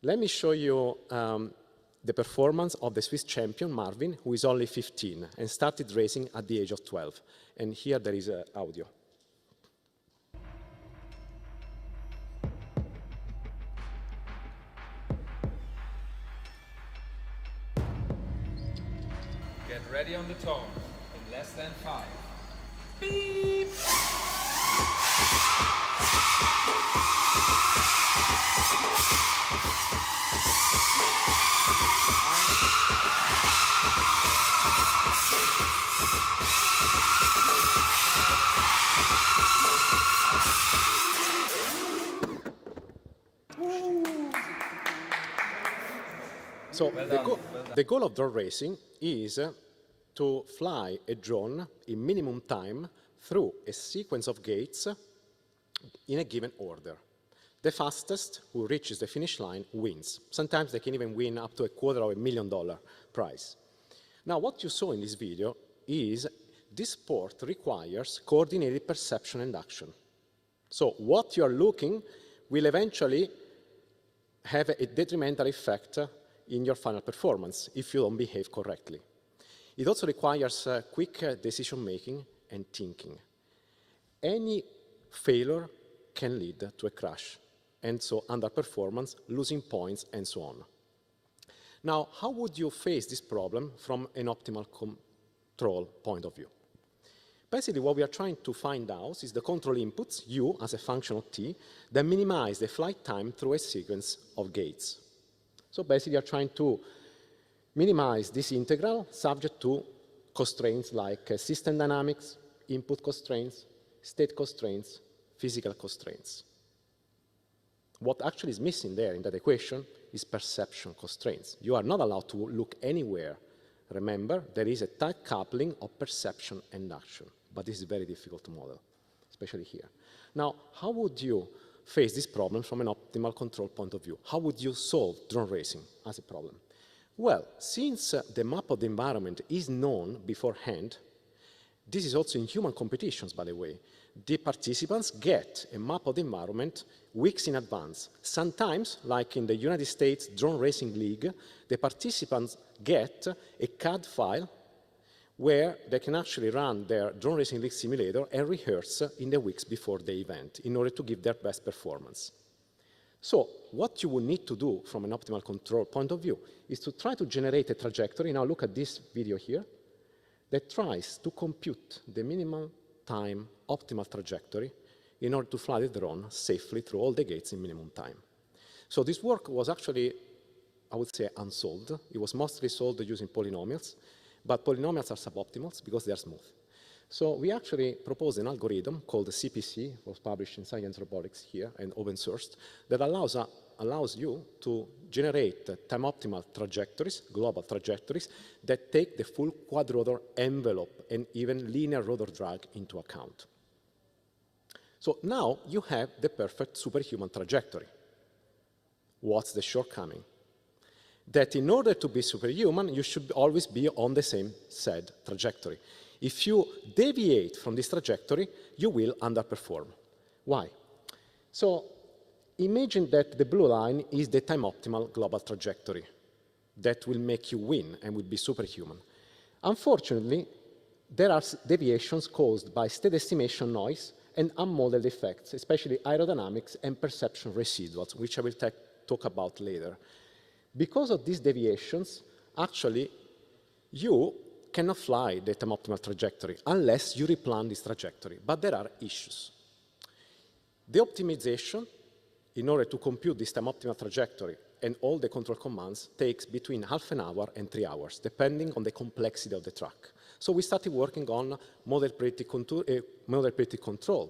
Let me show you the performance of the Swiss champion, Marvin, who is only 15 and started racing at the age of 12. And here there is audio. Get ready on the tone in less than 5. Beep! So the goal of drone racing is to fly a drone in minimum time through a sequence of gates in a given order. The fastest who reaches the finish line wins. Sometimes they can even win up to $250,000 prize. Now, what you saw in this video is this sport requires coordinated perception and action. So what you are looking will eventually have a detrimental effect in your final performance if you don't behave correctly. It also requires quick decision-making and thinking. Any failure can lead to a crash, and so underperformance, losing points, and so on. Now, how would you face this problem from an optimal control point of view? Basically, what we are trying to find out is the control inputs, U as a function of t, that minimize the flight time through a sequence of gates. So basically, you are trying to minimize this integral subject to constraints like system dynamics, input constraints, state constraints, physical constraints. What actually is missing there in that equation is perception constraints. You are not allowed to look anywhere. Remember, there is a tight coupling of perception and action, but this is very difficult to model, especially here. Now, how would you face this problem from an optimal control point of view? How would you solve drone racing as a problem? Well, since the map of the environment is known beforehand, this is also in human competitions, by the way. The participants get a map of the environment weeks in advance. Sometimes, like in the United States Drone Racing League, the participants get a CAD file where they can actually run their Drone Racing League simulator and rehearse in the weeks before the event in order to give their best performance. So what you will need to do from an optimal control point of view is to try to generate a trajectory. Now look at this video here that tries to compute the minimum time optimal trajectory in order to fly the drone safely through all the gates in minimum time. So this work was actually, I would say, unsolved. It was mostly solved using polynomials, but polynomials are suboptimals because they are smooth. So we actually proposed an algorithm called the CPC, was published in Science Robotics here and open sourced, that allows you to generate time-optimal trajectories, global trajectories, that take the full quadrotor envelope and even linear rotor drag into account. So now you have the perfect superhuman trajectory. What's the shortcoming? That in order to be superhuman, you should always be on the same said trajectory. If you deviate from this trajectory, you will underperform. Why? So imagine that the blue line is the time-optimal global trajectory that will make you win and will be superhuman. Unfortunately, there are deviations caused by state estimation noise and unmodeled effects, especially aerodynamics and perception residuals, which I will talk about later. Because of these deviations, actually, you cannot fly the time-optimal trajectory unless you replan this trajectory, but there are issues. The optimization, in order to compute this time-optimal trajectory and all the control commands, takes between half an hour and 3 hours, depending on the complexity of the track. So we started working on model predictive control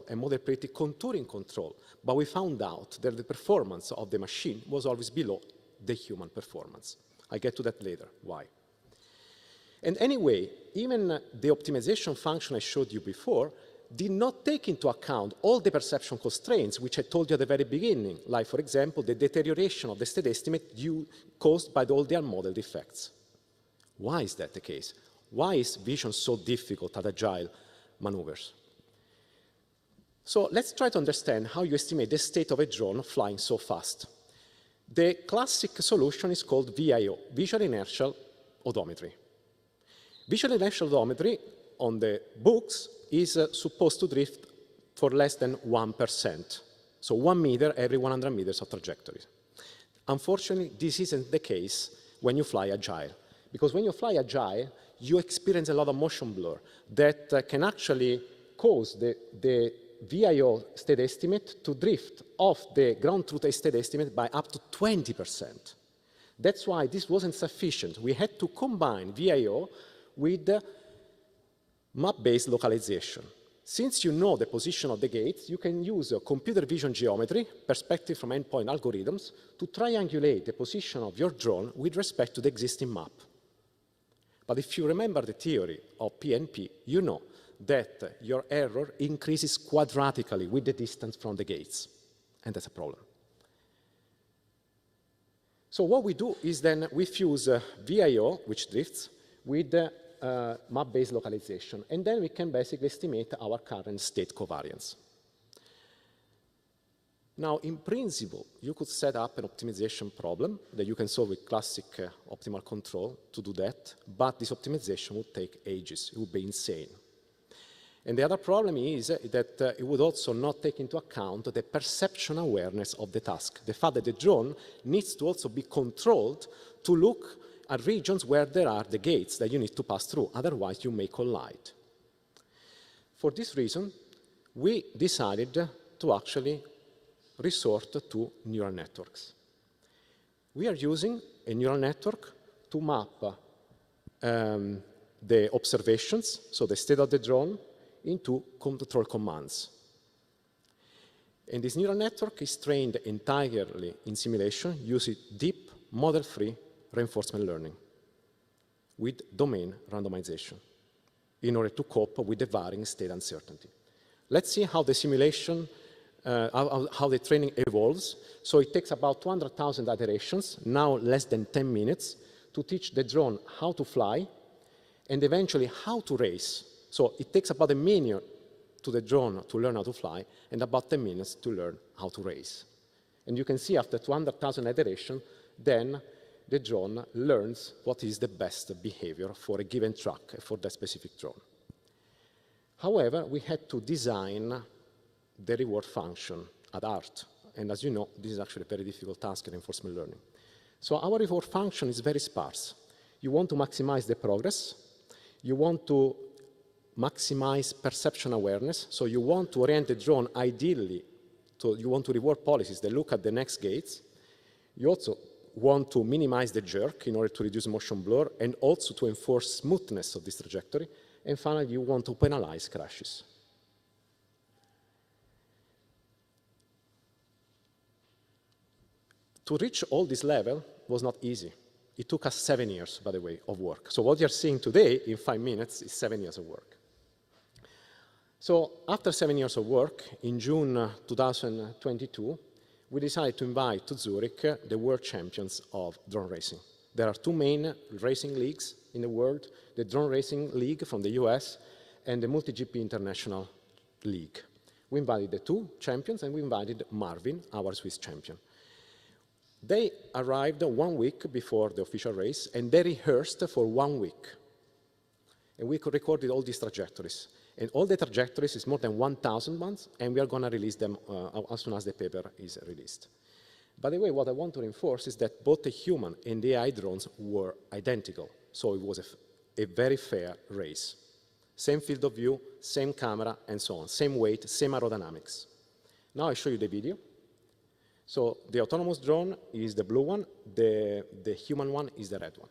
and model predictive contouring control, but we found out that the performance of the machine was always below the human performance. I'll get to that later, why. And anyway, even the optimization function I showed you before did not take into account all the perception constraints, which I told you at the very beginning, like, for example, the deterioration of the state estimate caused by all the unmodeled effects. Why is that the case? Why is vision so difficult at agile maneuvers? So let's try to understand how you estimate the state of a drone flying so fast. The classic solution is called VIO, Visual Inertial Odometry. Visual inertial odometry on the books is supposed to drift for less than 1%. So 1 meter every 100 meters of trajectory. Unfortunately, this isn't the case when you fly agile. Because when you fly agile, you experience a lot of motion blur that can actually cause the VIO state estimate to drift off the ground truth state estimate by up to 20%. That's why this wasn't sufficient. We had to combine VIO with map-based localization. Since you know the position of the gates, you can use computer vision geometry, perspective from endpoint algorithms, to triangulate the position of your drone with respect to the existing map. But if you remember the theory of PNP, you know that your error increases quadratically with the distance from the gates, and that's a problem. So what we do is then we fuse VIO, which drifts, with map-based localization, and then we can basically estimate our current state covariance. Now, in principle, you could set up an optimization problem that you can solve with classic optimal control to do that, but this optimization would take ages. It would be insane. And the other problem is that it would also not take into account the perception awareness of the task, the fact that the drone needs to also be controlled to look at regions where there are the gates that you need to pass through, otherwise you may collide. For this reason, we decided to actually resort to neural networks. We are using a neural network to map the observations, so the state of the drone, into control commands. And this neural network is trained entirely in simulation using deep, model-free reinforcement learning with domain randomization in order to cope with the varying state uncertainty. Let's see how the simulation, how the training evolves. So it takes about 200,000 iterations, now less than 10 minutes, to teach the drone how to fly and eventually how to race. So it takes about a minute to the drone to learn how to fly and about 10 minutes to learn how to race. And you can see after 200,000 iterations, then the drone learns what is the best behavior for a given track for that specific drone. However, we had to design the reward function at heart. And as you know, this is actually a very difficult task in reinforcement learning. So our reward function is very sparse. You want to maximize the progress. You want to maximize perception awareness. So you want to orient the drone ideally. So you want to reward policies that look at the next gates. You also want to minimize the jerk in order to reduce motion blur and also to enforce smoothness of this trajectory. And finally, you want to penalize crashes. To reach all this level was not easy. It took us 7 years, by the way, of work. So what you're seeing today in 5 minutes is 7 years of work. So after 7 years of work, in June 2022, we decided to invite to Zurich the world champions of drone racing. There are two main racing leagues in the world, the Drone Racing League from the US and the MultiGP International League. We invited the two champions and we invited Marvin, our Swiss champion. They arrived 1 week before the official race and they rehearsed for 1 week. And we recorded all these trajectories. And all the trajectories is more than 1,000 ones, and we are going to release them as soon as the paper is released. By the way, what I want to reinforce is that both the human and the AI drones were identical. So it was a very fair race. Same field of view, same camera, and so on. Same weight, same aerodynamics. Now I show you the video. So the autonomous drone is the blue one. The human one is the red one.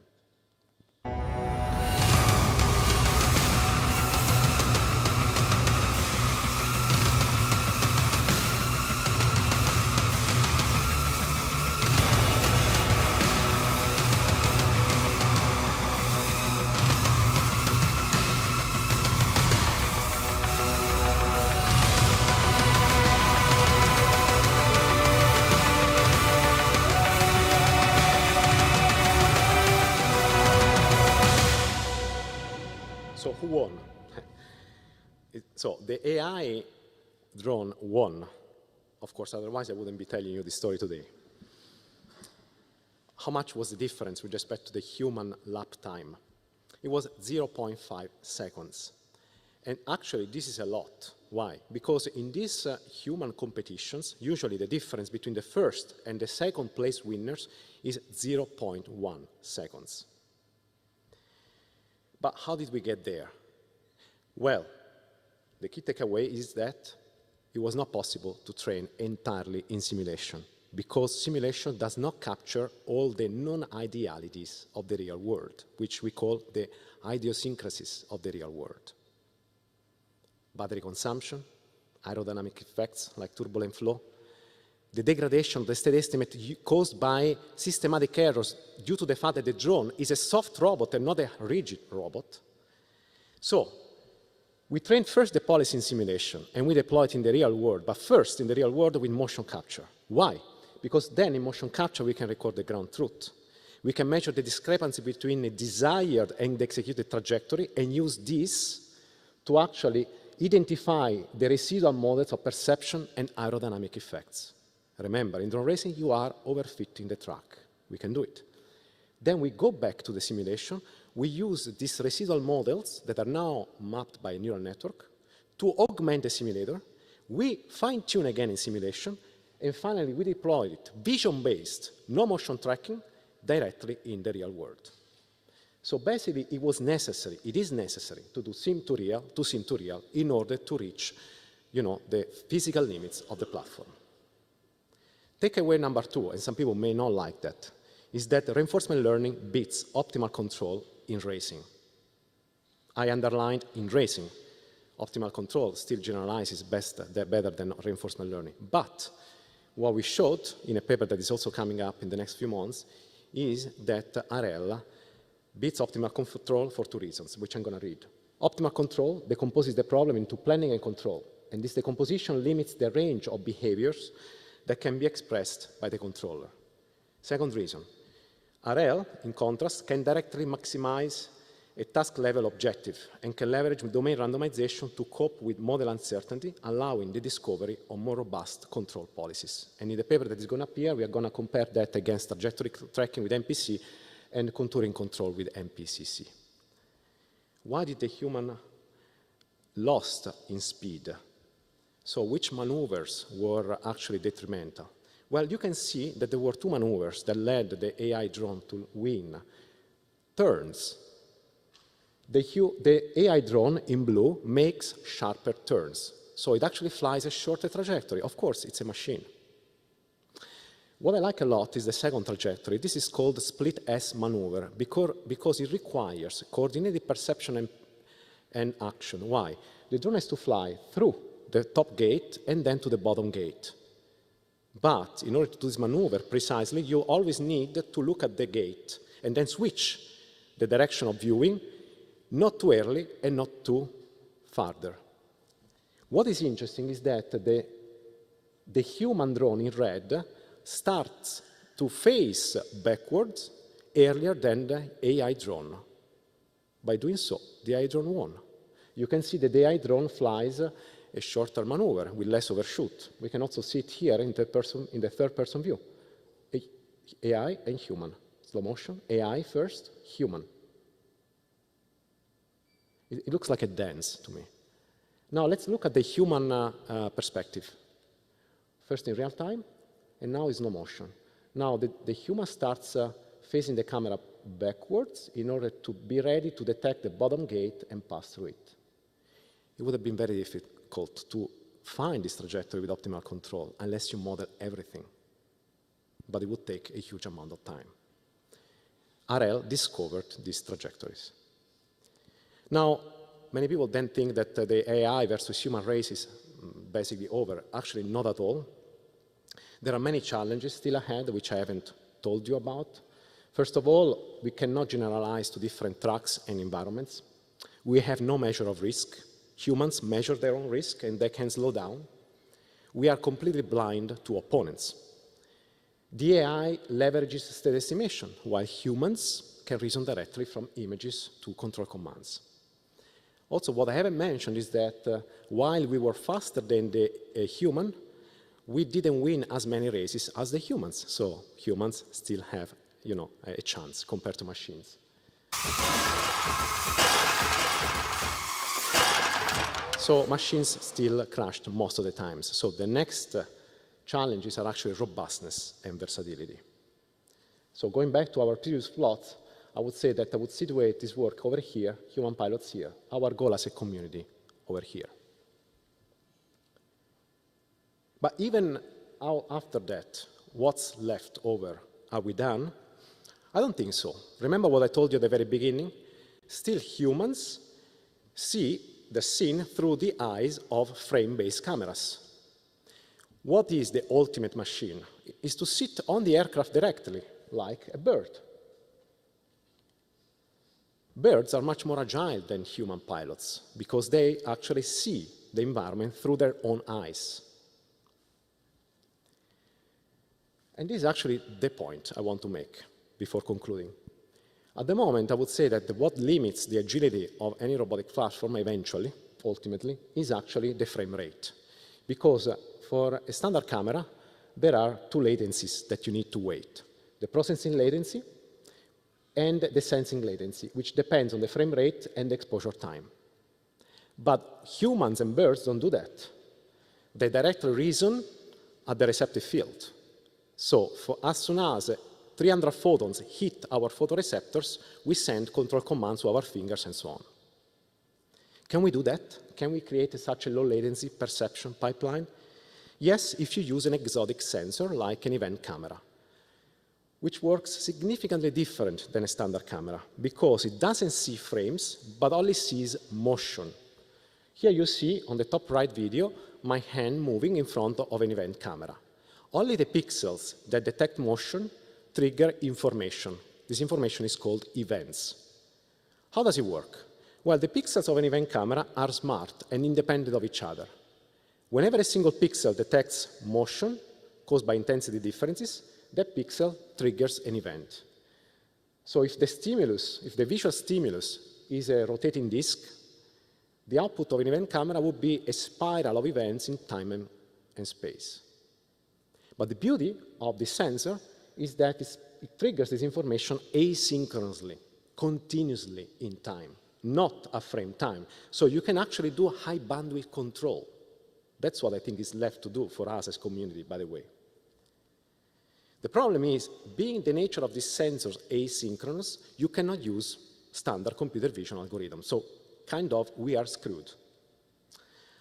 So who won? So the AI drone won. Of course, otherwise I wouldn't be telling you this story today. how much was the difference with respect to the human lap time? It was 0.5 seconds. And actually, this is a lot. Why? Because in these human competitions, usually the difference between the first and the second place winners is 0.1 seconds. But how did we get there? Well, the key takeaway is that it was not possible to train entirely in simulation, because simulation does not capture all the non-idealities of the real world, which we call the idiosyncrasies of the real world. Battery consumption, aerodynamic effects like turbulent flow, the degradation of the state estimate caused by systematic errors due to the fact that the drone is a soft robot and not a rigid robot. So, we trained first the policy in simulation, and we deploy it in the real world, but first in the real world with motion capture. Why? Because then in motion capture we can record the ground truth. We can measure the discrepancy between a desired and executed trajectory and use this to actually identify the residual models of perception and aerodynamic effects. Remember, in drone racing, you are overfitting the track. We can do it. Then we go back to the simulation. We use these residual models that are now mapped by a neural network to augment the simulator. We fine-tune again in simulation. And finally, we deploy it vision-based, no motion tracking, directly in the real world. So basically, it is necessary to do sim to real in order to reach, the physical limits of the platform. Takeaway number 2, and some people may not like that, is that reinforcement learning beats optimal control in racing. I underlined in racing. Optimal control still generalizes better than reinforcement learning. But what we showed in a paper that is also coming up in the next few months is that RL beats optimal control for 2 reasons, which I'm going to read. Optimal control decomposes the problem into planning and control, and this decomposition limits the range of behaviors that can be expressed by the controller. Second reason, RL, in contrast, can directly maximize a task-level objective and can leverage domain randomization to cope with model uncertainty, allowing the discovery of more robust control policies. And in the paper that is going to appear, we are going to compare that against trajectory tracking with MPC and contouring control with MPCC. Why did the human lost in speed? So which maneuvers were actually detrimental? Well, you can see that there were 2 maneuvers that led the AI drone to win. Turns. The AI drone in blue makes sharper turns. So it actually flies a shorter trajectory. Of course, it's a machine. What I like a lot is the second trajectory. This is called split S maneuver because it requires coordinated perception and action. Why? The drone has to fly through the top gate and then to the bottom gate. But in order to do this maneuver precisely, you always need to look at the gate and then switch the direction of viewing, not too early and not too farther. What is interesting is that the human drone in red starts to face backwards earlier than the AI drone. By doing so, the AI drone won. You can see that the AI drone flies a shorter maneuver with less overshoot. We can also see it here in the third-person view. AI and human. Slow motion, AI first, human. It looks like a dance to me. Now let's look at the human perspective. First in real time, and now in slow motion. Now the human starts facing the camera backwards in order to be ready to detect the bottom gate and pass through it. It would have been very difficult to find this trajectory with optimal control unless you model everything. But it would take a huge amount of time. RL discovered these trajectories. Now, many people then think that the AI versus human race is basically over. Actually, not at all. There are many challenges still ahead, which I haven't told you about. First of all, we cannot generalize to different tracks and environments. We have no measure of risk. Humans measure their own risk, and they can slow down. We are completely blind to opponents. The AI leverages state estimation, while humans can reason directly from images to control commands. Also, what I haven't mentioned is that while we were faster than the human, we didn't win as many races as the humans. So humans still have a chance compared to machines. So machines still crashed most of the times. So the next challenges are actually robustness and versatility. So going back to our previous plot, I would say that I would situate this work over here, human pilots here, our goal as a community over here. But even after that, what's left over? Are we done? I don't think so. Remember what I told you at the very beginning? Still humans see the scene through the eyes of frame-based cameras. What is the ultimate machine? Is to sit on the aircraft directly, like a bird. Birds are much more agile than human pilots because they actually see the environment through their own eyes. And this is actually the point I want to make before concluding. At the moment, I would say that what limits the agility of any robotic platform eventually, ultimately, is actually the frame rate. Because for a standard camera, there are two latencies that you need to wait. The processing latency and the sensing latency, which depends on the frame rate and the exposure time. But humans and birds don't do that. They directly reason at the receptive field. So as soon as 300 photons hit our photoreceptors, we send control commands to our fingers and so on. Can we do that? Can we create such a low latency perception pipeline? Yes, if you use an exotic sensor like an event camera, which works significantly different than a standard camera because it doesn't see frames, but only sees motion. Here you see on the top right video, my hand moving in front of an event camera. Only the pixels that detect motion trigger information. This information is called events. How does it work? Well, the pixels of an event camera are smart and independent of each other. Whenever a single pixel detects motion caused by intensity differences, that pixel triggers an event. So if the visual stimulus is a rotating disk, the output of an event camera would be a spiral of events in time and space. But the beauty of the sensor is that it triggers this information asynchronously, continuously in time, not at frame time. So you can actually do high bandwidth control. That's what I think is left to do for us as community, by the way. The problem is, being the nature of these sensors asynchronous, you cannot use standard computer vision algorithms. So kind of, we are screwed.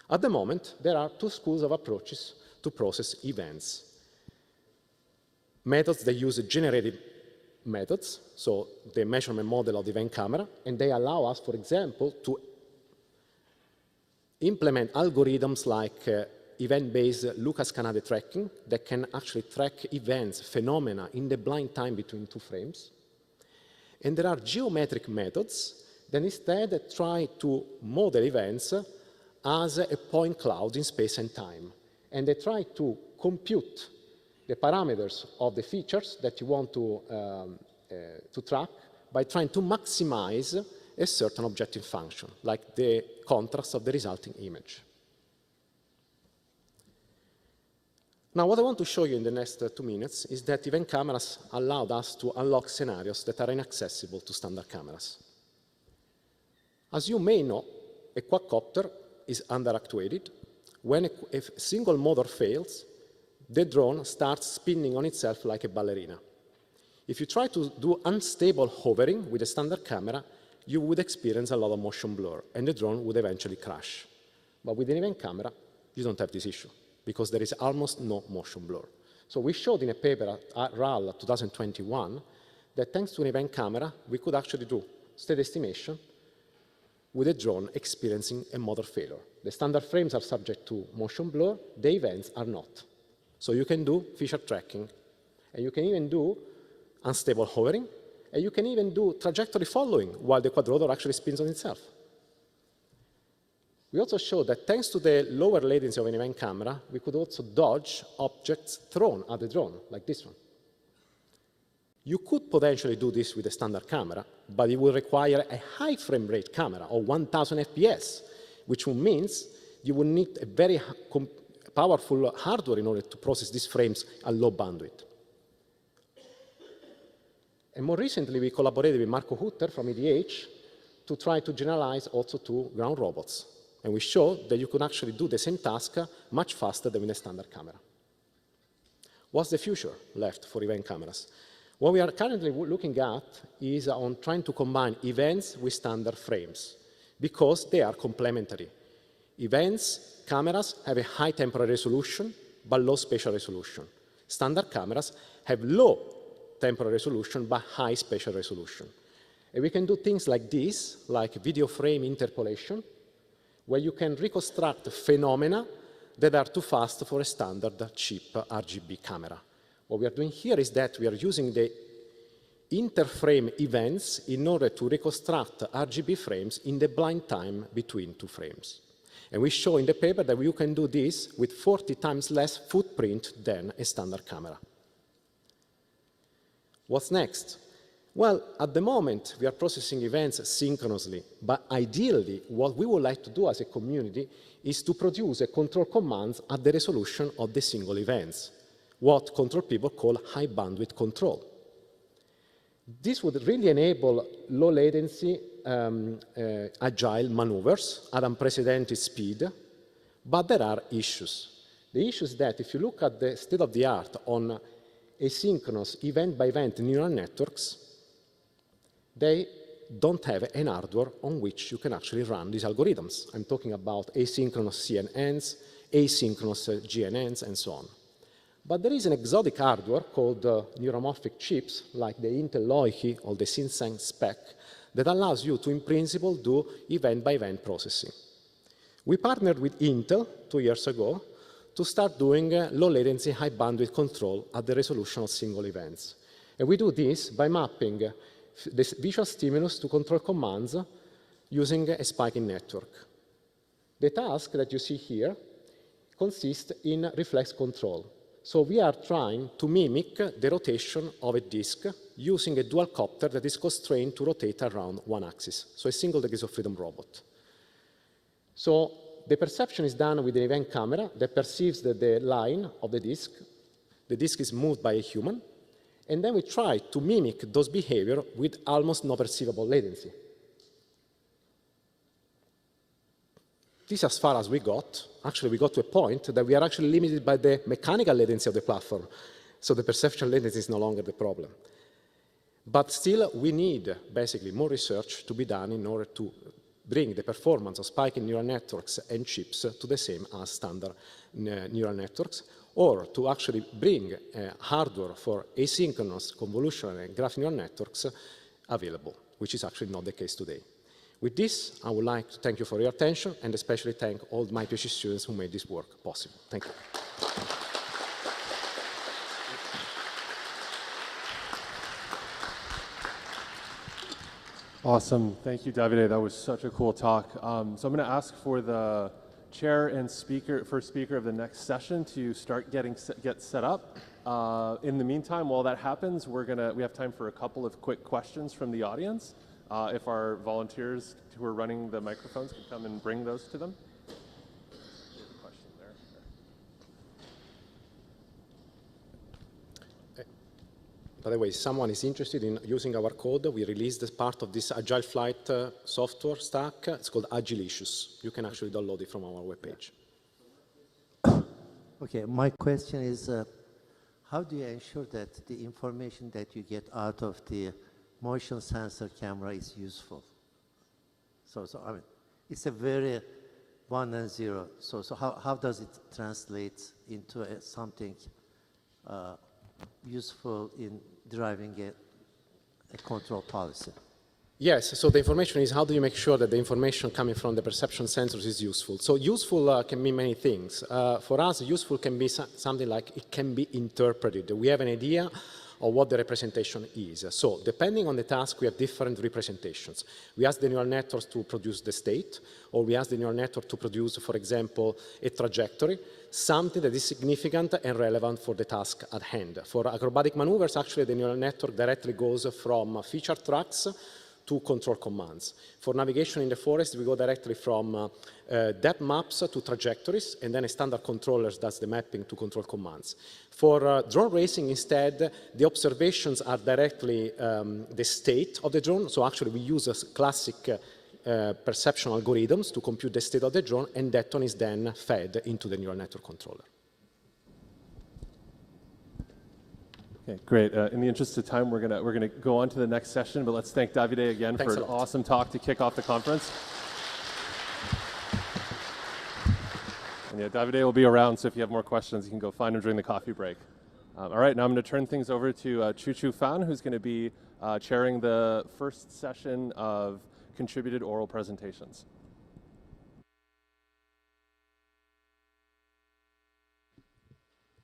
At the moment, there are two schools of approaches to process events. Methods that use generative methods, so the measurement model of the event camera, and they allow us, for example, to implement algorithms like event-based Lucas-Canade tracking that can actually track events, phenomena in the blind time between two frames. And there are geometric methods that instead try to model events as a point cloud in space and time. And they try to compute the parameters of the features that you want to track by trying to maximize a certain objective function, like the contrast of the resulting image. Now, what I want to show you in the next 2 minutes is that event cameras allowed us to unlock scenarios that are inaccessible to standard cameras. As you may know, a quadcopter is underactuated. When a single motor fails, the drone starts spinning on itself like a ballerina. If you try to do unstable hovering with a standard camera, you would experience a lot of motion blur, and the drone would eventually crash. But with an event camera, you don't have this issue, because there is almost no motion blur. So we showed in a paper at RAL 2021 that thanks to an event camera, we could actually do state estimation with a drone experiencing a motor failure. The standard frames are subject to motion blur, the events are not. So you can do feature tracking, and you can even do unstable hovering, and you can even do trajectory following while the quadrotor actually spins on itself. We also showed that thanks to the lower latency of an event camera, we could also dodge objects thrown at the drone, like this one. You could potentially do this with a standard camera, but it will require a high frame rate camera of 1000 FPS, which means you will need a very powerful hardware in order to process these frames at low bandwidth. And more recently, we collaborated with Marco Hutter from EDH to try to generalize also to ground robots. And we showed that you could actually do the same task much faster than with a standard camera. What's the future left for event cameras? What we are currently looking at is on trying to combine events with standard frames because they are complementary. Events cameras have a high temporal resolution but low spatial resolution. Standard cameras have low temporal resolution but high spatial resolution. And we can do things like this, like video frame interpolation, where you can reconstruct phenomena that are too fast for a standard cheap RGB camera. What we are doing here is that we are using the interframe events in order to reconstruct RGB frames in the blind time between two frames. And we show in the paper that you can do this with 40 times less footprint than a standard camera. What's next? Well, at the moment, we are processing events synchronously, but ideally, what we would like to do as a community is to produce a control commands at the resolution of the single events, what control people call high bandwidth control. This would really enable low latency, agile maneuvers at unprecedented speed, but there are issues. The issue is that if you look at the state of the art on asynchronous event-by-event neural networks, they don't have an hardware on which you can actually run these algorithms. I'm talking about asynchronous CNNs, asynchronous GNNs, and so on. But there is an exotic hardware called neuromorphic chips, like the Intel Loihi or the Sinseng spec, that allows you to, in principle, do event-by-event processing. We partnered with Intel 2 years ago to start doing low latency, high bandwidth control at the resolution of single events. And we do this by mapping the visual stimulus to control commands using a spiking network. The task that you see here consists in reflex control. So we are trying to mimic the rotation of a disk using a dual copter that is constrained to rotate around one axis, so a single degrees of freedom robot. So the perception is done with an event camera that perceives the line of the disk. The disk is moved by a human, and then we try to mimic those behavior with almost no perceivable latency. This is as far as we got. Actually, we got to a point that we are actually limited by the mechanical latency of the platform. So the perception latency is no longer the problem. But still, we need basically more research to be done in order to bring the performance of spiking neural networks and chips to the same as standard neural networks, or to actually bring hardware for asynchronous convolutional and graph neural networks available, which is actually not the case today. With this, I would like to thank you for your attention and especially thank all my PhD students who made this work possible. Thank you. Awesome. Thank you, Davide. That was such a cool talk. So I'm going to ask for the chair and first speaker of the next session to start get set up. In the meantime, while that happens, we have time for a couple of quick questions from the audience. If our volunteers who are running the microphones can come and bring those to them. Question there. By the way, if someone is interested in using our code, we released as part of this Agile Flight software stack. It's called Agilicious. You can actually download it from our webpage. Okay, my question is, how do you ensure that the information that you get out of the motion sensor camera is useful? So I mean, it's a very 1 and 0. So how does it translate into something useful in driving a control policy? Yes, so the information is how do you make sure that the information coming from the perception sensors is useful? So useful can mean many things. For us, useful can be something like it can be interpreted. We have an idea of what the representation is. So depending on the task, we have different representations. We ask the neural networks to produce the state, or we ask the neural network to produce, for example, a trajectory, something that is significant and relevant for the task at hand. For acrobatic maneuvers, actually, the neural network directly goes from feature tracks to control commands. For navigation in the forest, we go directly from depth maps to trajectories, and then a standard controller does the mapping to control commands. For drone racing, instead, the observations are directly the state of the drone. So actually, we use a classic perception algorithms to compute the state of the drone, and that one is then fed into the neural network controller. Okay, great. In the interest of time, we're gonna go on to the next session, but let's thank Davide again Thanks for a an lot. awesome talk to kick off the conference. And yeah, Davide will be around, so if you have more questions, you can go find him during the coffee break. All right, now I'm going to turn things over to Chu Fan, who's going to be chairing the first session of contributed oral presentations.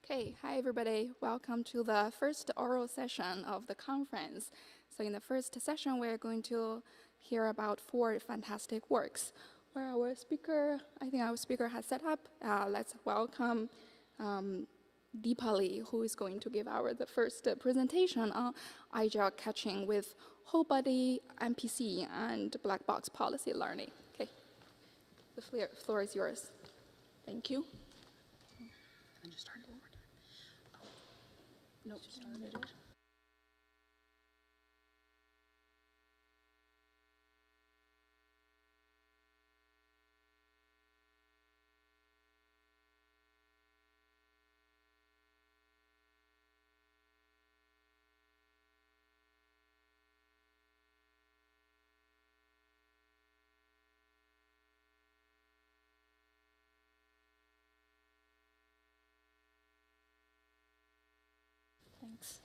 Okay, hi everybody. Welcome to the first oral session of the conference. So in the first session, we're going to hear about 4 fantastic works. Where our speaker, I think our speaker has set up. Let's welcome Deepali, who is going to give the first presentation on agile catching with whole body MPC and black box policy learning. Okay, the floor is yours. Thank you. And just start it one more time. No, started it. Thanks.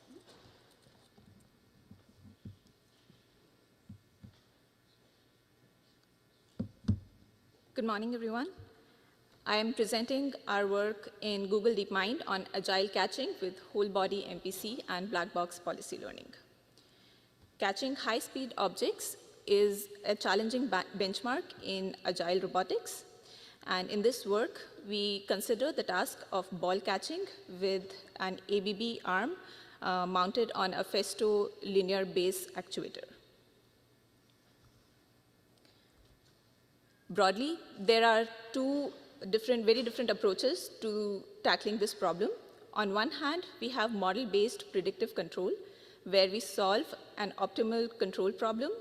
Good morning, everyone. I am presenting our work in Google DeepMind on agile catching with whole body MPC and black box policy learning. Catching high-speed objects is a challenging benchmark in agile robotics. And in this work, we consider the task of ball catching with an ABB arm mounted on a Festo linear base actuator. Broadly, there are 2 very different approaches to tackling this problem. On one hand, we have model-based predictive control, where we solve an optimal control problem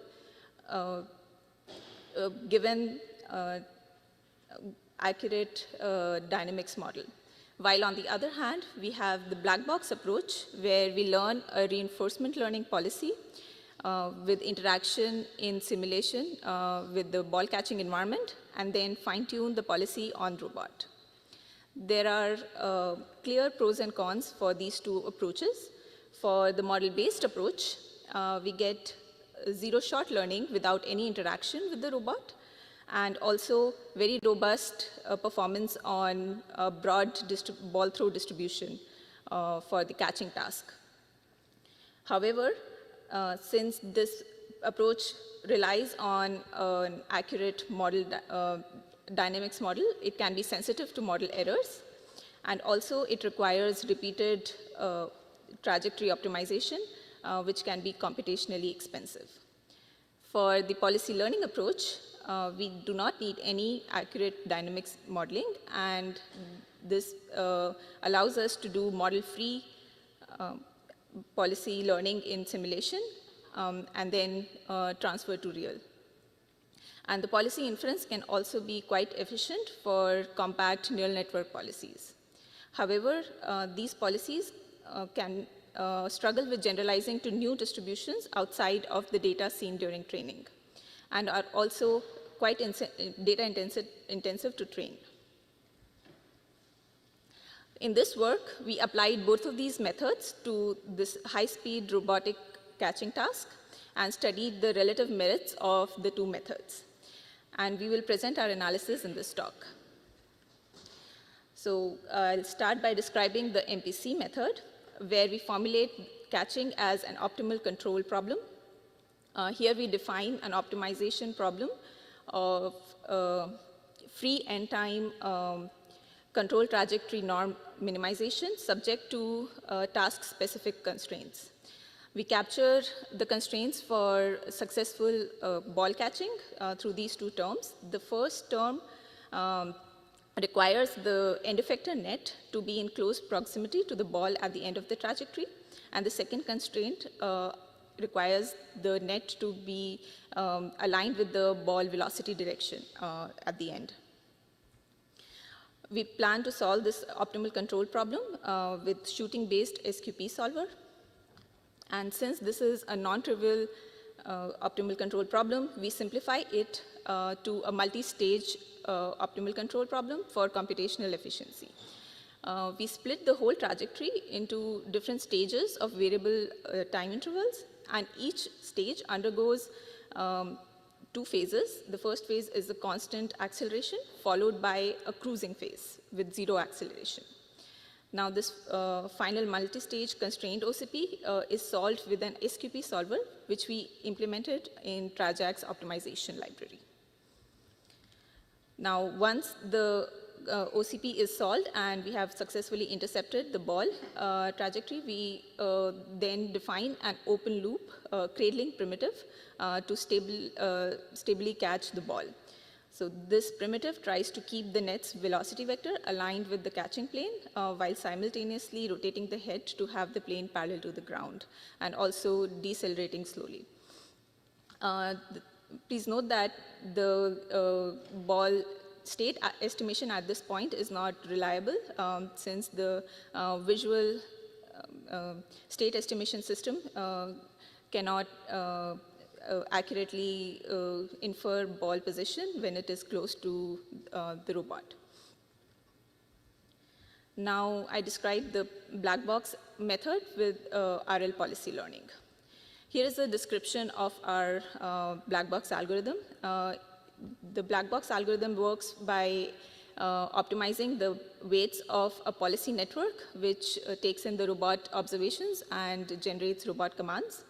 given accurate dynamics model. While on the other hand, we have the black box approach, where we learn a reinforcement learning policy with interaction in simulation with the ball catching environment, and then fine-tune the policy on robot. There are clear pros and cons for these 2 approaches. For the model-based approach, we get zero-shot learning without any interaction with the robot, and also very robust performance on a broad ball throw distribution for the catching task. However, since this approach relies on an accurate model dynamics model, it can be sensitive to model errors, and also it requires repeated trajectory optimization, which can be computationally expensive. For the policy learning approach, we do not need any accurate dynamics modeling, and this allows us to do model-free policy learning in simulation and then transfer to real. And the policy inference can also be quite efficient for compact neural network policies. However, these policies can struggle with generalizing to new distributions outside of the data seen during training, and are also quite data intensive to train. In this work, we applied both of these methods to this high-speed robotic catching task and studied the relative merits of the 2 methods. And we will present our analysis in this talk. So I'll start by describing the MPC method, where we formulate catching as an optimal control problem. Here we define an optimization problem of free end time control trajectory norm minimization subject to task-specific constraints. We capture the constraints for successful ball catching through these two terms. The first term requires the end effector net to be in close proximity to the ball at the end of the trajectory. And the second constraint requires the net to be aligned with the ball velocity direction at the end. We plan to solve this optimal control problem with shooting-based SQP solver. And since this is a non-trivial optimal control problem, we simplify it to a multi-stage optimal control problem for computational efficiency. We split the whole trajectory into different stages of variable time intervals, and each stage undergoes two phases. The first phase is the constant acceleration, followed by a cruising phase with zero acceleration. Now, this final multi-stage constrained OCP is solved with an SQP solver, which we implemented in Trajack's optimization library. Now, once the OCP is solved and we have successfully intercepted the ball trajectory, we then define an open loop cradling primitive to stably catch the ball. So this primitive tries to keep the net's velocity vector aligned with the catching plane while simultaneously rotating the head to have the plane parallel to the ground and also decelerating slowly. Please note that the ball state estimation at this point is not reliable since the visual state estimation system cannot accurately infer ball position when it is close to the robot. Now, I describe the black box method with RL policy learning. Here is a description of our black box algorithm. The black box algorithm works by optimizing the weights of a policy network, which takes in the robot observations and generates robot commands.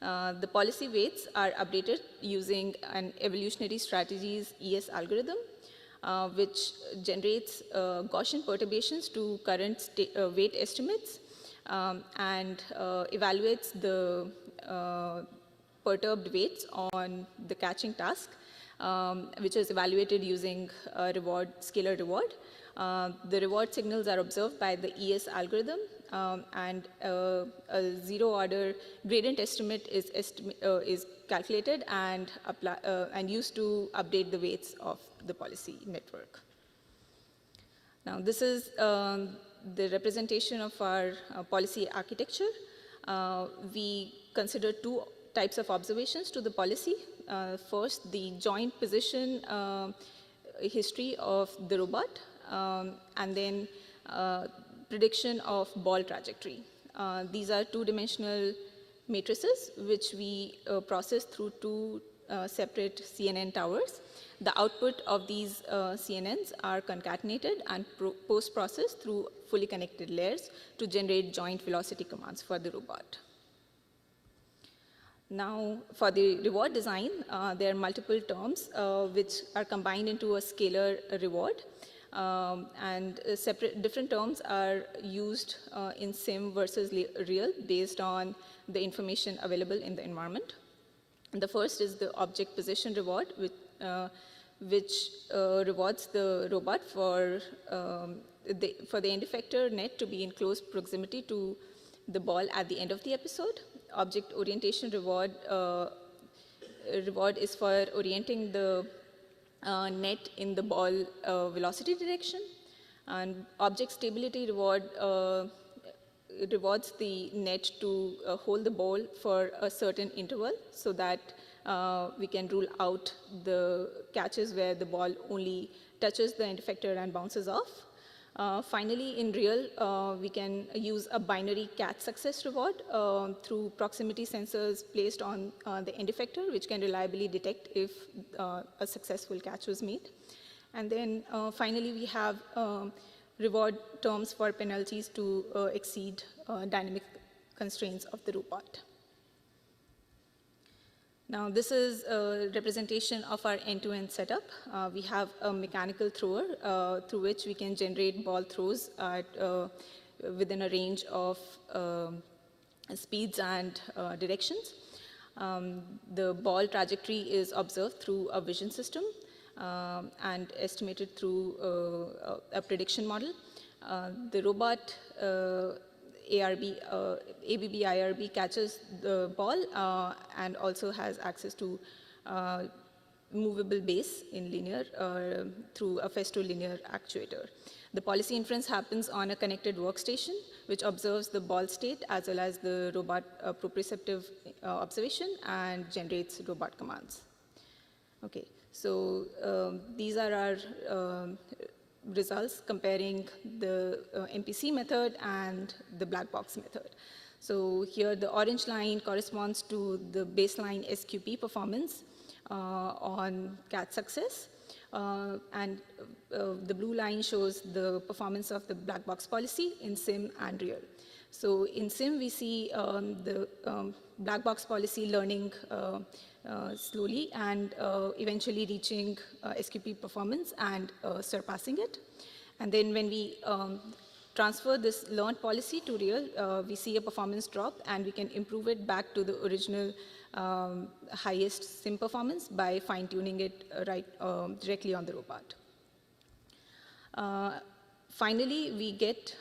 The policy weights are updated using an evolutionary strategies ES algorithm, which generates Gaussian perturbations to current weight estimates and evaluates the perturbed weights on the catching task, which is evaluated using a scalar reward. The reward signals are observed by the ES algorithm, and a zero-order gradient estimate is calculated and used to update the weights of the policy network. Now, this is the representation of our policy architecture. We consider two types of observations to the policy. First, the joint position history of the robot, and then prediction of ball trajectory. These are two-dimensional matrices which we process through two separate CNN towers. The output of these CNNs are concatenated and post-processed through fully connected layers to generate joint velocity commands for the robot. Now, for the reward design, there are multiple terms which are combined into a scalar reward. And different terms are used in sim versus real based on the information available in the environment. And the first is the object position reward, which rewards the robot for the end effector net to be in close proximity to the ball at the end of the episode. Object orientation reward is for orienting the net in the ball velocity direction, and object stability reward rewards the net to hold the ball for a certain interval so that we can rule out the catches where the ball only touches the end effector and bounces off. Finally, in real, we can use a binary catch success reward through proximity sensors placed on the end effector, which can reliably detect if a successful catch was made. And then finally, we have reward terms for penalties to exceed dynamic constraints of the robot. Now, this is a representation of our end-to-end setup. We have a mechanical thrower through which we can generate ball throws at, within a range of speeds and directions. The ball trajectory is observed through a vision system and estimated through a prediction model. The robot ABB IRB catches the ball and also has access to movable base in linear through a festo linear actuator. The policy inference happens on a connected workstation, which observes the ball state as well as the robot proprioceptive observation and generates robot commands. Okay, so these are our results comparing the MPC method and the black box method. So here the orange line corresponds to the baseline SQP performance on catch success. And the blue line shows the performance of the black box policy in sim and real. So in sim, we see the black box policy learning slowly and eventually reaching SQP performance and surpassing it. And then when we transfer this learned policy to real, we see a performance drop, and we can improve it back to the original highest sim performance by fine-tuning it directly on the robot. Finally, we get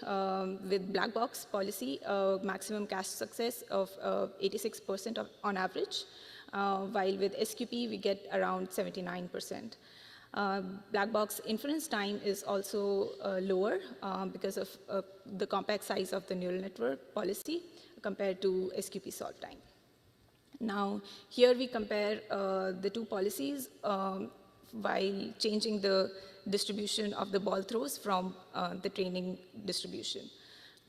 with black box policy a maximum cache success of 86% on average, while with SQP we get around 79%. Black box inference time is also lower because of the compact size of the neural network policy compared to SQP solve time. Now, here we compare the two policies while changing the distribution of the ball throws from the training distribution.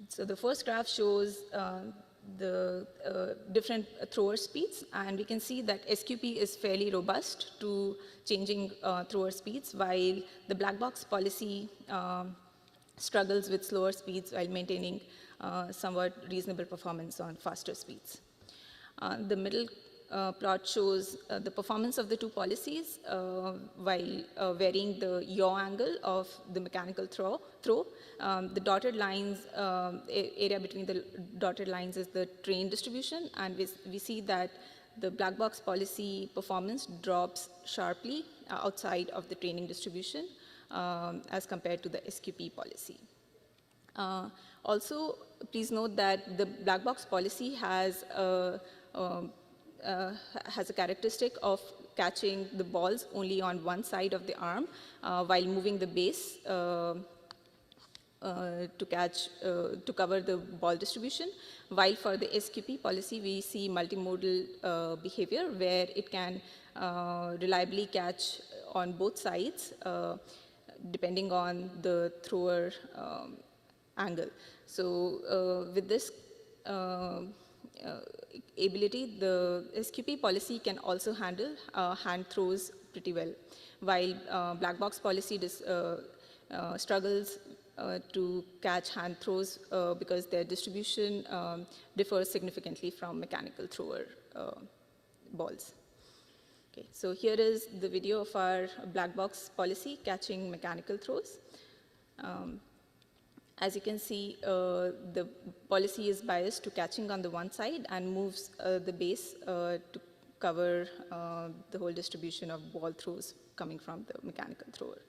So the first graph shows the different thrower speeds, and we can see that SQP is fairly robust to changing thrower speeds, while the black box policy struggles with slower speeds while maintaining somewhat reasonable performance on faster speeds. The middle plot shows the performance of the two policies while varying the yaw angle of the mechanical throw. The dotted lines, area between the dotted lines is the train distribution, and we see that the black box policy performance drops sharply outside of the training distribution as compared to the SQP policy. Also, please note that the black box policy has a characteristic of catching the balls only on one side of the arm while moving the base to cover the ball distribution, while for the SQP policy we see multimodal behavior where it can reliably catch on both sides depending on the thrower angle. So with this ability, the SQP policy can also handle hand throws pretty well, while black box policy struggles to catch hand throws because their distribution differs significantly from mechanical thrower balls. Okay, so here is the video of our black box policy catching mechanical throws. As you can see, the policy is biased to catching on the one side and moves the base to cover the whole distribution of ball throws coming from the mechanical thrower.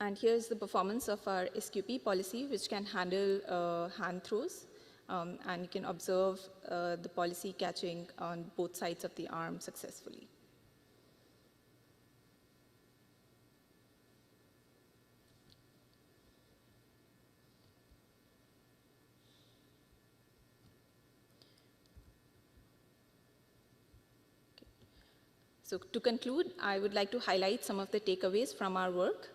And here's the performance of our SQP policy, which can handle hand throws. And you can observe the policy catching on both sides of the arm successfully. Okay. So to conclude, I would like to highlight some of the takeaways from our work.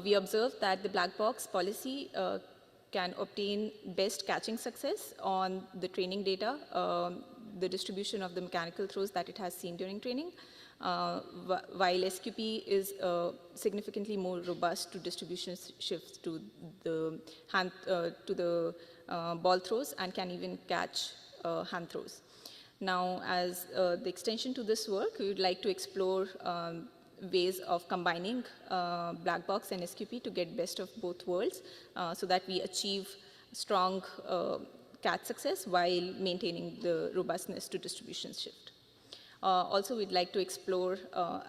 We observed that the black box policy can obtain best catching success on the training data the distribution of the mechanical throws that it has seen during training, while SQP is significantly more robust to distribution shifts to the ball throws and can even catch hand throws. Now, as the extension to this work, we would like to explore ways of combining black box and SQP to get best of both worlds so that we achieve strong catch success while maintaining the robustness to distribution shift. Also, we'd like to explore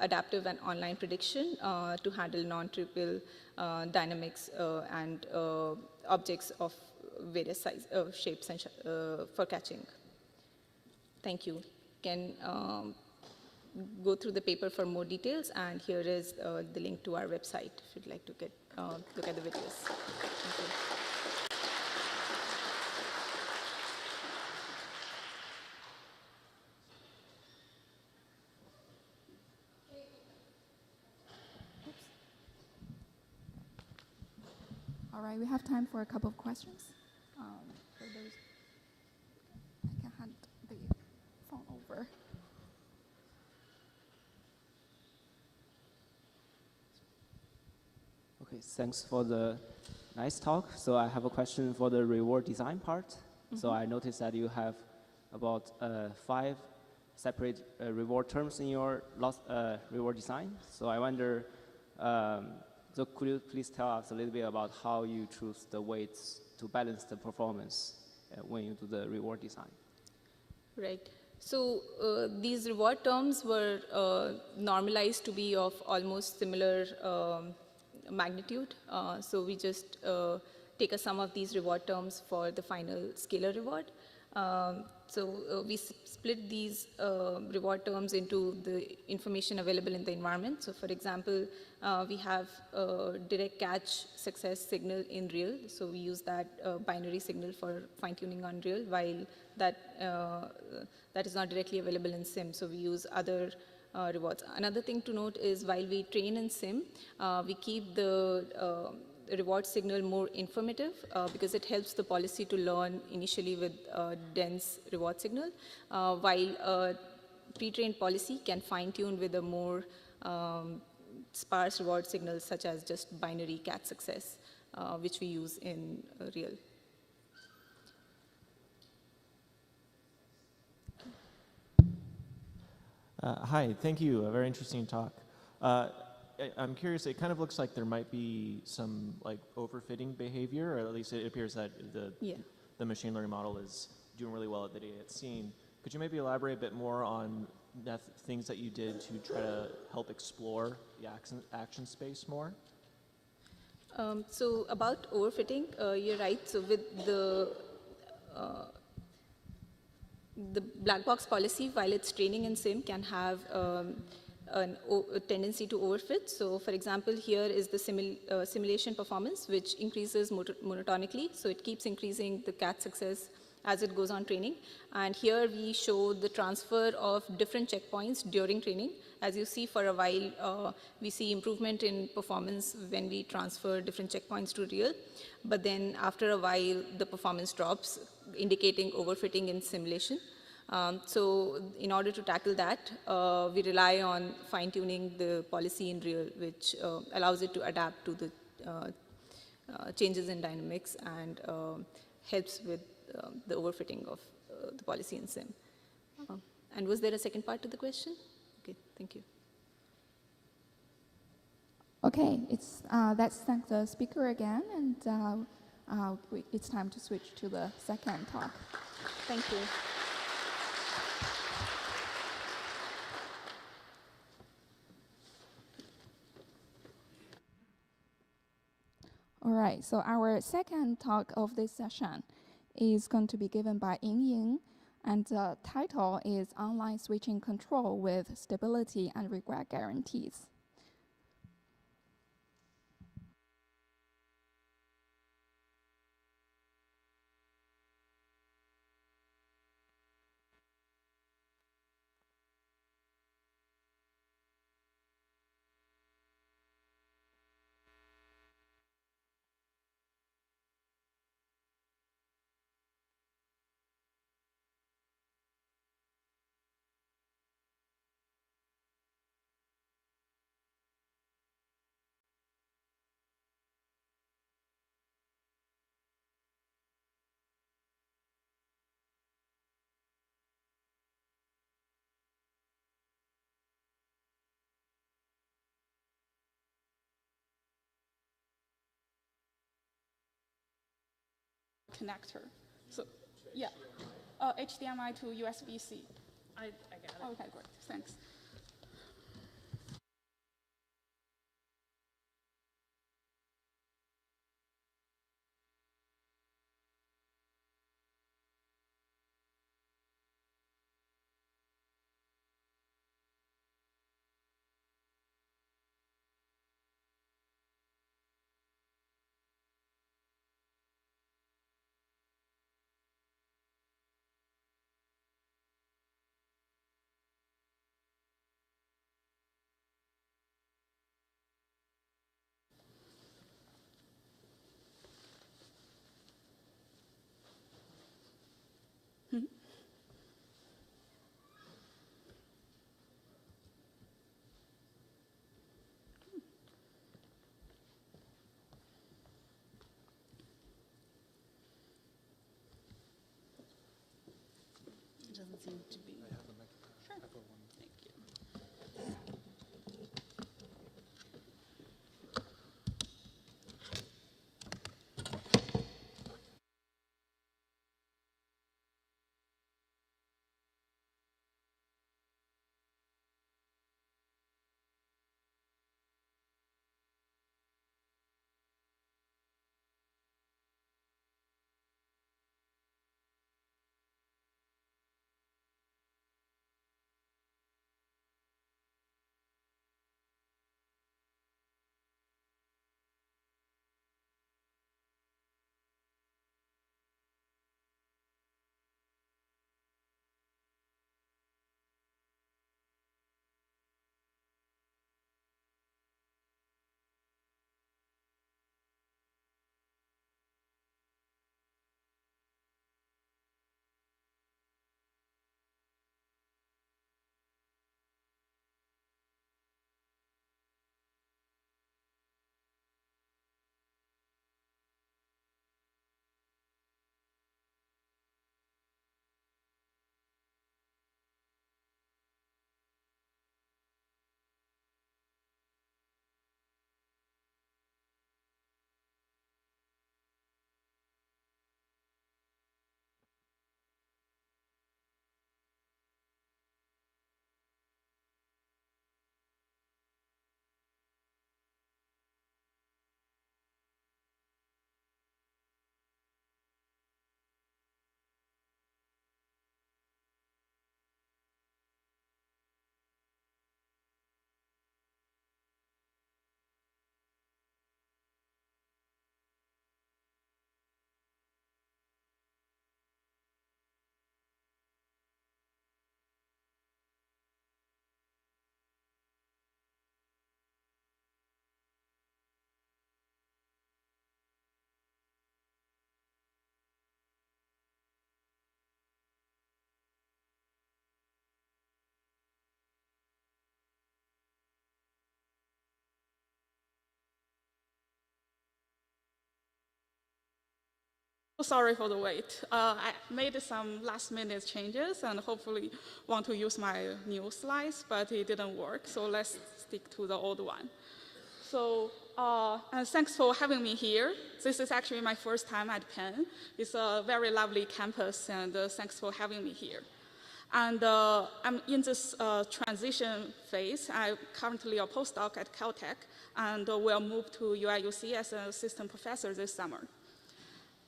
adaptive and online prediction to handle non-trivial dynamics and objects of various size, shapes and for catching. Thank you. Can go through the paper for more details, and here is the link to our website if you'd like to get look at the videos. Thank you. All right, we have time for a couple of questions. For those, I can hand the phone over. Okay, thanks for the nice talk. So I have a question for the reward design part. So I noticed that you have about 5 separate reward terms in your reward design. So I wonder, so could you please tell us a little bit about how you choose the weights to balance the performance when you do the reward design? Right. So these reward terms were normalized to be of almost similar magnitude. So we just take a sum of these reward terms for the final scalar reward. So we split these reward terms into the information available in the environment. So for example, we have a direct catch success signal in real. So we use that binary signal for fine-tuning on real, while that is not directly available in sim. So we use other rewards. Another thing to note is while we train in sim, we keep the reward signal more informative because it helps the policy to learn initially with a dense reward signal, while a pre-trained policy can fine-tune with a more sparse reward signals such as just binary catch success, which we use in real. Hi, thank you. A very interesting talk. I'm curious, it kind of looks like there might be some like overfitting behavior, or at least it appears that the machine learning model is doing really well at the data it's seen. Could you maybe elaborate a bit more on things that you did to try to help explore the action space more? So about overfitting, you're right. So with the black box policy, while it's training in sim, can have a tendency to overfit. So for example, here is the simulation performance, which increases monotonically. So it keeps increasing the catch success as it goes on training. And here we show the transfer of different checkpoints during training. As you see, for a while, we see improvement in performance when we transfer different checkpoints to real. But then after a while, the performance drops, indicating overfitting in simulation. So in order to tackle that, we rely on fine-tuning the policy in real, which allows it to adapt to the changes in dynamics and helps with the overfitting of the policy in sim. And was there a second part to the question? Okay, thank you. Okay, let's thank the speaker again, and it's time to switch to the second talk. Thank you. All right, so our second talk of this session is going to be given by Ying, and the title is Online Switching Control with Stability and Regret Guarantees. connector. So, yeah, HDMI to USB-C. I got it. Okay, great, thanks. It doesn't seem to be. Sure. Thank you. Sorry for the wait. I made some last-minute changes and hopefully want to use my new slides, but it didn't work, so let's stick to the old one. So, and thanks for having me here. This is actually my first time at Penn. It's a very lovely campus, and thanks for having me here. And I'm in this transition phase. I'm currently a postdoc at Caltech, and will move to UIUC as an assistant professor this summer.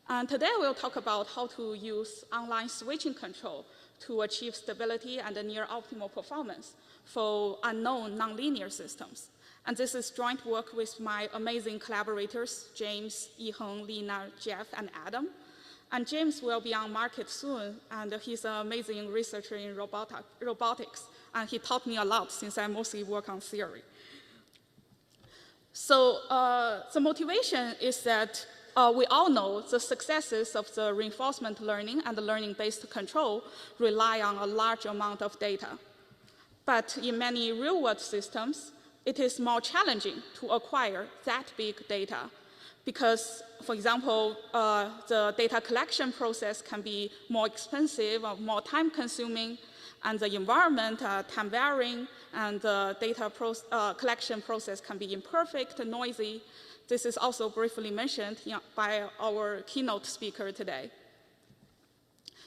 And today we'll talk about how to use online switching control to achieve stability and near optimal performance for unknown nonlinear systems. And this is joint work with my amazing collaborators, James, Yiheng, Lina, Jeff, and Adam. And James will be on market soon, and he's an amazing researcher in robotics. And he taught me a lot since I mostly work on theory. So the motivation is that we all know the successes of the reinforcement learning and the learning-based control rely on a large amount of data. But in many real-world systems, it is more challenging to acquire that big data because, for example, the data collection process can be more expensive or more time-consuming, and the environment time-varying, and the data collection process can be imperfect, noisy. This is also briefly mentioned by our keynote speaker today.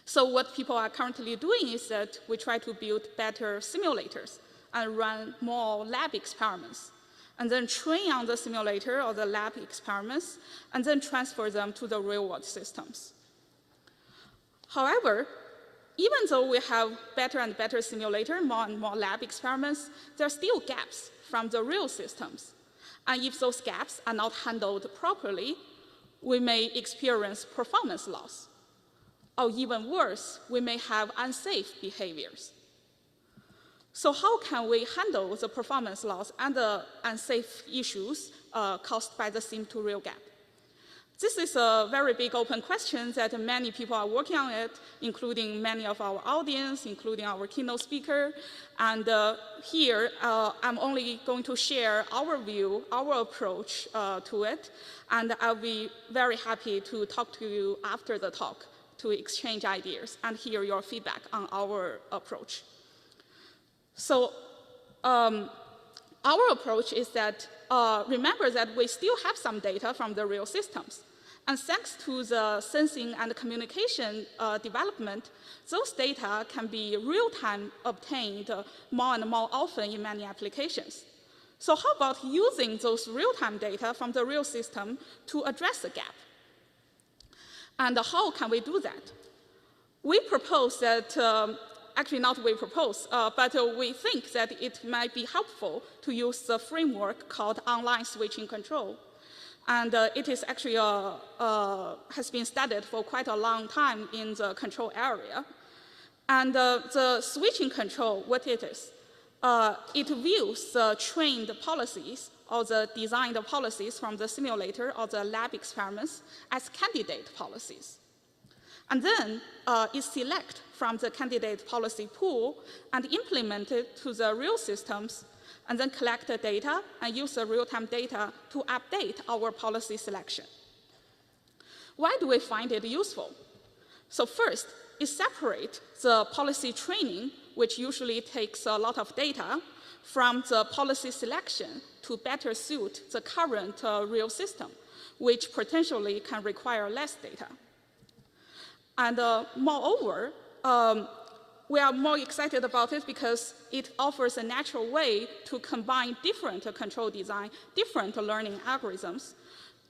So what people are currently doing is that we try to build better simulators and run more lab experiments, and then train on the simulator or the lab experiments, and then transfer them to the real-world systems. However, even though we have better and better simulator, more and more lab experiments, there are still gaps from the real systems. And if those gaps are not handled properly, we may experience performance loss. Or even worse, we may have unsafe behaviors. So how can we handle the performance loss and the unsafe issues caused by the sim-to-real gap? This is a very big open question that many people are working on it, including many of our audience, including our keynote speaker. And here, I'm only going to share our view, our approach to it. And I'll be very happy to talk to you after the talk to exchange ideas and hear your feedback on our approach. So our approach is that, remember that we still have some data from the real systems. And thanks to the sensing and communication development, those data can be real-time obtained more and more often in many applications. So how about using those real-time data from the real system to address the gap? And how can we do that? We propose that, actually not we propose, but we think that it might be helpful to use the framework called online switching control. And it is actually has been studied for quite a long time in the control area. And the switching control, what it is, it views the trained policies or the designed policies from the simulator or the lab experiments as candidate policies. And then it selects from the candidate policy pool and implement it to the real systems, and then collect the data and use the real-time data to update our policy selection. Why do we find it useful? So first, it separates the policy training, which usually takes a lot of data, from the policy selection to better suit the current real system, which potentially can require less data. And moreover, we are more excited about it because it offers a natural way to combine different control design, different learning algorithms.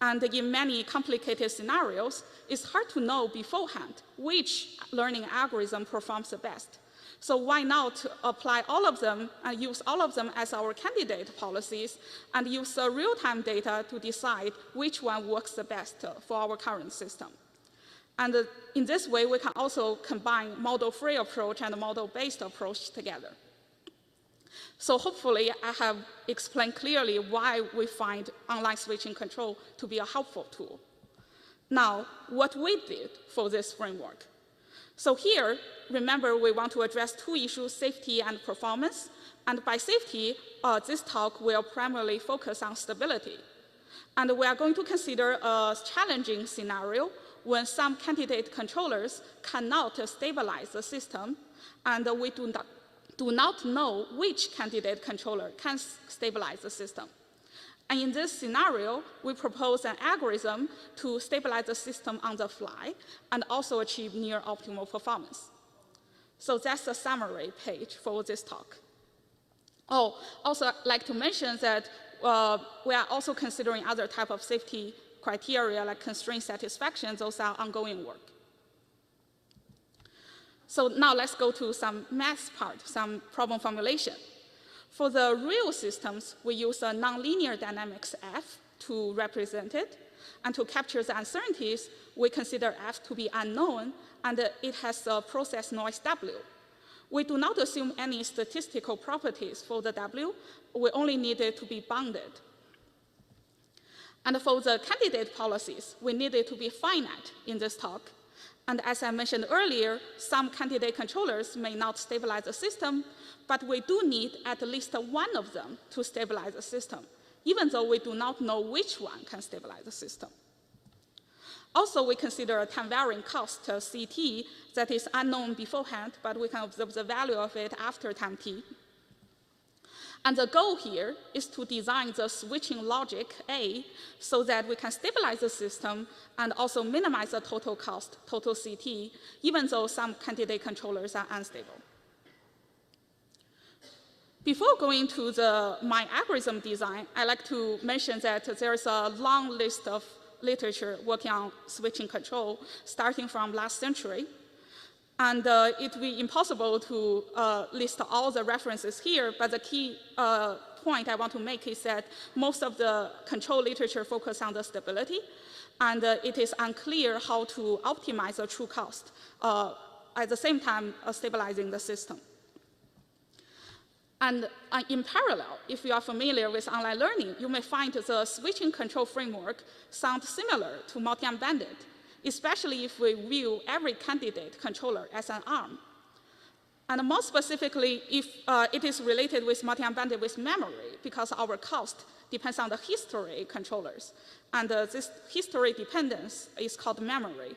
And in many complicated scenarios, it's hard to know beforehand which learning algorithm performs the best. So why not apply all of them and use all of them as our candidate policies and use the real-time data to decide which one works the best for our current system. And in this way, we can also combine model-free approach and model-based approach together. So hopefully, I have explained clearly why we find online switching control to be a helpful tool. Now, what we did for this framework. So here, remember, we want to address two issues, safety and performance. And by safety, this talk will primarily focus on stability. And we are going to consider a challenging scenario when some candidate controllers cannot stabilize the system, and we do not know which candidate controller can stabilize the system. And in this scenario, we propose an algorithm to stabilize the system on the fly and also achieve near optimal performance. So that's the summary page for this talk. Oh, also I'd like to mention that we are also considering other type of safety criteria like constraint satisfaction. Those are ongoing work. So now let's go to some math part, some problem formulation. For the real systems, we use a nonlinear dynamics F to represent it. And to capture the uncertainties, we consider F to be unknown, and it has a process noise W. We do not assume any statistical properties for the W. We only need it to be bounded. And for the candidate policies, we need it to be finite in this talk. And as I mentioned earlier, some candidate controllers may not stabilize the system, but we do need at least one of them to stabilize the system, even though we do not know which one can stabilize the system. Also, we consider a time-varying cost, CT, that is unknown beforehand, but we can observe the value of it after time t. And the goal here is to design the switching logic A so that we can stabilize the system and also minimize the total cost, total CT, even though some candidate controllers are unstable. Before going to my algorithm design, I'd like to mention that there's a long list of literature working on switching control starting from last century. And it would be impossible to list all the references here, but the key point I want to make is that most of the control literature focus on the stability, and it is unclear how to optimize the true cost at the same time stabilizing the system. And in parallel, if you are familiar with online learning, you may find the switching control framework sounds similar to multi-banded, especially if we view every candidate controller as an arm. And more specifically, if it is related with multi-banded with memory, because our cost depends on the history controllers. And this history dependence is called memory.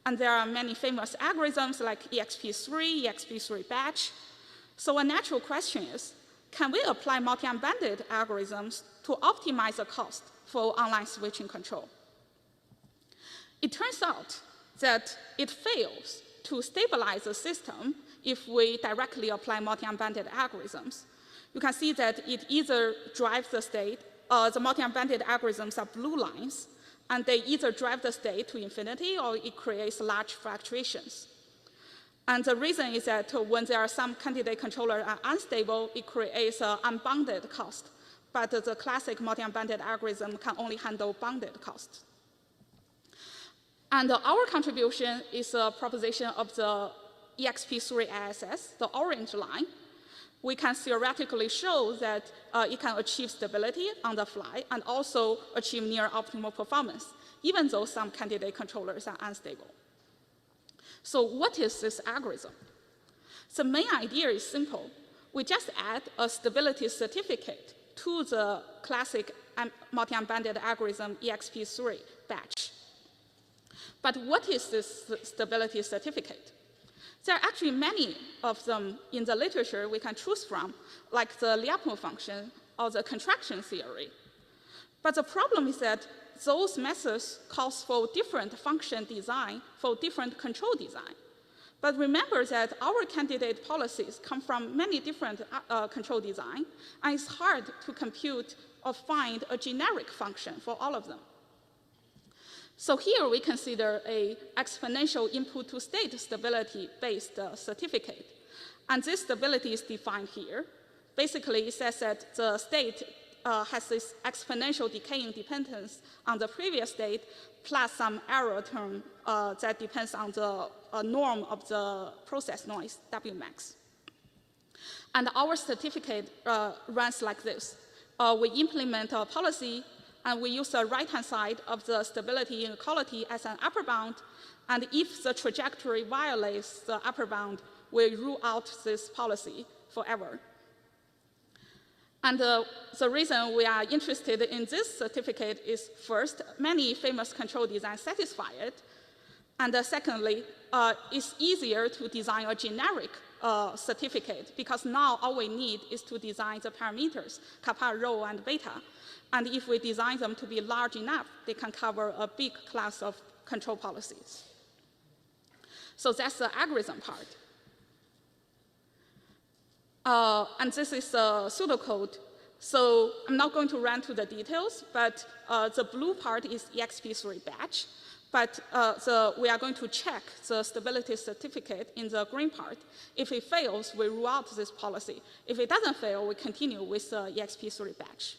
And there are many famous algorithms like EXP3, EXP3 batch. So a natural question is, can we apply multi-banded algorithms to optimize the cost for online switching control? It turns out that it fails to stabilize the system if we directly apply multi-banded algorithms. You can see that it either drives the state, the multi-banded algorithms are blue lines, and they either drive the state to infinity or it creates large fluctuations. And the reason is that when there are some candidate controllers are unstable, it creates an unbounded cost. But the classic multi-banded algorithm can only handle bounded costs. And our contribution is a proposition of the EXP3 ISS, the orange line. We can theoretically show that it can achieve stability on the fly and also achieve near optimal performance, even though some candidate controllers are unstable. So what is this algorithm? The main idea is simple. We just add a stability certificate to the classic multi-banded algorithm EXP3 batch. But what is this stability certificate? There are actually many of them in the literature we can choose from, like the Lyapunov function or the contraction theory. But the problem is that those methods call for different function design for different control design. But remember that our candidate policies come from many different control design, and it's hard to compute or find a generic function for all of them. So here we consider an exponential input to state stability-based certificate. And this stability is defined here. Basically, it says that the state has this exponential decaying dependence on the previous state, plus some error term that depends on the norm of the process noise, Wmax. And our certificate runs like this. We implement a policy, and we use the right-hand side of the stability inequality as an upper bound. And if the trajectory violates the upper bound, we rule out this policy forever. And the reason we are interested in this certificate is, first, many famous control designs satisfy it. And secondly, it's easier to design a generic certificate, because now all we need is to design the parameters, kappa, rho, and beta. And if we design them to be large enough, they can cover a big class of control policies. So that's the algorithm part. And this is a pseudocode. So I'm not going to run through the details, but the blue part is EXP3 batch. But we are going to check the stability certificate in the green part. If it fails, we rule out this policy. If it doesn't fail, we continue with the EXP3 batch.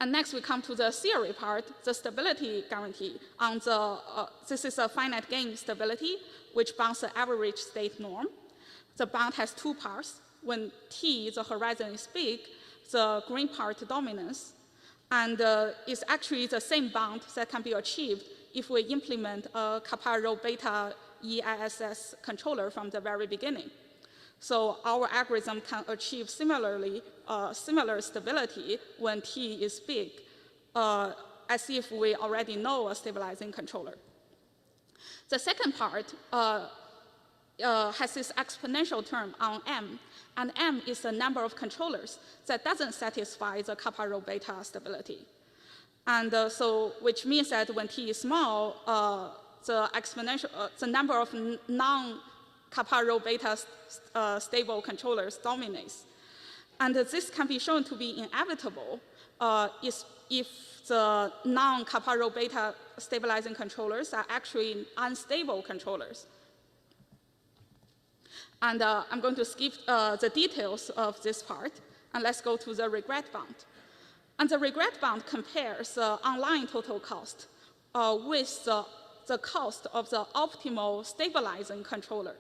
And next, we come to the theory part, the stability guarantee. On the, this is a finite gain stability, which bounds the average state norm. The bound has two parts. When T, the horizon, is big, the green part dominance. And it's actually the same bound that can be achieved if we implement a kappa rho beta EISS controller from the very beginning. So our algorithm can achieve similar stability when T is big, as if we already know a stabilizing controller. The second part has this exponential term on M, and M is the number of controllers that doesn't satisfy the kappa rho beta stability. And which means that when t is small, the number of non-kappa rho beta stable controllers dominates. And this can be shown to be inevitable if the non-kappa rho beta stabilizing controllers are actually unstable controllers. And I'm going to skip the details of this part, and let's go to the regret bound. And the regret bound compares the online total cost with the cost of the optimal stabilizing controller,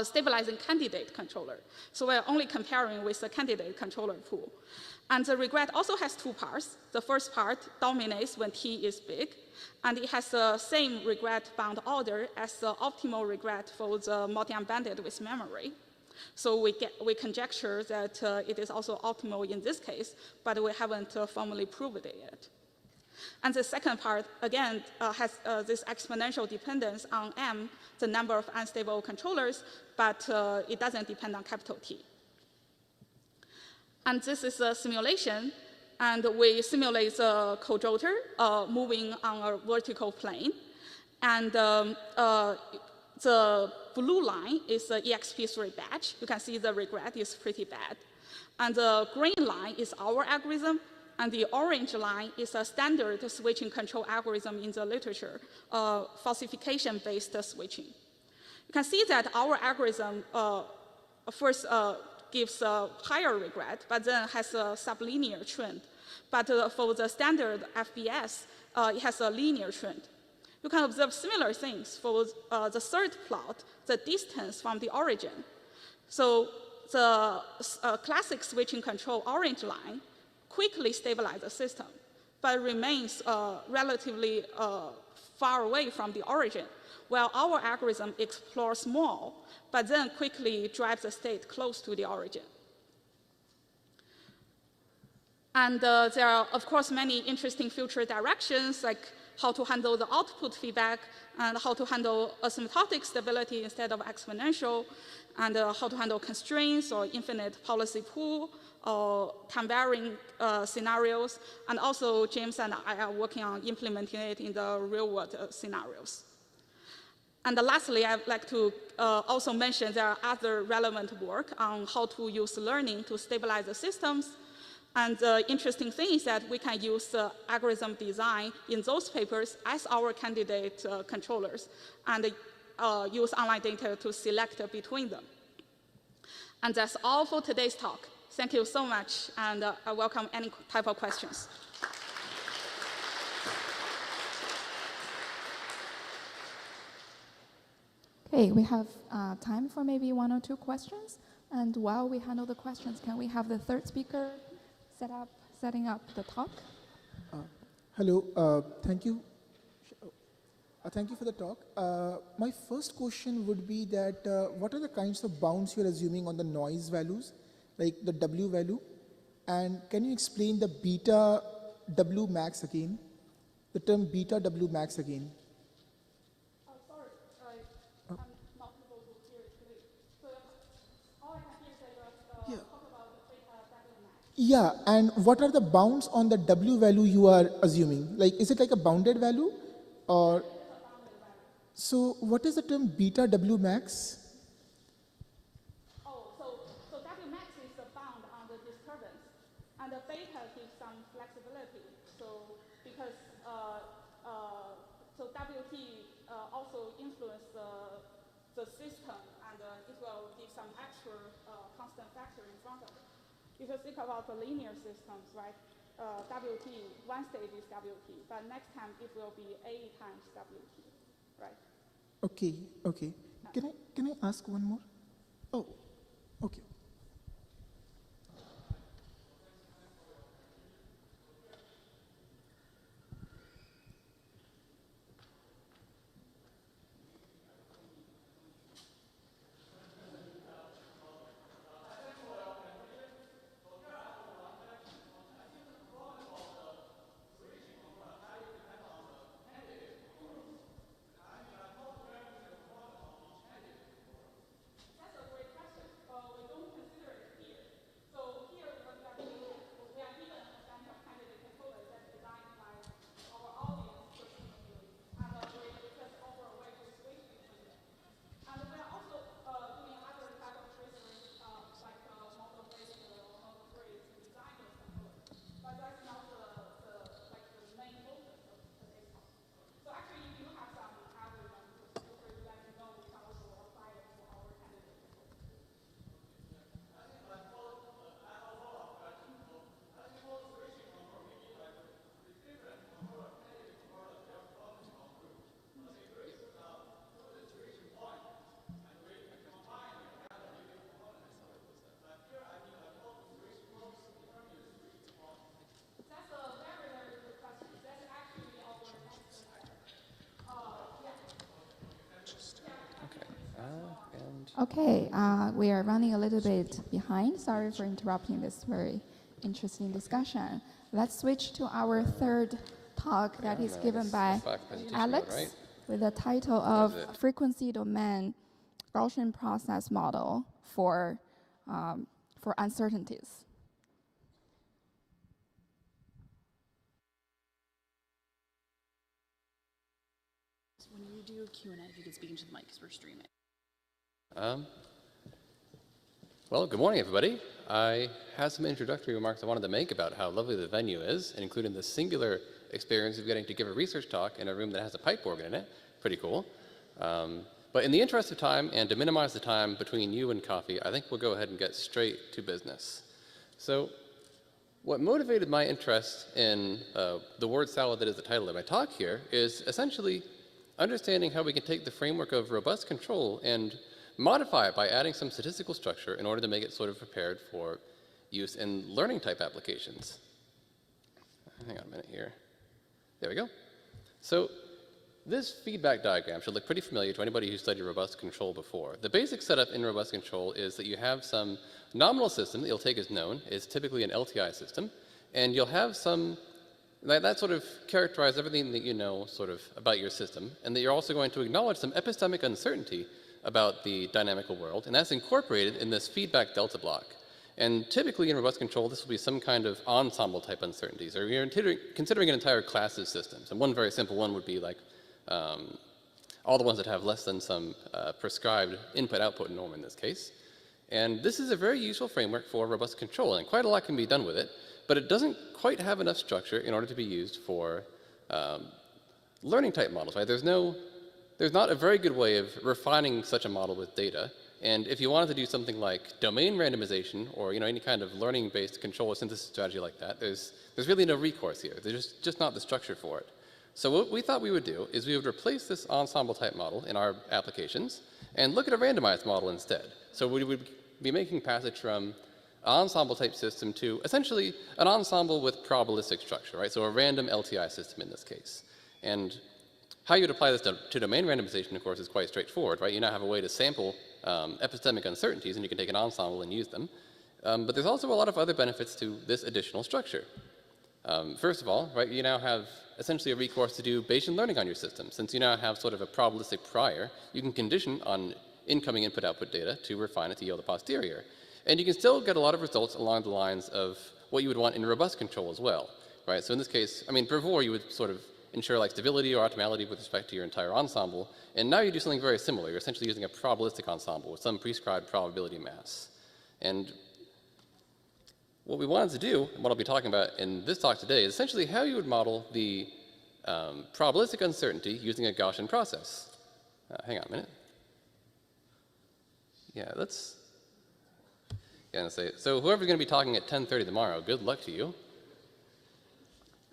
stabilizing candidate controller. So we're only comparing with the candidate controller pool. And the regret also has two parts. The first part dominates when t is big, and it has the same regret bound order as the optimal regret for the multi-banded with memory. So we conjecture that it is also optimal in this case, but we haven't formally proved it yet. And the second part, again, has this exponential dependence on M, the number of unstable controllers, but it doesn't depend on capital T. And this is a simulation, and we simulate the cojotter moving on a vertical plane. And the blue line is the EXP3 batch. You can see the regret is pretty bad. And the green line is our algorithm, and the orange line is a standard switching control algorithm in the literature, falsification-based switching. You can see that our algorithm first gives a higher regret, but then has a sublinear trend. But for the standard FBS, it has a linear trend. You can observe similar things for the third plot, the distance from the origin. So the classic switching control orange line quickly stabilizes the system, but remains relatively far away from the origin, while our algorithm explores more, but then quickly drives the state close to the origin. And there are, of course, many interesting future directions, like how to handle the output feedback, and how to handle asymptotic stability instead of exponential, and how to handle constraints or infinite policy pool, or time-varying scenarios. And also, James and I are working on implementing it in the real-world scenarios. And lastly, I'd like to also mention there are other relevant work on how to use learning to stabilize the systems. And the interesting thing is that we can use algorithm design in those papers as our candidate controllers, and use online data to select between them. And that's all for today's talk. Thank you so much, and I welcome any type of questions. Okay, we have time for maybe 1 or 2 questions. And while we handle the questions, can we have the third speaker setting up the talk? Hello, thank you. Thank you for the talk. My first question would be that what are the kinds of bounds you're assuming on the noise values, like the W value? And can you explain the beta W max again? The term beta W max again. Sorry, I'm not able to hear it clearly. So all I can hear is talk about the beta W max. Yeah, and what are the bounds on the W value you are assuming? Like, is it like a bounded value? Or so what is the term beta W max? So W max is the bound on the disturbance, and the beta gives some flexibility. So because so WT also influence the system, and it will give some extra constant factor in front of it. If you think about the linear systems, right? WT, one stage is WT, but next time it will be A times WT, right? Okay, okay. Can I ask one more? Oh, okay. Okay, we are running a little bit behind. Sorry for interrupting this very interesting discussion. Let's switch to our third talk that is given by Alex with the title of Frequency Domain Gaussian Process Model for Uncertainties. When you do Q&A, if you could speak into the mic because we're streaming. Well, good morning, everybody. I had some introductory remarks I wanted to make about how lovely the venue is, and including the singular experience of getting to give a research talk in a room that has a pipe organ in it. Pretty cool. But in the interest of time and to minimize the time between you and coffee, I think we'll go ahead and get straight to business. So what motivated my interest in the word salad that is the title of my talk here is essentially understanding how we can take the framework of robust control and modify it by adding some statistical structure in order to make it sort of prepared for use in learning type applications. Hang on a minute here. There we go. So this feedback diagram should look pretty familiar to anybody who studied robust control before. The basic setup in robust control is that you have some nominal system that you'll take as known. It's typically an LTI system. And you'll have some that sort of characterizes everything that you know sort of about your system, and that you're also going to acknowledge some epistemic uncertainty about the dynamical world, and that's incorporated in this feedback delta block. And typically in robust control, this will be some kind of ensemble type uncertainties, or you're considering an entire class of systems. And one very simple one would be like all the ones that have less than some prescribed input-output norm in this case. And this is a very useful framework for robust control, and quite a lot can be done with it, but it doesn't quite have enough structure in order to be used for learning type models, right? There's not a very good way of refining such a model with data. And if you wanted to do something like domain randomization or any kind of learning-based control or synthesis strategy like that, there's really no recourse here. There's just not the structure for it. So what we thought we would do is we would replace this ensemble type model in our applications and look at a randomized model instead. So we would be making passage from ensemble type system to essentially an ensemble with probabilistic structure, right? So a random LTI system in this case. And how you'd apply this to domain randomization, of course, is quite straightforward, right? You now have a way to sample epistemic uncertainties, and you can take an ensemble and use them. But there's also a lot of other benefits to this additional structure. First of all, right, you now have essentially a recourse to do Bayesian learning on your system. Since you now have sort of a probabilistic prior, you can condition on incoming input-output data to refine it to yield a posterior. And you can still get a lot of results along the lines of what you would want in robust control as well, right? So in this case, I mean, before you would sort of ensure like stability or optimality with respect to your entire ensemble, and now you do something very similar. You're essentially using a probabilistic ensemble with some prescribed probability mass. And what we wanted to do, and what I'll be talking about in this talk today, is essentially how you would model the probabilistic uncertainty using a Gaussian process. Hang on a minute. Yeah, so whoever's going to be talking at 10:30 tomorrow, good luck to you.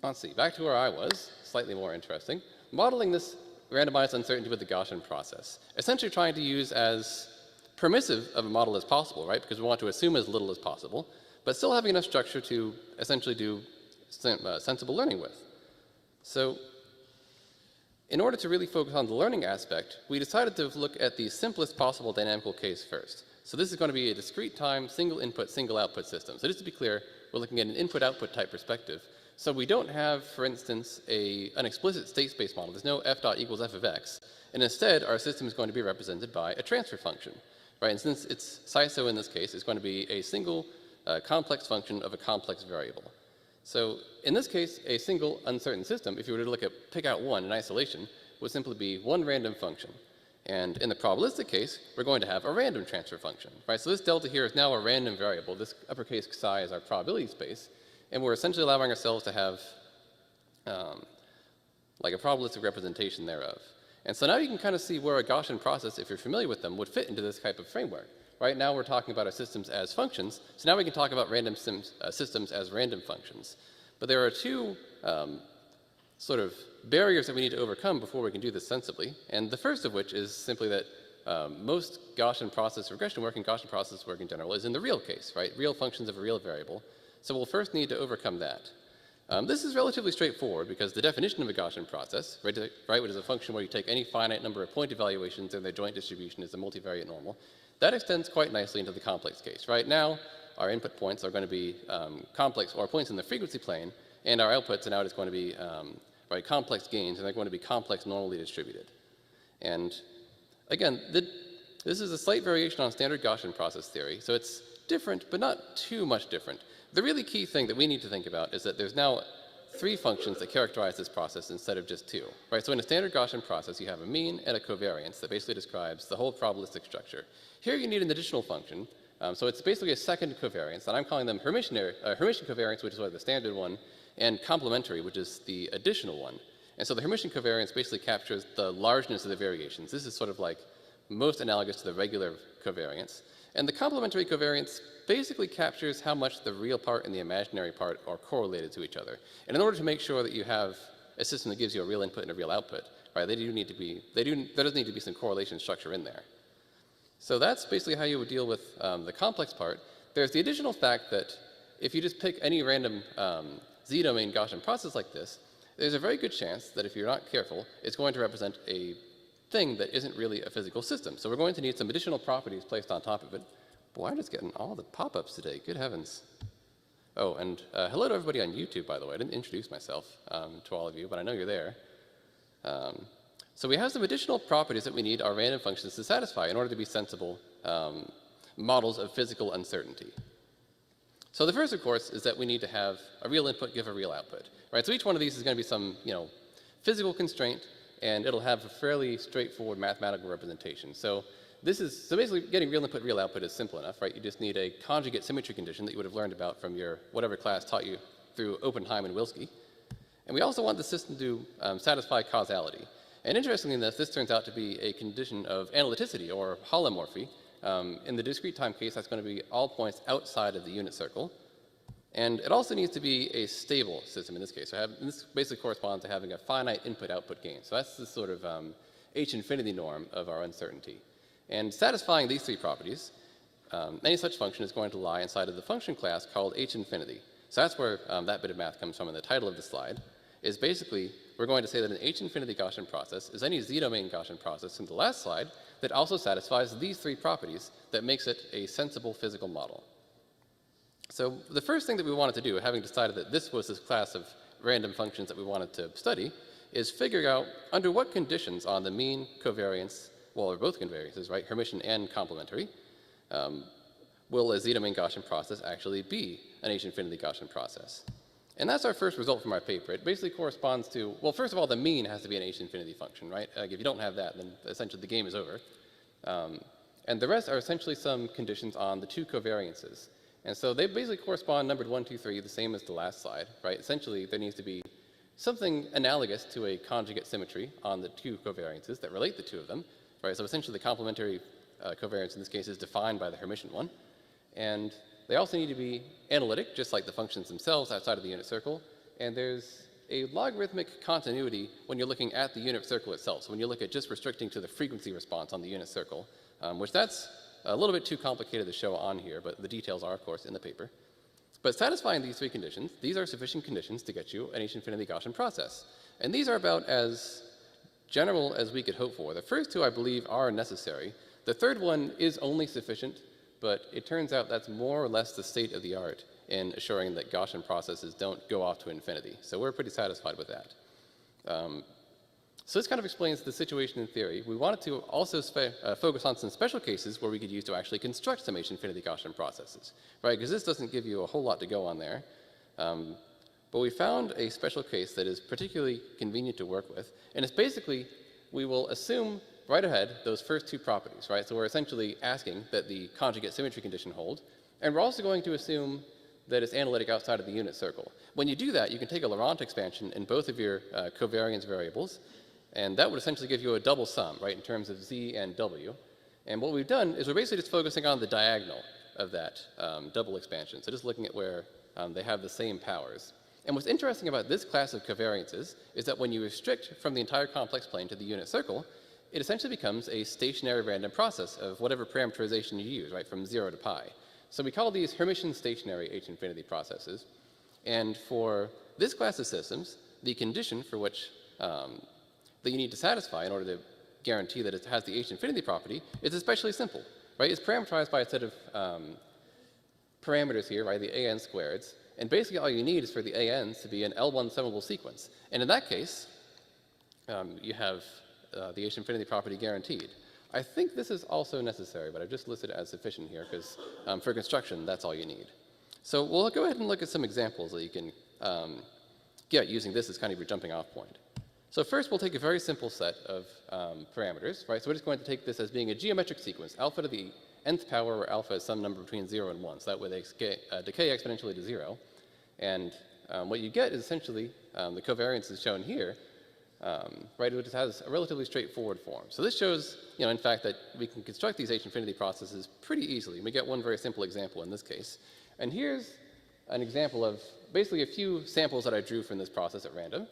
Let's see, back to where I was, slightly more interesting. Modeling this randomized uncertainty with the Gaussian process. Essentially trying to use as permissive of a model as possible, right? Because we want to assume as little as possible, but still having enough structure to essentially do sensible learning with. So in order to really focus on the learning aspect, we decided to look at the simplest possible dynamical case first. So this is going to be a discrete time, single input, single output system. So just to be clear, we're looking at an input-output type perspective. So we don't have, for instance, an explicit state space model. There's no f dot equals f of x. And instead, our system is going to be represented by a transfer function, right? And since it's SISO in this case, it's going to be a single complex function of a complex variable. So in this case, a single uncertain system, if you were to pick out one in isolation, would simply be one random function. And in the probabilistic case, we're going to have a random transfer function, right? So this delta here is now a random variable. This uppercase psi is our probability space. And we're essentially allowing ourselves to have like a probabilistic representation thereof. And so now you can kind of see where a Gaussian process, if you're familiar with them, would fit into this type of framework. Right now we're talking about our systems as functions, so now we can talk about random systems as random functions. But there are two sort of barriers that we need to overcome before we can do this sensibly. And the first of which is simply that most Gaussian process regression work and Gaussian process work in general is in the real case, right? Real functions of a real variable. So we'll first need to overcome that. This is relatively straightforward because the definition of a Gaussian process, right, which is a function where you take any finite number of point evaluations and their joint distribution is a multivariate normal. that extends quite nicely into the complex case. Right now, our input points are going to be complex, or points in the frequency plane, and our outputs and out is going to be complex gains, and they're going to be complex normally distributed. And again, this is a slight variation on standard Gaussian process theory, so it's different, but not too much different. The really key thing that we need to think about is that there's now 3 functions that characterize this process instead of just 2. Right? So in a standard Gaussian process, you have a mean and a covariance that basically describes the whole probabilistic structure. Here you need an additional function, so it's basically a second covariance, and I'm calling them Hermitian covariance, which is the standard one, and complementary, which is the additional one. And so the Hermitian covariance basically captures the largeness of the variations. This is sort of like most analogous to the regular covariance. And the complementary covariance basically captures how much the real part and the imaginary part are correlated to each other. And in order to make sure that you have a system that gives you a real input and a real output, right, there does need to be some correlation structure in there. So that's basically how you would deal with the complex part. There's the additional fact that if you just pick any random z-domain Gaussian process like this, there's a very good chance that if you're not careful, it's going to represent a thing that isn't really a physical system. So we're going to need some additional properties placed on top of it. Boy, I'm just getting all the pop-ups today. Good heavens. Oh, and hello to everybody on YouTube, by the way. I didn't introduce myself to all of you, but I know you're there. So we have some additional properties that we need our random functions to satisfy in order to be sensible models of physical uncertainty. So the first, of course, is that we need to have a real input give a real output. Right? So each one of these is going to be some physical constraint, and it'll have a fairly straightforward mathematical representation. So basically getting real input, real output is simple enough, right? You just need a conjugate symmetry condition that you would have learned about from your whatever class taught you through Oppenheim and Wilsky. And we also want the system to satisfy causality. And interestingly enough, this turns out to be a condition of analyticity or holomorphy. In the discrete time case, that's going to be all points outside of the unit circle. And it also needs to be a stable system in this case. So this basically corresponds to having a finite input-output gain. So that's the sort of H infinity norm of our uncertainty. And satisfying these 3 properties, any such function is going to lie inside of the function class called H infinity. So that's where that bit of math comes from in the title of the slide, is basically we're going to say that an H infinity Gaussian process is any z-domain Gaussian process in the last slide that also satisfies these 3 properties that makes it a sensible physical model. So the first thing that we wanted to do, having decided that this was this class of random functions that we wanted to study, is figure out under what conditions on the mean, covariance, well, or both covariances, right, Hermitian and complementary, will a z-domain Gaussian process actually be an H infinity Gaussian process. And that's our first result from our paper. It basically corresponds to, well, first of all, the mean has to be an H infinity function, right? If you don't have that, then essentially the game is over. And the rest are essentially some conditions on the 2 covariances. And so they basically correspond numbered 1, 2, 3, the same as the last slide, right? Essentially, there needs to be something analogous to a conjugate symmetry on the 2 covariances that relate the 2 of them, right? So essentially, the complementary covariance in this case is defined by the Hermitian one. And they also need to be analytic, just like the functions themselves outside of the unit circle. And there's a logarithmic continuity when you're looking at the unit circle itself. So when you look at just restricting to the frequency response on the unit circle, which that's a little bit too complicated to show on here, but the details are, of course, in the paper. But satisfying these 3 conditions, these are sufficient conditions to get you an H infinity Gaussian process. And these are about as general as we could hope for. The first 2, I believe, are necessary. The third one is only sufficient, but it turns out that's more or less the state of the art in assuring that Gaussian processes don't go off to infinity. So we're pretty satisfied with that. So this kind of explains the situation in theory. We wanted to also focus on some special cases where we could use to actually construct some H infinity Gaussian processes, right? Because this doesn't give you a whole lot to go on there. But we found a special case that is particularly convenient to work with. And it's basically, we will assume right ahead those first 2 properties, right? So we're essentially asking that the conjugate symmetry condition hold. And we're also going to assume that it's analytic outside of the unit circle. When you do that, you can take a Laurent expansion in both of your covariance variables. And that would essentially give you a double sum, right, in terms of z and w. And what we've done is we're basically just focusing on the diagonal of that double expansion. So just looking at where they have the same powers. And what's interesting about this class of covariances is that when you restrict from the entire complex plane to the unit circle, it essentially becomes a stationary random process of whatever parameterization you use, right, from 0 to pi. So we call these Hermitian stationary H infinity processes. And for this class of systems, the condition for which that you need to satisfy in order to guarantee that it has the H infinity property is especially simple, right, is parameterized by a set of parameters here, right, the an squareds. And basically all you need is for the an's to be an L1 summable sequence. And in that case, you have the H-infinity property guaranteed. I think this is also necessary, but I've just listed it as sufficient here because for construction, that's all you need. So we'll go ahead and look at some examples that you can get using this as kind of your jumping off point. So first, we'll take a very simple set of parameters, right? So we're just going to take this as being a geometric sequence, alpha to the nth power, where alpha is some number between 0 and 1. So that way they decay exponentially to 0. And what you get is essentially, the covariance is shown here, right, which has a relatively straightforward form. So this shows, in fact, that we can construct these H-infinity processes pretty easily. We get one very simple example in this case. And here's an example of basically a few samples that I drew from this process at random.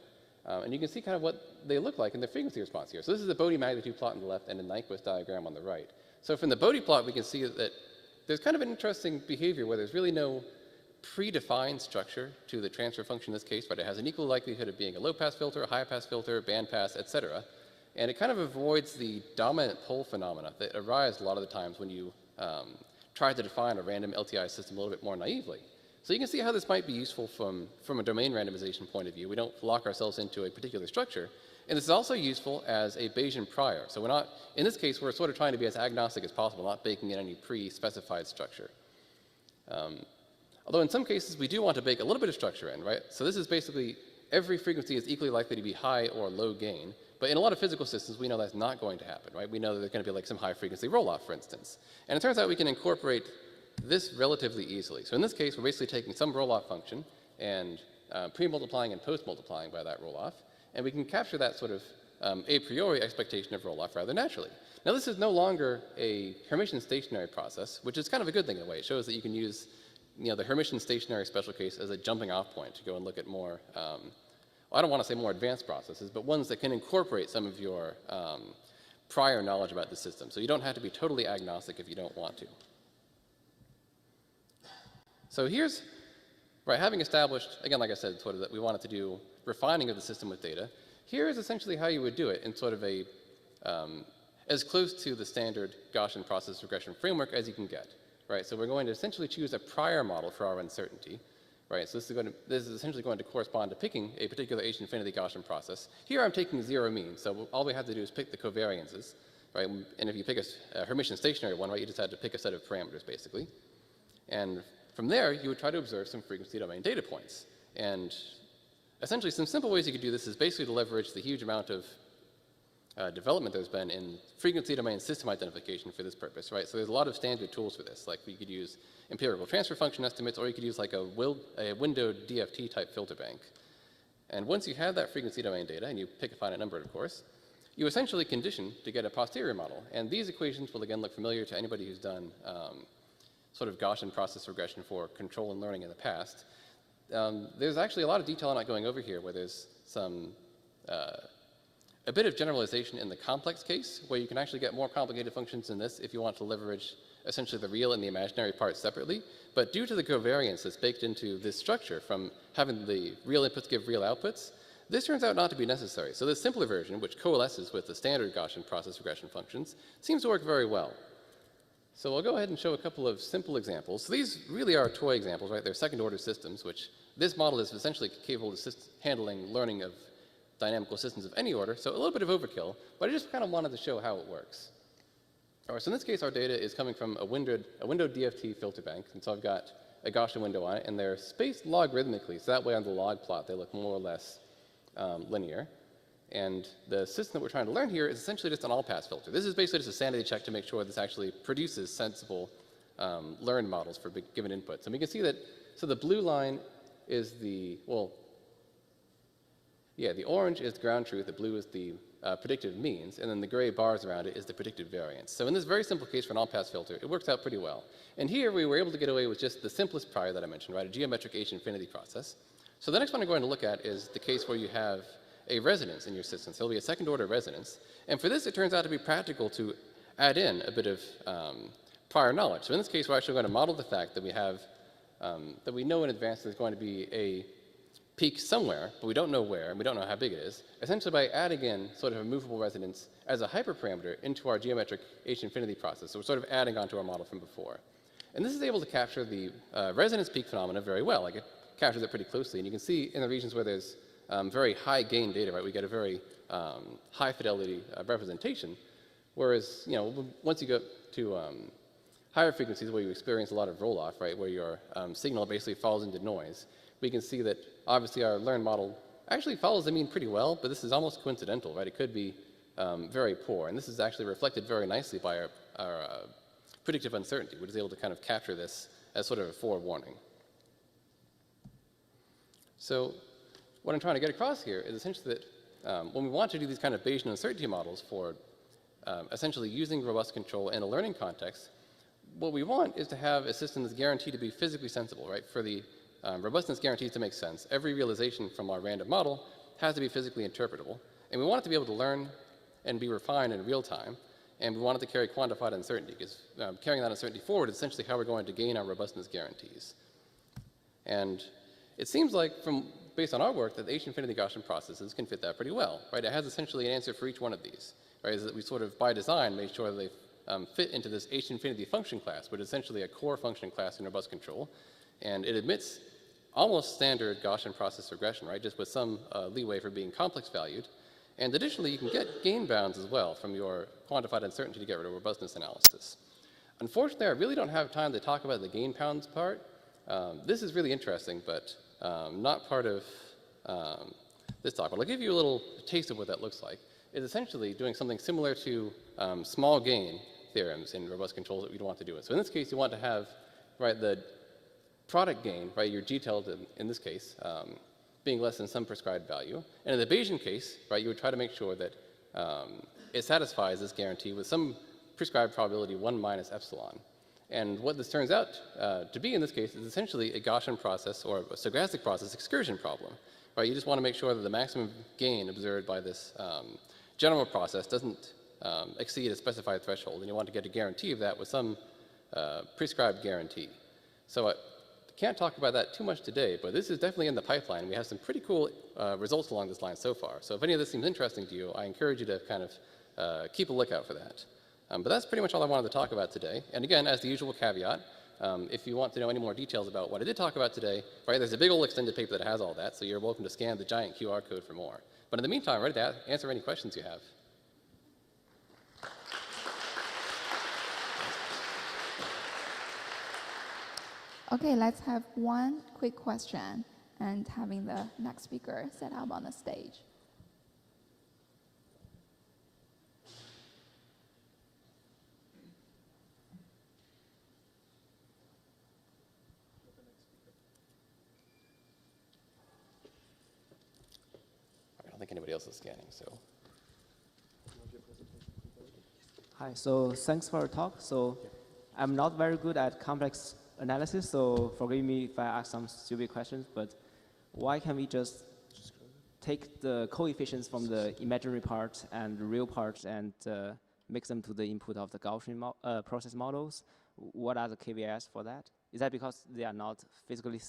And you can see kind of what they look like in their frequency response here. So this is the Bode magnitude plot on the left and a Nyquist diagram on the right. So from the Bode plot, we can see that there's kind of an interesting behavior where there's really no predefined structure to the transfer function in this case, but it has an equal likelihood of being a low-pass filter, a high-pass filter, bandpass, etc. And it kind of avoids the dominant pole phenomena that arise a lot of the times when you try to define a random LTI system a little bit more naively. So you can see how this might be useful from a domain randomization point of view. We don't lock ourselves into a particular structure. And this is also useful as a Bayesian prior. So we're not, in this case, we're sort of trying to be as agnostic as possible, not baking in any pre-specified structure. Although in some cases, we do want to bake a little bit of structure in, right? So this is basically every frequency is equally likely to be high or low gain. But in a lot of physical systems, we know that's not going to happen, right? We know that there's going to be like some high frequency roll-off, for instance. And it turns out we can incorporate this relatively easily. So in this case, we're basically taking some roll-off function and pre-multiplying and post-multiplying by that roll-off. And we can capture that sort of a priori expectation of roll-off rather naturally. Now this is no longer a Hermitian stationary process, which is kind of a good thing in a way. It shows that you can use the Hermitian stationary special case as a jumping off point to go and look at more, I don't want to say more advanced processes, but ones that can incorporate some of your prior knowledge about the system. So you don't have to be totally agnostic if you don't want to. So here's, right, having established, again, like I said, sort of that we wanted to do refining of the system with data, here is essentially how you would do it in sort of a, as close to the standard Gaussian process regression framework as you can get, right? So we're going to essentially choose a prior model for our uncertainty, right? So this is essentially going to correspond to picking a particular H-infinity Gaussian process. Here I'm taking 0 mean, so all we have to do is pick the covariances, right? And if you pick a Hermitian stationary one, right, you just had to pick a set of parameters, basically. And from there, you would try to observe some frequency domain data points. And essentially, some simple ways you could do this is basically to leverage the huge amount of development there's been in frequency domain system identification for this purpose, right? So there's a lot of standard tools for this. Like you could use empirical transfer function estimates, or you could use like a windowed DFT type filter bank. And once you have that frequency domain data, and you pick a finite number, of course, you essentially condition to get a posterior model. And these equations will again look familiar to anybody who's done sort of Gaussian process regression for control and learning in the past. There's actually a lot of detail I'm not going over here, where there's some a bit of generalization in the complex case, where you can actually get more complicated functions than this if you want to leverage essentially the real and the imaginary parts separately. But due to the covariance that's baked into this structure from having the real inputs give real outputs, this turns out not to be necessary. So this simpler version, which coalesces with the standard Gaussian process regression functions, seems to work very well. So I'll go ahead and show a couple of simple examples. So these really are toy examples, right? They're second-order systems, which this model is essentially capable of handling learning of dynamical systems of any order, so a little bit of overkill, but I just kind of wanted to show how it works. All right, so in this case, our data is coming from a windowed DFT filter bank, and so I've got a Gaussian window on it, and they're spaced logarithmically, so that way on the log plot, they look more or less linear. And the system that we're trying to learn here is essentially just an all-pass filter. This is basically just a sanity check to make sure this actually produces sensible learned models for given inputs. And we can see that, so the blue line is the, well, yeah, the orange is the ground truth, the blue is the predictive means, and then the gray bars around it is the predictive variance. So in this very simple case for an all-pass filter, it works out pretty well. And here we were able to get away with just the simplest prior that I mentioned, right, a geometric H-infinity process. So the next one I'm going to look at is the case where you have a resonance in your system. So it'll be a second-order resonance. And for this, it turns out to be practical to add in a bit of prior knowledge. So in this case, we're actually going to model the fact that we have, that we know in advance there's going to be peak somewhere, but we don't know where, and we don't know how big it is, essentially by adding in sort of a movable resonance as a hyperparameter into our geometric H-infinity process. So we're sort of adding onto our model from before. And this is able to capture the resonance peak phenomena very well. Like it captures it pretty closely. And you can see in the regions where there's very high gain data, right, we get a very high fidelity representation. Whereas, once you go to higher frequencies where you experience a lot of roll-off, right, where your signal basically falls into noise, we can see that obviously our learned model actually follows the mean pretty well, but this is almost coincidental, right? It could be very poor. And this is actually reflected very nicely by our predictive uncertainty, which is able to kind of capture this as sort of a forewarning. So what I'm trying to get across here is essentially that when we want to do these kind of Bayesian uncertainty models for essentially using robust control in a learning context, what we want is to have a system that's guaranteed to be physically sensible, right? For the robustness guarantees to make sense, every realization from our random model has to be physically interpretable. And we want it to be able to learn and be refined in real time. And we want it to carry quantified uncertainty, because carrying that uncertainty forward is essentially how we're going to gain our robustness guarantees. And it seems like, based on our work, that the H-infinity Gaussian processes can fit that pretty well, right? It has essentially an answer for each one of these, right? Is that we sort of, by design, made sure that they fit into this H-infinity function class, which is essentially a core function class in robust control. And it admits almost standard Gaussian process regression, right? Just with some leeway for being complex valued. And additionally, you can get gain bounds as well from your quantified uncertainty to get rid of robustness analysis. Unfortunately, I really don't have time to talk about the gain bounds part. This is really interesting, but not part of this talk. But I'll give you a little taste of what that looks like. It's essentially doing something similar to small gain theorems in robust controls that we'd want to do it. So in this case, you want to have, right, the product gain, right, your G-tilde in this case, being less than some prescribed value. And in the Bayesian case, right, you would try to make sure that it satisfies this guarantee with some prescribed probability 1 minus epsilon. And what this turns out to be in this case is essentially a Gaussian process or a stochastic process excursion problem. Right? You just want to make sure that the maximum gain observed by this general process doesn't exceed a specified threshold, and you want to get a guarantee of that with some prescribed guarantee. So I can't talk about that too much today, but this is definitely in the pipeline. We have some pretty cool results along this line so far. So if any of this seems interesting to you, I encourage you to kind of keep a lookout for that. But that's pretty much all I wanted to talk about today. And again, as the usual caveat, if you want to know any more details about what I did talk about today, right, there's a big old extended paper that has all that, so you're welcome to scan the giant QR code for more. But in the meantime, ready to answer any questions you have. Okay, let's have one quick question and having the next speaker set up on the stage. I don't think anybody else is scanning, so. Hi, so thanks for your talk. So I'm not very good at complex analysis, so forgive me if I ask some stupid questions, but why can't we just take the coefficients from the imaginary part and the real part and mix them to the input of the Gaussian process models? What are the KVS for that? Is that because they are not physically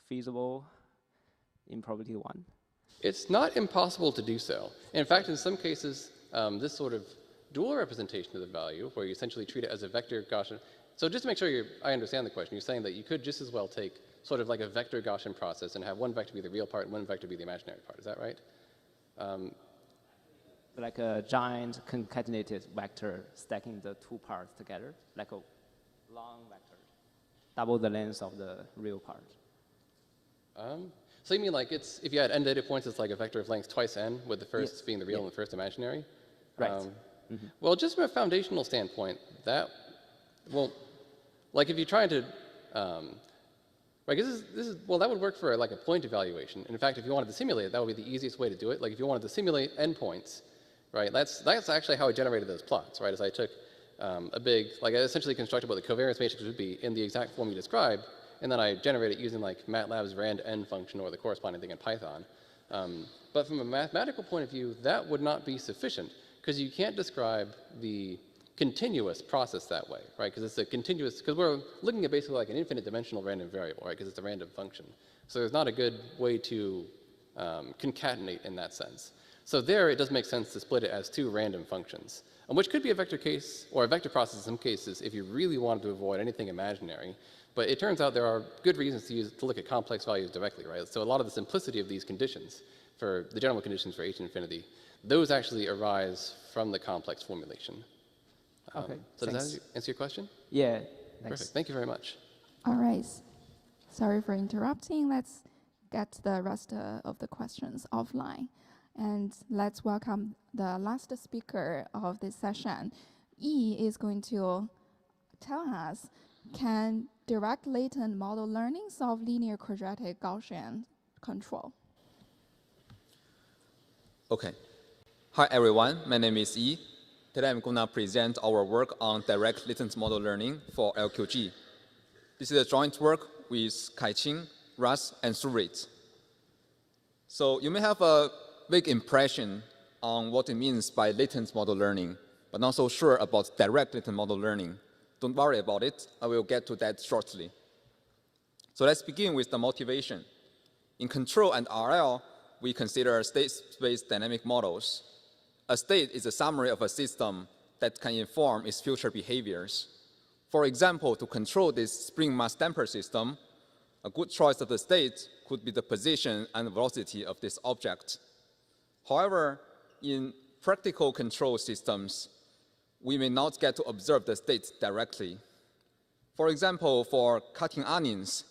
feasible in probability 1? It's not impossible to do so. In fact, in some cases, this sort of dual representation of the value, where you essentially treat it as a vector Gaussian. So just to make sure I understand the question, you're saying that you could just as well take sort of like a vector Gaussian process and have one vector be the real part and one vector be the imaginary part. Is that right? Like a giant concatenated vector stacking the two parts together, like a long vector, double the length of the real part. So you mean like if you had n data points, it's like a vector of length twice n, with the first being the real and the first imaginary? Right. Well, just from a foundational standpoint, well, like if you're trying to, like well, that would work for like a point evaluation. And in fact, if you wanted to simulate it, that would be the easiest way to do it. Like if you wanted to simulate endpoints, right? That's actually how I generated those plots, right? As I took I essentially constructed what the covariance matrix would be in the exact form you described, and then I generate it using like MATLAB's rand_n function or the corresponding thing in Python. But from a mathematical point of view, that would not be sufficient, because you can't describe the continuous process that way, right? Because it's a continuous, because we're looking at basically like an infinite dimensional random variable, right? Because it's a random function. So there's not a good way to concatenate in that sense. So there, it does make sense to split it as two random functions, which could be a vector case or a vector process in some cases if you really wanted to avoid anything imaginary. But it turns out there are good reasons to look at complex values directly, right? So a lot of the simplicity of these conditions, for the general conditions for H infinity, those actually arise from the complex formulation. Okay, so thanks. does that answer your question? Yeah, thanks. Perfect. Thank you very much. All right. Sorry for interrupting. Let's get the rest of the questions offline. And let's welcome the last speaker of this session. Yi is going to tell us, can direct latent model learning solve linear quadratic Gaussian control? Okay. Hi, everyone. My name is Yi. Today, I'm going to present our work on direct latent model learning for LQG. This is a joint work with Kaiqing, Russ, and Surit. So you may have a vague impression on what it means by latent model learning, but not so sure about direct latent model learning. Don't worry about it. I will get to that shortly. So let's begin with the motivation. In control and RL, we consider state space dynamic models. A state is a summary of a system that can inform its future behaviors. For example, to control this spring mass damper system, a good choice of the state could be the position and velocity of this object. However, in practical control systems, we may not get to observe the state directly. For example, for cutting onions,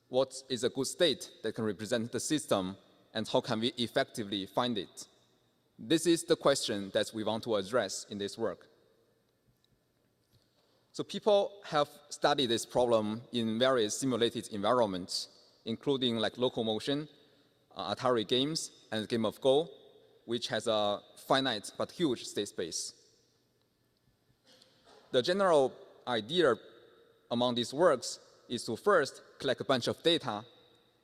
what is a good state that can represent the system, and how can we effectively find it? This is the question that we want to address in this work. So people have studied this problem in various simulated environments, including like locomotion, Atari games, and the game of Go, which has a finite but huge state space. The general idea among these works is to first collect a bunch of data,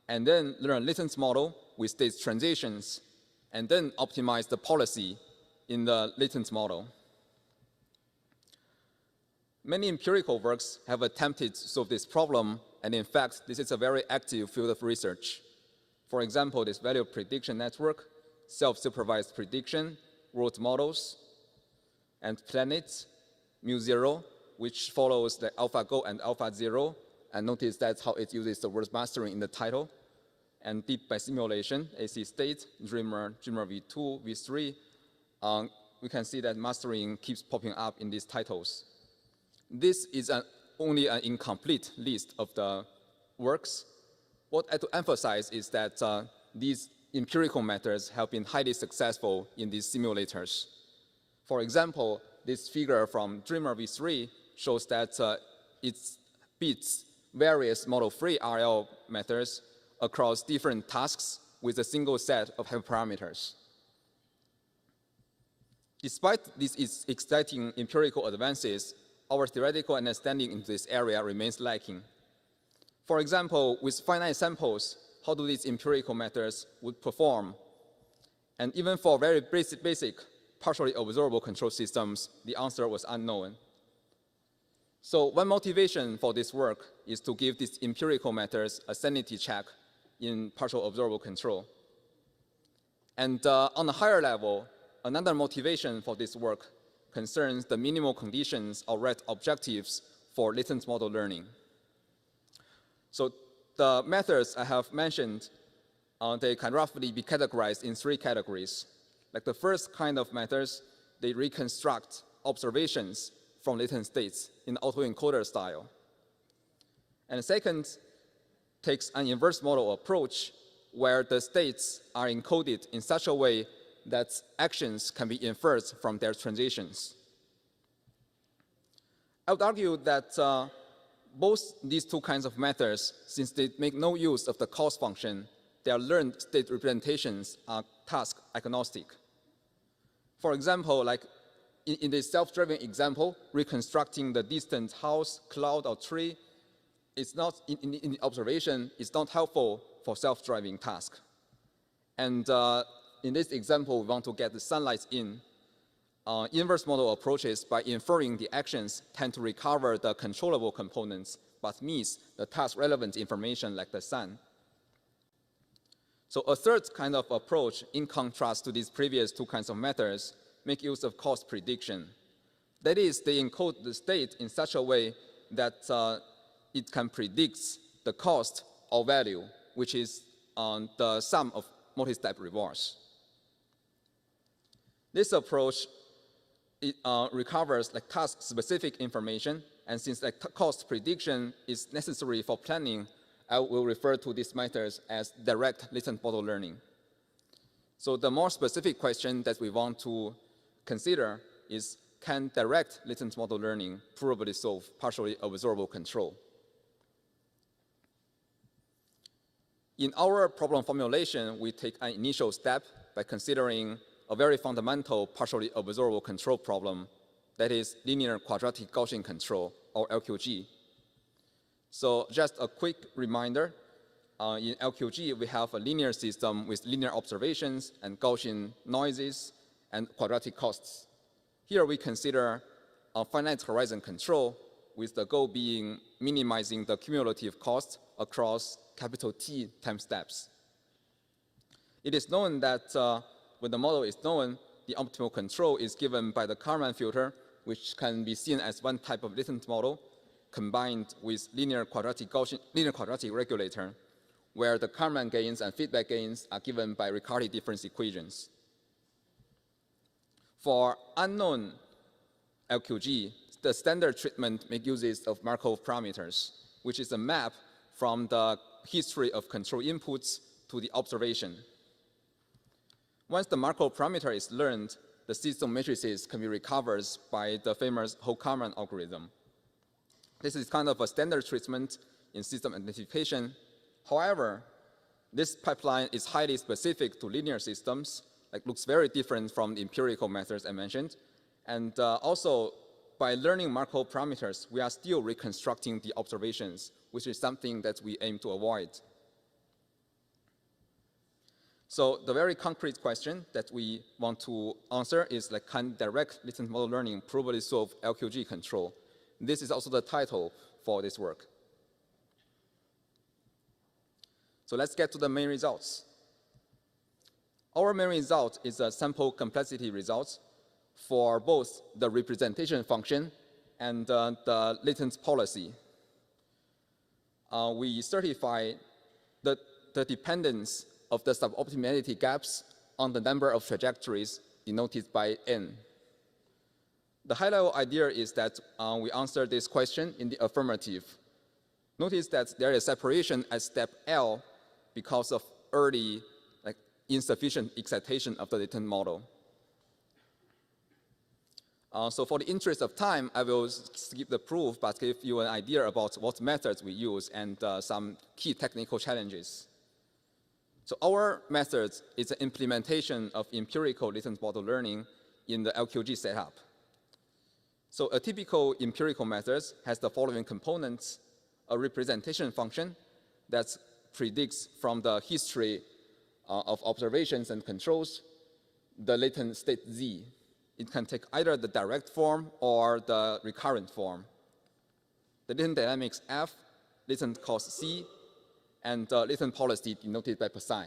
and then learn a latent model with state transitions, and then optimize the policy in the latent model. Many empirical works have attempted to solve this problem, and in fact, this is a very active field of research. For example, this value prediction network, self-supervised prediction, world models, and planets, mu0, which follows the AlphaGo and AlphaZero, and notice that's how it uses the word mastering in the title, and deep by simulation, AC state, Dreamer, Dreamer v2, v3, we can see that mastering keeps popping up in these titles. This is only an incomplete list of the works. What I have to emphasize is that these empirical methods have been highly successful in these simulators. For example, this figure from Dreamer v3 shows that it beats various model-free RL methods across different tasks with a single set of hyperparameters. Despite these exciting empirical advances, our theoretical understanding in this area remains lacking. For example, with finite samples, how do these empirical methods would perform? And even for very basic, partially observable control systems, the answer was unknown. So one motivation for this work is to give these empirical methods a sanity check in partial observable control. And on a higher level, another motivation for this work concerns the minimal conditions or red objectives for latent model learning. So the methods I have mentioned, they can roughly be categorized in three categories. Like the first kind of methods, they reconstruct observations from latent states in autoencoder style. And the second takes an inverse model approach where the states are encoded in such a way that actions can be inferred from their transitions. I would argue that both these two kinds of methods, since they make no use of the cost function, their learned state representations are task agnostic. For example, like in this self-driving example, reconstructing the distant house, cloud, or tree, it's not, in the observation, it's not helpful for self-driving task. And in this example, we want to get the sunlight in. inverse model approaches, by inferring the actions, tend to recover the controllable components, but miss the task-relevant information like the sun. So a third kind of approach, in contrast to these previous two kinds of methods, make use of cost prediction. That is, they encode the state in such a way that it can predict the cost or value, which is the sum of multi-step rewards. This approach recovers like task-specific information, and since like cost prediction is necessary for planning, I will refer to these methods as direct latent model learning. So the more specific question that we want to consider is, can direct latent model learning provably solve partially observable control? In our problem formulation, we take an initial step by considering a very fundamental partially observable control problem, that is linear quadratic Gaussian control, or LQG. So just a quick reminder, in LQG, we have a linear system with linear observations and Gaussian noises and quadratic costs. Here we consider a finite horizon control, with the goal being minimizing the cumulative cost across capital T time steps. It is known that when the model is known, the optimal control is given by the Kalman filter, which can be seen as one type of latent model combined with linear quadratic regulator, where the Kalman gains and feedback gains are given by Riccardi difference equations. For unknown LQG, the standard treatment makes use of Markov parameters, which is a map from the history of control inputs to the observation. Once the Markov parameter is learned, the system matrices can be recovered by the famous Ho-Kalman algorithm. This is kind of a standard treatment in system identification. However, this pipeline is highly specific to linear systems, like looks very different from the empirical methods I mentioned. And also, by learning Markov parameters, we are still reconstructing the observations, which is something that we aim to avoid. So the very concrete question that we want to answer is, like, can direct latent model learning provably solve LQG control? This is also the title for this work. So let's get to the main results. Our main result is a sample complexity result for both the representation function and the latent policy. We certify the dependence of the suboptimality gaps on the number of trajectories denoted by n. The high-level idea is that we answer this question in the affirmative. Notice that there is separation at step L because of early insufficient excitation of the latent model. So for the interest of time, I will skip the proof, but give you an idea about what methods we use and some key technical challenges. So our method is an implementation of empirical latent model learning in the LQG setup. So a typical empirical method has the following components: a representation function that predicts from the history of observations and controls the latent state Z. It can take either the direct form or the recurrent form. The latent dynamics F, latent cost C, and latent policy denoted by psi.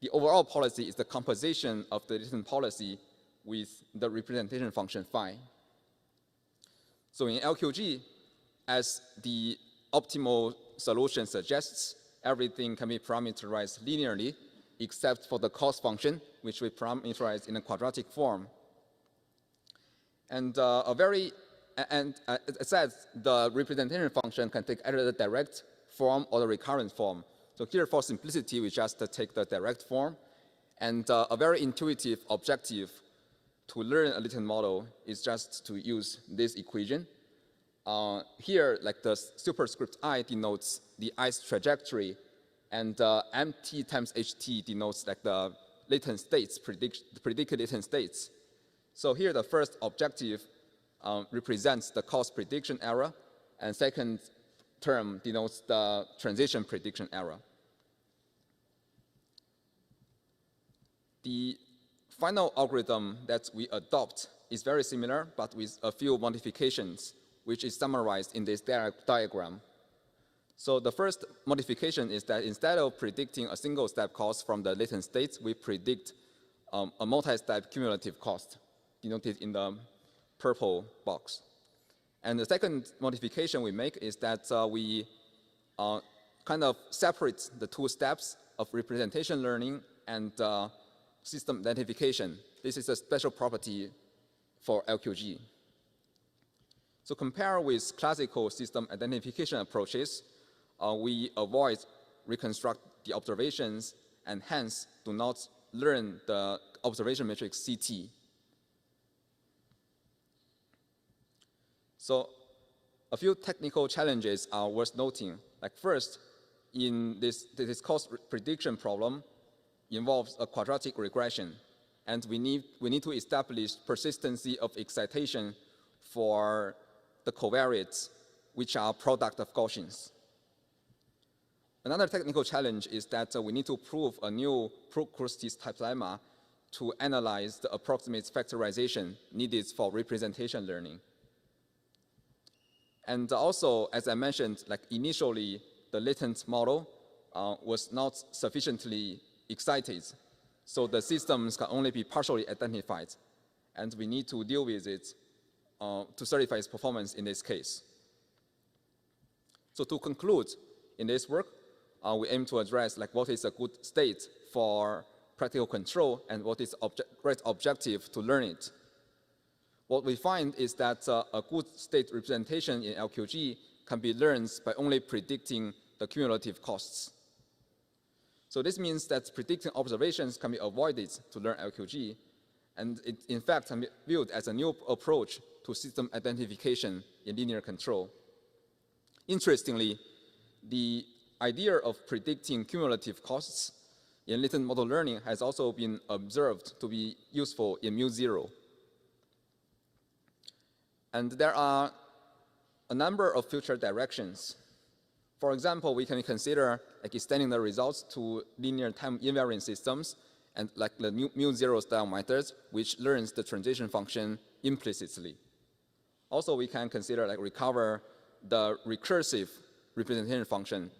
The overall policy is the composition of the latent policy with the representation function phi. So in LQG, as the optimal solution suggests, everything can be parameterized linearly except for the cost function, which we parameterize in a quadratic form. And it says the representation function can take either the direct form or the recurrent form. So here, for simplicity, we just take the direct form. And a very intuitive objective to learn a latent model is just to use this equation. Here, like the superscript I denotes the ith trajectory, and mt times ht denotes like the latent states, predicted latent states. So here, the first objective represents the cost prediction error, and second term denotes the transition prediction error. The final algorithm that we adopt is very similar, but with a few modifications, which is summarized in this diagram. So the first modification is that instead of predicting a single step cost from the latent states, we predict a multi-step cumulative cost, denoted in the purple box. And the second modification we make is that we kind of separate the two steps of representation learning and system identification. This is a special property for LQG. So compare with classical system identification approaches, we avoid reconstruct the observations and hence do not learn the observation matrix CT. So a few technical challenges are worth noting. Like first, in this cost prediction problem involves a quadratic regression, and we need to establish persistency of excitation for the covariates, which are product of Gaussians. Another technical challenge is that we need to prove a new Procrustes type lemma to analyze the approximate factorization needed for representation learning. And also, as I mentioned, like initially, the latent model was not sufficiently excited, so the systems can only be partially identified, and we need to deal with it to certify its performance in this case. So to conclude, in this work, we aim to address like what is a good state for practical control and what is great objective to learn it. What we find is that a good state representation in LQG can be learned by only predicting the cumulative costs. So this means that predicting observations can be avoided to learn LQG, and it in fact can be viewed as a new approach to system identification in linear control. Interestingly, the idea of predicting cumulative costs in latent model learning has also been observed to be useful in mu0. And there are a number of future directions. For example, we can consider like extending the results to linear time invariant systems and like the mu0 style methods, which learns the transition function implicitly. Also, we can consider like recover the recursive representation function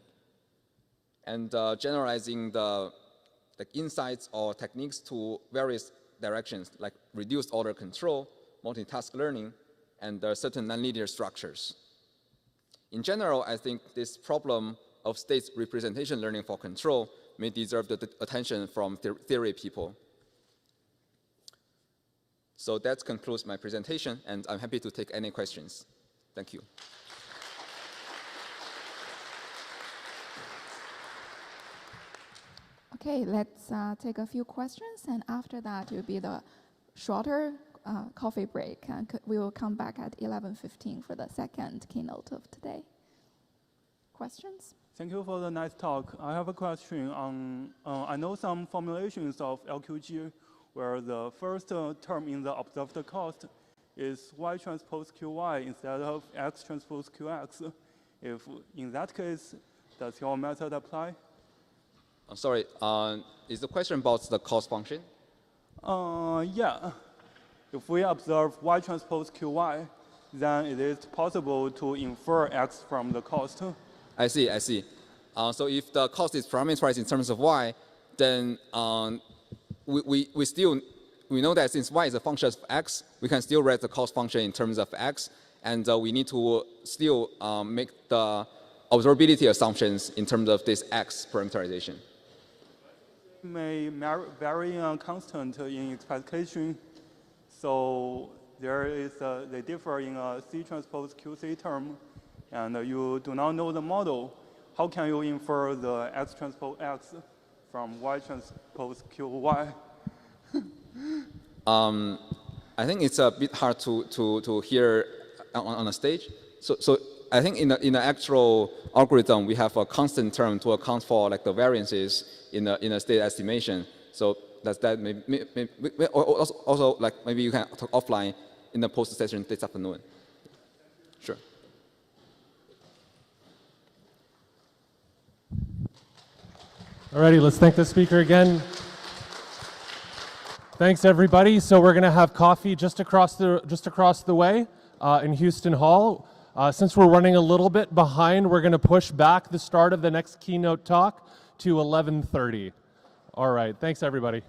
and generalizing the insights or techniques to various directions, like reduced order control, multitask learning, and certain nonlinear structures. In general, I think this problem of state representation learning for control may deserve the attention from theory people. So that concludes my presentation, and I'm happy to take any questions. Thank you. Okay, let's take a few questions, and after that will be the shorter coffee break. And we will come back at 11:15 for the second keynote of today. Questions? Thank you for the nice talk. I have a question on, I know some formulations of LQG where the first term in the observed cost is Y transpose QY instead of X transpose QX. If in that case, does your method apply? Sorry, is the question about the cost function? Yeah. If we observe Y transpose QY, then it is possible to infer X from the cost. I see, I see. So if the cost is parameterized in terms of Y, then we know that since Y is a function of X, we can still write the cost function in terms of X, and we need to still make the observability assumptions in terms of this X parameterization. May vary constant in expectation, so they differ in a C transpose QC term, and you do not know the model. How can you infer the X transpose X from Y transpose QY? I think it's a bit hard to hear on the stage. So I think in the actual algorithm, we have a constant term to account for like the variances in a state estimation. So does that maybe also like maybe you can talk offline in the post session this afternoon? Sure. Alrighty, let's thank the speaker again. Thanks, everybody. So we're going to have coffee just across the way in Houston Hall. Since we're running a little bit behind, we're going to push back the start of the next keynote talk to 11:30. All right. Thanks, everybody.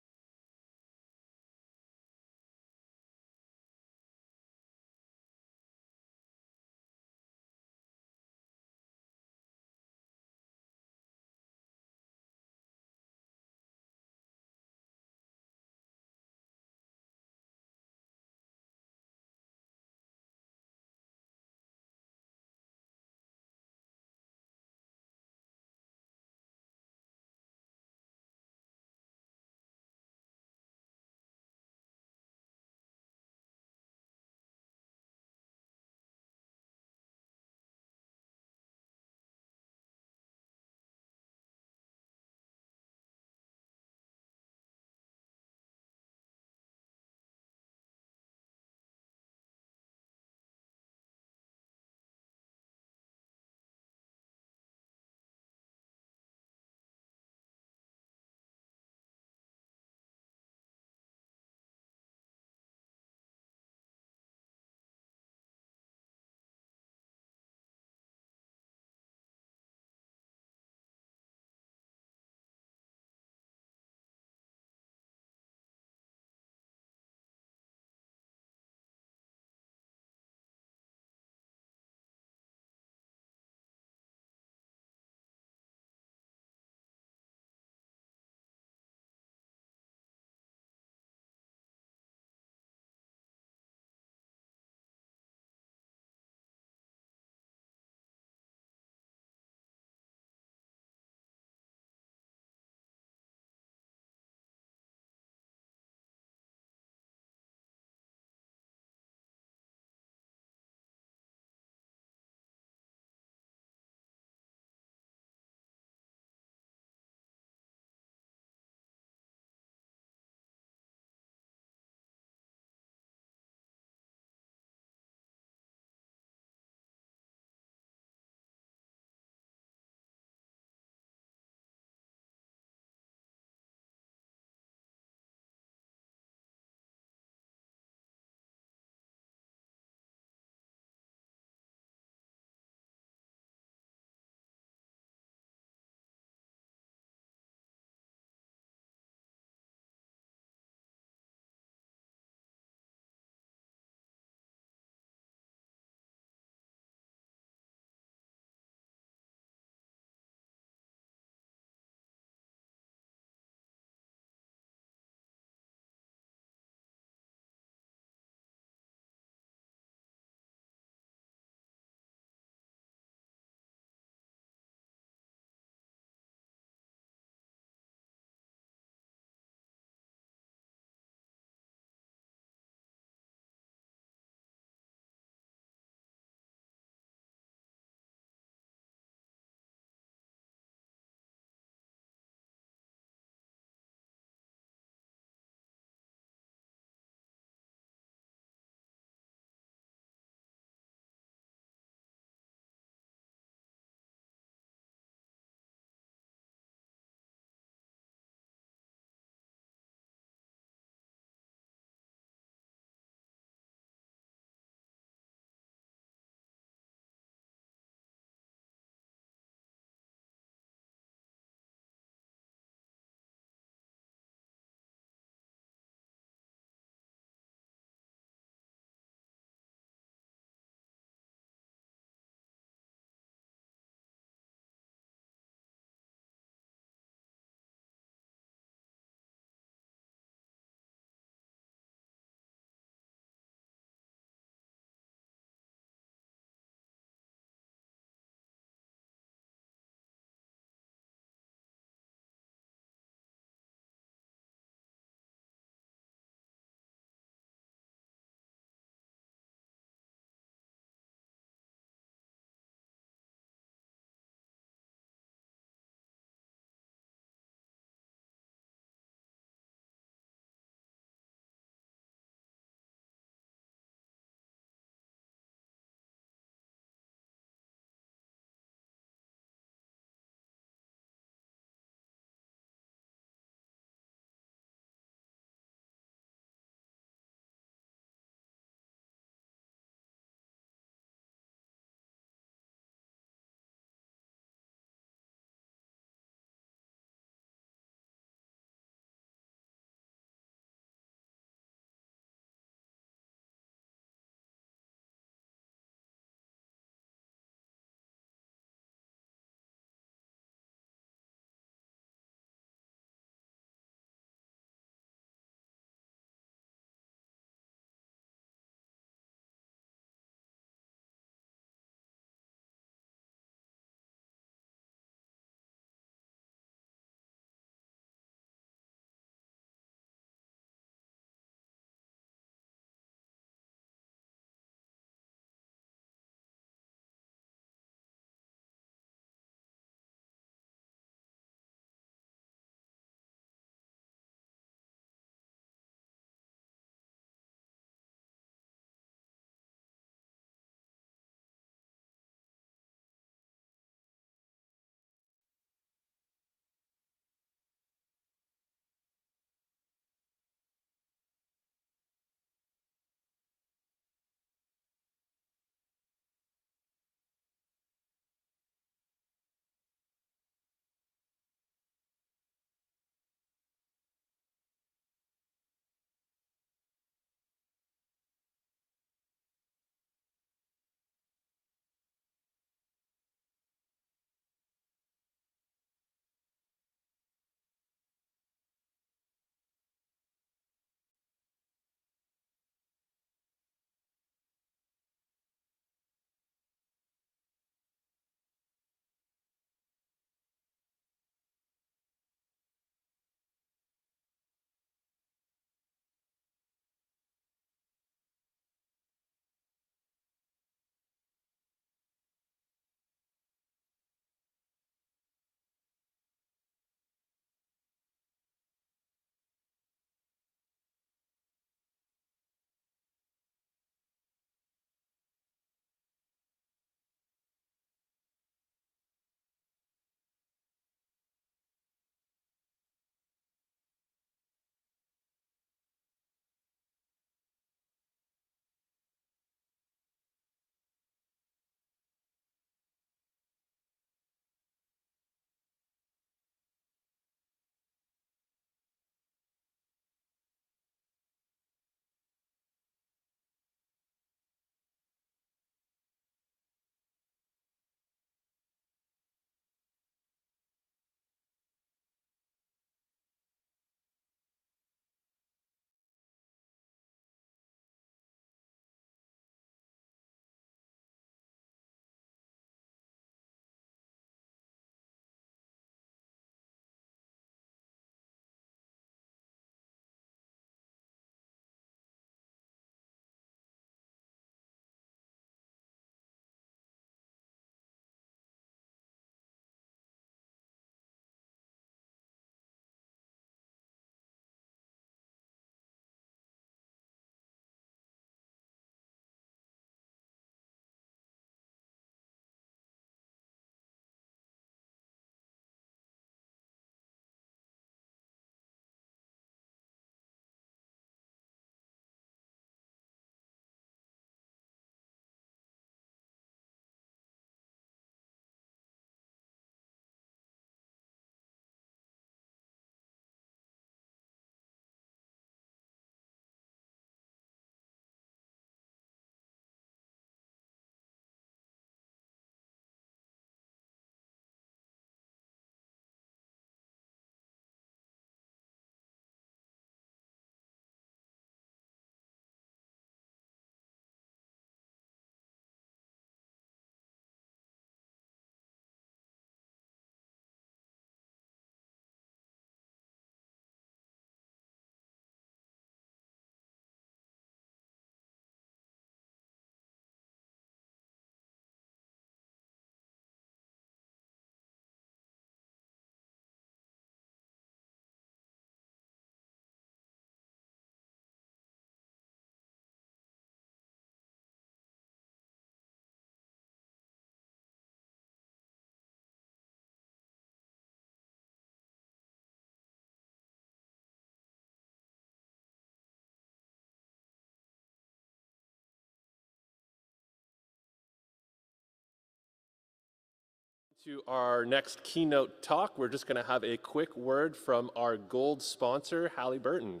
To our next keynote talk, we're just going to have a quick word from our gold sponsor, Halliburton.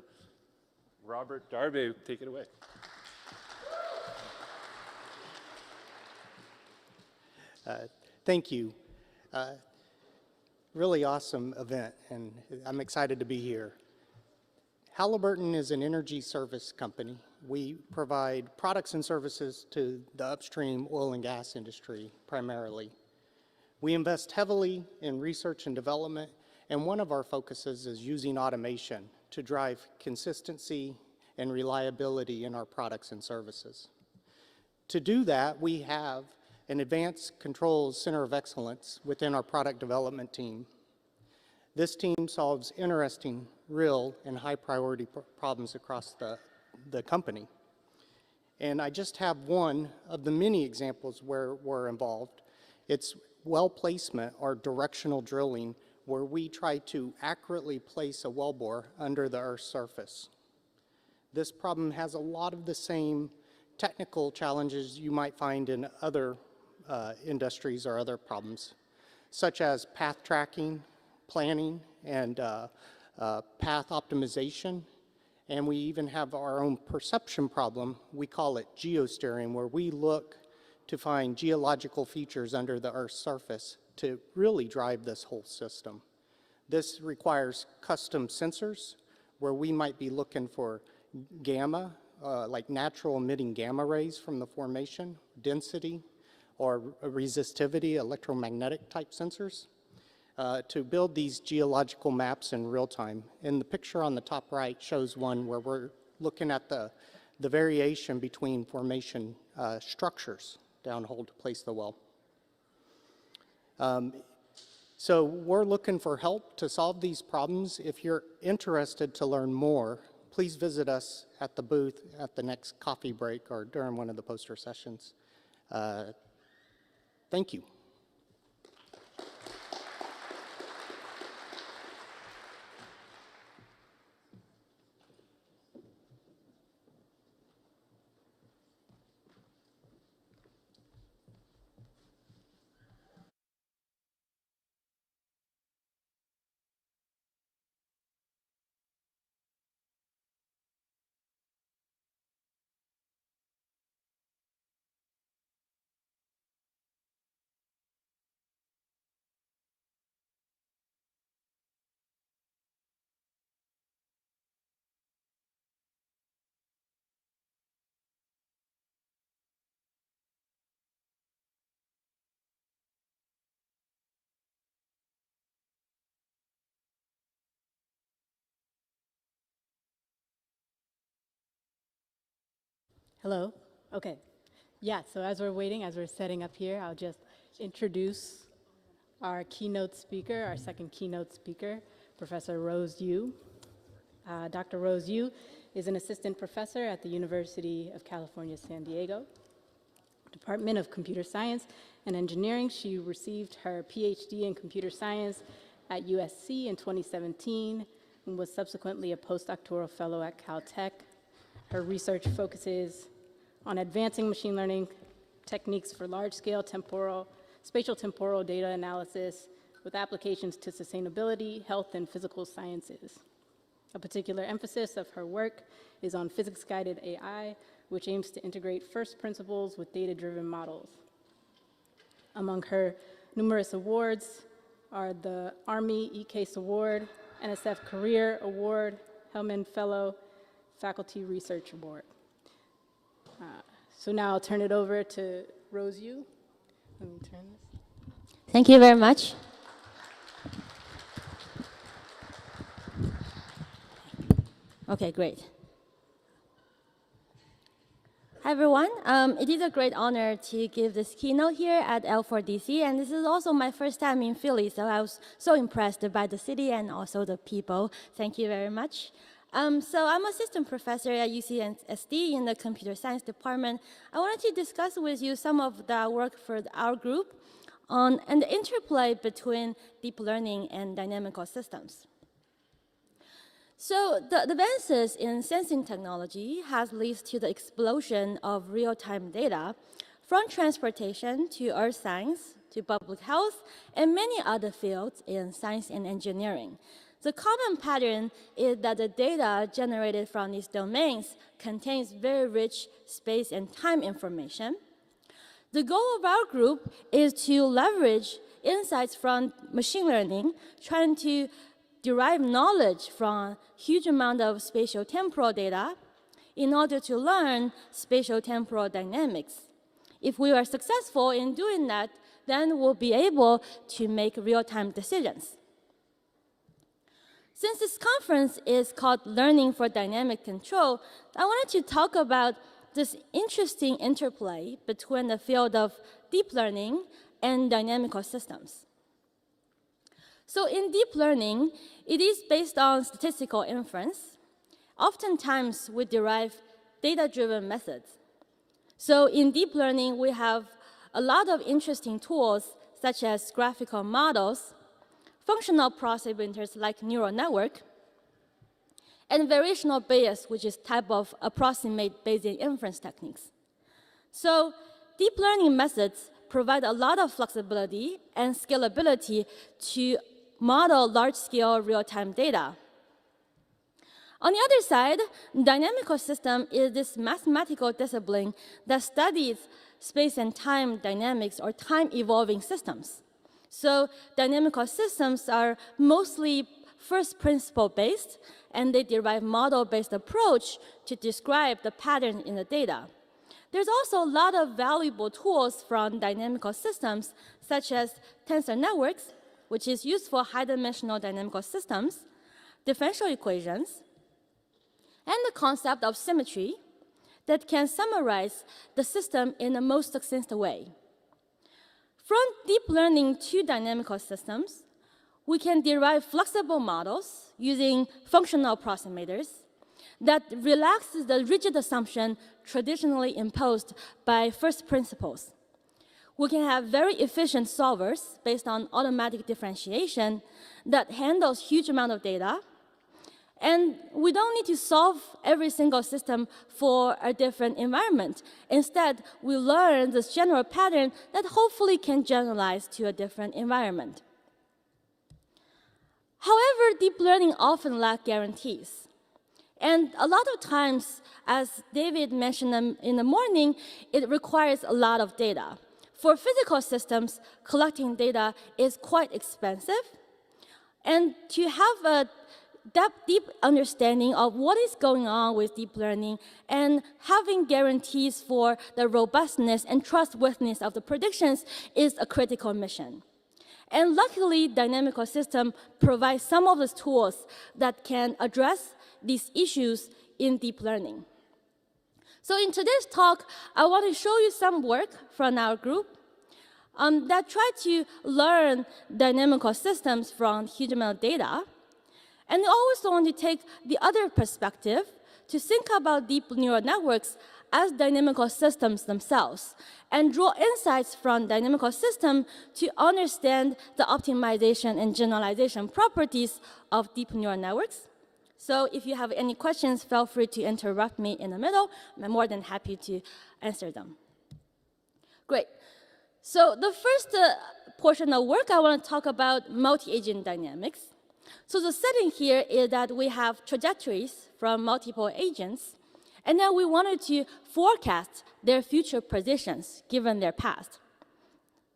Robert Darby, take it away. Thank you. Really awesome event, and I'm excited to be here. Halliburton is an energy service company. We provide products and services to the upstream oil and gas industry primarily. We invest heavily in research and development, and one of our focuses is using automation to drive consistency and reliability in our products and services. To do that, we have an Advanced Controls Center of Excellence within our product development team. This team solves interesting, real, and high-priority problems across the company. And I just have one of the many examples where we're involved. It's well placement or directional drilling, where we try to accurately place a wellbore under the Earth's surface. This problem has a lot of the same technical challenges you might find in other industries or other problems, such as path tracking, planning, and path optimization. And we even have our own perception problem. We call it geosteering, where we look to find geological features under the Earth's surface to really drive this whole system. This requires custom sensors, where we might be looking for gamma, like natural emitting gamma rays from the formation, density, or resistivity, electromagnetic type sensors, to build these geological maps in real time. And the picture on the top right shows one where we're looking at the variation between formation structures downhole to place the well. So we're looking for help to solve these problems. If you're interested to learn more, please visit us at the booth at the next coffee break or during one of the poster sessions. Thank you. Hello? Okay. Yeah, so as we're waiting, as we're setting up here, I'll just introduce our keynote speaker, our second keynote speaker, Professor Rose Yu. Dr. Rose Yu is an assistant professor at the University of California, San Diego, Department of Computer Science and Engineering. She received her PhD in computer science at USC in 2017 and was subsequently a postdoctoral fellow at Caltech. Her research focuses on advancing machine learning techniques for large-scale spatial temporal data analysis with applications to sustainability, health, and physical sciences. A particular emphasis of her work is on physics-guided AI, which aims to integrate first principles with data-driven models. Among her numerous awards are the Army E-Case Award, NSF Career Award, Hellman Fellow, Faculty Research Award. So now I'll turn it over to Rose Yu. Let me turn this. Thank you very much. Okay, great. Hi, everyone. It is a great honor to give this keynote here at L4DC, and this is also my first time in Philly, so I was so impressed by the city and also the people. Thank you very much. So I'm assistant professor at UCSD in the computer science department. I wanted to discuss with you some of the work for our group on and the interplay between deep learning and dynamical systems. So the advances in sensing technology has led to the explosion of real-time data from transportation to earth science to public health, and many other fields in science and engineering. The common pattern is that the data generated from these domains contains very rich space and time information. The goal of our group is to leverage insights from machine learning, trying to derive knowledge from huge amount of spatial temporal data in order to learn spatial temporal dynamics. If we are successful in doing that, then we'll be able to make real-time decisions. Since this conference is called Learning for Dynamic Control, I wanted to talk about this interesting interplay between the field of deep learning and dynamical systems. So in deep learning, it is based on statistical inference. Oftentimes, we derive data-driven methods. So in deep learning, we have a lot of interesting tools, such as graphical models, functional processors like neural network, and variational Bayes, which is type of approximate Bayesian inference techniques. So deep learning methods provide a lot of flexibility and scalability to model large-scale real-time data. On the other side, dynamical system is this mathematical discipline that studies space and time dynamics or time-evolving systems. So dynamical systems are mostly first principle based, and they derive model-based approach to describe the pattern in the data. There's also a lot of valuable tools from dynamical systems, such as tensor networks, which is used for high-dimensional dynamical systems, differential equations, and the concept of symmetry that can summarize the system in the most succinct way. From deep learning to dynamical systems, we can derive flexible models using functional approximators that relaxes the rigid assumption traditionally imposed by first principles. We can have very efficient solvers based on automatic differentiation that handles huge amount of data. And we don't need to solve every single system for a different environment. Instead, we learn this general pattern that hopefully can generalize to a different environment. However, deep learning often lacks guarantees. And a lot of times, as David mentioned in the morning, it requires a lot of data. For physical systems, collecting data is quite expensive. And to have a deep understanding of what is going on with deep learning and having guarantees for the robustness and trustworthiness of the predictions is a critical mission. And luckily, dynamical system provides some of the tools that can address these issues in deep learning. So in today's talk, I want to show you some work from our group that try to learn dynamical systems from huge amount of data. And we also want to take the other perspective to think about deep neural networks as dynamical systems themselves and draw insights from dynamical systems to understand the optimization and generalization properties of deep neural networks. So if you have any questions, feel free to interrupt me in the middle. I'm more than happy to answer them. Great. So the first portion of work, I want to talk about multi-agent dynamics. So the setting here is that we have trajectories from multiple agents, and then we wanted to forecast their future positions given their past.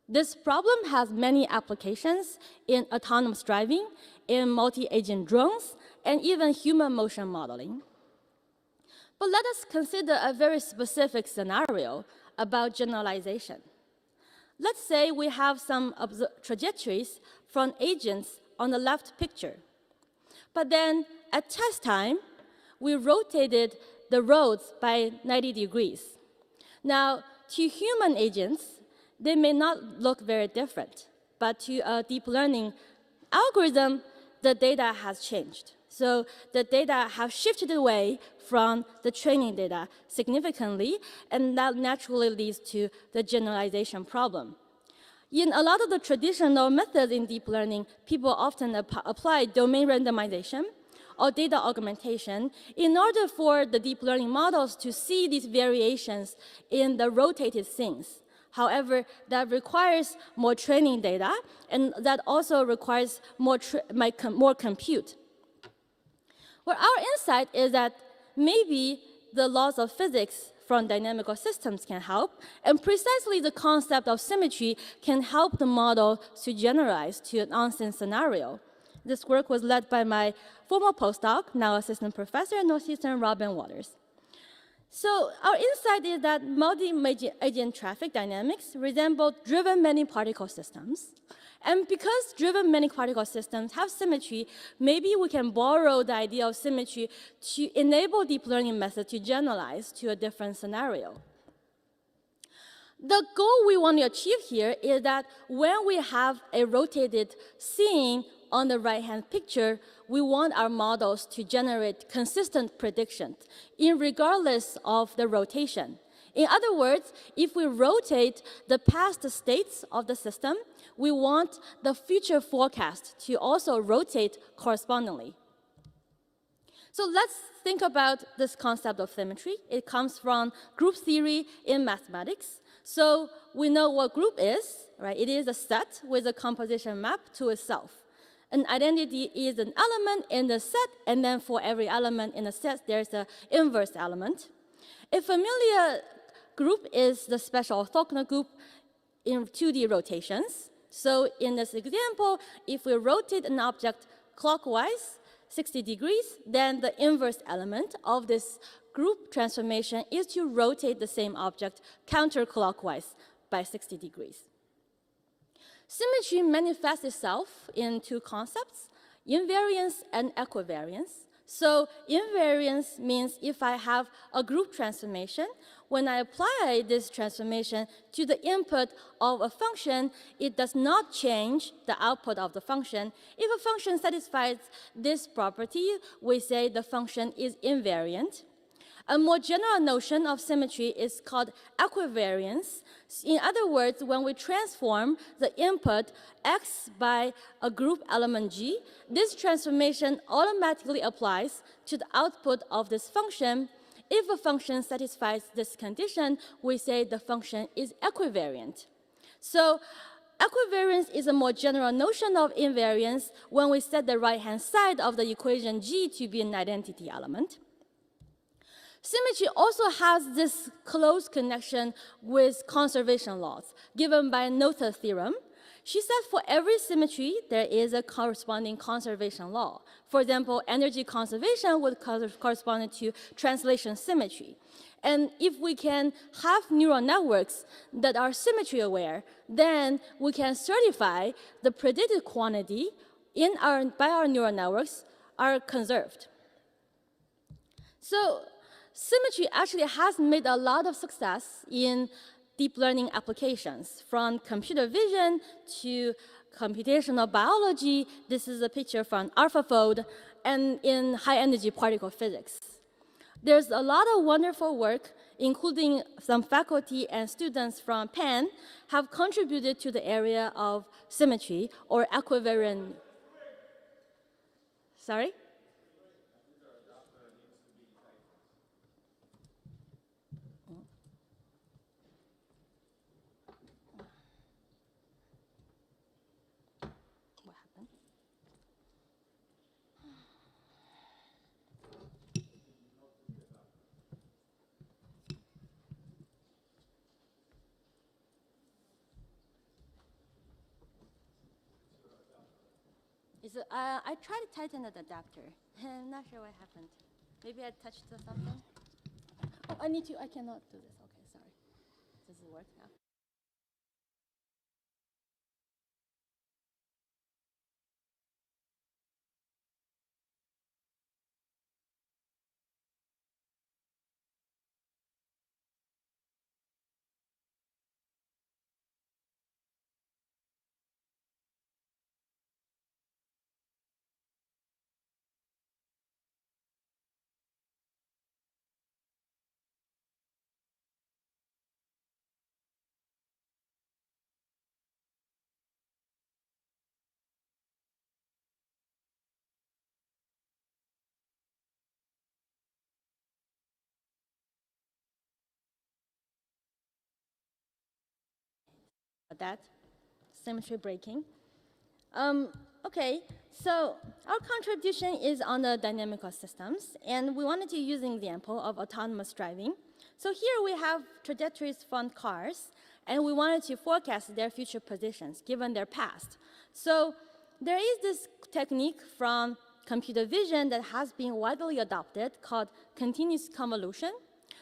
This problem has many applications in autonomous driving, in multi-agent drones, and even human motion modeling. But let us consider a very specific scenario about generalization. Let's say we have some trajectories from agents on the left picture. But then at test time, we rotated the roads by 90 degrees. Now, to human agents, they may not look very different, but to a deep learning algorithm, the data has changed. So the data have shifted away from the training data significantly, and that naturally leads to the generalization problem. In a lot of the traditional methods in deep learning, people often apply domain randomization or data augmentation in order for the deep learning models to see these variations in the rotated things. However, that requires more training data, and that also requires more compute. Well, our insight is that maybe the laws of physics from dynamical systems can help, and precisely the concept of symmetry can help the model to generalize to an unseen scenario. This work was led by my former postdoc, now assistant professor at Northeastern, Robin Waters. So our insight is that multi-agent traffic dynamics resemble driven many-particle systems. And because driven many-particle systems have symmetry, maybe we can borrow the idea of symmetry to enable deep learning methods to generalize to a different scenario. The goal we want to achieve here is that when we have a rotated scene on the right-hand picture, we want our models to generate consistent predictions, regardless of the rotation. In other words, if we rotate the past states of the system, we want the future forecast to also rotate correspondingly. So let's think about this concept of symmetry. It comes from group theory in mathematics. So we know what group is, right? It is a set with a composition map to itself. An identity is an element in the set, and then for every element in the set, there's an inverse element. A familiar group is the special orthogonal group in 2D rotations. So in this example, if we rotate an object clockwise 60 degrees, then the inverse element of this group transformation is to rotate the same object counterclockwise by 60 degrees. Symmetry manifests itself in two concepts, invariance and equivariance. So invariance means if I have a group transformation, when I apply this transformation to the input of a function, it does not change the output of the function. If a function satisfies this property, we say the function is invariant. A more general notion of symmetry is called equivariance. In other words, when we transform the input x by a group element g, this transformation automatically applies to the output of this function. If a function satisfies this condition, we say the function is equivariant. So equivariance is a more general notion of invariance when we set the right-hand side of the equation g to be an identity element. Symmetry also has this close connection with conservation laws given by Noether's theorem. She said for every symmetry, there is a corresponding conservation law. For example, energy conservation would correspond to translation symmetry. And if we can have neural networks that are symmetry aware, then we can certify the predicted quantity by our neural networks are conserved. So symmetry actually has made a lot of success in deep learning applications, from computer vision to computational biology. This is a picture from AlphaFold, and in high-energy particle physics. There's a lot of wonderful work, including some faculty and students from Penn, have contributed to the area of symmetry or equivariant. Sorry? I tried to tighten the adapter. I'm not sure what happened. Maybe I touched something. Oh, I cannot do this. Okay, sorry. Does it work now? that. Symmetry breaking. Okay, so our contribution is on the dynamical systems, and we wanted to use an example of autonomous driving. So here we have trajectories from cars, and we wanted to forecast their future positions given their past. So there is this technique from computer vision that has been widely adopted called continuous convolution.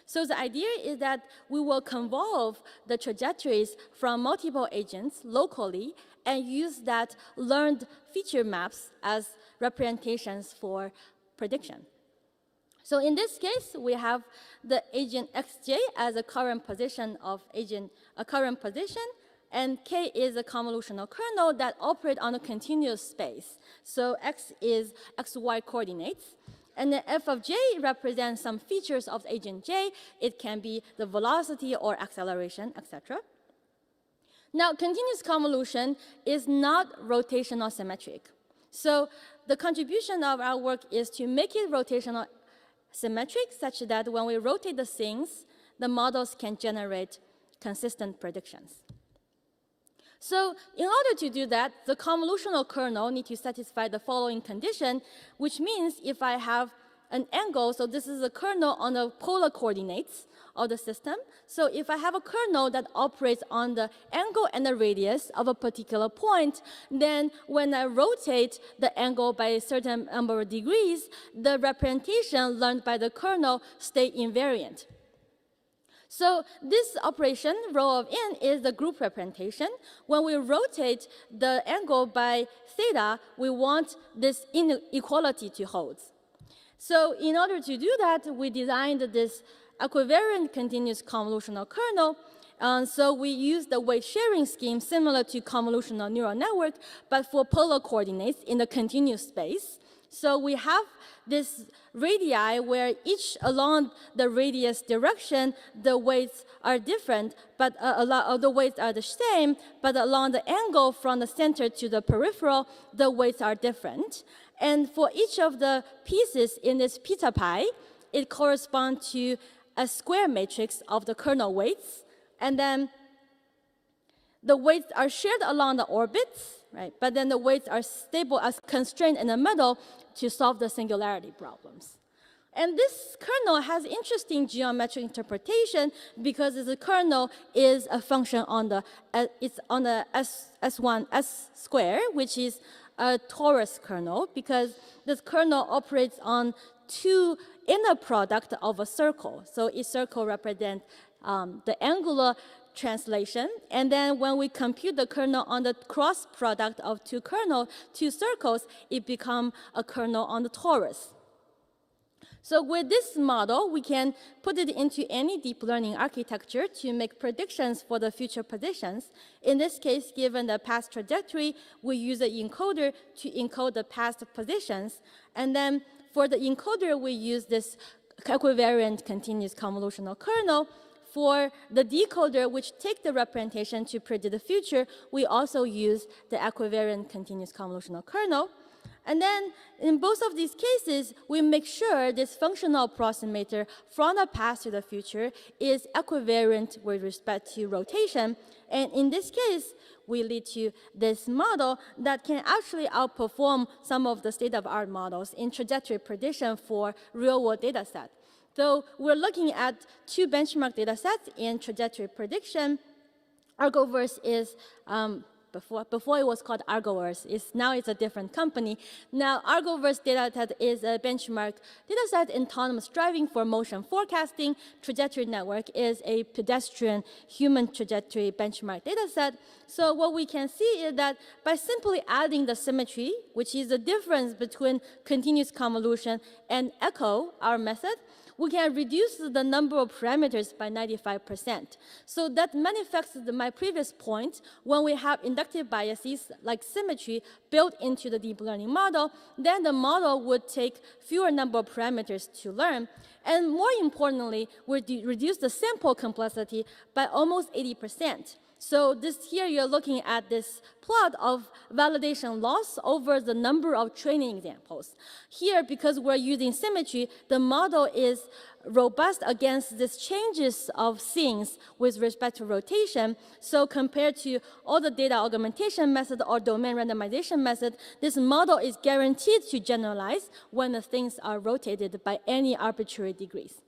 So the idea is that we will convolve the trajectories from multiple agents locally and use that learned feature maps as representations for prediction. So in this case, we have the agent xj as a current position of a current position, and k is a convolutional kernel that operates on a continuous space. So x is xy coordinates. And then f of j represents some features of agent j. It can be the velocity or acceleration, etc. Now, continuous convolution is not rotational symmetric. So the contribution of our work is to make it rotational symmetric such that when we rotate the things, the models can generate consistent predictions. So in order to do that, the convolutional kernel needs to satisfy the following condition, which means if I have an angle, so this is a kernel on the polar coordinates of the system. So if I have a kernel that operates on the angle and the radius of a particular point, then when I rotate the angle by a certain number of degrees, the representation learned by the kernel stays invariant. So this operation, rho of n, is the group representation. When we rotate the angle by theta, we want this inequality to hold. So in order to do that, we designed this equivariant continuous convolutional kernel. So we use the weight sharing scheme similar to convolutional neural network, but for polar coordinates in the continuous space. So we have this radii where each along the radius direction, the weights are different, but the weights are the same, but along the angle from the center to the peripheral, the weights are different. And for each of the pieces in this pita pie, it corresponds to a square matrix of the kernel weights. And then the weights are shared along the orbits, right? But then the weights are stable as constrained in the middle to solve the singularity problems. And this kernel has interesting geometric interpretation because the kernel is a function on the, it's on the S1, S square, which is a torus kernel, because this kernel operates on two inner product of a circle. So each circle represents the angular translation, and then when we compute the kernel on the cross product of two circles, it becomes a kernel on the torus. So with this model, we can put it into any deep learning architecture to make predictions for the future positions. In this case, given the past trajectory, we use an encoder to encode the past positions. And then for the encoder, we use this equivariant continuous convolutional kernel. For the decoder, which takes the representation to predict the future, we also use the equivariant continuous convolutional kernel. And then in both of these cases, we make sure this functional approximator from the past to the future is equivariant with respect to rotation. And in this case, we lead to this model that can actually outperform some of the state-of-the-art models in trajectory prediction for real-world data set. So we're looking at two benchmark data sets in trajectory prediction. Argoverse is, before it was called Argoverse, now it's a different company. Now Argoverse data set is a benchmark data set in autonomous driving for motion forecasting. Trajectory network is a pedestrian human trajectory benchmark data set. So what we can see is that by simply adding the symmetry, which is the difference between continuous convolution and echo, our method, we can reduce the number of parameters by 95%. So that manifests my previous point. When we have inductive biases like symmetry built into the deep learning model, then the model would take fewer number of parameters to learn. And more importantly, we reduce the sample complexity by almost 80%. So this here you're looking at this plot of validation loss over the number of training examples. Here, because we're using symmetry, the model is robust against these changes of scenes with respect to rotation. So compared to all the data augmentation method or domain randomization method, this model is guaranteed to generalize when the things are rotated by any arbitrary degrees.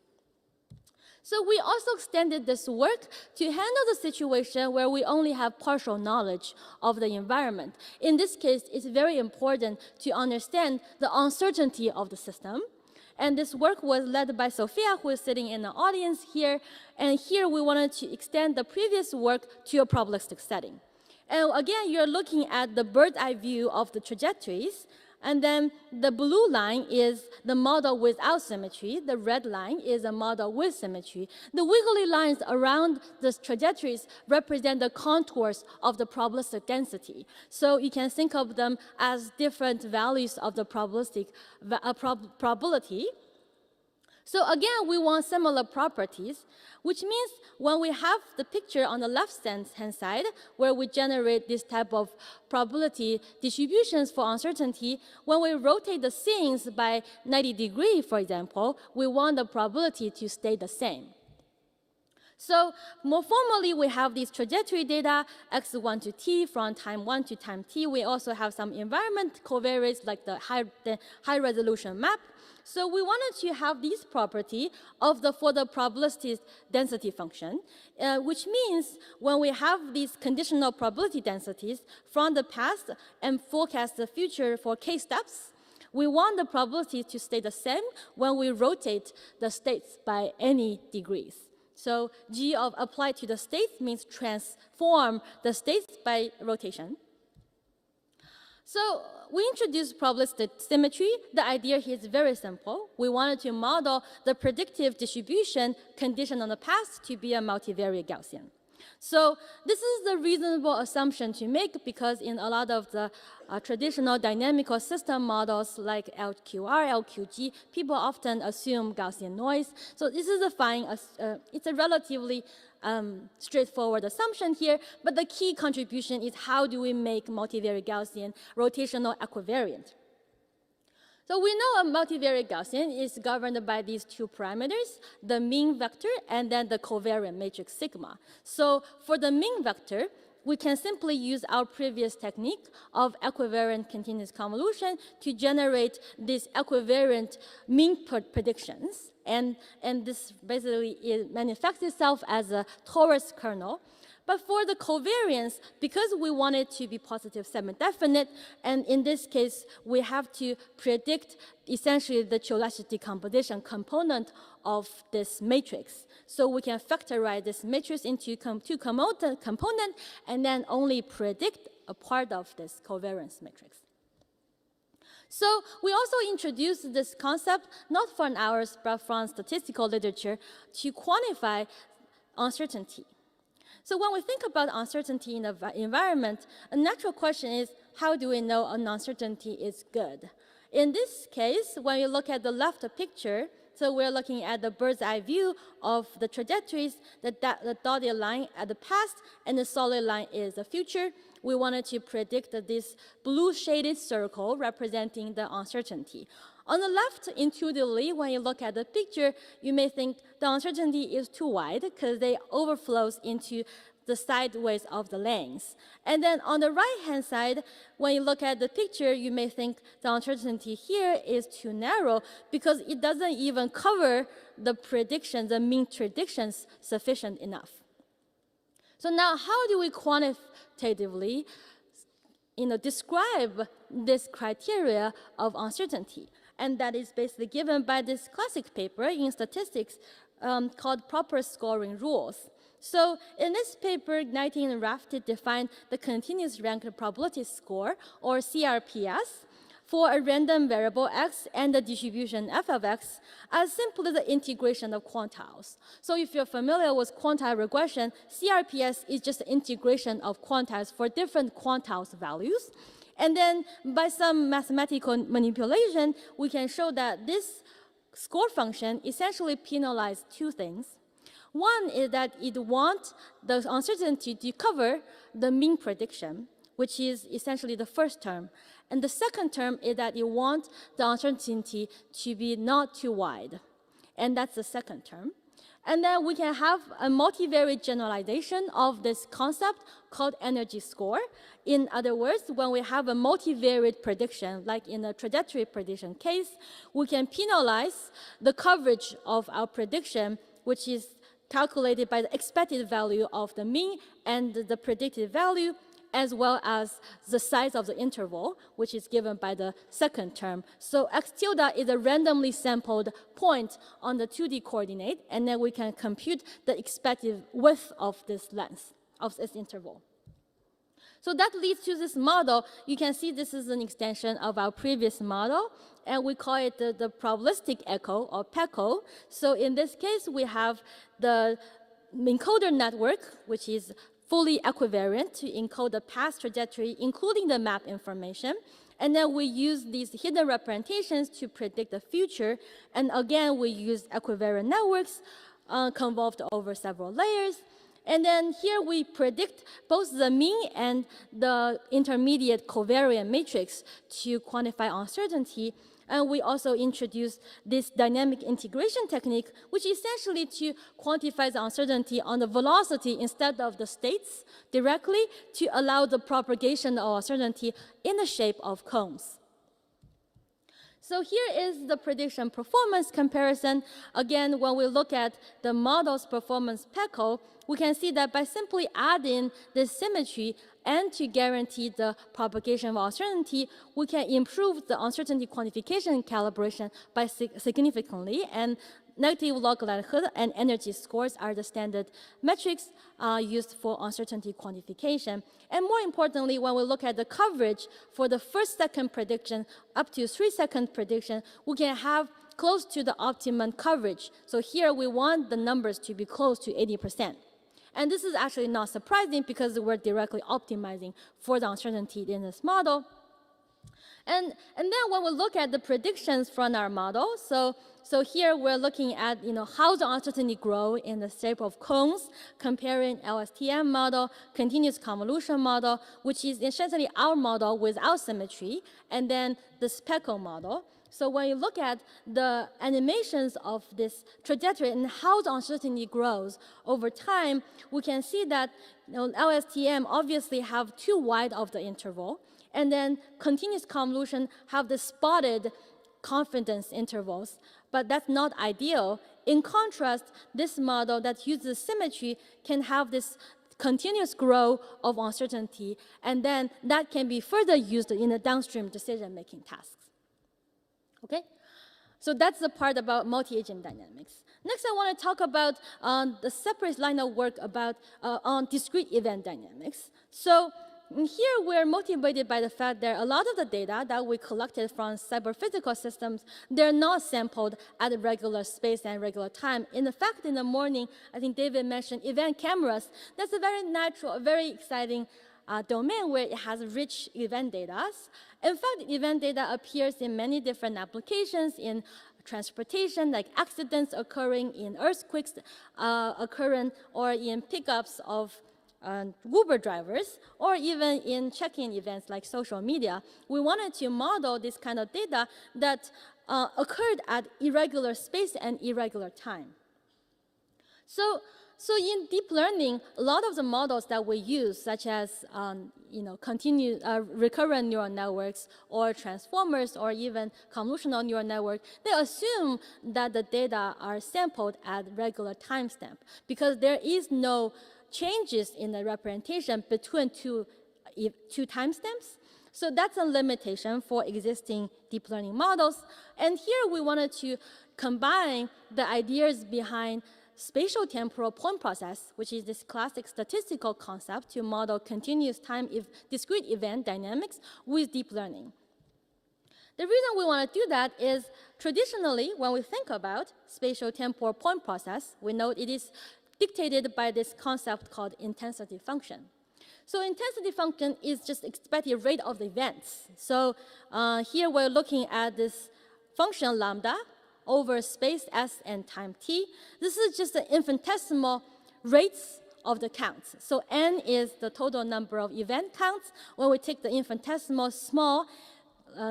So we also extended this work to handle the situation where we only have partial knowledge of the environment. In this case, it's very important to understand the uncertainty of the system. And this work was led by Sophia, who is sitting in the audience here. And here we wanted to extend the previous work to a probabilistic setting. And again, you're looking at the bird's eye view of the trajectories. And then the blue line is the model without symmetry. The red line is a model with symmetry. The wiggly lines around the trajectories represent the contours of the probabilistic density. So you can think of them as different values of the probability. So again, we want similar properties, which means when we have the picture on the left-hand side, where we generate this type of probability distributions for uncertainty, when we rotate the scenes by 90 degrees, for example, we want the probability to stay the same. So more formally, we have these trajectory data, x1 to t, from time 1 to time t. We also have some environment covariates like the high resolution map. So we wanted to have this property for the probability density function, which means when we have these conditional probability densities from the past and forecast the future for k steps, we want the probability to stay the same when we rotate the states by any degrees. So G of applied to the states means transform the states by rotation. So we introduced probabilistic symmetry. The idea here is very simple. We wanted to model the predictive distribution conditioned on the past to be a multivariate Gaussian. So this is the reasonable assumption to make because in a lot of the traditional dynamical system models like LQR, LQG, people often assume Gaussian noise. So this is a fine, it's a relatively straightforward assumption here, but the key contribution is how do we make multivariate Gaussian rotational equivariant. So we know a multivariate Gaussian is governed by these two parameters, the mean vector and then the covariant matrix sigma. So for the mean vector, we can simply use our previous technique of equivariant continuous convolution to generate these equivariant mean predictions. And this basically manifests itself as a torus kernel. But for the covariance, because we want it to be positive semi-definite, and in this case, we have to predict essentially the Cholesky decomposition component of this matrix. So we can factorize this matrix into two components and then only predict a part of this covariance matrix. So we also introduced this concept, not from ours, but from statistical literature, to quantify uncertainty. So when we think about uncertainty in the environment, a natural question is, how do we know an uncertainty is good? In this case, when you look at the left picture, so we're looking at the bird's eye view of the trajectories, the dotted line at the past, and the solid line is the future. We wanted to predict this blue shaded circle representing the uncertainty. On the left, intuitively, when you look at the picture, you may think the uncertainty is too wide because they overflows into the sideways of the lanes. And then on the right-hand side, when you look at the picture, you may think the uncertainty here is too narrow because it doesn't even cover the predictions, the mean predictions sufficient enough. So now how do we quantitatively describe this criteria of uncertainty? And that is basically given by this classic paper in statistics called proper scoring rules. So in this paper, Knighting and Rafted defined the continuous ranked probability score, or CRPS, for a random variable x and the distribution f of x as simply the integration of quantiles. So if you're familiar with quantile regression, CRPS is just the integration of quantiles for different quantiles values. And then by some mathematical manipulation, we can show that this score function essentially penalizes two things. One is that it wants the uncertainty to cover the mean prediction, which is essentially the first term. And the second term is that it wants the uncertainty to be not too wide. And that's the second term. And then we can have a multivariate generalization of this concept called energy score. In other words, when we have a multivariate prediction, like in a trajectory prediction case, we can penalize the coverage of our prediction, which is calculated by the expected value of the mean and the predicted value, as well as the size of the interval, which is given by the second term. So x tilde is a randomly sampled point on the 2D coordinate, and then we can compute the expected width of this length, of this interval. So that leads to this model. You can see this is an extension of our previous model, and we call it the probabilistic echo, or PECO. So in this case, we have the encoder network, which is fully equivariant to encode the past trajectory, including the map information. And then we use these hidden representations to predict the future. And again, we use equivariant networks convolved over several layers. And then here we predict both the mean and the intermediate covariant matrix to quantify uncertainty. And we also introduced this dynamic integration technique, which essentially to quantify the uncertainty on the velocity instead of the states directly to allow the propagation of uncertainty in the shape of cones. So here is the prediction performance comparison. Again, when we look at the model's performance PECO, we can see that by simply adding this symmetry and to guarantee the propagation of uncertainty, we can improve the uncertainty quantification calibration by significantly. And negative log likelihood and energy scores are the standard metrics used for uncertainty quantification. And more importantly, when we look at the coverage for the first-second prediction up to 3-second prediction, we can have close to the optimum coverage. So here we want the numbers to be close to 80%. And this is actually not surprising because we're directly optimizing for the uncertainty in this model. And then when we look at the predictions from our model, so here we're looking at how the uncertainty grow in the shape of cones, comparing LSTM model, continuous convolution model, which is essentially our model without symmetry, and then the PECO model. So when you look at the animations of this trajectory and how the uncertainty grows over time, we can see that LSTM obviously have too wide of the interval, and then continuous convolution have the spotted confidence intervals, but that's not ideal. In contrast, this model that uses symmetry can have this continuous growth of uncertainty, and then that can be further used in the downstream decision-making tasks. Okay, so that's the part about multi-agent dynamics. Next, I want to talk about the separate line of work about on discrete event dynamics. So here we're motivated by the fact that a lot of the data that we collected from cyber-physical systems, they're not sampled at a regular space and regular time. In fact, in the morning, I think David mentioned event cameras. That's a very natural, very exciting domain where it has rich event data. In fact, event data appears in many different applications in transportation, like accidents occurring, in earthquakes occurring, or in pickups of Uber drivers, or even in check-in events like social media. We wanted to model this kind of data that occurred at irregular space and irregular time. So in deep learning, a lot of the models that we use, such as recurrent neural networks or transformers or even convolutional neural network, they assume that the data are sampled at regular timestamp because there is no changes in the representation between two timestamps. So that's a limitation for existing deep learning models. And here we wanted to combine the ideas behind spatial temporal point process, which is this classic statistical concept to model continuous time discrete event dynamics with deep learning. The reason we want to do that is traditionally, when we think about spatial temporal point process, we know it is dictated by this concept called intensity function. So intensity function is just expected rate of the events. So here we're looking at this function lambda over space S and time t. This is just the infinitesimal rates of the counts. So n is the total number of event counts when we take the infinitesimal small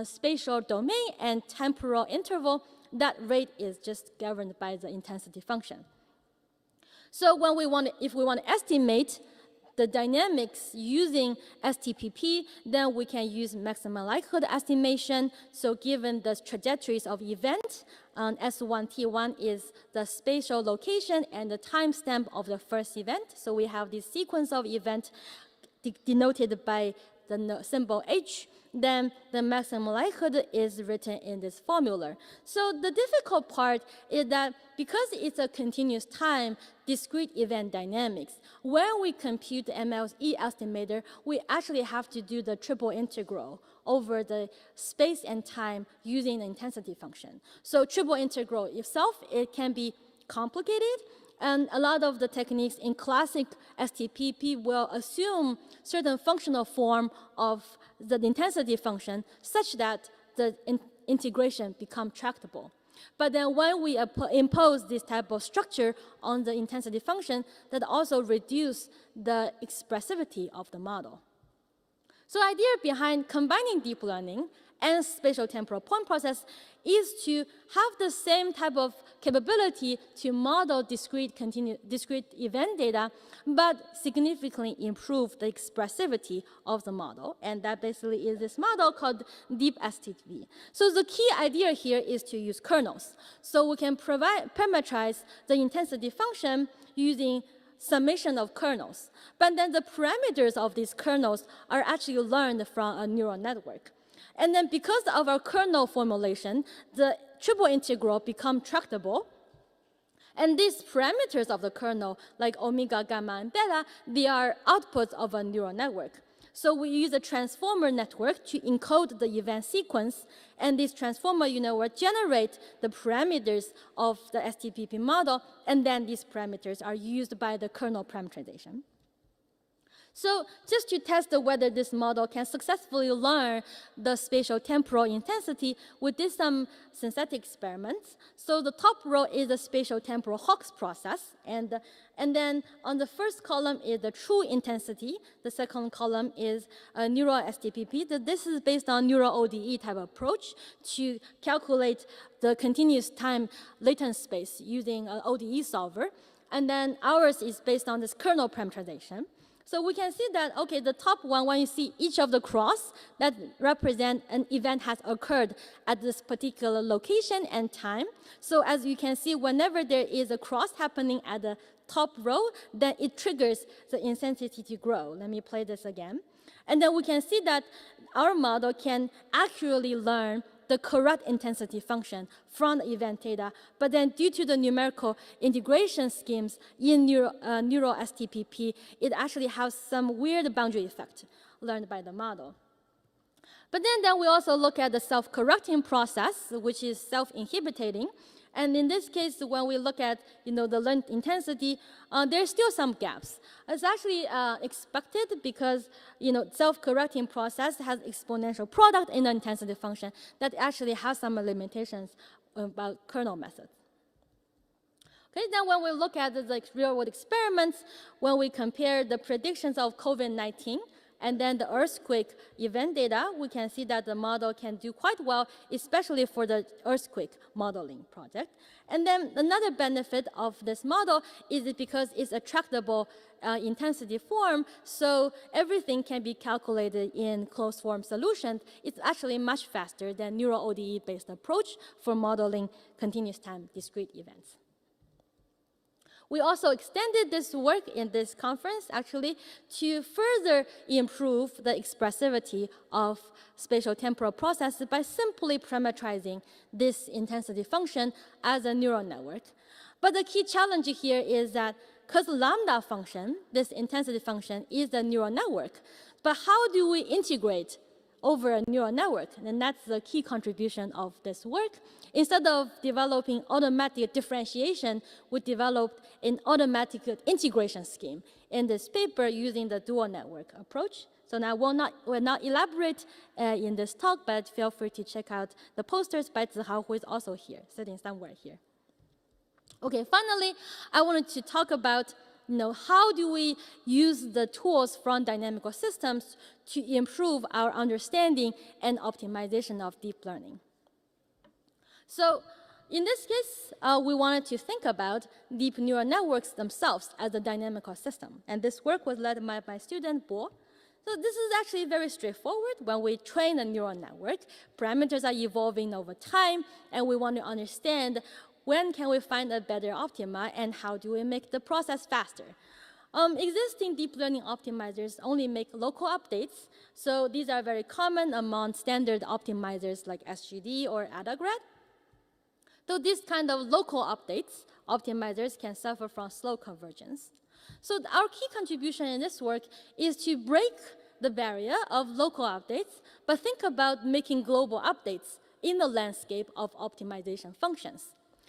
spatial domain and temporal interval. That rate is just governed by the intensity function. So when if we want to estimate the dynamics using STPP, then we can use maximum likelihood estimation. So given the trajectories of event, S1, T1 is the spatial location and the timestamp of the first event. So we have this sequence of event denoted by the symbol H. Then the maximum likelihood is written in this formula. So the difficult part is that because it's a continuous time discrete event dynamics, when we compute the MLE estimator, we actually have to do the triple integral over the space and time using the intensity function. So triple integral itself, it can be complicated, and a lot of the techniques in classic STPP will assume certain functional form of the intensity function such that the integration become tractable. But then when we impose this type of structure on the intensity function, that also reduce the expressivity of the model. So the idea behind combining deep learning and spatial temporal point process is to have the same type of capability to model discrete event data, but significantly improve the expressivity of the model. And that basically is this model called deep STP. So the key idea here is to use kernels. So we can parameterize the intensity function using summation of kernels. But then the parameters of these kernels are actually learned from a neural network. And then because of our kernel formulation, the triple integral become tractable. And these parameters of the kernel, like omega, gamma, and beta, they are outputs of a neural network. So we use a transformer network to encode the event sequence. And this transformer, will generate the parameters of the STPP model. And then these parameters are used by the kernel parameterization. So just to test whether this model can successfully learn the spatial temporal intensity, we did some synthetic experiments. So the top row is the spatial temporal Hawkes process. And then on the first column is the true intensity. The second column is a neural STPP. This is based on neural ODE type approach to calculate the continuous time latent space using an ODE solver. And then ours is based on this kernel parameterization. So we can see that, okay, the top one, when you see each of the cross, that represent an event has occurred at this particular location and time. So as you can see, whenever there is a cross happening at the top row, then it triggers the intensity to grow. Let me play this again. And then we can see that our model can accurately learn the correct intensity function from the event data, but then due to the numerical integration schemes in neural STPP, it actually has some weird boundary effect learned by the model. But then we also look at the self-correcting process, which is self-inhibiting. And in this case, when we look at the learned intensity, there's still some gaps. It's actually expected because self-correcting process has exponential product in the intensity function that actually has some limitations about kernel methods. Okay, then when we look at the real-world experiments, when we compare the predictions of COVID-19 and then the earthquake event data, we can see that the model can do quite well, especially for the earthquake modeling project. And then another benefit of this model is because it's a tractable intensity form, so everything can be calculated in closed form solutions. It's actually much faster than neural ODE-based approach for modeling continuous time discrete events. We also extended this work in this conference, actually, to further improve the expressivity of spatial temporal processes by simply parameterizing this intensity function as a neural network. But the key challenge here is that because lambda function, this intensity function, is a neural network, but how do we integrate over a neural network? And that's the key contribution of this work. Instead of developing automatic differentiation, we developed an automatic integration scheme in this paper using the dual network approach. So now we'll not elaborate in this talk, but feel free to check out the posters by Zihao, who is also here, sitting somewhere here. Okay, finally, I wanted to talk about how do we use the tools from dynamical systems to improve our understanding and optimization of deep learning. So in this case, we wanted to think about deep neural networks themselves as a dynamical system. And this work was led by my student, Bo. So this is actually very straightforward. When we train a neural network, parameters are evolving over time, and we want to understand when can we find a better optima and how do we make the process faster. Existing deep learning optimizers only make local updates, so these are very common among standard optimizers like SGD or AdaGrad. So these kind of local updates, optimizers can suffer from slow convergence. So our key contribution in this work is to break the barrier of local updates, but think about making global updates in the landscape of optimization functions.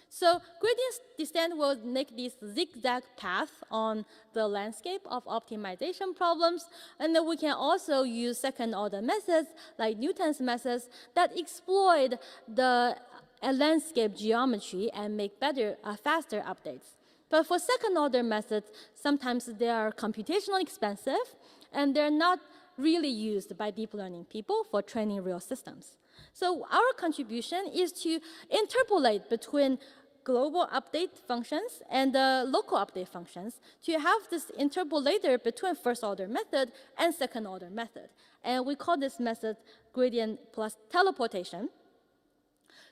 So gradient descent will make this zigzag path on the landscape of optimization problems, and then we can also use second-order methods like Newton's methods that exploit the landscape geometry and make better, faster updates. But for second-order methods, sometimes they are computationally expensive, and they're not really used by deep learning people for training real systems. So our contribution is to interpolate between global update functions and local update functions to have this interpolator between first-order method and second-order method. And we call this method gradient plus teleportation.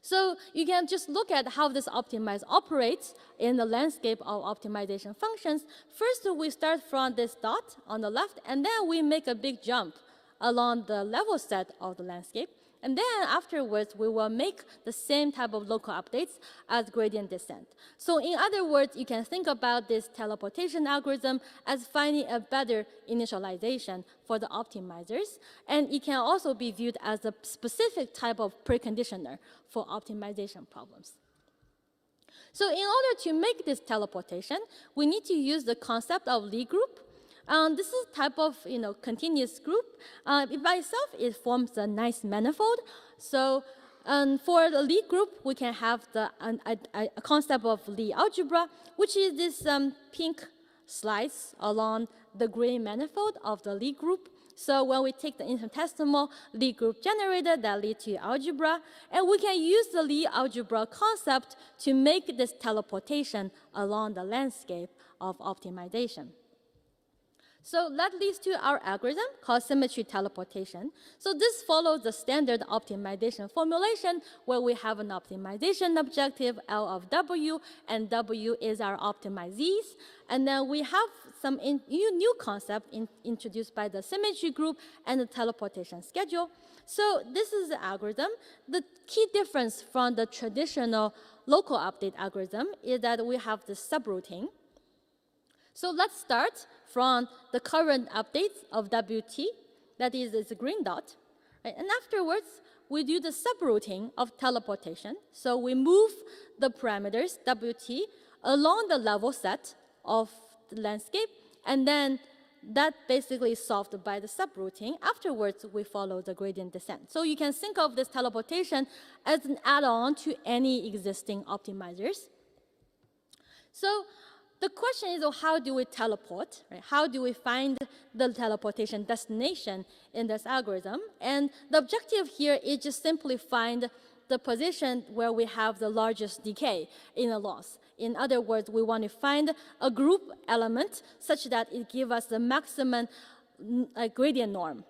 So you can just look at how this optimize operates in the landscape of optimization functions. First, we start from this dot on the left, and then we make a big jump along the level set of the landscape. And then afterwards, we will make the same type of local updates as gradient descent. So in other words, you can think about this teleportation algorithm as finding a better initialization for the optimizers. And it can also be viewed as a specific type of preconditioner for optimization problems. So in order to make this teleportation, we need to use the concept of Lie group. This is a type of continuous group. By itself, it forms a nice manifold. So for the Lie group, we can have a concept of Lie algebra, which is this pink slice along the gray manifold of the Lie group. So when we take the infinitesimal Lie group generator, that leads to algebra. And we can use the Lie algebra concept to make this teleportation along the landscape of optimization. So that leads to our algorithm called symmetry teleportation. So this follows the standard optimization formulation where we have an optimization objective, L of W, and W is our optimizees. And then we have some new concept introduced by the symmetry group and the teleportation schedule. So this is the algorithm. The key difference from the traditional local update algorithm is that we have the subrouting. So let's start from the current updates of WT, that is the green dot. Right? And afterwards, we do the subrouting of teleportation. So we move the parameters, WT, along the level set of the landscape, and then that basically is solved by the subrouting. Afterwards, we follow the gradient descent. So you can think of this teleportation as an add-on to any existing optimizers. So the question is, how do we teleport? Right? How do we find the teleportation destination in this algorithm? And the objective here is just simply find the position where we have the largest decay in a loss. In other words, we want to find a group element such that it gives us the maximum gradient norm.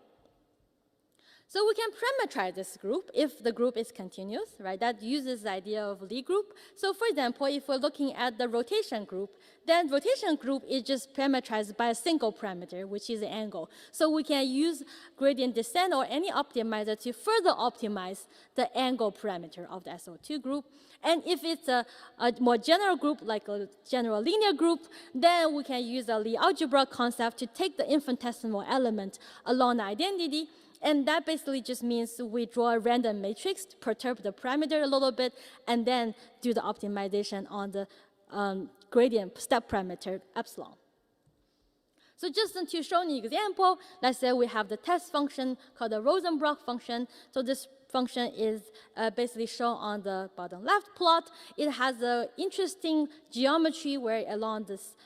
So we can parameterize this group if the group is continuous, right? That uses the idea of Lie group. So for example, if we're looking at the rotation group, then rotation group is just parameterized by a single parameter, which is the angle. So we can use gradient descent or any optimizer to further optimize the angle parameter of the SO2 group. And if it's a more general group, like a general linear group, then we can use the Lie algebra concept to take the infinitesimal element along the identity. And that basically just means we draw a random matrix to perturb the parameter a little bit, and then do the optimization on the gradient step parameter epsilon. So just to show an example, let's say we have the test function called the Rosenbrock function. So this function is basically shown on the bottom left plot. It has an interesting geometry where along this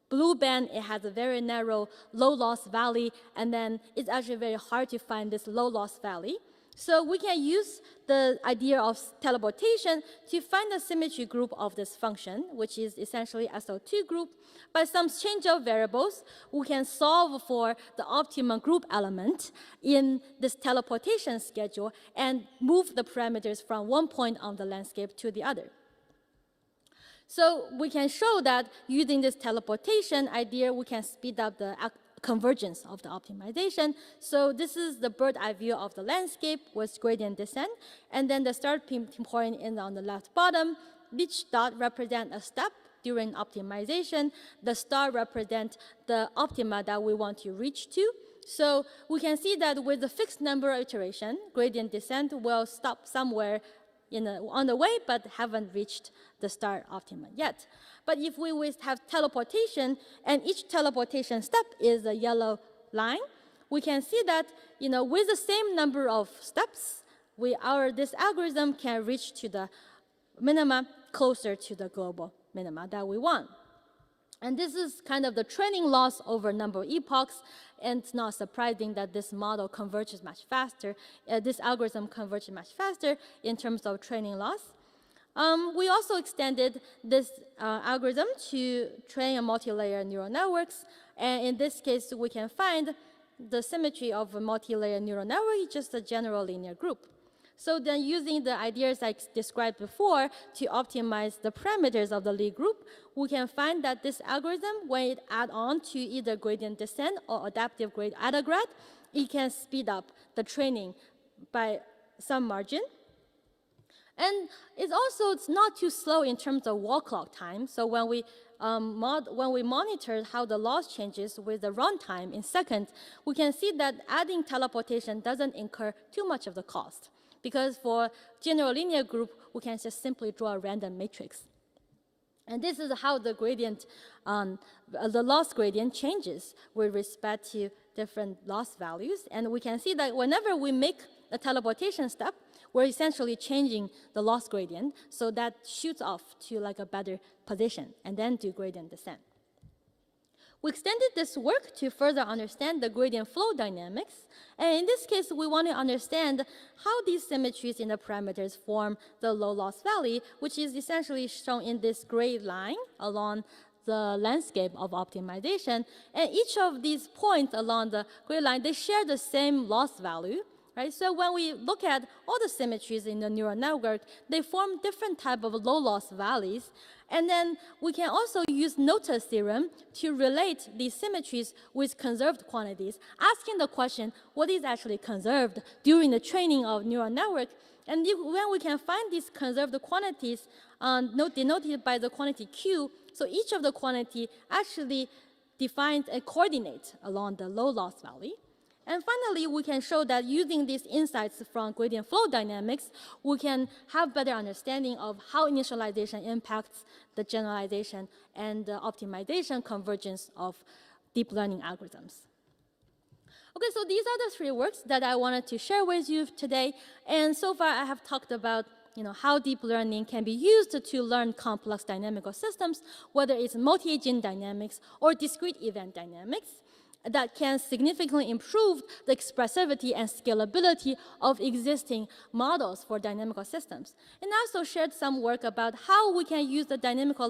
blue band, it has a very narrow low loss valley, and then it's actually very hard to find this low loss valley. So we can use the idea of teleportation to find the symmetry group of this function, which is essentially SO2 group. By some change of variables, we can solve for the optimum group element in this teleportation schedule and move the parameters from one point on the landscape to the other. So we can show that using this teleportation idea, we can speed up the convergence of the optimization. So this is the bird's eye view of the landscape with gradient descent. And then the start point is on the left bottom. Each dot represents a step during optimization. The star represents the optima that we want to reach to. So we can see that with the fixed number of iteration, gradient descent will stop somewhere on the way, but haven't reached the star optima yet. But if we have teleportation, and each teleportation step is a yellow line, we can see that with the same number of steps, this algorithm can reach to the minima closer to the global minima that we want. And this is kind of the training loss over number of epochs, and it's not surprising that this model converges much faster. This algorithm converges much faster in terms of training loss. We also extended this algorithm to train a multi-layer neural networks. And in this case, we can find the symmetry of a multi-layer neural network, just a general linear group. So then using the ideas I described before to optimize the parameters of the Lie group, we can find that this algorithm, when it adds on to either gradient descent or adaptive grade AdaGrad, it can speed up the training by some margin. And it's not too slow in terms of wall clock time. So when we monitor how the loss changes with the runtime in seconds, we can see that adding teleportation doesn't incur too much of the cost. Because for general linear group, we can just simply draw a random matrix. And this is how the gradient, the loss gradient changes with respect to different loss values. And we can see that whenever we make a teleportation step, we're essentially changing the loss gradient, so that shoots off to like a better position, and then do gradient descent. We extended this work to further understand the gradient flow dynamics. And in this case, we want to understand how these symmetries in the parameters form the low loss valley, which is essentially shown in this gray line along the landscape of optimization. And each of these points along the gray line, they share the same loss value. Right? So when we look at all the symmetries in the neural network, they form different type of low loss valleys. And then we can also use Noether's theorem to relate these symmetries with conserved quantities, asking the question, what is actually conserved during the training of neural network? And when we can find these conserved quantities denoted by the quantity Q, so each of the quantity actually defines a coordinate along the low loss valley. And finally, we can show that using these insights from gradient flow dynamics, we can have better understanding of how initialization impacts the generalization and the optimization convergence of deep learning algorithms. Okay, so these are the three works that I wanted to share with you today. And so far, I have talked about how deep learning can be used to learn complex dynamical systems, whether it's multi-agent dynamics or discrete event dynamics, that can significantly improve the expressivity and scalability of existing models for dynamical systems. And I also shared some work about how we can use the dynamical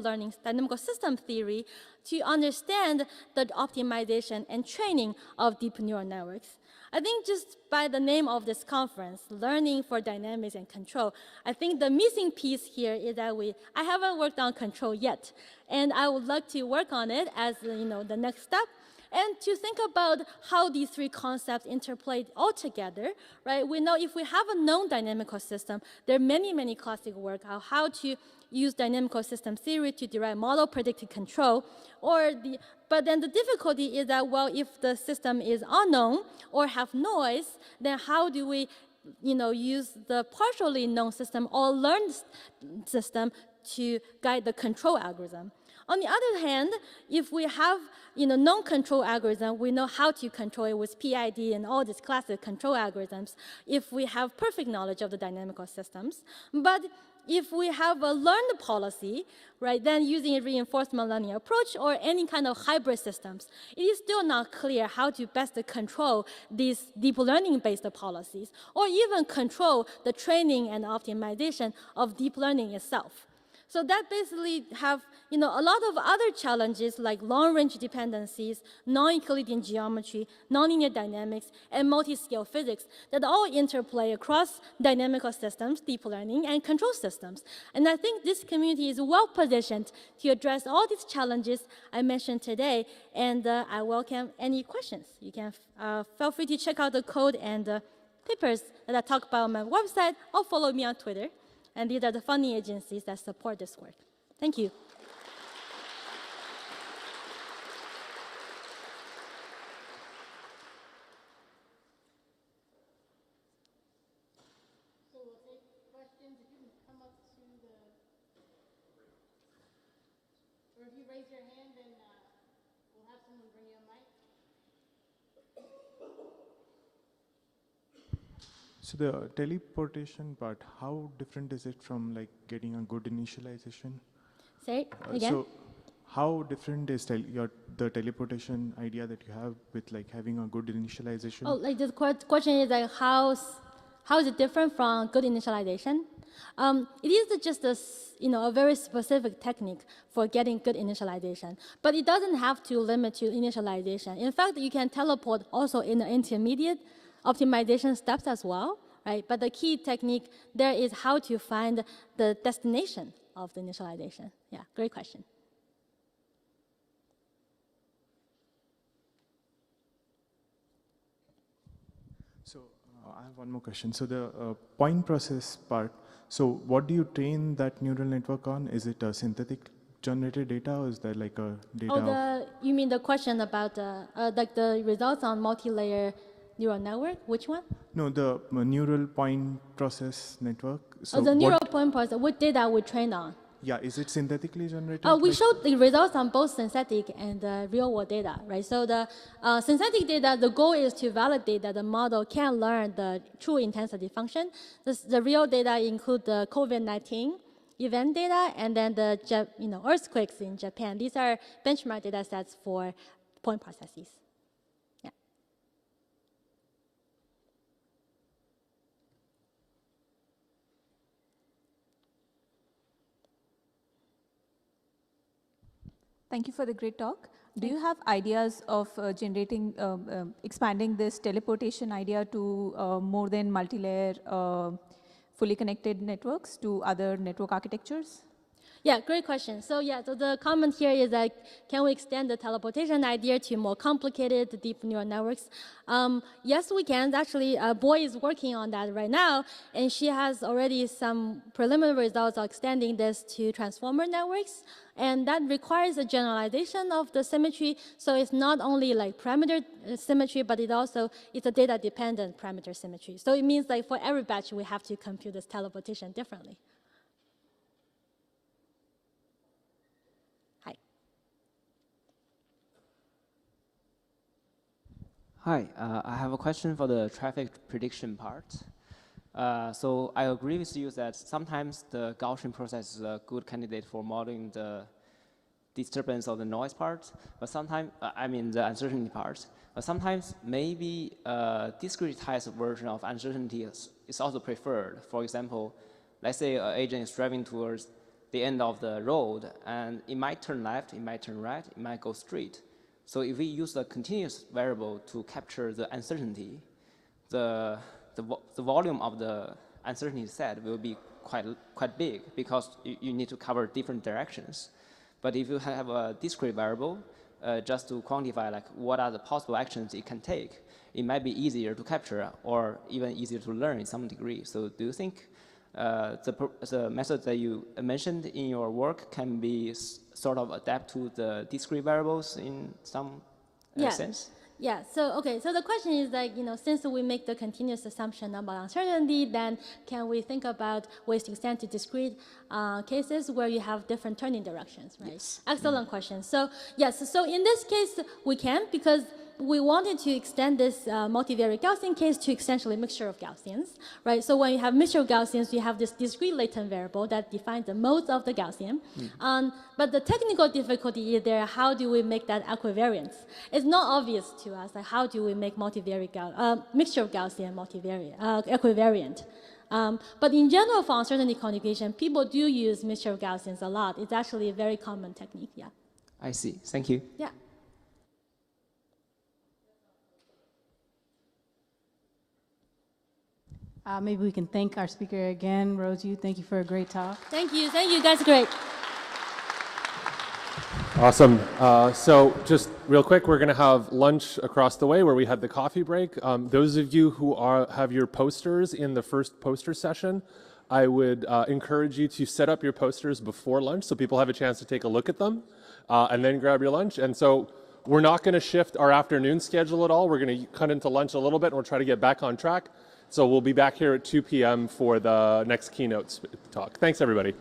system theory to understand the optimization and training of deep neural networks. I think just by the name of this conference, Learning for Dynamics and Control, I think the missing piece here is that I haven't worked on control yet. And I would like to work on it as the next step. And to think about how these three concepts interplay all together, right? We know if we have a known dynamical system, there are many, many classic work on how to use dynamical system theory to derive model predicted control. But then the difficulty is that, well, if the system is unknown or have noise, then how do we use the partially known system or learned system to guide the control algorithm? On the other hand, if we have non-control algorithm, we know how to control it with PID and all these classic control algorithms if we have perfect knowledge of the dynamical systems. But if we have a learned policy, right, then using a reinforcement learning approach or any kind of hybrid systems, it is still not clear how to best control these deep learning-based policies or even control the training and optimization of deep learning itself. So that basically have a lot of other challenges like long-range dependencies, non-Euclidean geometry, nonlinear dynamics, and multi-scale physics that all interplay across dynamical systems, deep learning, and control systems. And I think this community is well-positioned to address all these challenges I mentioned today, and I welcome any questions. You can feel free to check out the code and papers that I talk about on my website, or follow me on Twitter. And these are the funding agencies that support this work. Thank you. So we'll take questions. If you can come up to the, or if you raise your hand, then we'll have someone bring you a mic. So the teleportation part, how different is it from like getting a good initialization? Say again? So how different is the teleportation idea that you have with like having a good initialization? Oh, like the question is like how is it different from good initialization? It is just a very specific technique for getting good initialization, but it doesn't have to limit to initialization. In fact, you can teleport also in the intermediate optimization steps as well, right? But the key technique there is how to find the destination of the initialization. Yeah, great question. So I have one more question. So the point process part, so what do you train that neural network on? Is it a synthetic generated data, or is there like a data? You mean the question about like the results on multi-layer neural network? Which one? No, the neural point process network. So the neural point process, what data we trained on? Yeah, is it synthetically generated? We showed the results on both synthetic and real-world data, right? So the synthetic data, the goal is to validate that the model can learn the true intensity function. The real data include the COVID-19 event data and then the earthquakes in Japan. These are benchmark data sets for point processes. Yeah. Thank you for the great talk. Do you have ideas of expanding this teleportation idea to more than multi-layer, fully connected networks to other network architectures? Yeah, great question. So the comment here is like, can we extend the teleportation idea to more complicated deep neural networks? Yes, we can. Actually, Boy is working on that right now, and she has already some preliminary results of extending this to transformer networks, and that requires a generalization of the symmetry. So it's not only like parameter symmetry, but it's a data-dependent parameter symmetry. So it means like for every batch, we have to compute this teleportation differently. Hi, I have a question for the traffic prediction part. So I agree with you that sometimes the Gaussian process is a good candidate for modeling the disturbance of the noise part, but sometimes, the uncertainty part. But sometimes maybe a discretized version of uncertainty is also preferred. For example, let's say an agent is driving towards the end of the road, and it might turn left, it might turn right, it might go straight. So if we use the continuous variable to capture the uncertainty, the volume of the uncertainty set will be quite big because you need to cover different directions. But if you have a discrete variable, just to quantify like what are the possible actions it can take, it might be easier to capture or even easier to learn in some degree. So do you think the method that you mentioned in your work can be sort of adapt to the discrete variables in some sense? Yeah, so the question is like, since we make the continuous assumption about uncertainty, then can we think about ways to extend to discrete cases where you have different turning directions, right? Yes. Excellent question. So yes, so in this case, we can, because we wanted to extend this multivariate Gaussian case to essentially mixture of Gaussians, right? So when you have mixture of Gaussians, you have this discrete latent variable that defines the modes of the Gaussian. But the technical difficulty is there, how do we make that equivariance? It's not obvious to us, like how do we make multivariate mixture of Gaussian multivariate, equivariant? But in general, for uncertainty conjugation, people do use mixture of Gaussians a lot. It's actually a very common technique, yeah. I see. Thank you. Yeah. Maybe we can thank our speaker again. Rose Yu, thank you for a great talk. Thank you, guys, great. Awesome. So just real quick, we're going to have lunch across the way where we had the coffee break. Those of you who have your posters in the first poster session, I would encourage you to set up your posters before lunch so people have a chance to take a look at them and then grab your lunch. And so we're not going to shift our afternoon schedule at all. We're going to cut into lunch a little bit and we'll try to get back on track. So we'll be back here at 2 p.m. for the next keynote talk. Thanks, everybody.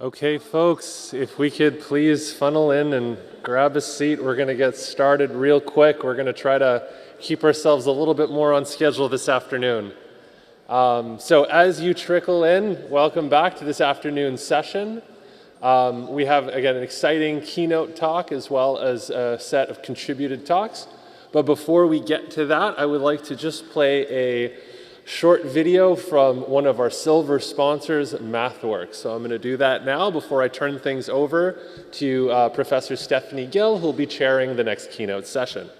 Okay, folks, if we could please funnel in and grab a seat, we're going to get started real quick. We're going to try to keep ourselves a little bit more on schedule this afternoon. So as you trickle in, welcome back to this afternoon session. We have, again, an exciting keynote talk as well as a set of contributed talks. But before we get to that, I would like to just play a short video from one of our silver sponsors, MathWorks. So I'm going to do that now before I turn things over to Professor Stephanie Gill, who will be chairing the next keynote session.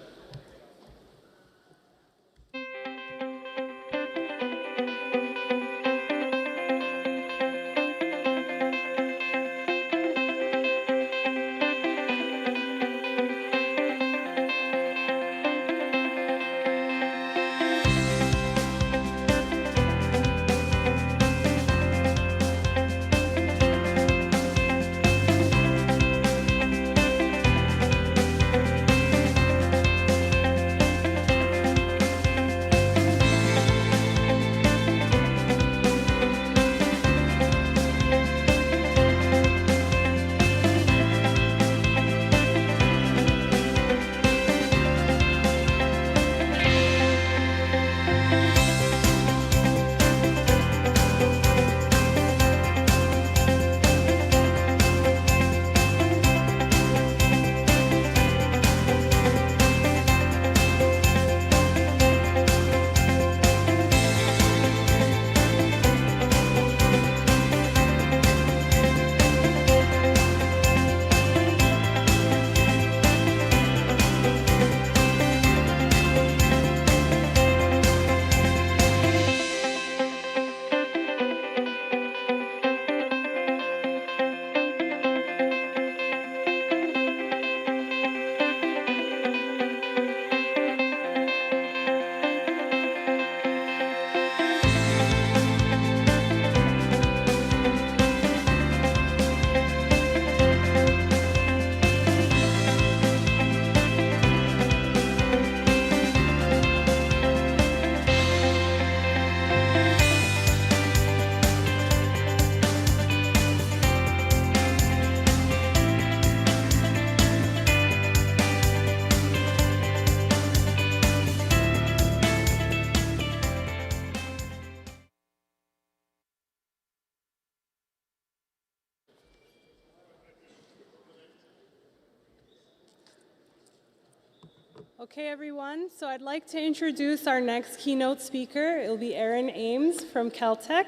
Okay, everyone, so I'd like to introduce our next keynote speaker. It'll be Aaron Ames from Caltech.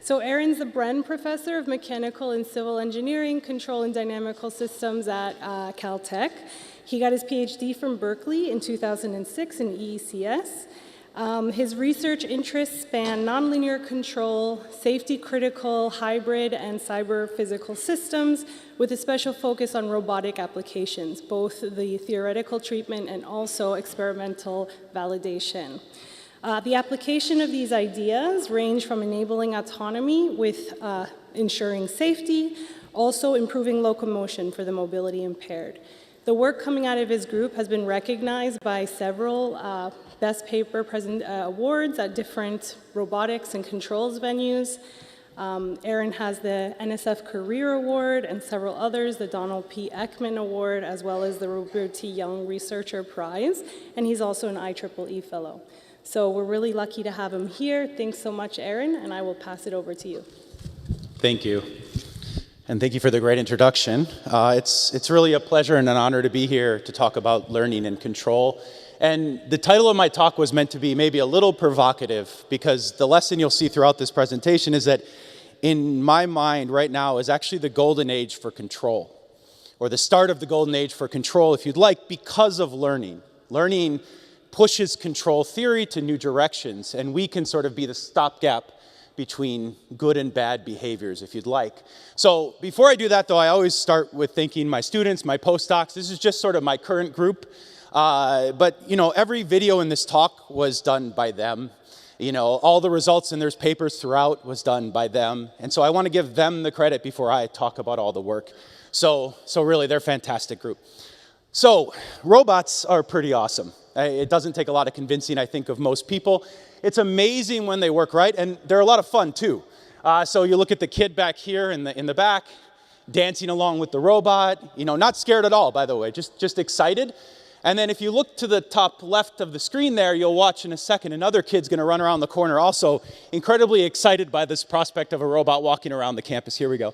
So Aaron's the Bren Professor of Mechanical and Civil Engineering, Control and Dynamical Systems at Caltech. He got his PhD from Berkeley in 2006 in EECS. His research interests span nonlinear control, safety-critical, hybrid, and cyber-physical systems, with a special focus on robotic applications, both the theoretical treatment and also experimental validation. The application of these ideas range from enabling autonomy with ensuring safety, also improving locomotion for the mobility impaired. The work coming out of his group has been recognized by several Best Paper awards at different robotics and controls venues. Aaron has the NSF Career Award and several others, the Donald P. Ekman Award, as well as the Robert T. Young Researcher Prize, and he's also an IEEE Fellow. So we're really lucky to have him here. Thanks so much, Aaron, and I will pass it over to you. Thank you. And thank you for the great introduction. It's really a pleasure and an honor to be here to talk about learning and control. And the title of my talk was meant to be maybe a little provocative, because the lesson you'll see throughout this presentation is that in my mind right now is actually the golden age for control, or the start of the golden age for control, if you'd like, because of learning. Learning pushes control theory to new directions, and we can sort of be the stopgap between good and bad behaviors, if you'd like. So before I do that, though, I always start with thanking my students, my postdocs. This is just sort of my current group. But, you know, every video in this talk was done by them. You know, all the results in their papers throughout was done by them. And so I want to give them the credit before I talk about all the work. So really, they're a fantastic group. So robots are pretty awesome. It doesn't take a lot of convincing, I think, of most people. It's amazing when they work right, and they're a lot of fun, too. So you look at the kid back here in the back. dancing along with the robot, not scared at all, by the way, just excited. And then if you look to the top left of the screen there, you'll watch in a second another kid's going to run around the corner also incredibly excited by this prospect of a robot walking around the campus. Here we go.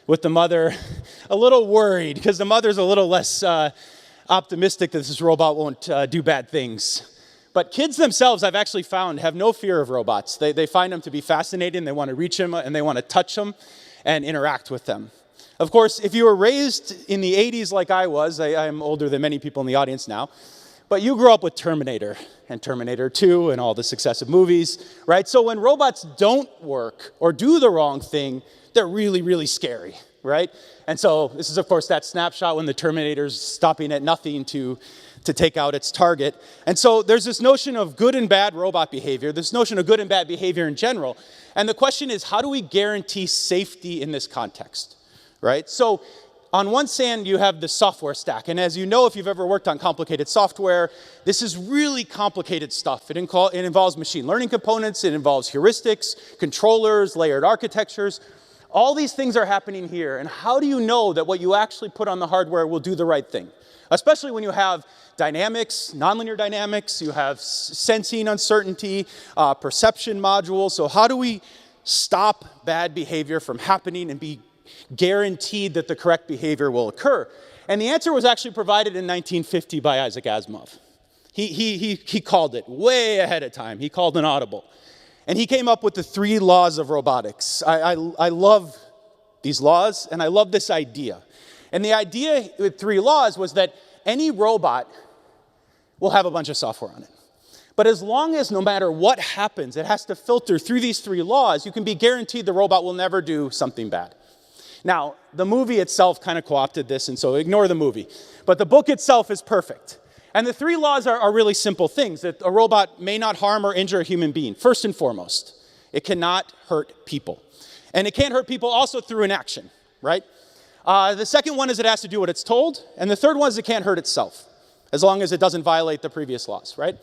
With the mother a little worried because the mother's a little less optimistic that this robot won't do bad things. But kids themselves, I've actually found, have no fear of robots. They find them to be fascinating. They want to reach them and they want to touch them and interact with them. Of course, if you were raised in the 80s like I was, I'm older than many people in the audience now, but you grew up with Terminator and Terminator 2 and all the successive movies, right? So when robots don't work or do the wrong thing, they're really, really scary, right? And so this is, of course, that snapshot when the Terminator's stopping at nothing to take out its target. And so there's this notion of good and bad robot behavior, this notion of good and bad behavior in general. And the question is, how do we guarantee safety in this context? Right? So on one hand, you have the software stack. And as you know, if you've ever worked on complicated software, this is really complicated stuff. It involves machine learning components. It involves heuristics, controllers, layered architectures. All these things are happening here. And how do you know that what you actually put on the hardware will do the right thing? Especially when you have dynamics, nonlinear dynamics, you have sensing uncertainty, perception modules. So how do we stop bad behavior from happening and be guaranteed that the correct behavior will occur? And the answer was actually provided in 1950 by Isaac Asimov. He called it way ahead of time. He called an audible. And he came up with the 3 laws of robotics. I love these laws, and I love this idea. And the idea with 3 laws was that any robot will have a bunch of software on it. But as long as no matter what happens, it has to filter through these 3 laws, you can be guaranteed the robot will never do something bad. Now, the movie itself kind of co-opted this, and so ignore the movie. But the book itself is perfect. And the 3 laws are really simple things, that a robot may not harm or injure a human being. First and foremost, it cannot hurt people. And it can't hurt people also through inaction, right? The second one is it has to do what it's told. And the third one is it can't hurt itself, as long as it doesn't violate the previous laws, right?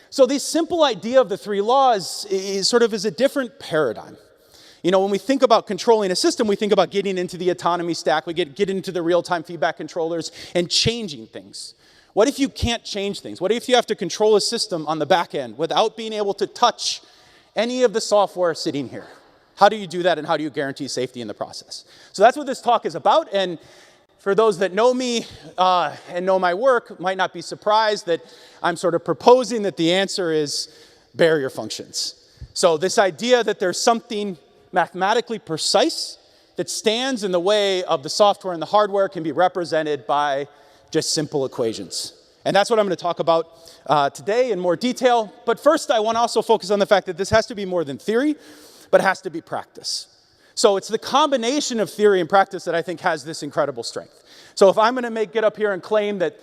So this simple idea of the 3 laws is a different paradigm. When we think about controlling a system, we think about getting into the autonomy stack, we get into the real-time feedback controllers and changing things. What if you can't change things? What if you have to control a system on the back end without being able to touch any of the software sitting here? How do you do that, and how do you guarantee safety in the process? So that's what this talk is about, and for those that know me and know my work, might not be surprised that I'm proposing that the answer is barrier functions. So this idea that there's something mathematically precise that stands in the way of the software and the hardware can be represented by just simple equations. And that's what I'm going to talk about today in more detail. But first, I want to also focus on the fact that this has to be more than theory, but it has to be practice. So it's the combination of theory and practice that I think has this incredible strength. So if I'm going to get up here and claim that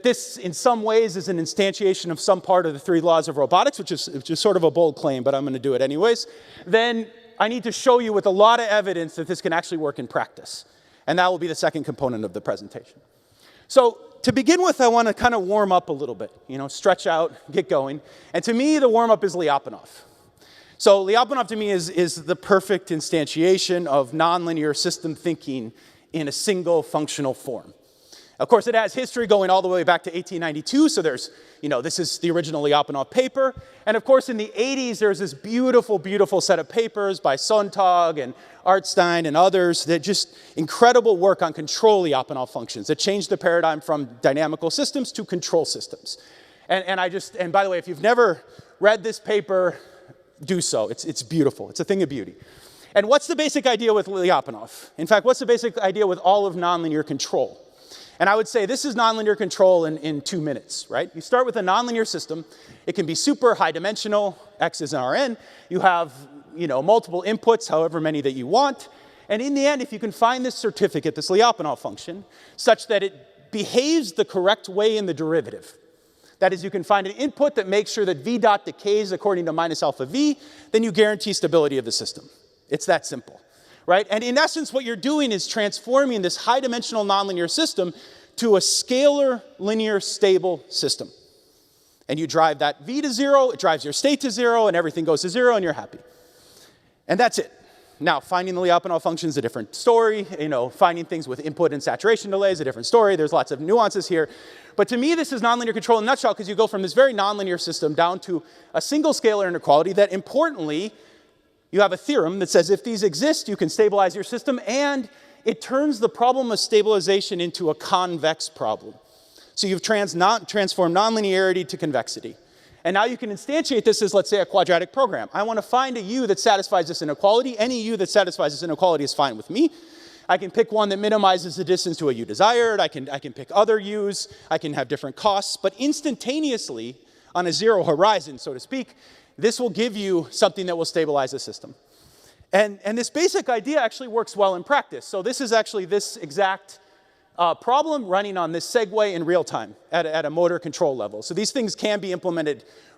this in some ways is an instantiation of some part of the 3 laws of robotics, which is sort of a bold claim, but I'm going to do it anyways, then I need to show you with a lot of evidence that this can actually work in practice. And that will be the second component of the presentation. So to begin with, I want to kind of warm up a little bit, stretch out, get going. And to me, the warm-up is Lyapunov. So Lyapunov to me is the perfect instantiation of nonlinear system thinking in a single functional form. Of course, it has history going all the way back to 1892, so there's, this is the original Lyapunov paper. And of course, in the 80s, there's this beautiful, beautiful set of papers by Sontag and Artstein and others that just incredible work on control Lyapunov functions that changed the paradigm from dynamical systems to control systems. And by the way, if you've never read this paper, do so. It's beautiful. It's a thing of beauty. And what's the basic idea with Lyapunov? In fact, what's the basic idea with all of nonlinear control? And I would say this is nonlinear control in 2 minutes, right? You start with a nonlinear system. It can be super high dimensional, X is Rn. You have, multiple inputs, however many that you want. And in the end, if you can find this certificate, this Lyapunov function, such that it behaves the correct way in the derivative, that is, you can find an input that makes sure that V dot decays according to minus alpha V, then you guarantee stability of the system. It's that simple. Right? And in essence, what you're doing is transforming this high-dimensional nonlinear system to a scalar, linear, stable system. And you drive that V to 0, it drives your state to 0, and everything goes to 0, and you're happy. And that's it. Now, finding the Lyapunov function is a different story. Finding things with input and saturation delay is a different story. There's lots of nuances here. But to me, this is nonlinear control in a nutshell, because you go from this very nonlinear system down to a single scalar inequality that, importantly, you have a theorem that says if these exist, you can stabilize your system, and it turns the problem of stabilization into a convex problem. So you've transformed nonlinearity to convexity. And now you can instantiate this as, let's say, a quadratic program. I want to find a U that satisfies this inequality. Any U that satisfies this inequality is fine with me. I can pick one that minimizes the distance to a U desired. I can pick other U's. I can have different costs. But instantaneously, on a zero horizon, so to speak, this will give you something that will stabilize the system. And this basic idea actually works well in practice. So this is actually this exact problem running on this Segway in real time at a motor control level. So these things can be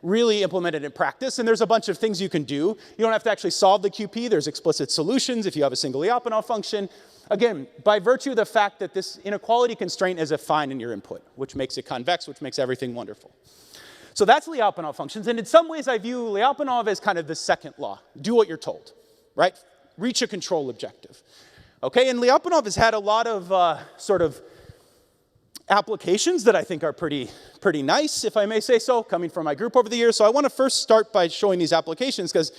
really implemented in practice, and there's a bunch of things you can do. You don't have to actually solve the QP. There's explicit solutions if you have a single Lyapunov function. Again, by virtue of the fact that this inequality constraint is a fine in your input, which makes it convex, which makes everything wonderful. So that's Lyapunov functions, and in some ways I view Lyapunov as kind of the second law. Do what you're told, right? Reach a control objective. Okay, and Lyapunov has had a lot of sort of applications that I think are pretty nice, if I may say so, coming from my group over the years. So I want to first start by showing these applications, because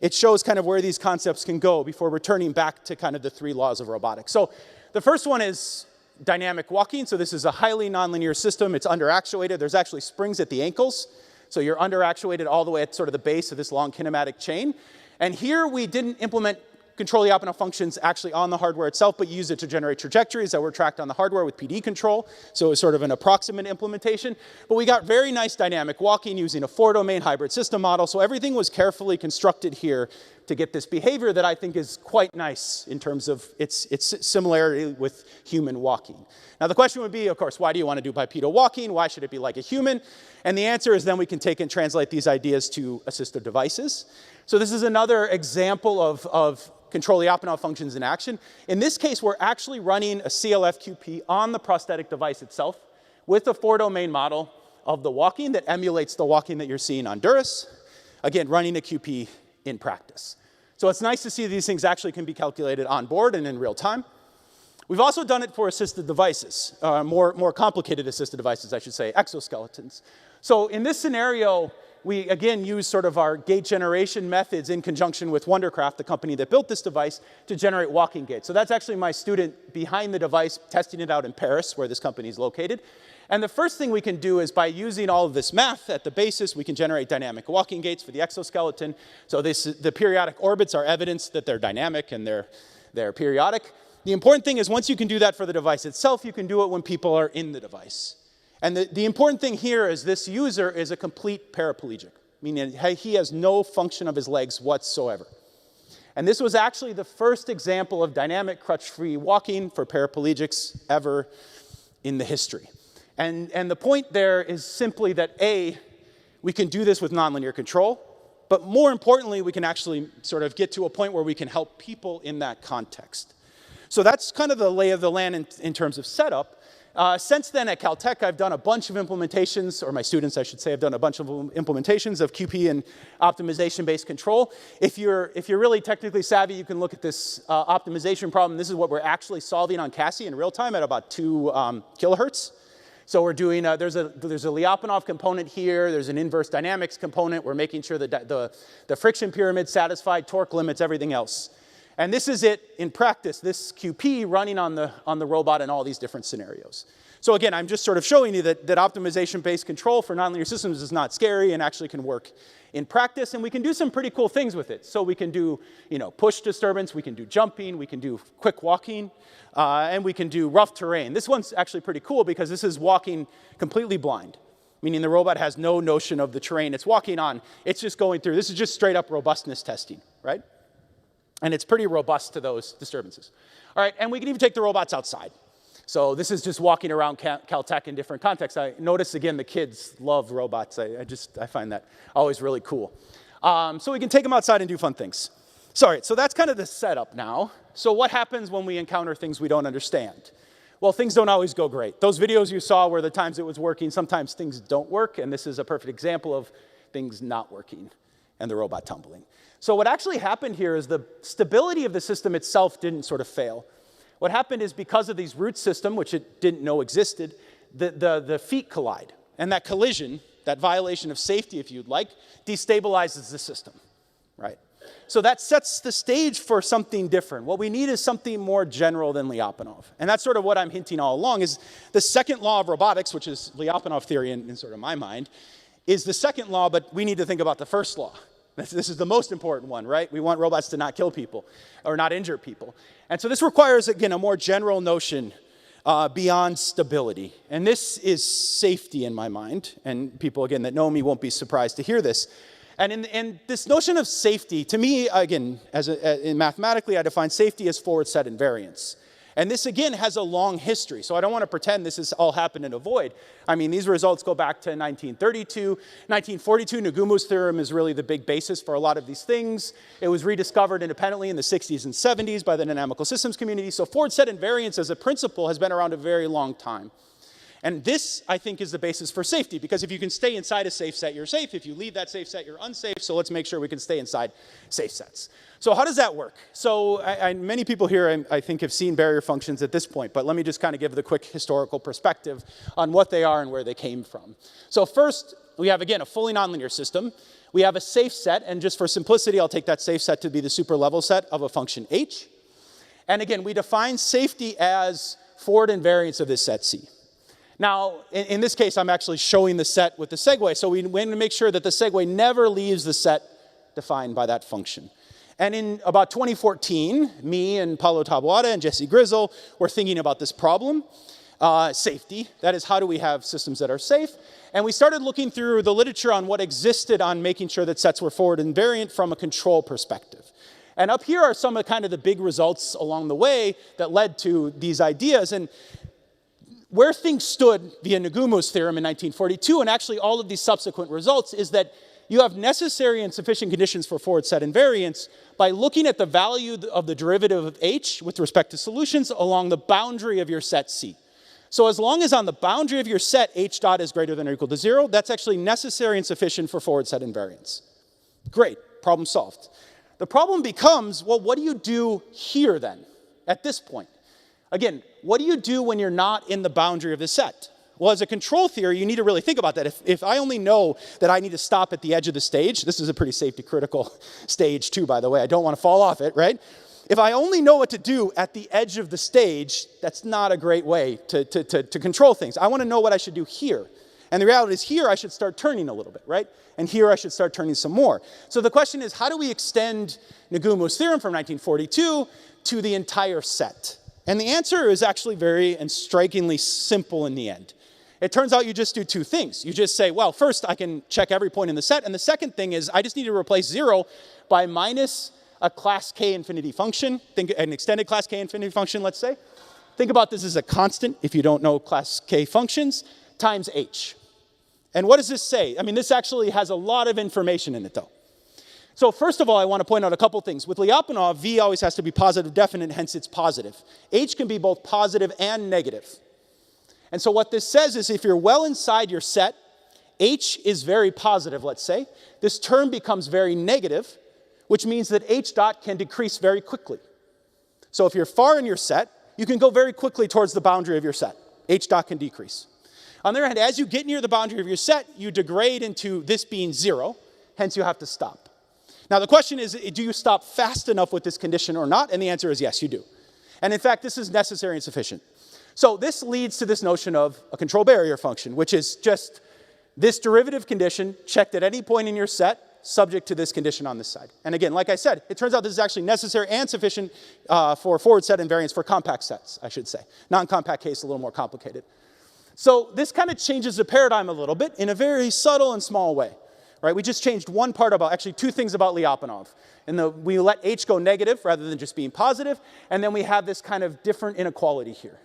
it shows kind of where these concepts can go before returning back to kind of the three laws of robotics. So the first one is dynamic walking. So this is a highly nonlinear system. It's under-actuated. There's actually springs at the ankles. So you're under-actuated all the way at sort of the base of this long kinematic chain. And here we didn't implement control Lyapunov functions actually on the hardware itself, but use it to generate trajectories that were tracked on the hardware with PD control. So it was sort of an approximate implementation. But we got very nice dynamic walking using a 4-domain hybrid system model. So everything was carefully constructed here to get this behavior that I think is quite nice in terms of its similarity with human walking. Now the question would be, of course, why do you want to do bipedal walking? Why should it be like a human? And the answer is then we can take and translate these ideas to assistive devices. So this is another example of control Lyapunov functions in action. In this case, we're actually running a CLF-QP on the prosthetic device itself with a 4-domain model of the walking that emulates the walking that you're seeing on Duris. Again, running a QP in practice. So it's nice to see these things actually can be calculated on board and in real time. We've also done it for assisted devices, more complicated assisted devices, I should say, exoskeletons. So in this scenario, we again use sort of our gait generation methods in conjunction with Wondercraft, the company that built this device, to generate walking gaits. So that's actually my student behind the device testing it out in Paris, where this company is located. And the first thing we can do is by using all of this math at the basis, we can generate dynamic walking gaits for the exoskeleton. So the periodic orbits are evidence that they're dynamic and they're periodic. The important thing is once you can do that for the device itself, you can do it when people are in the device. And the important thing here is this user is a complete paraplegic, meaning he has no function of his legs whatsoever. And this was actually the first example of dynamic crutch-free walking for paraplegics ever in the history. And the point there is simply that A, we can do this with nonlinear control, but more importantly, we can actually sort of get to a point where we can help people in that context. So that's kind of the lay of the land in terms of setup. Since then at Caltech, I've done a bunch of implementations, or my students, I should say, have done a bunch of implementations of QP and optimization-based control. If you're really technically savvy, you can look at this optimization problem. This is what we're actually solving on Cassie in real time at about 2 kilohertz. So we're doing, there's a Lyapunov component here, there's an inverse dynamics component. We're making sure that the friction pyramid satisfied, torque limits, everything else. And this is it in practice, this QP running on the robot in all these different scenarios. So again, I'm just sort of showing you that optimization-based control for nonlinear systems is not scary and actually can work in practice, and we can do some pretty cool things with it. So we can do, push disturbance, we can do jumping, we can do quick walking, and we can do rough terrain. This one's actually pretty cool because this is walking completely blind, meaning the robot has no notion of the terrain it's walking on. It's just going through. This is just straight up robustness testing, right? And it's pretty robust to those disturbances. All right, and we can even take the robots outside. So this is just walking around Caltech in different contexts. I notice, again, the kids love robots. I find that always really cool. So we can take them outside and do fun things. Sorry, so that's kind of the setup now. So what happens when we encounter things we don't understand? Well, things don't always go great. Those videos you saw were the times it was working. Sometimes things don't work, and this is a perfect example of things not working and the robot tumbling. So what actually happened here is the stability of the system itself didn't sort of fail. What happened is because of these root system, which it didn't know existed, the feet collide. And that collision, that violation of safety, if you'd like, destabilizes the system, right? So that sets the stage for something different. What we need is something more general than Lyapunov. And that's sort of what I'm hinting all along, is the second law of robotics, which is Lyapunov theory in sort of my mind, is the second law, but we need to think about the first law. This is the most important one, right? We want robots to not kill people or not injure people. And so this requires, again, a more general notion beyond stability. And this is safety in my mind. And people, again, that know me won't be surprised to hear this. And this notion of safety, to me, again, mathematically, I define safety as forward set invariance. And this, again, has a long history. So I don't want to pretend this has all happened in a void. I mean, these results go back to 1932. 1942, Nagumo's theorem is really the big basis for a lot of these things. It was rediscovered independently in the 60s and 70s by the dynamical systems community. So forward set invariance as a principle has been around a very long time. And this, I think, is the basis for safety, because if you can stay inside a safe set, you're safe. If you leave that safe set, you're unsafe. So let's make sure we can stay inside safe sets. So how does that work? So many people here, I think, have seen barrier functions at this point, but let me just kind of give the quick historical perspective on what they are and where they came from. So first, we have, again, a fully nonlinear system. We have a safe set, and just for simplicity, I'll take that safe set to be the super level set of a function h. And again, we define safety as forward invariance of this set C. Now, in this case, I'm actually showing the set with the segue, so we want to make sure that the segue never leaves the set defined by that function. And in about 2014, me and Paulo Taboada and Jesse Grizzle were thinking about this problem, safety. That is, how do we have systems that are safe? And we started looking through the literature on what existed on making sure that sets were forward invariant from a control perspective. And up here are some of kind of the big results along the way that led to these ideas. And where things stood via Nagumo's theorem in 1942, and actually all of these subsequent results, is that you have necessary and sufficient conditions for forward set invariance by looking at the value of the derivative of h with respect to solutions along the boundary of your set C. So as long as on the boundary of your set h dot is greater than or equal to 0, that's actually necessary and sufficient for forward set invariance. Great, problem solved. The problem becomes, well, what do you do here then, at this point? Again, what do you do when you're not in the boundary of the set? Well, as a control theory, you need to really think about that. If I only know that I need to stop at the edge of the stage, this is a pretty safety critical stage too, by the way. I don't want to fall off it, right? If I only know what to do at the edge of the stage, that's not a great way to control things. I want to know what I should do here. And the reality is here I should start turning a little bit, right? And here I should start turning some more. So the question is, how do we extend Nagumo's theorem from 1942 to the entire set? And the answer is actually very and strikingly simple in the end. It turns out you just do two things. You just say, well, first I can check every point in the set, and the second thing is I just need to replace 0 by minus a class K infinity function, think an extended class K infinity function, let's say. Think about this as a constant, if you don't know class K functions, times h. And what does this say? I mean, this actually has a lot of information in it, though. So first of all, I want to point out a couple things. With Lyapunov, V always has to be positive definite, hence it's positive. H can be both positive and negative. And so what this says is if you're well inside your set, H is very positive, let's say. This term becomes very negative, which means that H dot can decrease very quickly. So if you're far in your set, you can go very quickly towards the boundary of your set. H dot can decrease. On the other hand, as you get near the boundary of your set, you degrade into this being 0, hence you have to stop. Now the question is, do you stop fast enough with this condition or not? And the answer is yes, you do. And in fact, this is necessary and sufficient. So this leads to this notion of a control barrier function, which is just this derivative condition checked at any point in your set, subject to this condition on this side. And again, like I said, it turns out this is actually necessary and sufficient for forward set invariance for compact sets, I should say. Non-compact case, a little more complicated. So this kind of changes the paradigm a little bit in a very subtle and small way. Right? We just changed one part about, actually two things about Lyapunov. And we let H go negative rather than just being positive, and then we have this kind of different inequality here.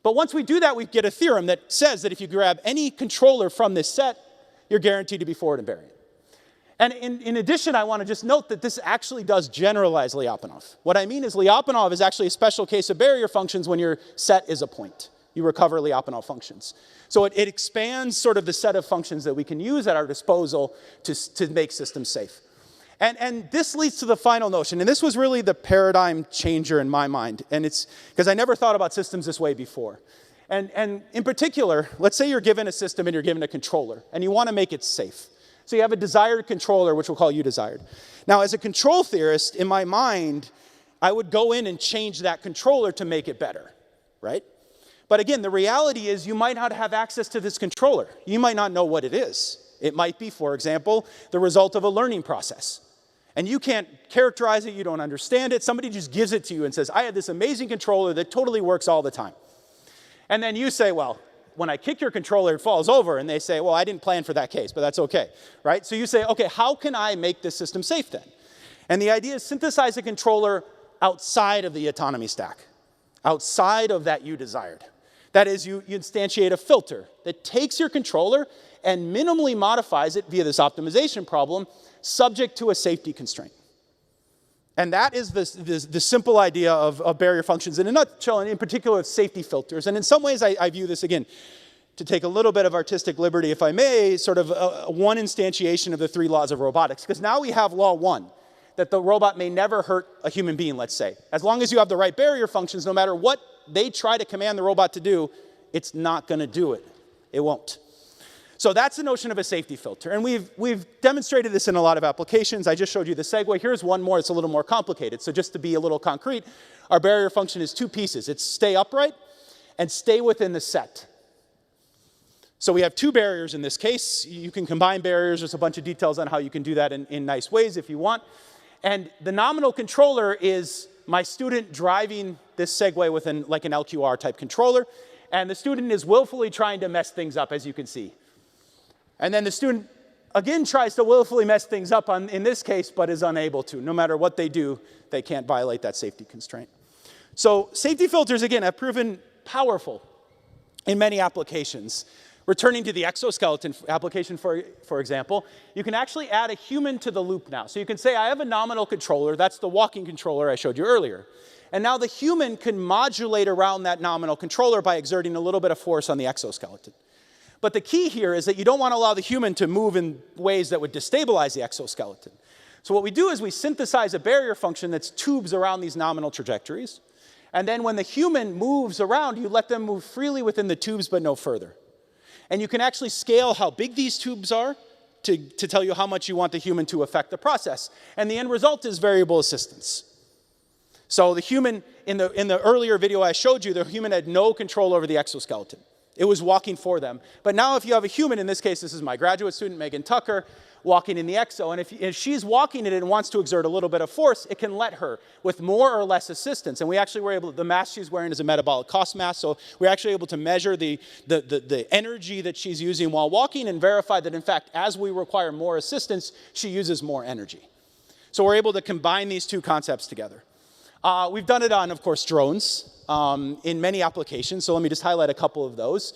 But once we do that, we get a theorem that says that if you grab any controller from this set, you're guaranteed to be forward invariant. And in addition, I want to just note that this actually does generalize Lyapunov. What I mean is Lyapunov is actually a special case of barrier functions when your set is a point. You recover Lyapunov functions. So it expands sort of the set of functions that we can use at our disposal to make systems safe. And this leads to the final notion, and this was really the paradigm changer in my mind, and it's because I never thought about systems this way before. And in particular, let's say you're given a system and you're given a controller, and you want to make it safe. So you have a desired controller, which we'll call U-desired. Now, as a control theorist, in my mind, I would go in and change that controller to make it better, right? But again, the reality is you might not have access to this controller. You might not know what it is. It might be, for example, the result of a learning process. And you can't characterize it, you don't understand it. Somebody just gives it to you and says, I have this amazing controller that totally works all the time. And then you say, well, when I kick your controller, it falls over. And they say, well, I didn't plan for that case, but that's okay, right? So you say, okay, how can I make this system safe then? And the idea is synthesize a controller outside of the autonomy stack, outside of that U-desired. That is, you instantiate a filter that takes your controller and minimally modifies it via this optimization problem, subject to a safety constraint. And that is the simple idea of barrier functions in a nutshell, and in particular of safety filters. And in some ways, I view this, again, to take a little bit of artistic liberty, if I may, sort of one instantiation of the 3 laws of robotics. Because now we have law 1, that the robot may never hurt a human being, let's say. As long as you have the right barrier functions, no matter what they try to command the robot to do, it's not going to do it. It won't. So that's the notion of a safety filter. And we've demonstrated this in a lot of applications. I just showed you the segue. Here's one more. It's a little more complicated. So just to be a little concrete, our barrier function is 2 pieces. It's stay upright and stay within the set. So we have 2 barriers in this case. You can combine barriers. There's a bunch of details on how you can do that in nice ways if you want. And the nominal controller is my student driving this Segway with like an LQR type controller. And the student is willfully trying to mess things up, as you can see. And then the student, again, tries to willfully mess things up in this case, but is unable to. No matter what they do, they can't violate that safety constraint. So safety filters, again, have proven powerful in many applications. Returning to the exoskeleton application, for example, you can actually add a human to the loop now. So you can say, I have a nominal controller. That's the walking controller I showed you earlier. And now the human can modulate around that nominal controller by exerting a little bit of force on the exoskeleton. But the key here is that you don't want to allow the human to move in ways that would destabilize the exoskeleton. So what we do is we synthesize a barrier function that's tubes around these nominal trajectories. And then when the human moves around, you let them move freely within the tubes, but no further. And you can actually scale how big these tubes are to tell you how much you want the human to affect the process. And the end result is variable assistance. So the human, in the earlier video I showed you, the human had no control over the exoskeleton. It was walking for them. But now if you have a human, in this case, this is my graduate student, Megan Tucker, walking in the exo. And if she's walking in it and wants to exert a little bit of force, it can let her with more or less assistance. And we actually were able, the mask she's wearing is a metabolic cost mask, so we're actually able to measure the energy that she's using while walking and verify that, in fact, as we require more assistance, she uses more energy. So we're able to combine these 2 concepts together. We've done it on, of course, drones in many applications, so let me just highlight a couple of those.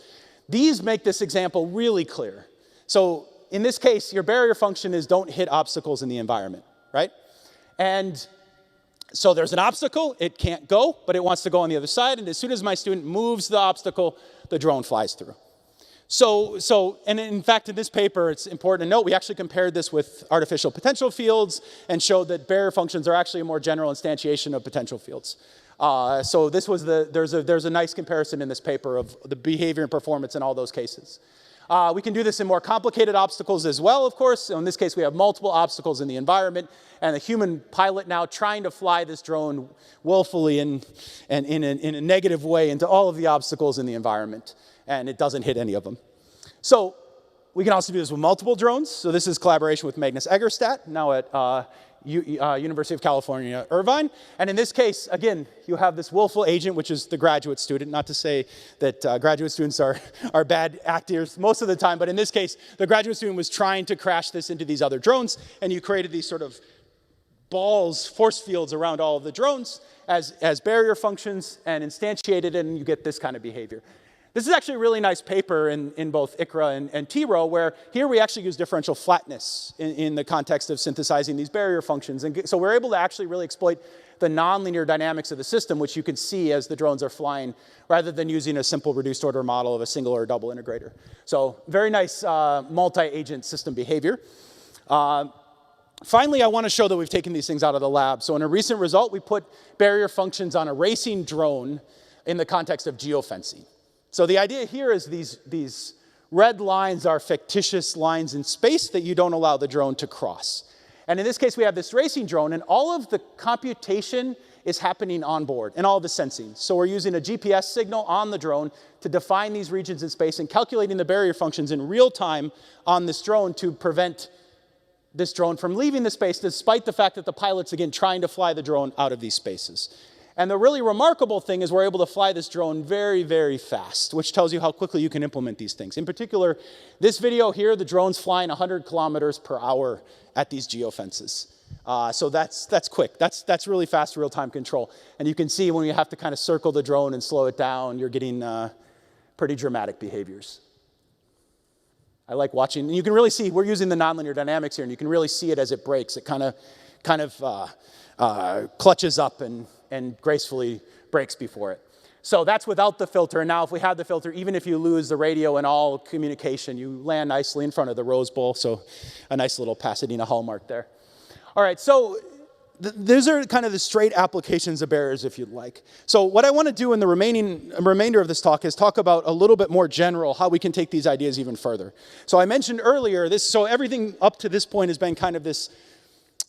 These make this example really clear. So in this case, your barrier function is don't hit obstacles in the environment, right? And so there's an obstacle, it can't go, but it wants to go on the other side, and as soon as my student moves the obstacle, the drone flies through. And in fact, in this paper, it's important to note, we actually compared this with artificial potential fields and showed that barrier functions are actually a more general instantiation of potential fields. So this was there's a nice comparison in this paper of the behavior and performance in all those cases. We can do this in more complicated obstacles as well, of course. So in this case, we have multiple obstacles in the environment, and the human pilot now trying to fly this drone willfully and in a negative way into all of the obstacles in the environment, and it doesn't hit any of them. So we can also do this with multiple drones. So this is collaboration with Magnus Egerstadt, now at University of California, Irvine. And in this case, again, you have this willful agent, which is the graduate student. Not to say that graduate students are bad actors most of the time, but in this case, the graduate student was trying to crash this into these other drones, and you created these sort of balls, force fields around all of the drones as barrier functions and instantiated it, and you get this kind of behavior. This is actually a really nice paper in both ICRA and TRO, where here we actually use differential flatness in the context of synthesizing these barrier functions. And so we're able to actually really exploit the nonlinear dynamics of the system, which you can see as the drones are flying, rather than using a simple reduced order model of a single or double integrator. So very nice multi-agent system behavior. Finally, I want to show that we've taken these things out of the lab. So in a recent result, we put barrier functions on a racing drone in the context of geofencing. So the idea here is these red lines are fictitious lines in space that you don't allow the drone to cross. And in this case, we have this racing drone, and all of the computation is happening on board, and all of the sensing. So we're using a GPS signal on the drone to define these regions in space and calculating the barrier functions in real time on this drone to prevent this drone from leaving the space, despite the fact that the pilot's, again, trying to fly the drone out of these spaces. And the really remarkable thing is we're able to fly this drone very, very fast, which tells you how quickly you can implement these things. In particular, this video here, the drone's flying 100 kilometers per hour at these geofences. So that's quick. That's really fast real-time control. And you can see when you have to kind of circle the drone and slow it down, you're getting pretty dramatic behaviors. I like watching, and you can really see, we're using the nonlinear dynamics here, and you can really see it as it breaks. It kind of clutches up and gracefully breaks before it. So that's without the filter. And now if we have the filter, even if you lose the radio and all communication, you land nicely in front of the Rose Bowl. So a nice little Pasadena hallmark there. All right, so these are kind of the straight applications of barriers, if you'd like. So what I want to do in the remainder of this talk is talk about a little bit more general how we can take these ideas even further. So I mentioned earlier, so everything up to this point has been kind of this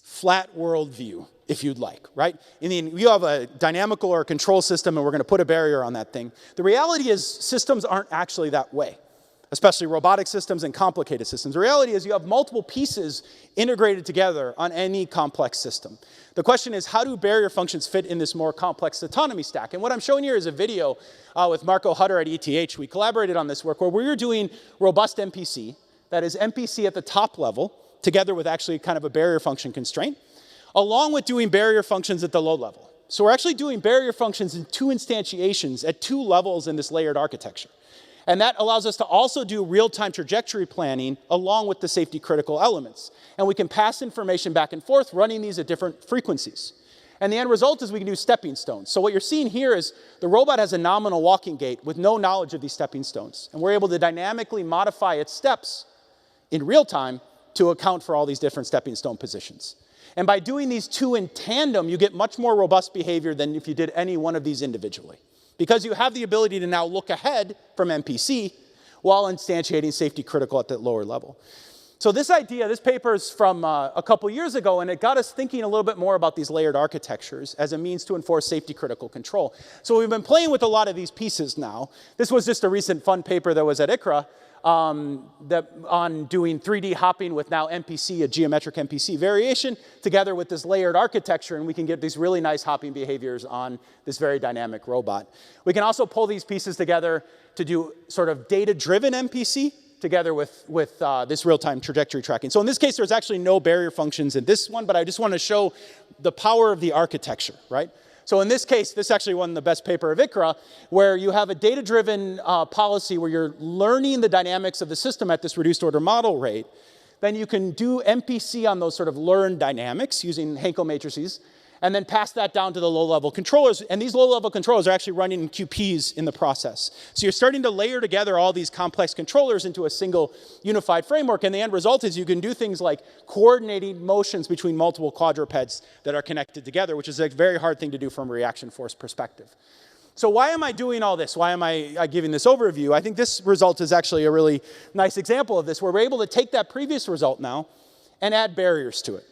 flat world view, if you'd like, right? I mean, you have a dynamical or a control system, and we're going to put a barrier on that thing. The reality is systems aren't actually that way, especially robotic systems and complicated systems. The reality is you have multiple pieces integrated together on any complex system. The question is, how do barrier functions fit in this more complex autonomy stack? And what I'm showing here is a video with Marco Hutter at ETH. We collaborated on this work where we were doing robust MPC, that is MPC at the top level, together with actually kind of a barrier function constraint, along with doing barrier functions at the low level. So we're actually doing barrier functions in two instantiations at two levels in this layered architecture. And that allows us to also do real-time trajectory planning along with the safety critical elements. And we can pass information back and forth running these at different frequencies. And the end result is we can do stepping stones. So what you're seeing here is the robot has a nominal walking gait with no knowledge of these stepping stones. And we're able to dynamically modify its steps in real time to account for all these different stepping stone positions. And by doing these two in tandem, you get much more robust behavior than if you did any one of these individually. Because you have the ability to now look ahead from MPC while instantiating safety critical at that lower level. So this paper is from a couple years ago, and it got us thinking a little bit more about these layered architectures as a means to enforce safety critical control. So we've been playing with a lot of these pieces now. This was just a recent fun paper that was at ICRA on doing 3D hopping with now MPC, a geometric MPC variation, together with this layered architecture, and we can get these really nice hopping behaviors on this very dynamic robot. We can also pull these pieces together to do sort of data-driven MPC together with this real-time trajectory tracking. So in this case, there's actually no barrier functions in this one, but I just want to show the power of the architecture, right? So in this case, this actually won the best paper of ICRA, where you have a data-driven policy where you're learning the dynamics of the system at this reduced order model rate. Then you can do MPC on those sort of learned dynamics using Hankel matrices, and then pass that down to the low-level controllers. And these low-level controllers are actually running in QPs in the process. So you're starting to layer together all these complex controllers into a single unified framework. And the end result is you can do things like coordinating motions between multiple quadrupeds that are connected together, which is a very hard thing to do from a reaction force perspective. So why am I doing all this? Why am I giving this overview? I think this result is actually a really nice example of this, where we're able to take that previous result now and add barriers to it,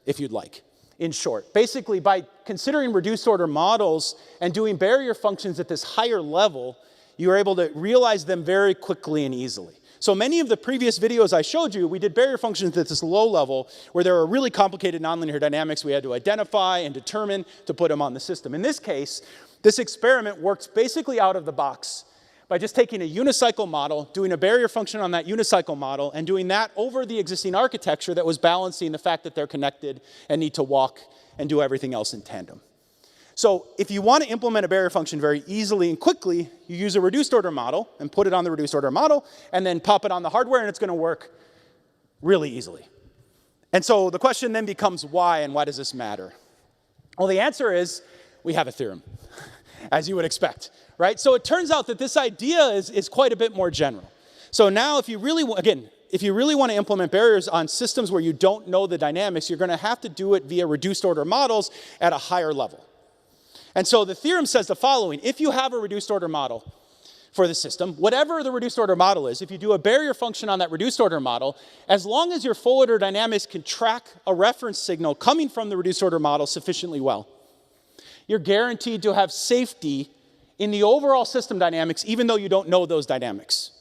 if you'd like. In short, basically by considering reduced order models and doing barrier functions at this higher level, you are able to realize them very quickly and easily. So many of the previous videos I showed you, we did barrier functions at this low level where there were really complicated nonlinear dynamics we had to identify and determine to put them on the system. In this case, this experiment works basically out of the box by just taking a unicycle model, doing a barrier function on that unicycle model, and doing that over the existing architecture that was balancing the fact that they're connected and need to walk and do everything else in tandem. So if you want to implement a barrier function very easily and quickly, you use a reduced order model and put it on the reduced order model and then pop it on the hardware and it's going to work really easily. And so the question then becomes why, and why does this matter? Well, the answer is we have a theorem, as you would expect, right? So it turns out that this idea is quite a bit more general. So now if you really want to implement barriers on systems where you don't know the dynamics, you're going to have to do it via reduced order models at a higher level. And so the theorem says the following: if you have a reduced order model for the system, whatever the reduced order model is, if you do a barrier function on that reduced order model, as long as your full order dynamics can track a reference signal coming from the reduced order model sufficiently well, you're guaranteed to have safety in the overall system dynamics, even though you don't know those dynamics.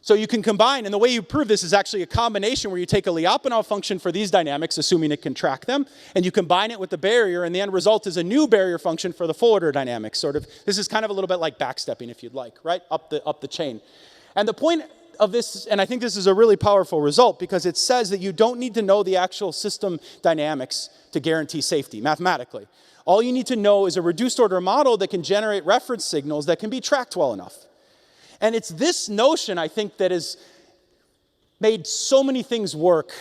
So you can combine, and the way you prove this is actually a combination where you take a Lyapunov function for these dynamics, assuming it can track them, and you combine it with the barrier, and the end result is a new barrier function for the full order dynamics. This is kind of a little bit like backstepping, if you'd like, right? Up the chain. And the point of this, and I think this is a really powerful result, because it says that you don't need to know the actual system dynamics to guarantee safety mathematically. All you need to know is a reduced order model that can generate reference signals that can be tracked well enough. And it's this notion, I think, that has made so many things work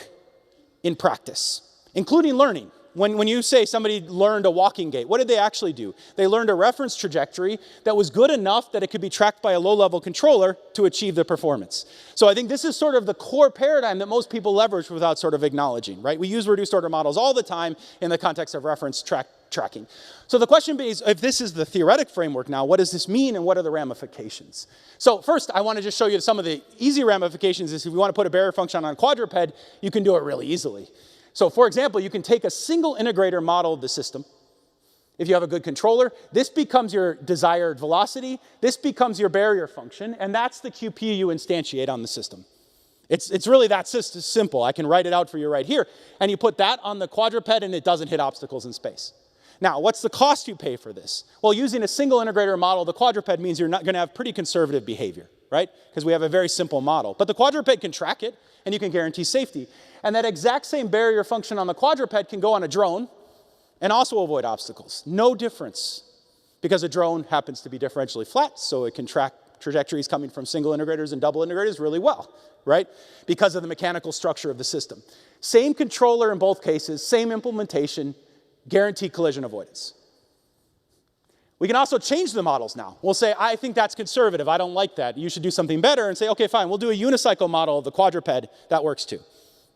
in practice, including learning. When you say somebody learned a walking gait, what did they actually do? They learned a reference trajectory that was good enough that it could be tracked by a low-level controller to achieve the performance. So I think this is sort of the core paradigm that most people leverage without sort of acknowledging, right? We use reduced order models all the time in the context of reference tracking. So the question is, if this is the theoretic framework now, what does this mean and what are the ramifications? So first, I want to just show you some of the easy ramifications. Is if you want to put a barrier function on a quadruped, you can do it really easily. So for example, you can take a single integrator model of the system. If you have a good controller, this becomes your desired velocity, this becomes your barrier function, and that's the QP you instantiate on the system. It's really that simple. I can write it out for you right here. And you put that on the quadruped and it doesn't hit obstacles in space. Now, what's the cost you pay for this? Well, using a single integrator model of the quadruped means you're not going to have pretty conservative behavior, right? Because we have a very simple model. But the quadruped can track it, and you can guarantee safety. And that exact same barrier function on the quadruped can go on a drone and also avoid obstacles. No difference, because a drone happens to be differentially flat, so it can track trajectories coming from single integrators and double integrators really well, right? Because of the mechanical structure of the system. Same controller in both cases, same implementation, guaranteed collision avoidance. We can also change the models now. We'll say, I think that's conservative, I don't like that. You should do something better, and say, okay, fine, we'll do a unicycle model of the quadruped, that works too.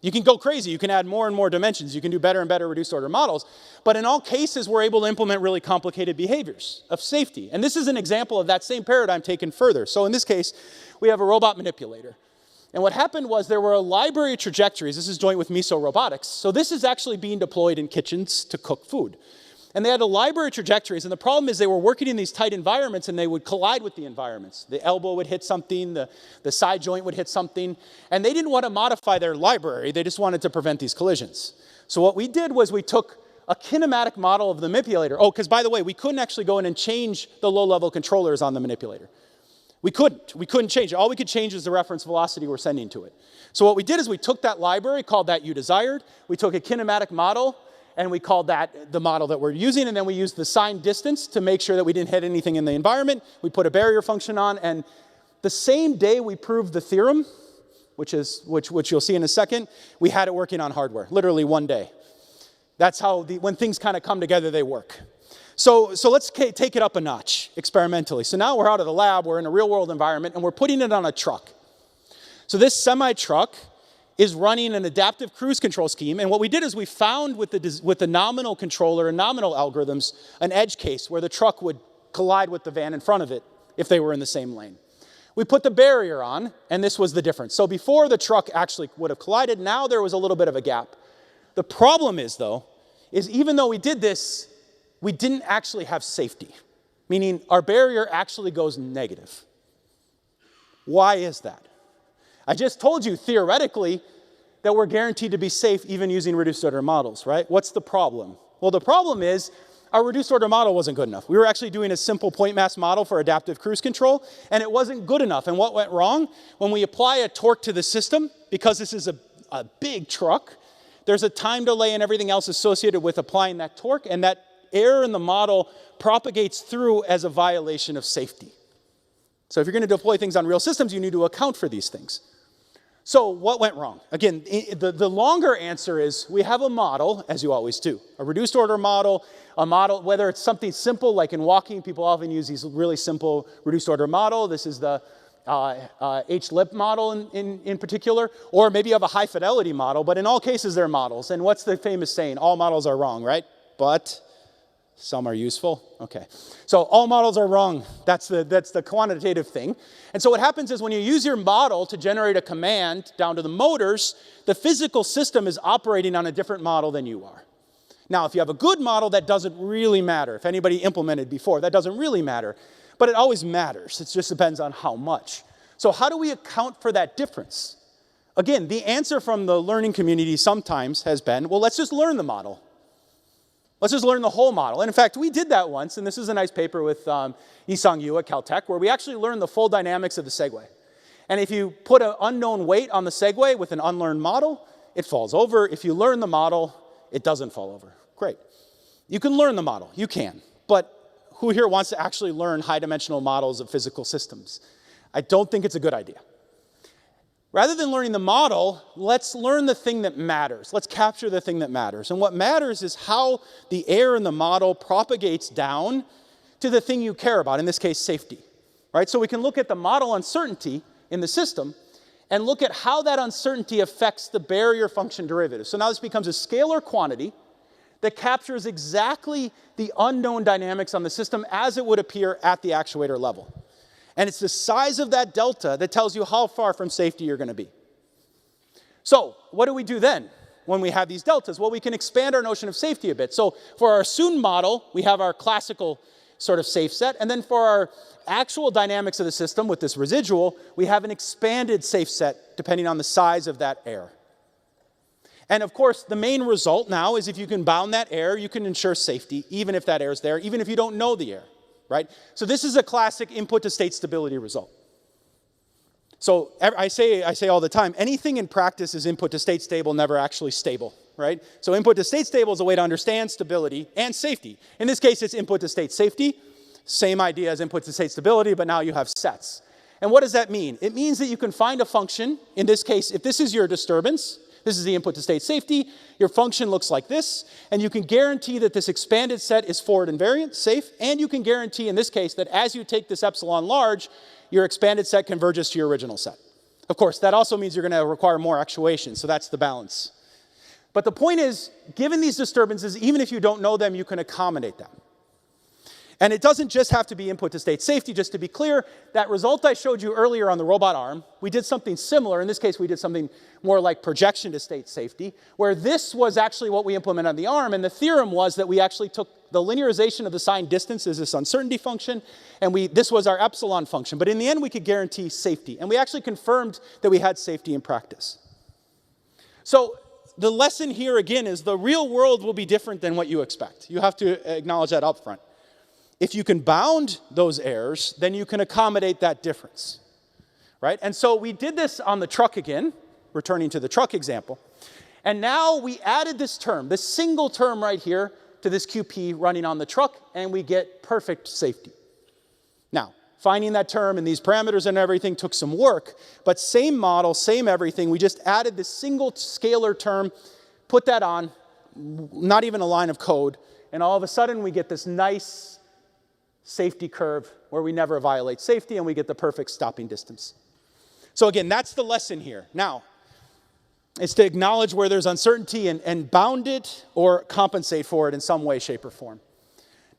You can go crazy, you can add more and more dimensions, you can do better and better reduced order models, but in all cases, we're able to implement really complicated behaviors of safety. And this is an example of that same paradigm taken further. So in this case, we have a robot manipulator. And what happened was there were a library of trajectories. This is joint with Miso Robotics. So this is actually being deployed in kitchens to cook food. And they had a library of trajectories, and the problem is they were working in these tight environments and they would collide with the environments. The elbow would hit something, the side joint would hit something, and they didn't want to modify their library, they just wanted to prevent these collisions. So what we did was we took a kinematic model of the manipulator. Oh, because by the way, we couldn't actually go in and change the low-level controllers on the manipulator. We couldn't change it. All we could change is the reference velocity we're sending to it. So what we did is we took that library, called that udesired, we took a kinematic model, and we called that the model that we're using, and then we used the signed distance to make sure that we didn't hit anything in the environment. We put a barrier function on, and the same day we proved the theorem, which you'll see in a second, we had it working on hardware, literally one day. That's how, when things kind of come together, they work. So let's take it up a notch experimentally. So now we're out of the lab, we're in a real world environment, and we're putting it on a truck. So this semi-truck is running an adaptive cruise control scheme, and what we did is we found with the nominal controller and nominal algorithms an edge case where the truck would collide with the van in front of it if they were in the same lane. We put the barrier on, and this was the difference. So before the truck actually would have collided, now there was a little bit of a gap. The problem is, though, is even though we did this, we didn't actually have safety, meaning our barrier actually goes negative. Why is that? I just told you, theoretically, that we're guaranteed to be safe even using reduced order models, right? What's the problem? Well, the problem is our reduced order model wasn't good enough. We were actually doing a simple point mass model for adaptive cruise control, and it wasn't good enough. And what went wrong? When we apply a torque to the system, because this is a big truck, there's a time delay and everything else associated with applying that torque, and that error in the model propagates through as a violation of safety. So if you're going to deploy things on real systems, you need to account for these things. So what went wrong? Again, the longer answer is we have a model, as you always do, a reduced order model, a model, whether it's something simple, like in walking, people often use these really simple reduced order model. This is the HLIP model in particular, or maybe you have a high fidelity model, but in all cases they're models. And what's the famous saying? All models are wrong, right? But some are useful. Okay. So all models are wrong. That's the quantitative thing. And so what happens is when you use your model to generate a command down to the motors, the physical system is operating on a different model than you are. Now, if you have a good model, that doesn't really matter. If anybody implemented before, that doesn't really matter. But it always matters. It just depends on how much. So how do we account for that difference? Again, the answer from the learning community sometimes has been, well, let's just learn the model. Let's just learn the whole model. And in fact, we did that once, and this is a nice paper with Isang Yu at Caltech, where we actually learned the full dynamics of the segue. And if you put an unknown weight on the segue with an unlearned model, it falls over. If you learn the model, it doesn't fall over. Great. You can learn the model. You can. But who here wants to actually learn high-dimensional models of physical systems? I don't think it's a good idea. Rather than learning the model, let's learn the thing that matters. Let's capture the thing that matters. And what matters is how the error in the model propagates down to the thing you care about, in this case, safety. Right? So we can look at the model uncertainty in the system and look at how that uncertainty affects the barrier function derivative. So now this becomes a scalar quantity that captures exactly the unknown dynamics on the system as it would appear at the actuator level. And it's the size of that delta that tells you how far from safety you're going to be. So what do we do then when we have these deltas? Well, we can expand our notion of safety a bit. So for our assumed model, we have our classical sort of safe set. And then for our actual dynamics of the system with this residual, we have an expanded safe set depending on the size of that error. And of course, the main result now is if you can bound that error, you can ensure safety, even if that error is there, even if you don't know the error. Right? So this is a classic input to state stability result. So I say all the time, anything in practice is input to state stable, never actually stable. Right? So input to state stable is a way to understand stability and safety. In this case, it's input to state safety. Same idea as input to state stability, but now you have sets. And what does that mean? It means that you can find a function. In this case, if this is your disturbance, this is the input to state safety. Your function looks like this, and you can guarantee that this expanded set is forward invariant, safe, and you can guarantee in this case that as you take this epsilon large, your expanded set converges to your original set. Of course, that also means you're going to require more actuation, so that's the balance. But the point is, given these disturbances, even if you don't know them, you can accommodate them. And it doesn't just have to be input to state safety. Just to be clear, that result I showed you earlier on the robot arm, we did something similar. In this case, we did something more like projection to state safety, where this was actually what we implemented on the arm. And the theorem was that we actually took the linearization of the sign distance as this uncertainty function, and this was our epsilon function. But in the end, we could guarantee safety. And we actually confirmed that we had safety in practice. So the lesson here, again, is the real world will be different than what you expect. You have to acknowledge that up front. If you can bound those errors, then you can accommodate that difference, right? And so we did this on the truck again, returning to the truck example. And now we added this term, this single term right here, to this QP running on the truck, and we get perfect safety. Now, finding that term and these parameters and everything took some work, but same model, same everything. We just added this single scalar term, put that on, not even a line of code, and all of a sudden we get this nice safety curve where we never violate safety and we get the perfect stopping distance. So again, that's the lesson here. Now, it's to acknowledge where there's uncertainty and bound it or compensate for it in some way, shape, or form.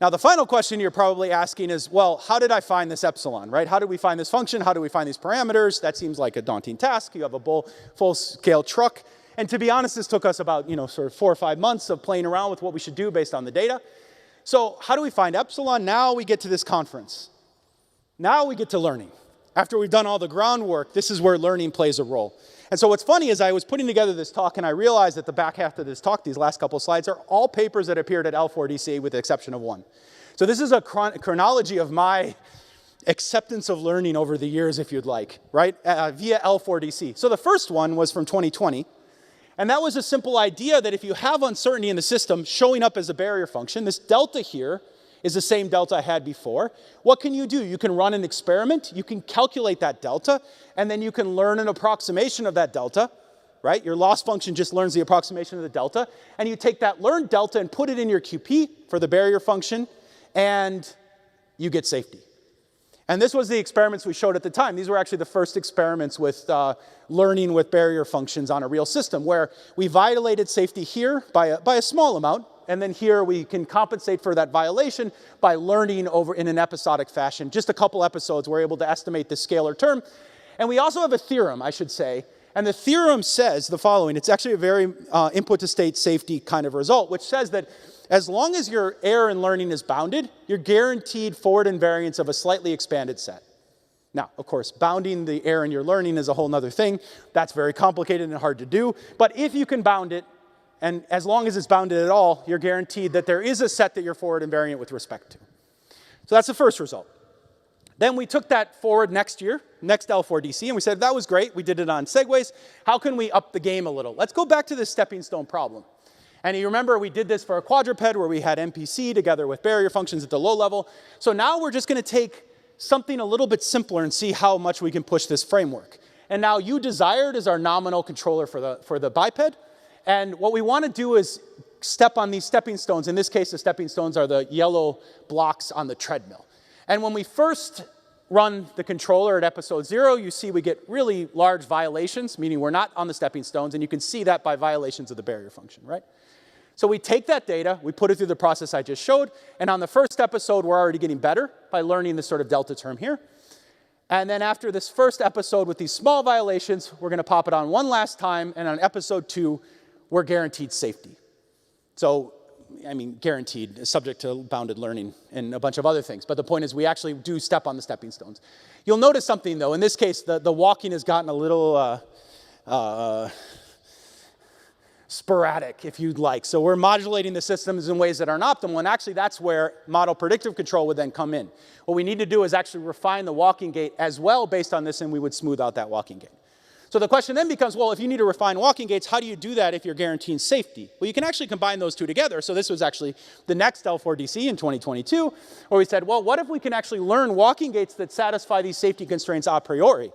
Now, the final question you're probably asking is, well, how did I find this epsilon, right? How did we find this function? How do we find these parameters? That seems like a daunting task. You have a full-scale truck. And to be honest, this took us about, sort of 4 or 5 months of playing around with what we should do based on the data. So how do we find epsilon? Now we get to this conference. Now we get to learning. After we've done all the groundwork, this is where learning plays a role. And so what's funny is I was putting together this talk, and I realized that the back half of this talk, these last couple of slides, are all papers that appeared at L4DC with the exception of one. So this is a chronology of my acceptance of learning over the years, if you'd like, right, via L4DC. So the first one was from 2020. And that was a simple idea that if you have uncertainty in the system showing up as a barrier function, this delta here is the same delta I had before. What can you do? You can run an experiment, you can calculate that delta, and then you can learn an approximation of that delta, right? Your loss function just learns the approximation of the delta, and you take that learned delta and put it in your QP for the barrier function, and you get safety. And this was the experiments we showed at the time. These were actually the first experiments with learning with barrier functions on a real system, where we violated safety here by a small amount, and then here we can compensate for that violation by learning over in an episodic fashion. Just a couple episodes, we're able to estimate the scalar term. And we also have a theorem, I should say, and the theorem says the following. It's actually a very input-to-state safety kind of result, which says that as long as your error in learning is bounded, you're guaranteed forward invariance of a slightly expanded set. Now, of course, bounding the error in your learning is a whole other thing. That's very complicated and hard to do. But if you can bound it, and as long as it's bounded at all, you're guaranteed that there is a set that you're forward invariant with respect to. So that's the first result. Then we took that forward next year, next L4DC, and we said, that was great. We did it on segways. How can we up the game a little? Let's go back to this stepping stone problem. And you remember we did this for a quadruped where we had MPC together with barrier functions at the low level. So now we're just going to take something a little bit simpler and see how much we can push this framework. And now U-desired is our nominal controller for the biped. And what we want to do is step on these stepping stones. In this case, the stepping stones are the yellow blocks on the treadmill. And when we first run the controller at episode 0, you see we get really large violations, meaning we're not on the stepping stones, and you can see that by violations of the barrier function, right? So we take that data, we put it through the process I just showed, and on the first episode, we're already getting better by learning this sort of delta term here. And then after this first episode with these small violations, we're going to pop it on one last time, and on episode 2, we're guaranteed safety. So, I mean, guaranteed, subject to bounded learning and a bunch of other things. But the point is we actually do step on the stepping stones. You'll notice something, though. In this case, the walking has gotten a little sporadic, if you'd like. So we're modulating the systems in ways that aren't optimal, and actually that's where model predictive control would then come in. What we need to do is actually refine the walking gait as well based on this, and we would smooth out that walking gait. So the question then becomes, well, if you need to refine walking gaits, how do you do that if you're guaranteeing safety? Well, you can actually combine those two together. So this was actually the next L4DC in 2022, where we said, well, what if we can actually learn walking gaits that satisfy these safety constraints a priori?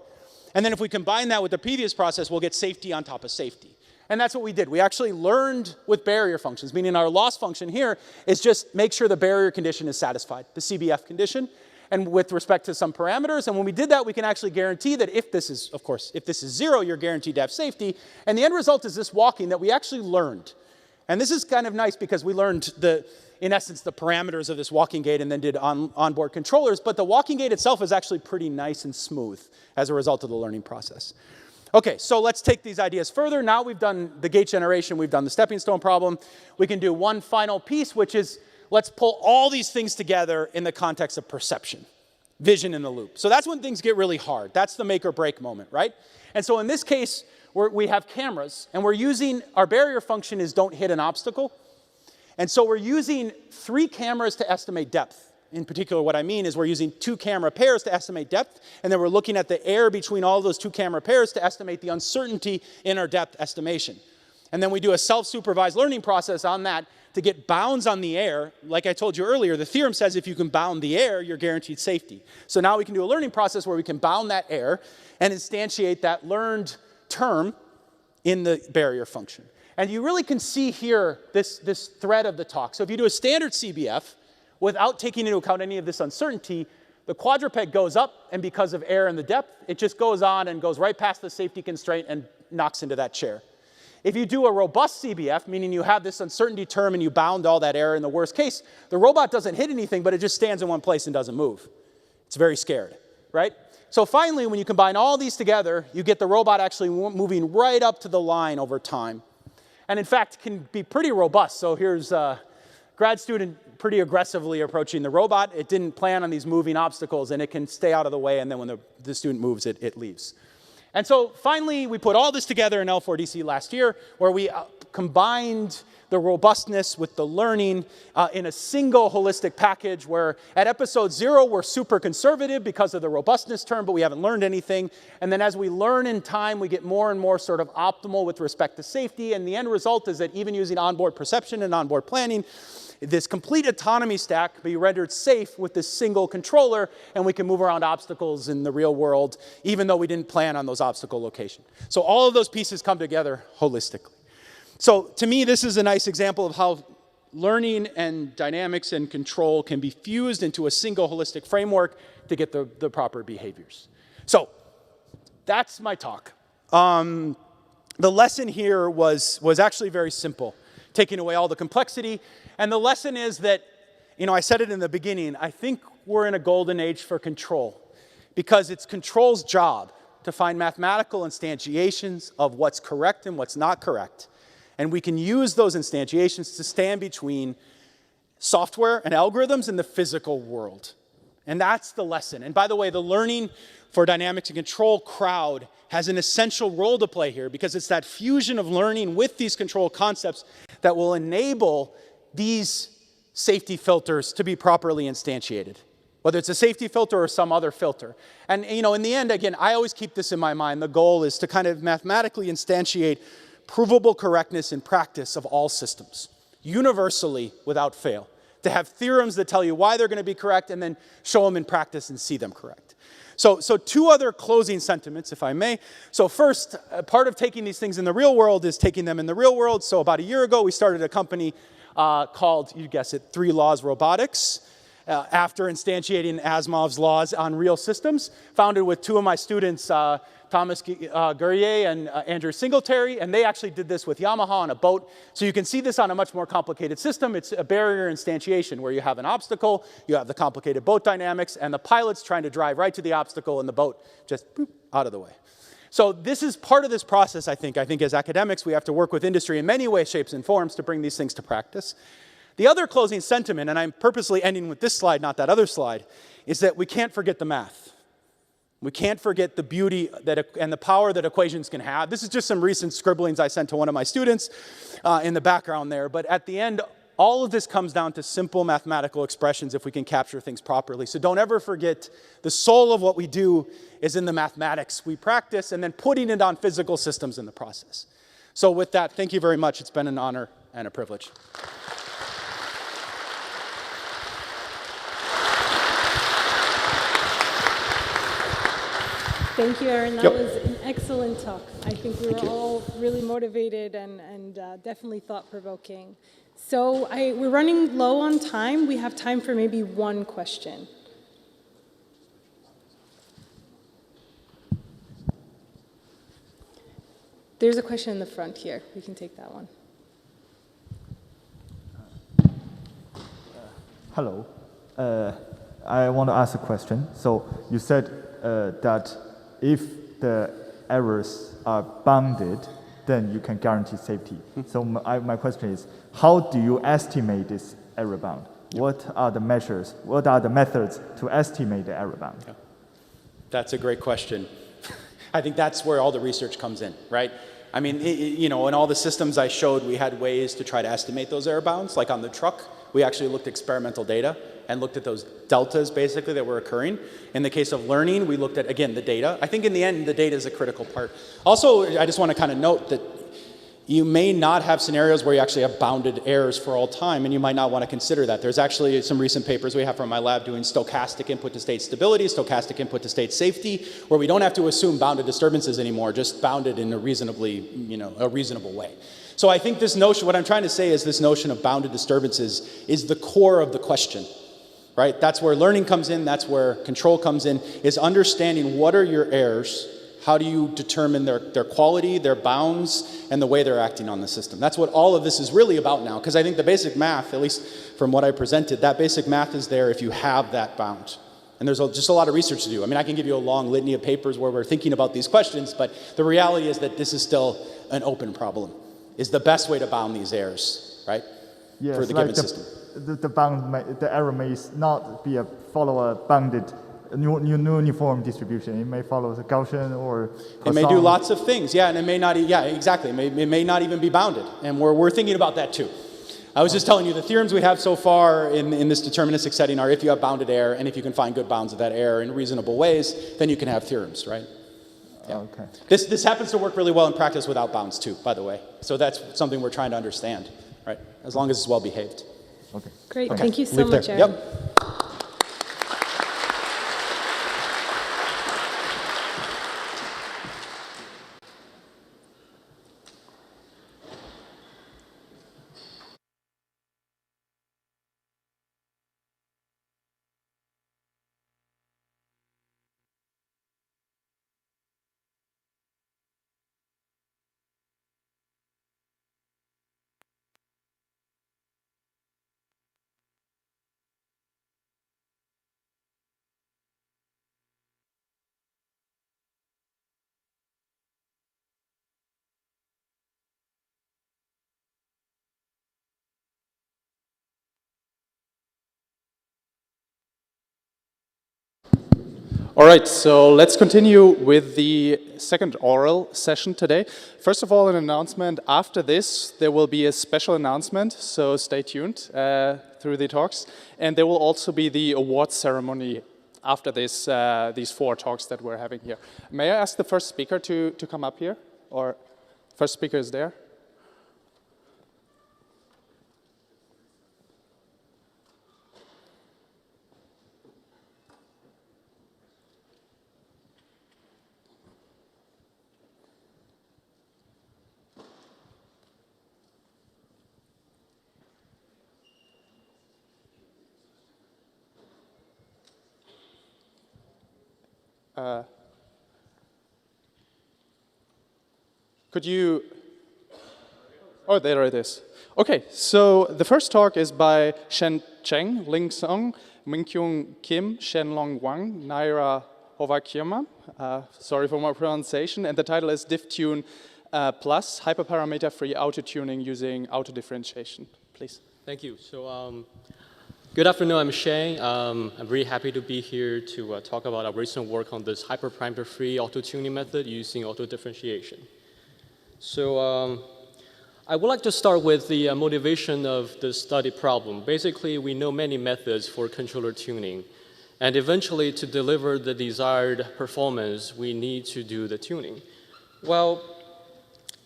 And then if we combine that with the previous process, we'll get safety on top of safety. And that's what we did. We actually learned with barrier functions, meaning our loss function here is just make sure the barrier condition is satisfied, the CBF condition, and with respect to some parameters. And when we did that, we can actually guarantee that if this is, of course, if this is 0, you're guaranteed to have safety. And the end result is this walking that we actually learned. And this is kind of nice because we learned, in essence, the parameters of this walking gait and then did onboard controllers. But the walking gait itself is actually pretty nice and smooth as a result of the learning process. Okay, so let's take these ideas further. Now we've done the gate generation, we've done the stepping stone problem. We can do one final piece, which is let's pull all these things together in the context of perception, vision in the loop. So that's when things get really hard. That's the make or break moment, right? And so in this case, we have cameras, and we're using, our barrier function is don't hit an obstacle. And so we're using 3 cameras to estimate depth. In particular, what I mean is we're using 2 camera pairs to estimate depth, and then we're looking at the air between all those 2 camera pairs to estimate the uncertainty in our depth estimation. And then we do a self-supervised learning process on that to get bounds on the air. Like I told you earlier, the theorem says if you can bound the air, you're guaranteed safety. So now we can do a learning process where we can bound that air and instantiate that learned term in the barrier function. And you really can see here this thread of the talk. So if you do a standard CBF without taking into account any of this uncertainty, the quadruped goes up, and because of air and the depth, it just goes on and goes right past the safety constraint and knocks into that chair. If you do a robust CBF, meaning you have this uncertainty term and you bound all that air in the worst case, the robot doesn't hit anything, but it just stands in one place and doesn't move. It's very scared, right? So finally, when you combine all these together, you get the robot actually moving right up to the line over time. And in fact, can be pretty robust. So here's a grad student pretty aggressively approaching the robot. It didn't plan on these moving obstacles, and it can stay out of the way, and then when the student moves, it leaves. And so finally, we put all this together in L4DC last year, where we combined the robustness with the learning in a single holistic package, where at episode 0, we're super conservative because of the robustness term, but we haven't learned anything. And then as we learn in time, we get more and more sort of optimal with respect to safety. And the end result is that even using onboard perception and onboard planning, this complete autonomy stack can be rendered safe with this single controller, and we can move around obstacles in the real world, even though we didn't plan on those obstacle locations. So all of those pieces come together holistically. So to me, this is a nice example of how learning and dynamics and control can be fused into a single holistic framework to get the proper behaviors. So that's my talk. The lesson here was actually very simple, taking away all the complexity. And the lesson is that, I said it in the beginning, I think we're in a golden age for control, because it's control's job to find mathematical instantiations of what's correct and what's not correct. And we can use those instantiations to stand between software and algorithms in the physical world. And that's the lesson. And by the way, the learning for dynamics and control crowd has an essential role to play here, because it's that fusion of learning with these control concepts that will enable these safety filters to be properly instantiated, whether it's a safety filter or some other filter. And in the end, again, I always keep this in my mind. The goal is to kind of mathematically instantiate provable correctness in practice of all systems, universally without fail, to have theorems that tell you why they're going to be correct and then show them in practice and see them correct. So two other closing sentiments, if I may. So first, part of taking these things in the real world is taking them in the real world. So about a year ago, we started a company called, you guess it, 3 Laws Robotics, after instantiating Asimov's laws on real systems, founded with 2 of my students, Thomas Guerrier and Andrew Singletary, and they actually did this with Yamaha on a boat. So you can see this on a much more complicated system. It's a barrier instantiation where you have an obstacle, you have the complicated boat dynamics, and the pilot's trying to drive right to the obstacle, and the boat just boop, out of the way. So this is part of this process, I think. I think as academics, we have to work with industry in many ways, shapes, and forms to bring these things to practice. The other closing sentiment, and I'm purposely ending with this slide, not that other slide, is that we can't forget the math. We can't forget the beauty and the power that equations can have. This is just some recent scribblings I sent to one of my students in the background there. But at the end, all of this comes down to simple mathematical expressions if we can capture things properly. So don't ever forget the soul of what we do is in the mathematics we practice and then putting it on physical systems in the process. So with that, thank you very much. It's been an honor and a privilege. Thank you, Aaron. That was an excellent talk. I think we were all really motivated and definitely thought-provoking. So we're running low on time. We have time for maybe one question. There's a question in the front here. We can take that one. Hello. I want to ask a question. So you said that if the errors are bounded, then you can guarantee safety. So my question is, how do you estimate this error bound? What are the measures? What are the methods to estimate the error bound? That's a great question. I think that's where all the research comes in, right? I mean, in all the systems I showed, we had ways to try to estimate those error bounds. Like on the truck, we actually looked at experimental data and looked at those deltas, basically, that were occurring. In the case of learning, we looked at, again, the data. I think in the end, the data is a critical part. Also, I just want to kind of note that you may not have scenarios where you actually have bounded errors for all time, and you might not want to consider that. There's actually some recent papers we have from my lab doing stochastic input to state stability, stochastic input to state safety, where we don't have to assume bounded disturbances anymore, just bounded in a reasonably, a reasonable way. So I think this notion, what I'm trying to say is this notion of bounded disturbances is the core of the question, right? That's where learning comes in, that's where control comes in, is understanding what are your errors, how do you determine their quality, their bounds, and the way they're acting on the system. That's what all of this is really about now, because I think the basic math, at least from what I presented, that basic math is there if you have that bound. And there's just a lot of research to do. I mean, I can give you a long litany of papers where we're thinking about these questions, but the reality is that this is still an open problem. Is the best way to bound these errors, right? Yes, for the given system. The error may not be follow a bounded uniform distribution. It may follow the Gaussian or It may do Poisson. lots of things, yeah, and it may not, yeah, exactly. It may not even be bounded, and we're thinking about that too. I was just telling you, the theorems we have so far in this deterministic setting are if you have bounded air, and if you can find good bounds of that air in reasonable ways, then you can have theorems, right? Yeah. Okay. This happens to work really well in practice without bounds too, by the way. So that's something we're trying to understand, right? As long as it's well behaved. Okay. Great. Okay. Thank you so Leave much, there. Aaron. Yep. All right, so let's continue with the second oral session today. First of all, an announcement. After this, there will be a special announcement, so stay tuned through the talks. And there will also be the awards ceremony after this, these 4 talks that we're having here. May I ask the first speaker to come up here? Or first speaker is there? Could you, oh, there it is. Okay, so the first talk is by Shen Cheng, Ling Song, Mingkyung Kim, Shenlong Wang, Naira Hovakyama. Sorry for my pronunciation. And the title is DiffTune Plus, Hyperparameter-Free Auto-Tuning Using Auto-Differentiation. Please. Thank you. So, good afternoon, I'm Shane. I'm very happy to be here to talk about our recent work on this hyperparameter-free auto-tuning method using auto-differentiation. So I would like to start with the motivation of the study problem. Basically, we know many methods for controller tuning. And eventually, to deliver the desired performance, we need to do the tuning. Well,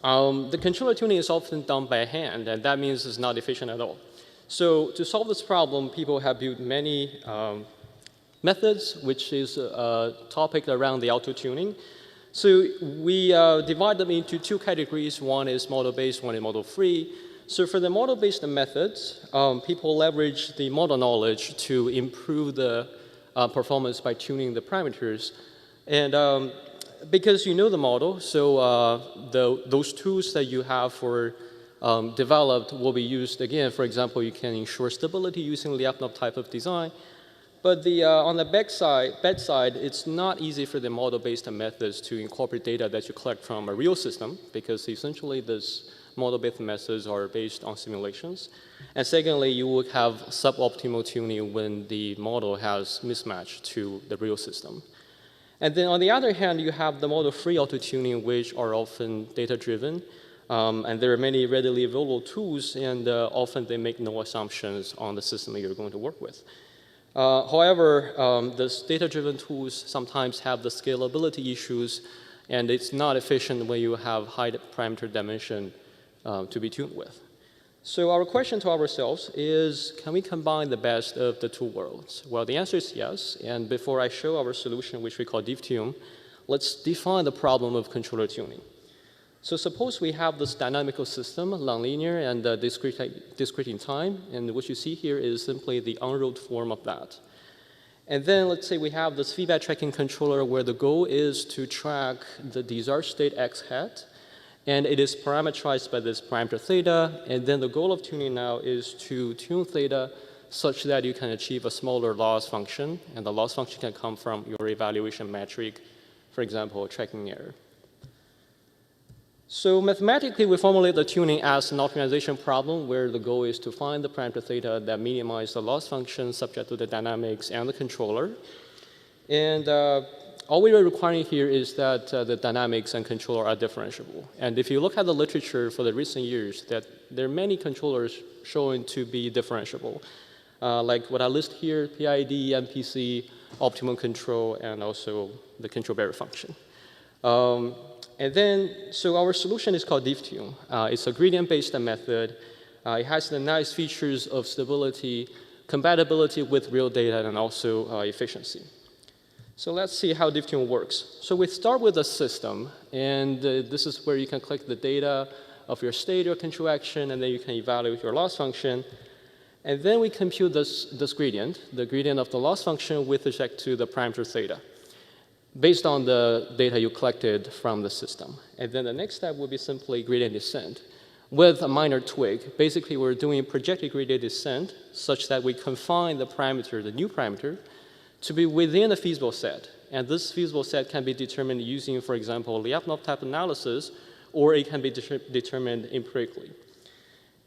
the controller tuning is often done by hand, and that means it's not efficient at all. So to solve this problem, people have built many methods, which is a topic around the auto-tuning. So we divide them into 2 categories. One is model-based, one is model-free. So for the model-based methods, people leverage the model knowledge to improve the performance by tuning the parameters. And because you know the model, so those tools that you have for developed will be used again. For example, you can ensure stability using Lyapunov type of design. But on the bedside, it's not easy for the model-based methods to incorporate data that you collect from a real system, because essentially these model-based methods are based on simulations. And secondly, you would have suboptimal tuning when the model has mismatch to the real system. And then on the other hand, you have the model-free auto-tuning, which are often data-driven. And there are many readily available tools, and often they make no assumptions on the system that you're going to work with. However, these data-driven tools sometimes have the scalability issues, and it's not efficient when you have high parameter dimension to be tuned with. So our question to ourselves is, can we combine the best of the 2 worlds? Well, the answer is yes. And before I show our solution, which we call DiffTune, let's define the problem of controller tuning. So suppose we have this dynamical system, nonlinear and discrete in time, and what you see here is simply the unrolled form of that. And then let's say we have this feedback tracking controller where the goal is to track the desired state x hat, and it is parameterized by this parameter theta, and then the goal of tuning now is to tune theta such that you can achieve a smaller loss function, and the loss function can come from your evaluation metric, for example, tracking error. So mathematically, we formulate the tuning as an optimization problem where the goal is to find the parameter theta that minimize the loss function subject to the dynamics and the controller. And all we are requiring here is that the dynamics and controller are differentiable. And if you look at the literature for the recent years, that there are many controllers shown to be differentiable. Like what I list here, PID, MPC, optimum control, and also the control barrier function. And then, so our solution is called DiffTune. It's a gradient-based method. It has the nice features of stability, compatibility with real data, and also efficiency. So let's see how DiffTune works. So we start with a system, and this is where you can collect the data of your state, your control action, and then you can evaluate your loss function. And then we compute this gradient, the gradient of the loss function with respect to the parameter theta, based on the data you collected from the system. And then the next step would be simply gradient descent with a minor tweak. Basically, we're doing projected gradient descent such that we confine the parameter, the new parameter, to be within a feasible set. And this feasible set can be determined using, for example, Lyapunov type analysis, or it can be determined empirically.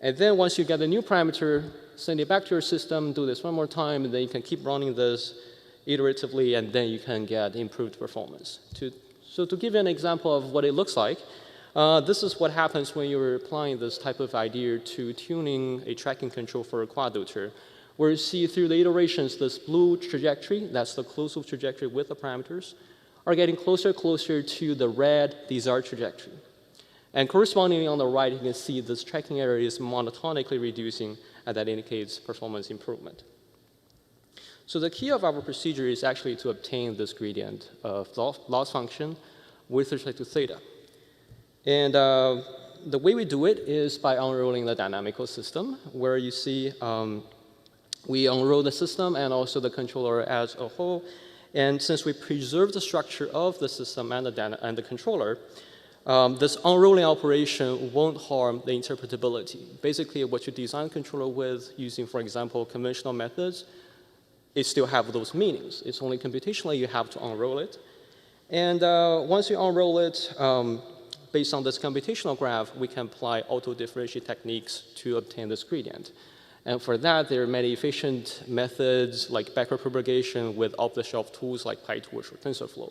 And then once you get the new parameter, send it back to your system, do this one more time, and then you can keep running this iteratively, and then you can get improved performance. So to give you an example of what it looks like, this is what happens when you're applying this type of idea to tuning a tracking control for a quad filter, where you see through the iterations, this blue trajectory, that's the closed loop trajectory with the parameters, are getting closer and closer to the red desired trajectory. And correspondingly on the right, you can see this tracking error is monotonically reducing, and that indicates performance improvement. So the key of our procedure is actually to obtain this gradient of loss function with respect to theta. And the way we do it is by unrolling the dynamical system, where you see we unroll the system and also the controller as a whole. And since we preserve the structure of the system and the controller, this unrolling operation won't harm the interpretability. Basically, what you design controller with using, for example, conventional methods, it still have those meanings. It's only computationally you have to unroll it. And once you unroll it, based on this computational graph, we can apply auto-differentiate techniques to obtain this gradient. And for that, there are many efficient methods like backward propagation with off-the-shelf tools like PyTorch or TensorFlow.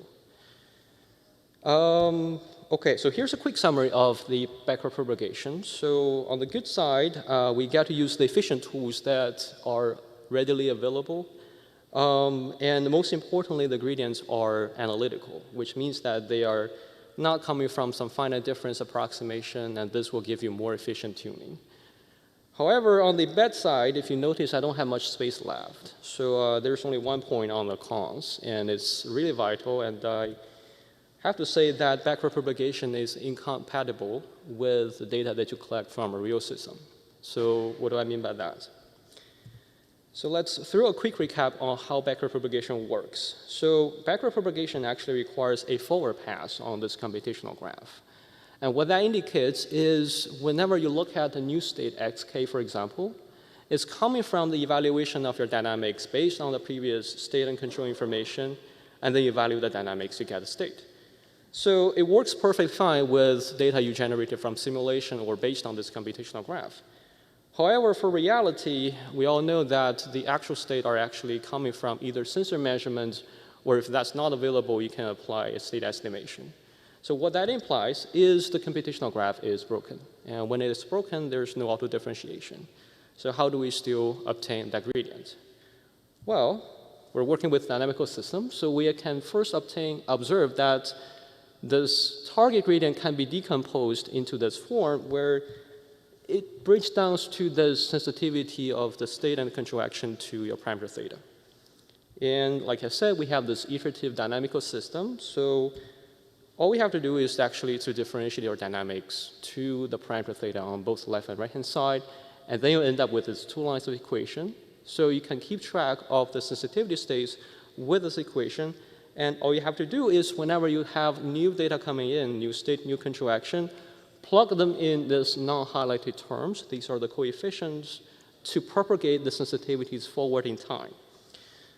Okay, so here's a quick summary of the backward propagation. So on the good side, we get to use the efficient tools that are readily available. And most importantly, the gradients are analytical, which means that they are not coming from some finite difference approximation, and this will give you more efficient tuning. However, on the bad side, if you notice, I don't have much space left. So there's only one point on the cons, and it's really vital. And I have to say that backward propagation is incompatible with the data that you collect from a real system. So what do I mean by that? So let's throw a quick recap on how backward propagation works. So backward propagation actually requires a forward pass on this computational graph. And what that indicates is whenever you look at the new state xk, for example, it's coming from the evaluation of your dynamics based on the previous state and control information, and then you evaluate the dynamics, you get a state. So it works perfectly fine with data you generated from simulation or based on this computational graph. However, for reality, we all know that the actual state are actually coming from either sensor measurements, or if that's not available, you can apply a state estimation. So what that implies is the computational graph is broken. And when it is broken, there's no auto-differentiation. So how do we still obtain that gradient? Well, we're working with dynamical systems, so we can first observe that this target gradient can be decomposed into this form where it breaks down to the sensitivity of the state and control action to your parameter theta. And like I said, we have this iterative dynamical system. So all we have to do is actually to differentiate your dynamics to the parameter theta on both left and right-hand side. And then you end up with these two lines of equation. So you can keep track of the sensitivity states with this equation. And all you have to do is whenever you have new data coming in, new state, new control action, plug them in these non-highlighted terms. These are the coefficients to propagate the sensitivities forward in time.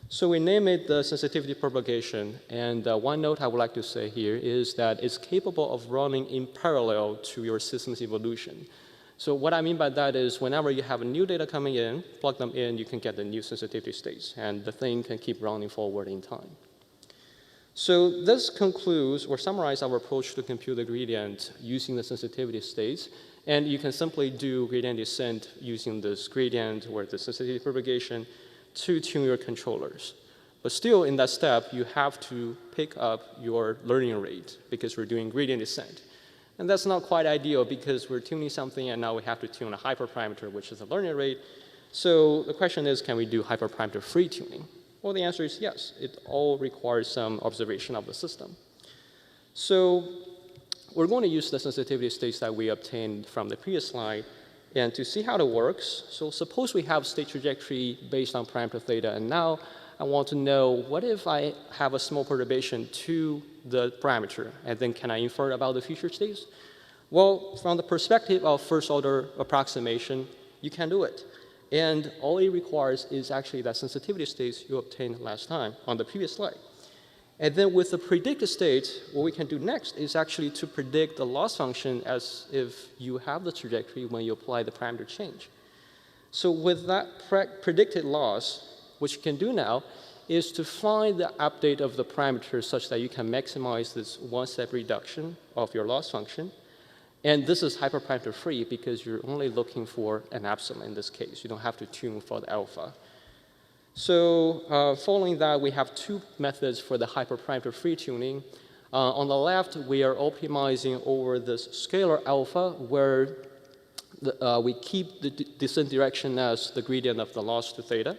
So we name it the sensitivity propagation. And one note I would like to say here is that it's capable of running in parallel to your system's evolution. So what I mean by that is whenever you have new data coming in, plug them in, you can get the new sensitivity states. And the thing can keep running forward in time. So this concludes or summarizes our approach to compute the gradient using the sensitivity states. And you can simply do gradient descent using this gradient or the sensitivity propagation to tune your controllers. But still, in that step, you have to pick up your learning rate because we're doing gradient descent. And that's not quite ideal because we're tuning something and now we have to tune a hyperparameter, which is the learning rate. So the question is, can we do hyperparameter free tuning? Well, the answer is yes. It all requires some observation of the system. So we're going to use the sensitivity states that we obtained from the previous slide and to see how it works. So suppose we have state trajectory based on parameter theta, and now I want to know what if I have a small perturbation to the parameter, and then can I infer about the future states? Well, from the perspective of first order approximation, you can do it. And all it requires is actually that sensitivity states you obtained last time on the previous slide. And then with the predicted state, what we can do next is actually to predict the loss function as if you have the trajectory when you apply the parameter change. So with that predicted loss, what you can do now is to find the update of the parameter such that you can maximize this one-step reduction of your loss function. And this is hyperparameter free because you're only looking for an epsilon in this case. You don't have to tune for the alpha. So following that, we have two methods for the hyperparameter free tuning. On the left, we are optimizing over this scalar alpha, where we keep the descent direction as the gradient of the loss to theta.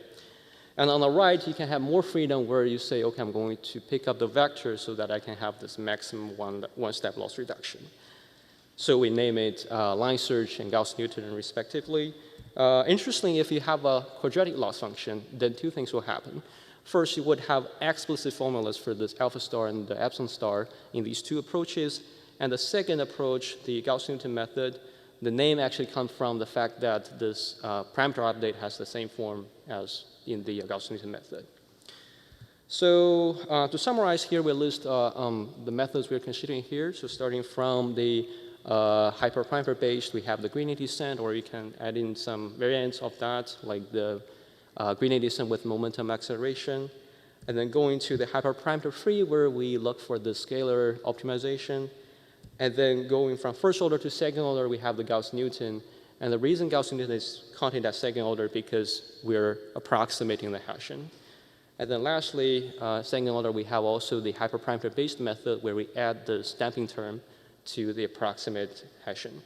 And on the right, you can have more freedom where you say, OK, I'm going to pick up the vector so that I can have this maximum one-step loss reduction. So we name it line search and Gauss-Newton respectively. Interestingly, if you have a quadratic loss function, then two things will happen. First, you would have explicit formulas for this alpha star and the epsilon star in these two approaches. And the second approach, the Gauss-Newton method, the name actually comes from the fact that this parameter update has the same form as in the Gauss-Newton method. So to summarize here, we list the methods we're considering here. So starting from the hyperparameter based, we have the gradient descent, or you can add in some variants of that, like the gradient descent with momentum acceleration. And then going to the hyperparameter free, where we look for the scalar optimization. And then going from first order to second order, we have the Gauss-Newton. And the reason Gauss-Newton is counted as second order because we're approximating the Hessian. And then lastly, second order, we have also the hyperparameter-based method where we add the stamping term to the approximate Hessian.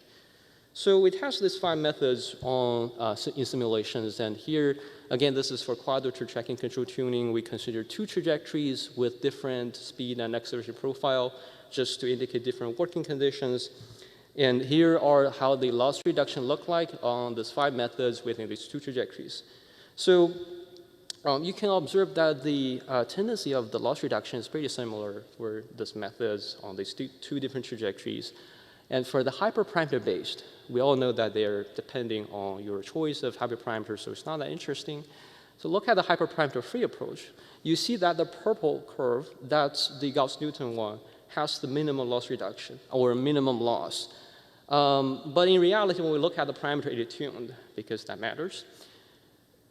So we test these 5 methods on, in simulations. And here, again, this is for quadrature tracking control tuning. We consider 2 trajectories with different speed and acceleration profile just to indicate different working conditions. And here are how the loss reduction look like on these 5 methods within these 2 trajectories. So you can observe that the tendency of the loss reduction is pretty similar for these methods on these 2 different trajectories. And for the hyperparameter based, we all know that they're depending on your choice of hyperparameters, so it's not that interesting. So look at the hyperparameter free approach. You see that the purple curve, that's the Gauss-Newton one, has the minimum loss reduction or minimum loss. But in reality, when we look at the parameter it tuned, because that matters,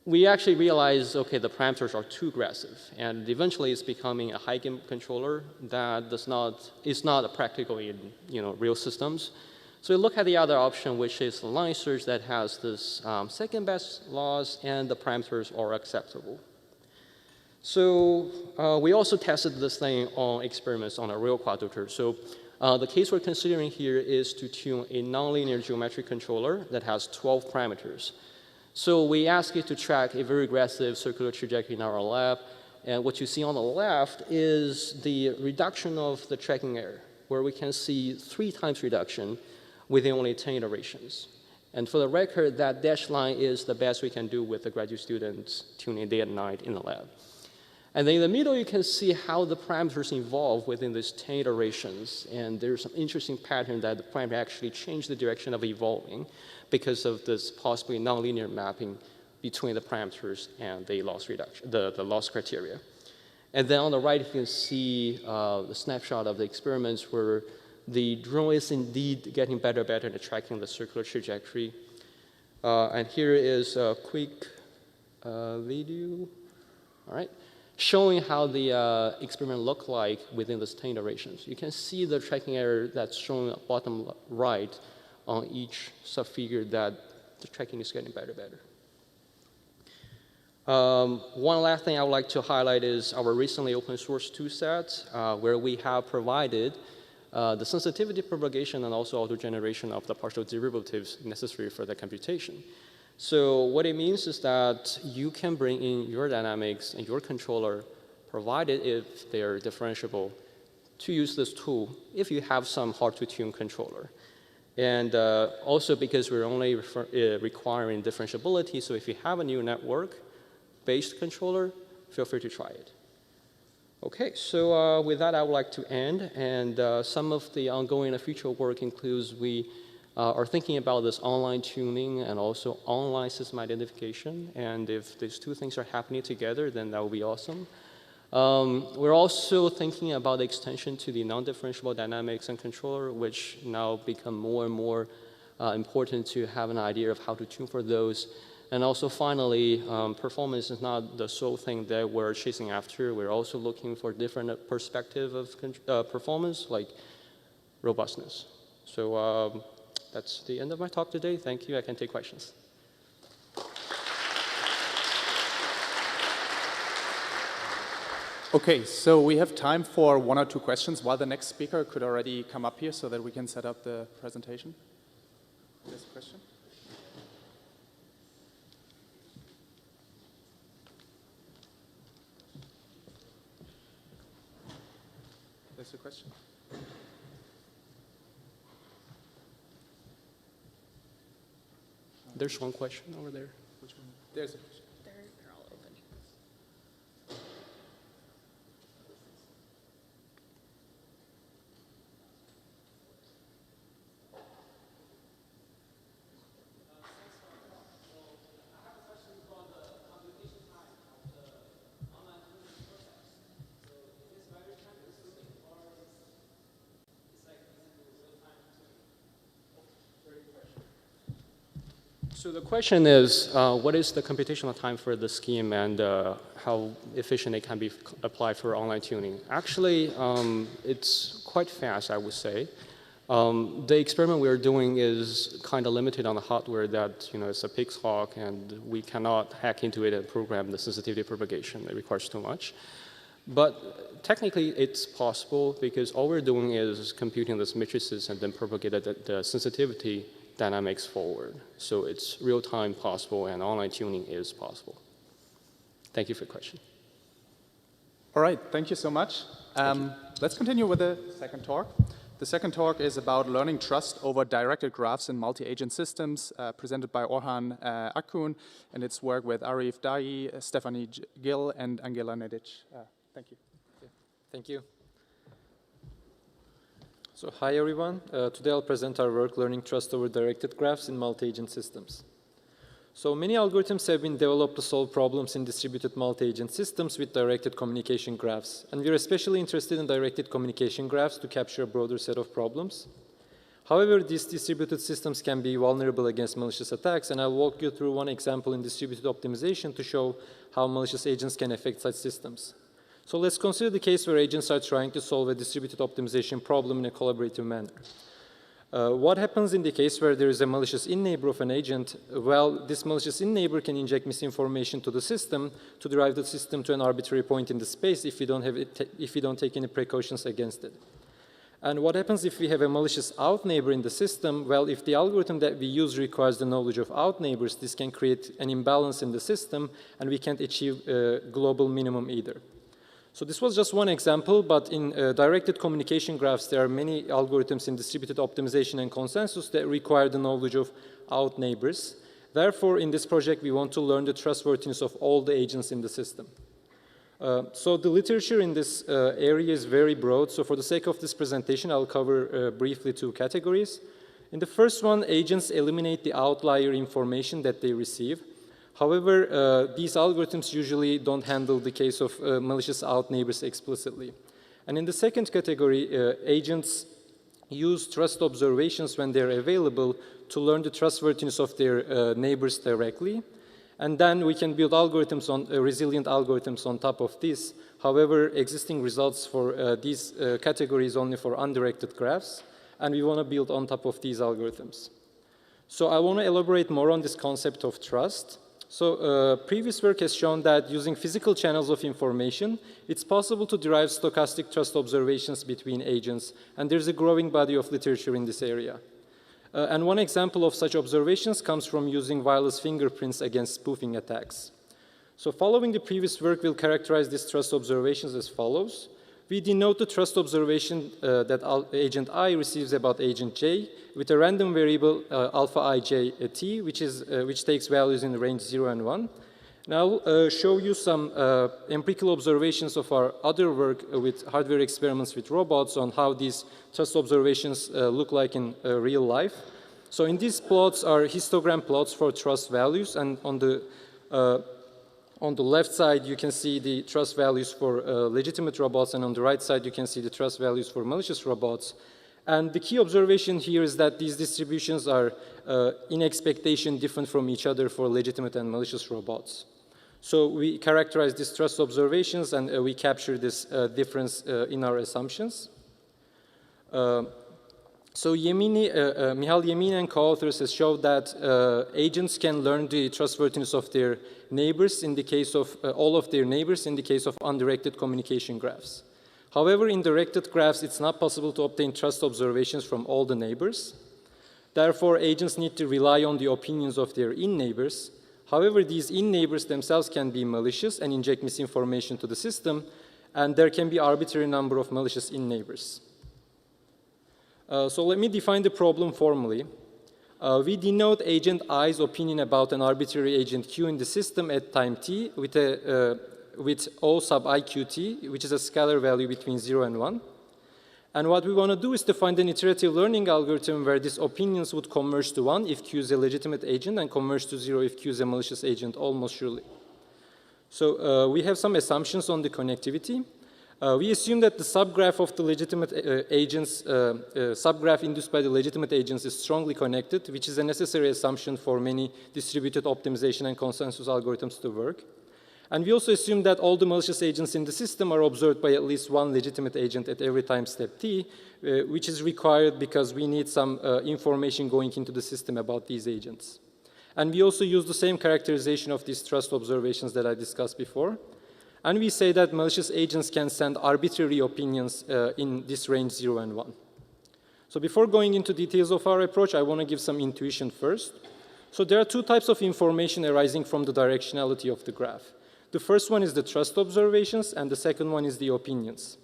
we actually realize, OK, the parameters are too aggressive. And eventually, it's becoming a high-gain controller that is not practical in real systems. So we look at the other option, which is line search that has this second best loss, and the parameters are acceptable. So we also tested this thing on experiments on a real quadrotor. So the case we're considering here is to tune a nonlinear geometric controller that has 12 parameters. So we ask it to track a very aggressive circular trajectory in our lab. And what you see on the left is the reduction of the tracking error, where we can see 3 times reduction within only 10 iterations. And for the record, that dashed line is the best we can do with the graduate students tuning day and night in the lab. And then in the middle, you can see how the parameters evolve within these 10 iterations. And there's some interesting pattern that the parameter actually changed the direction of evolving because of this possibly nonlinear mapping between the parameters and the loss reduction, the loss criteria. And then on the right, you can see the snapshot of the experiments where the drone is indeed getting better and better at tracking the circular trajectory. And here is a quick video. All right. showing how the experiment looked like within the 10 iterations. You can see the tracking error that's shown at bottom right on each subfigure that the tracking is getting better and better. One last thing I would like to highlight is our recently open source toolset, where we have provided the sensitivity propagation and also auto-generation of the partial derivatives necessary for the computation. So what it means is that you can bring in your dynamics and your controller, provided if they are differentiable, to use this tool if you have some hard-to-tune controller. And also because we're only requiring differentiability, so if you have a new network-based controller, feel free to try it. Okay, so with that, I would like to end. And some of the ongoing and future work includes we are thinking about this online tuning and also online system identification. And if these two things are happening together, then that would be awesome. We're also thinking about the extension to the non-differentiable dynamics and controller, which now become more and more important to have an idea of how to tune for those. And also finally, performance is not the sole thing that we're chasing after. We're also looking for different perspective of performance, like robustness. So that's the end of my talk today. Thank you. I can take questions. Okay, so we have time for 1 or 2 questions, while the next speaker could already come up here so that we can set up the presentation. There's a question. There's a question. There's one question over there. Which one? There's a question. They're all open. So the question is, what is the computational time for the scheme and how efficient it can be applied for online tuning? Actually, it's quite fast, I would say. The experiment we're doing is kind of limited on the hardware that, it's a pig's hawk, and we cannot hack into it and program the sensitivity propagation. It requires too much. But technically, it's possible because all we're doing is computing these matrices and then propagate the sensitivity dynamics forward. So it's real-time possible, and online tuning is possible. Thank you for the question. All right, thank you so much. Let's continue with the second talk. The second talk is about learning trust over directed graphs in multi-agent systems, presented by Orhan Akun, and its work with Arif Dahi, Stephanie Gill, and Angela Nedic. Thank you. Thank you. So hi everyone. Today I'll present our work learning trust over directed graphs in multi-agent systems. So many algorithms have been developed to solve problems in distributed multi-agent systems with directed communication graphs. And we're especially interested in directed communication graphs to capture a broader set of problems. However, these distributed systems can be vulnerable against malicious attacks, and I'll walk you through one example in distributed optimization to show how malicious agents can affect such systems. So let's consider the case where agents are trying to solve a distributed optimization problem in a collaborative manner. What happens in the case where there is a malicious in-neighbor of an agent? Well, this malicious in-neighbor can inject misinformation to the system to drive the system to an arbitrary point in the space if we don't take any precautions against it. And what happens if we have a malicious out-neighbor in the system? Well, if the algorithm that we use requires the knowledge of out-neighbors, this can create an imbalance in the system, and we can't achieve a global minimum either. So this was just one example, but in directed communication graphs, there are many algorithms in distributed optimization and consensus that require the knowledge of out neighbors. Therefore, in this project, we want to learn the trustworthiness of all the agents in the system. So the literature in this area is very broad. So for the sake of this presentation, I'll cover briefly 2 categories. In the first one, agents eliminate the outlier information that they receive. However, these algorithms usually don't handle the case of malicious out neighbors explicitly. And in the second category, agents use trust observations when they're available to learn the trustworthiness of their neighbors directly. And then we can build algorithms on resilient algorithms on top of this. However, existing results for these categories only for undirected graphs, and we want to build on top of these algorithms. So I want to elaborate more on this concept of trust. So previous work has shown that using physical channels of information, it's possible to derive stochastic trust observations between agents, and there's a growing body of literature in this area. And one example of such observations comes from using wireless fingerprints against spoofing attacks. So following the previous work, we'll characterize these trust observations as follows. We denote the trust observation that agent I receives about agent J with a random variable alpha ij t, which takes values in the range 0 and 1. And I'll show you some empirical observations of our other work with hardware experiments with robots on how these trust observations look like in real life. So in these plots are histogram plots for trust values, and on the left side you can see the trust values for legitimate robots, and on the right side you can see the trust values for malicious robots. And the key observation here is that these distributions are in expectation different from each other for legitimate and malicious robots. So we characterize these trust observations, and we capture this difference in our assumptions. So Michal Yemini and co-authors has showed that agents can learn the trustworthiness of their neighbors in the case of all of their neighbors in the case of undirected communication graphs. However, in directed graphs, it's not possible to obtain trust observations from all the neighbors. Therefore, agents need to rely on the opinions of their in-neighbors. However, these in-neighbors themselves can be malicious and inject misinformation to the system, and there can be arbitrary number of malicious in-neighbors. So let me define the problem formally. We denote agent I's opinion about an arbitrary agent Q in the system at time t with O sub I qt, which is a scalar value between 0 and 1. And what we want to do is to find an iterative learning algorithm where these opinions would converge to 1 if Q is a legitimate agent and converge to 0 if Q is a malicious agent, almost surely. So we have some assumptions on the connectivity. We assume that the subgraph of the legitimate agents, subgraph induced by the legitimate agents is strongly connected, which is a necessary assumption for many distributed optimization and consensus algorithms to work. And we also assume that all the malicious agents in the system are observed by at least one legitimate agent at every time step t, which is required because we need some information going into the system about these agents. And we also use the same characterization of these trust observations that I discussed before. And we say that malicious agents can send arbitrary opinions in this range 0 and 1. So before going into details of our approach, I want to give some intuition first. So there are two types of information arising from the directionality of the graph. The first one is the trust observations, and the second one is the opinions.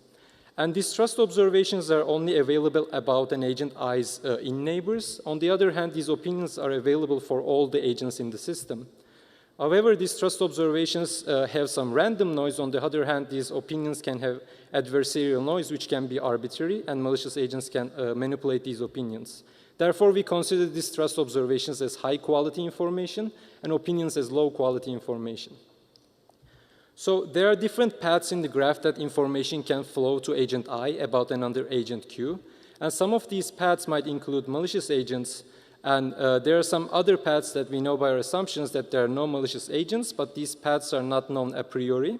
And these trust observations are only available about an agent I's in-neighbors. On the other hand, these opinions are available for all the agents in the system. However, these trust observations have some random noise. On the other hand, these opinions can have adversarial noise, which can be arbitrary, and malicious agents can manipulate these opinions. Therefore, we consider these trust observations as high-quality information and opinions as low-quality information. So there are different paths in the graph that information can flow to agent I about another agent Q. And some of these paths might include malicious agents. And there are some other paths that we know by our assumptions that there are no malicious agents, but these paths are not known a priori.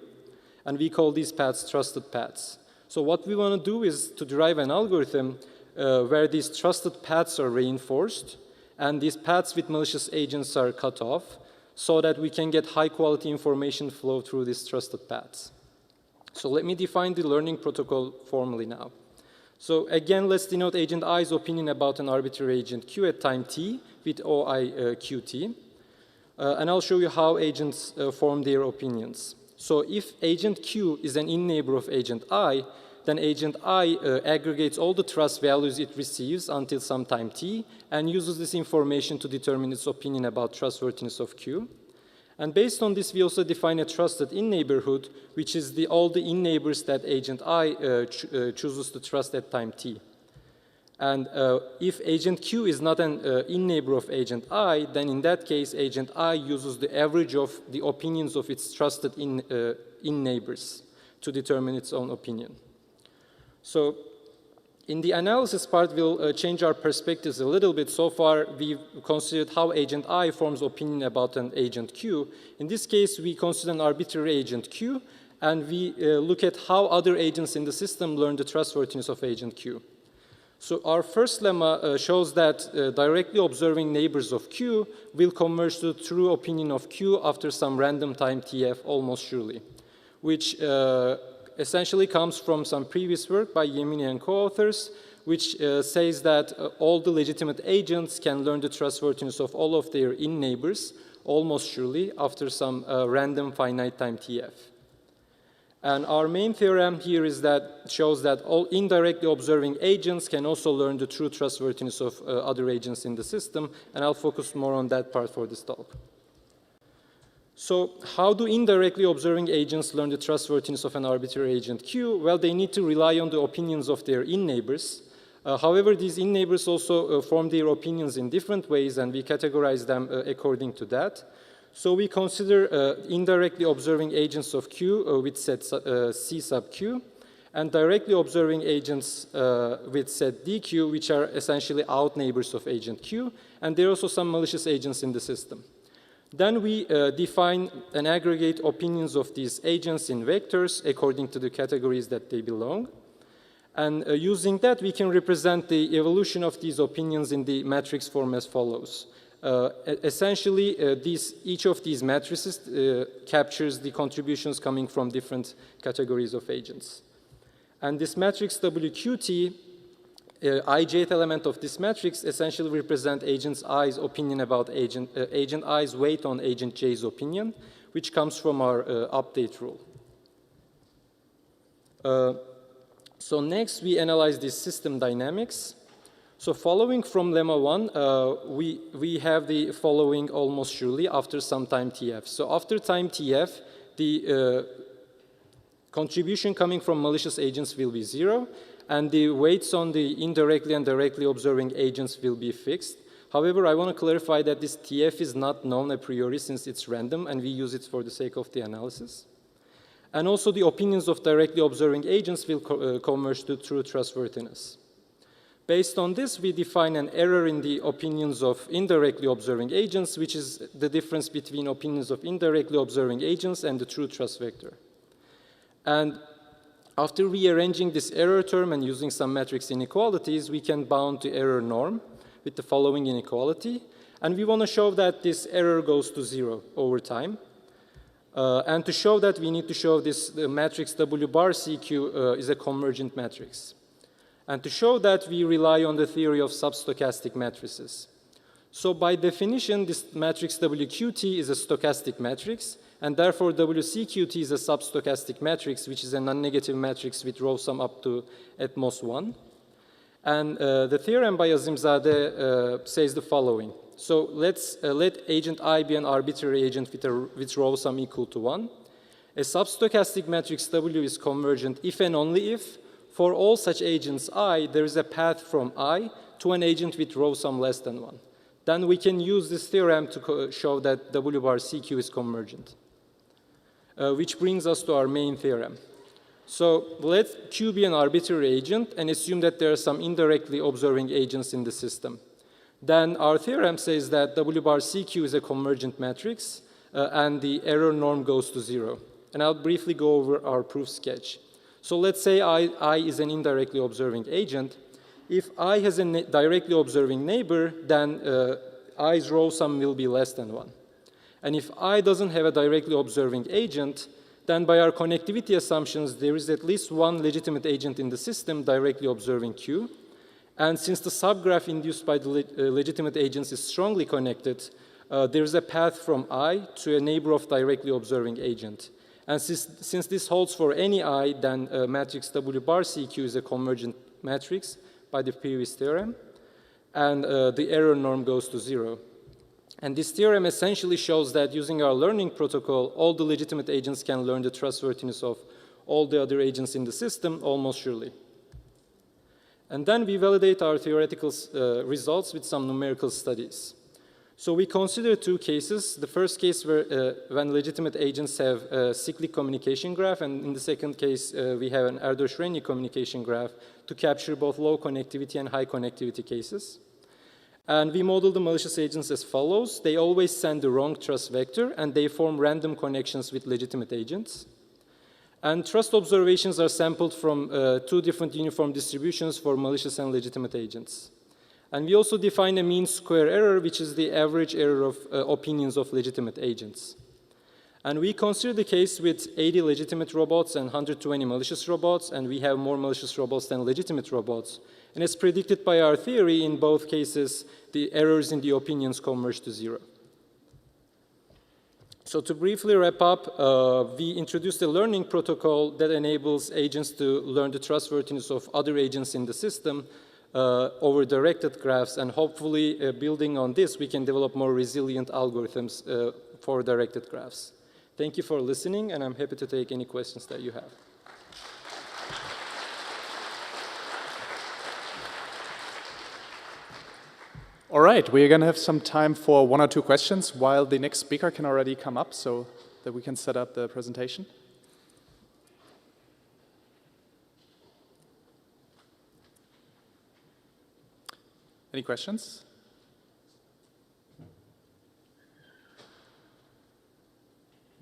And we call these paths trusted paths. So what we want to do is to derive an algorithm where these trusted paths are reinforced, and these paths with malicious agents are cut off, so that we can get high-quality information flow through these trusted paths. So let me define the learning protocol formally now. So again, let's denote agent I's opinion about an arbitrary agent Q at time t with OI qt. And I'll show you how agents form their opinions. So if agent Q is an in-neighbor of agent I, then agent I aggregates all the trust values it receives until some time t and uses this information to determine its opinion about trustworthiness of Q. And based on this, we also define a trusted in-neighborhood, which is all the in-neighbors that agent I chooses to trust at time t. And if agent Q is not an in-neighbor of agent I, then in that case, agent I uses the average of the opinions of its trusted in-neighbors to determine its own opinion. So In the analysis part, we'll change our perspectives a little bit. So far, we've considered how agent I forms opinion about an agent Q. In this case, we consider an arbitrary agent Q, and we look at how other agents in the system learn the trustworthiness of agent Q. So our first lemma shows that directly observing neighbors of Q will converge to the true opinion of Q after some random time TF almost surely, which essentially comes from some previous work by Yemini and co-authors, which says that all the legitimate agents can learn the trustworthiness of all of their in-neighbors almost surely after some random finite time TF. And our main theorem here is that shows that all indirectly observing agents can also learn the true trustworthiness of other agents in the system, and I'll focus more on that part for this talk. So how do indirectly observing agents learn the trustworthiness of an arbitrary agent Q? Well, they need to rely on the opinions of their in-neighbors. However, these in-neighbors also form their opinions in different ways, and we categorize them according to that. So we consider indirectly observing agents of Q with set C sub Q, and directly observing agents with set DQ, which are essentially out neighbors of agent Q, and there are also some malicious agents in the system. Then we define and aggregate opinions of these agents in vectors according to the categories that they belong. And using that, we can represent the evolution of these opinions in the matrix form as follows. Essentially, each of these matrices captures the contributions coming from different categories of agents. And this matrix WQT, ijth element of this matrix essentially represent agent I's opinion about agent I's weight on agent J's opinion, which comes from our update rule. So next, we analyze this system dynamics. So following from lemma 1, we have the following almost surely after some time TF. So after time TF, the contribution coming from malicious agents will be 0, and the weights on the indirectly and directly observing agents will be fixed. However, I want to clarify that this TF is not known a priori since it's random, and we use it for the sake of the analysis. And also the opinions of directly observing agents will converge to true trustworthiness. Based on this, we define an error in the opinions of indirectly observing agents, which is the difference between opinions of indirectly observing agents and the true trust vector. And after rearranging this error term and using some matrix inequalities, we can bound the error norm with the following inequality. And we want to show that this error goes to 0 over time. And to show that, we need to show the matrix W bar CQ is a convergent matrix. And to show that, we rely on the theory of substochastic matrices. So by definition, this matrix WQT is a stochastic matrix, and therefore WCQT is a substochastic matrix, which is a non-negative matrix with row sum up to at most 1. And the theorem by Azimzadeh says the following. So let's let agent I be an arbitrary agent with row sum equal to 1. A substochastic matrix W is convergent if and only if for all such agents I, there is a path from I to an agent with row sum less than 1. Then we can use this theorem to show that W bar CQ is convergent. Which brings us to our main theorem. So let Q be an arbitrary agent and assume that there are some indirectly observing agents in the system. Then our theorem says that W bar CQ is a convergent matrix and the error norm goes to 0. And I'll briefly go over our proof sketch. So let's say I is an indirectly observing agent. If I has a directly observing neighbor, then I's row sum will be less than 1. And if I doesn't have a directly observing agent, then by our connectivity assumptions, there is at least one legitimate agent in the system directly observing Q. And since the subgraph induced by the legitimate agents is strongly connected, there is a path from I to a neighbor of directly observing agent. And since this holds for any I, then matrix W bar CQ is a convergent matrix by the previous theorem. And the error norm goes to 0. And this theorem essentially shows that using our learning protocol, all the legitimate agents can learn the trustworthiness of all the other agents in the system almost surely. And then we validate our theoretical results with some numerical studies. So we consider two cases. The first case when legitimate agents have a cyclic communication graph, and in the second case, we have an Erdos-Renyi communication graph to capture both low connectivity and high connectivity cases. And we model the malicious agents as follows. They always send the wrong trust vector, and they form random connections with legitimate agents. And trust observations are sampled from two different uniform distributions for malicious and legitimate agents. And we also define a mean square error, which is the average error of opinions of legitimate agents. And we consider the case with 80 legitimate robots and 120 malicious robots, and we have more malicious robots than legitimate robots. And as predicted by our theory, in both cases, the errors in the opinions converge to 0. So to briefly wrap up, we introduced a learning protocol that enables agents to learn the trustworthiness of other agents in the system over directed graphs, and hopefully building on this, we can develop more resilient algorithms for directed graphs. Thank you for listening, and I'm happy to take any questions that you have. All right, we're going to have some time for 1 or 2 questions while the next speaker can already come up so that we can set up the presentation. Any questions?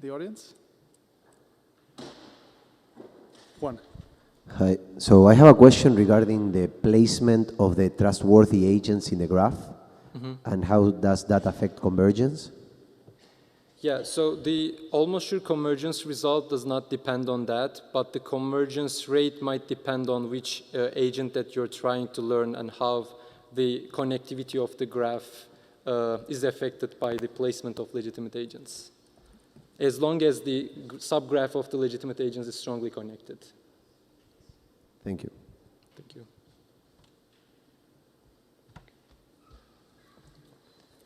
The audience? One. Hi. So I have a question regarding the placement of the trustworthy agents in the graph, and how does that affect convergence? Yeah, so the almost sure convergence result does not depend on that, but the convergence rate might depend on which agent that you're trying to learn and how the connectivity of the graph is affected by the placement of legitimate agents, as long as the subgraph of the legitimate agents is strongly connected. Thank you. Thank you.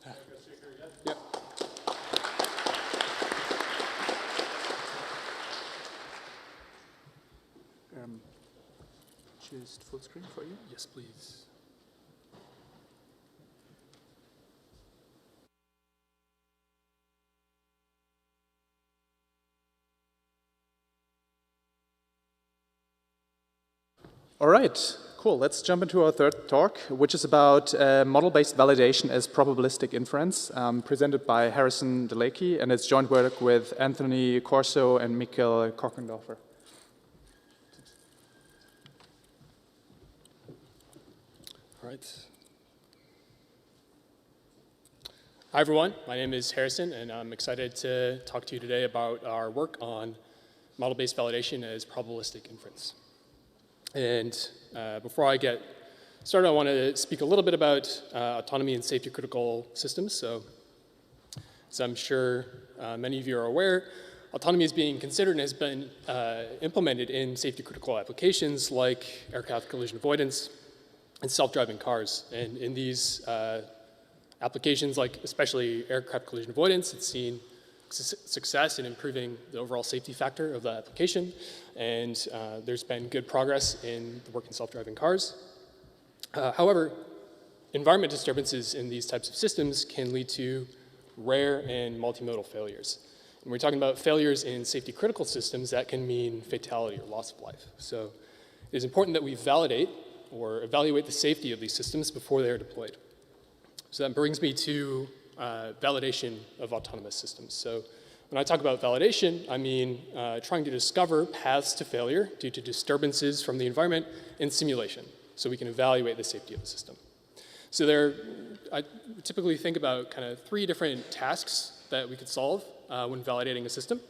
Yeah. Just full screen for you? Yes, please. All right, cool. Let's jump into our third talk, which is about model-based validation as probabilistic inference, presented by Harrison DeLakey, and it's joint work with Anthony Corso and Mikkel Kockendorfer. All right. Hi, everyone. My name is Harrison, and I'm excited to talk to you today about our work on model-based validation as probabilistic inference. And before I get started, I want to speak a little bit about autonomy and safety critical systems. So as I'm sure many of you are aware, autonomy is being considered and has been implemented in safety critical applications like aircraft collision avoidance and self-driving cars. And in these applications, like especially aircraft collision avoidance, it's seen success in improving the overall safety factor of the application, and there's been good progress in the work in self-driving cars. However, environment disturbances in these types of systems can lead to rare and multimodal failures. And we're talking about failures in safety critical systems that can mean fatality or loss of life. So it is important that we validate or evaluate the safety of these systems before they are deployed. So that brings me to validation of autonomous systems. So when I talk about validation, I mean trying to discover paths to failure due to disturbances from the environment in simulation, so we can evaluate the safety of the system. So I typically think about kind of 3 different tasks that we could solve when validating a system.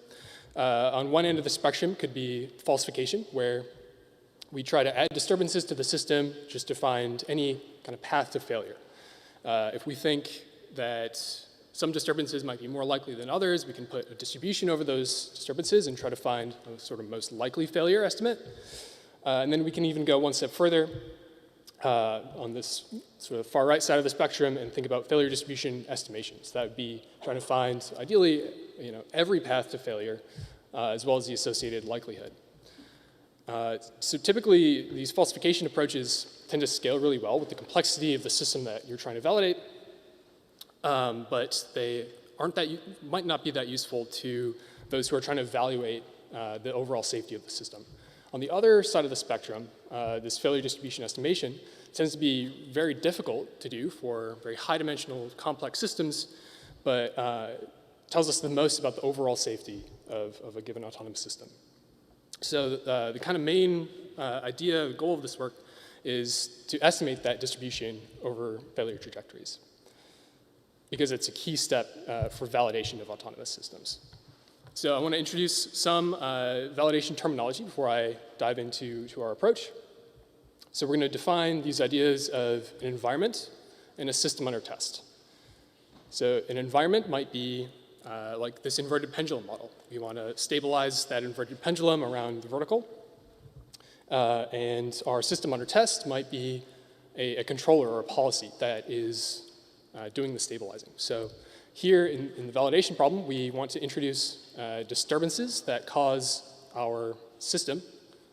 On one end of the spectrum could be falsification, where we try to add disturbances to the system just to find any kind of path to failure. If we think that some disturbances might be more likely than others, we can put a distribution over those disturbances and try to find a sort of most likely failure estimate. And then we can even go one step further on this sort of far right side of the spectrum and think about failure distribution estimations. That would be trying to find, ideally, every path to failure, as well as the associated likelihood. So typically, these falsification approaches tend to scale really well with the complexity of the system that you're trying to validate. but they might not be that useful to those who are trying to evaluate the overall safety of the system. On the other side of the spectrum, this failure distribution estimation tends to be very difficult to do for very high-dimensional, complex systems, but tells us the most about the overall safety of a given autonomous system. So the kind of main idea, goal of this work is to estimate that distribution over failure trajectories, because it's a key step for validation of autonomous systems. So I want to introduce some validation terminology before I dive into our approach. So we're going to define these ideas of an environment and a system under test. So an environment might be like this inverted pendulum model. We want to stabilize that inverted pendulum around the vertical. And our system under test might be a controller or a policy that is doing the stabilizing. So here in the validation problem, we want to introduce disturbances that cause our system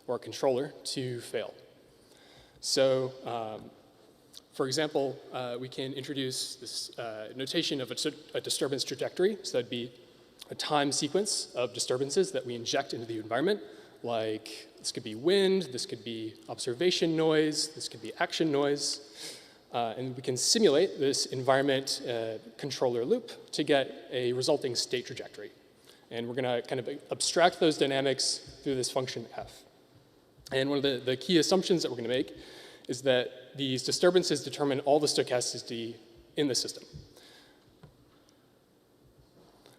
or controller to fail. So for example, we can introduce this notation of a disturbance trajectory. So that'd be a time sequence of disturbances that we inject into the environment. Like this could be wind, this could be observation noise, this could be action noise. And we can simulate this environment controller loop to get a resulting state trajectory. And we're going to kind of abstract those dynamics through this function f. And one of the key assumptions that we're going to make is that these disturbances determine all the stochasticity in the system.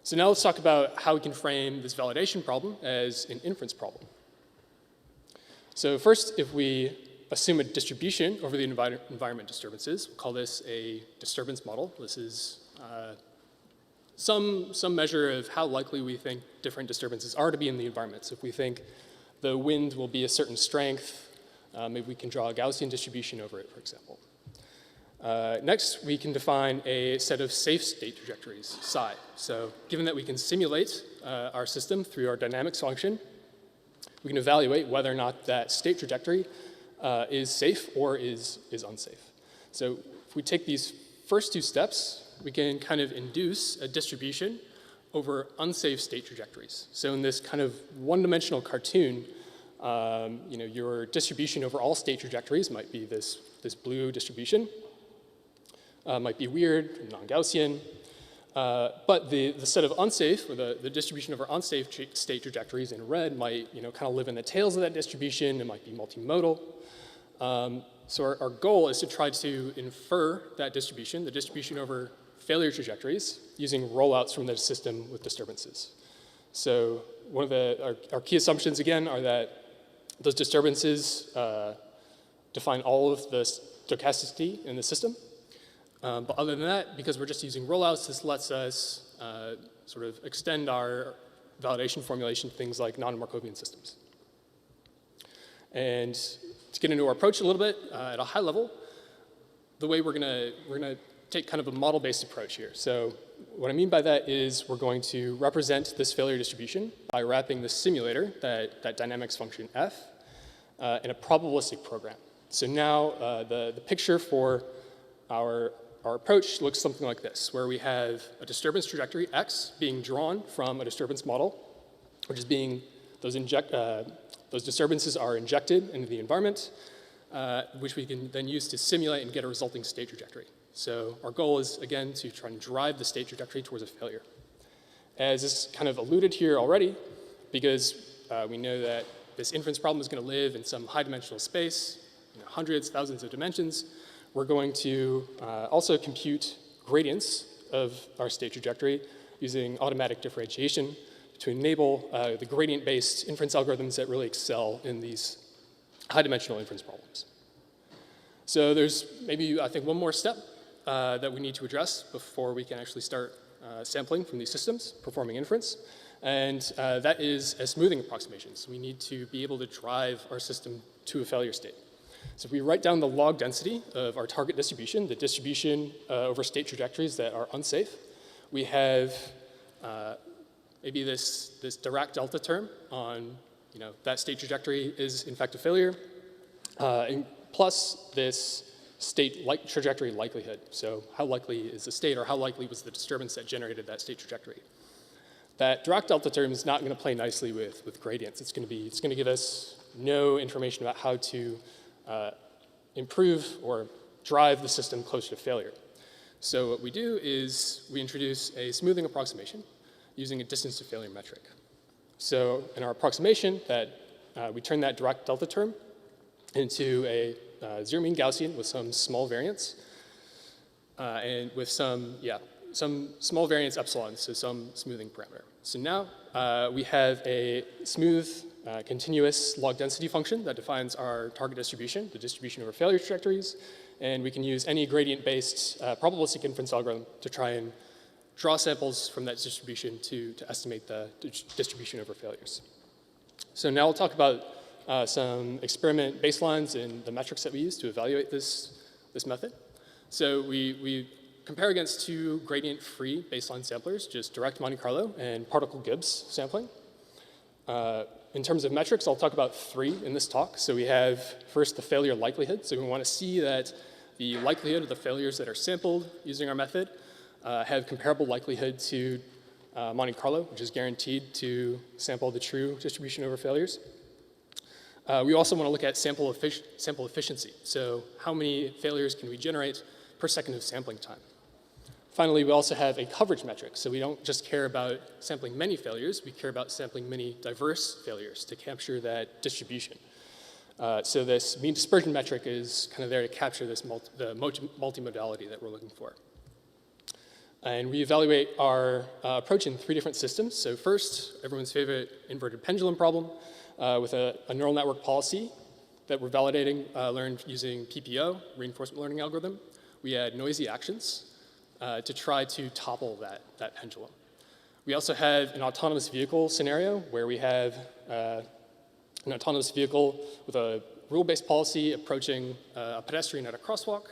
So now let's talk about how we can frame this validation problem as an inference problem. So first, if we assume a distribution over the environment disturbances, we'll call this a disturbance model. This is some measure of how likely we think different disturbances are to be in the environment. So if we think the wind will be a certain strength, maybe we can draw a Gaussian distribution over it, for example. Next, we can define a set of safe state trajectories, psi. So given that we can simulate our system through our dynamics function, we can evaluate whether or not that state trajectory is safe or is unsafe. So if we take these first two steps, we can kind of induce a distribution over unsafe state trajectories. So in this kind of one-dimensional cartoon, your distribution over all state trajectories might be this blue distribution. Might be weird, non-Gaussian. But the set of unsafe, or the distribution over unsafe state trajectories in red might kind of live in the tails of that distribution. It might be multimodal. So our goal is to try to infer that distribution, the distribution over failure trajectories, using rollouts from the system with disturbances. So one of our key assumptions, again, are that those disturbances define all of the stochasticity in the system. But other than that, because we're just using rollouts, this lets us sort of extend our validation formulation to things like non-Markovian systems. And to get into our approach a little bit, at a high level, the way we're gonna take kind of a model-based approach here. So what I mean by that is we're going to represent this failure distribution by wrapping the simulator, that dynamics function f, in a probabilistic program. So now the picture for our approach looks something like this, where we have a disturbance trajectory x being drawn from a disturbance model, which is being, those disturbances are injected into the environment, which we can then use to simulate and get a resulting state trajectory. So our goal is, again, to try and drive the state trajectory towards a failure. As is kind of alluded here already, because we know that this inference problem is going to live in some high-dimensional space, hundreds, thousands of dimensions, we're going to also compute gradients of our state trajectory using automatic differentiation to enable the gradient-based inference algorithms that really excel in these high-dimensional inference problems. So there's maybe, I think, one more step that we need to address before we can actually start sampling from these systems, performing inference, and that is a smoothing approximation. So we need to be able to drive our system to a failure state. So if we write down the log density of our target distribution, the distribution over state trajectories that are unsafe, we have maybe this Dirac delta term on that state trajectory is in fact a failure, and plus this state trajectory likelihood. So how likely is the state, or how likely was the disturbance that generated that state trajectory? That Dirac delta term is not going to play nicely with gradients. It's going to give us no information about how to improve or drive the system closer to failure. So what we do is we introduce a smoothing approximation using a distance to failure metric. So in our approximation, we turn that Dirac delta term into a zero mean Gaussian with some small variance, and with some small variance epsilon, so some smoothing parameter. So now we have a smooth, continuous log density function that defines our target distribution, the distribution over failure trajectories, and we can use any gradient-based probabilistic inference algorithm to try and draw samples from that distribution to estimate the distribution over failures. So now we'll talk about some experiment baselines and the metrics that we use to evaluate this method. So we compare against two gradient-free baseline samplers, just direct Monte Carlo and particle Gibbs sampling. In terms of metrics, I'll talk about three in this talk. So we have first the failure likelihood. So we want to see that the likelihood of the failures that are sampled using our method have comparable likelihood to Monte Carlo, which is guaranteed to sample the true distribution over failures. We also want to look at sample efficiency. So how many failures can we generate per second of sampling time? Finally, we also have a coverage metric. So we don't just care about sampling many failures, we care about sampling many diverse failures to capture that distribution. So this mean dispersion metric is kind of there to capture this the multimodality that we're looking for. And we evaluate our approach in three different systems. So first, everyone's favorite inverted pendulum problem with a neural network policy that we're validating learned using PPO, reinforcement learning algorithm. We add noisy actions to try to topple that pendulum. We also have an autonomous vehicle scenario where we have an autonomous vehicle with a rule-based policy approaching a pedestrian at a crosswalk.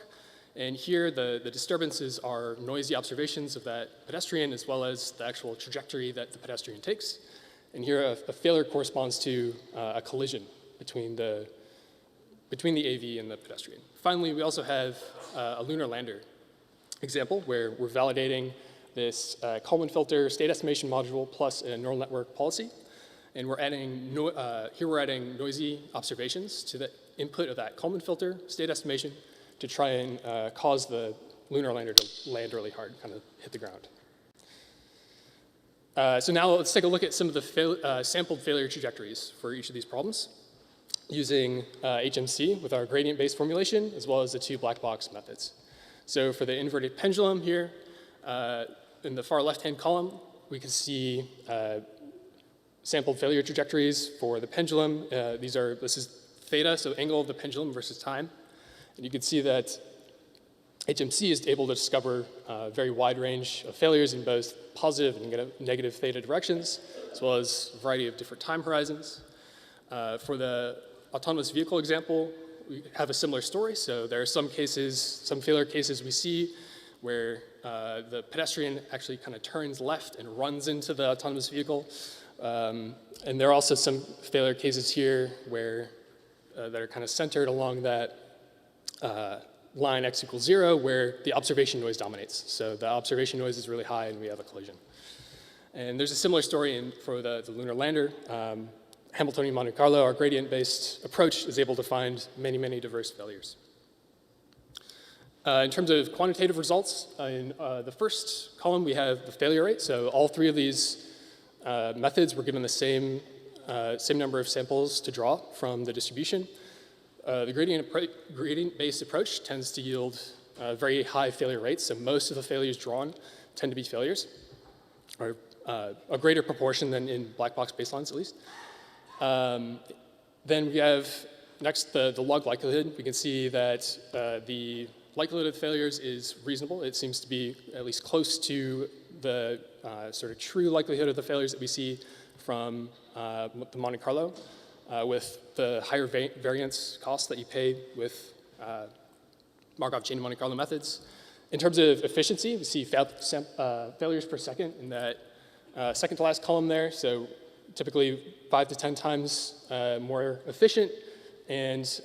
And here the disturbances are noisy observations of that pedestrian as well as the actual trajectory that the pedestrian takes. And here a failure corresponds to a collision between the AV and the pedestrian. Finally, we also have a lunar lander example where we're validating this Kalman filter state estimation module plus a neural network policy. And we're adding, here we're adding noisy observations to the input of that Kalman filter state estimation to try and cause the lunar lander to land really hard, kind of hit the ground. So now let's take a look at some of the sampled failure trajectories for each of these problems using HMC with our gradient-based formulation as well as the two black box methods. So for the inverted pendulum here, in the far left-hand column, we can see sampled failure trajectories for the pendulum. This is theta, so angle of the pendulum versus time. And you can see that HMC is able to discover a very wide range of failures in both positive and negative theta directions, as well as a variety of different time horizons. For the autonomous vehicle example, we have a similar story. So there are some cases, some failure cases we see where the pedestrian actually kind of turns left and runs into the autonomous vehicle. And there are also some failure cases here where that are kind of centered along that line x equals 0 where the observation noise dominates. So the observation noise is really high and we have a collision. And there's a similar story for the lunar lander. Hamiltonian Monte Carlo, our gradient-based approach, is able to find many, many diverse failures. In terms of quantitative results, in the first column we have the failure rate. So all three of these methods were given the same number of samples to draw from the distribution. The gradient-based approach tends to yield very high failure rates, so most of the failures drawn tend to be failures, or a greater proportion than in black box baselines at least. Then we have next the log likelihood. We can see that the likelihood of failures is reasonable. It seems to be at least close to the sort of true likelihood of the failures that we see from the Monte Carlo, with the higher variance costs that you pay with Markov chain Monte Carlo methods. In terms of efficiency, we see failures per second in that second to last column there. So typically 5 to 10 times more efficient and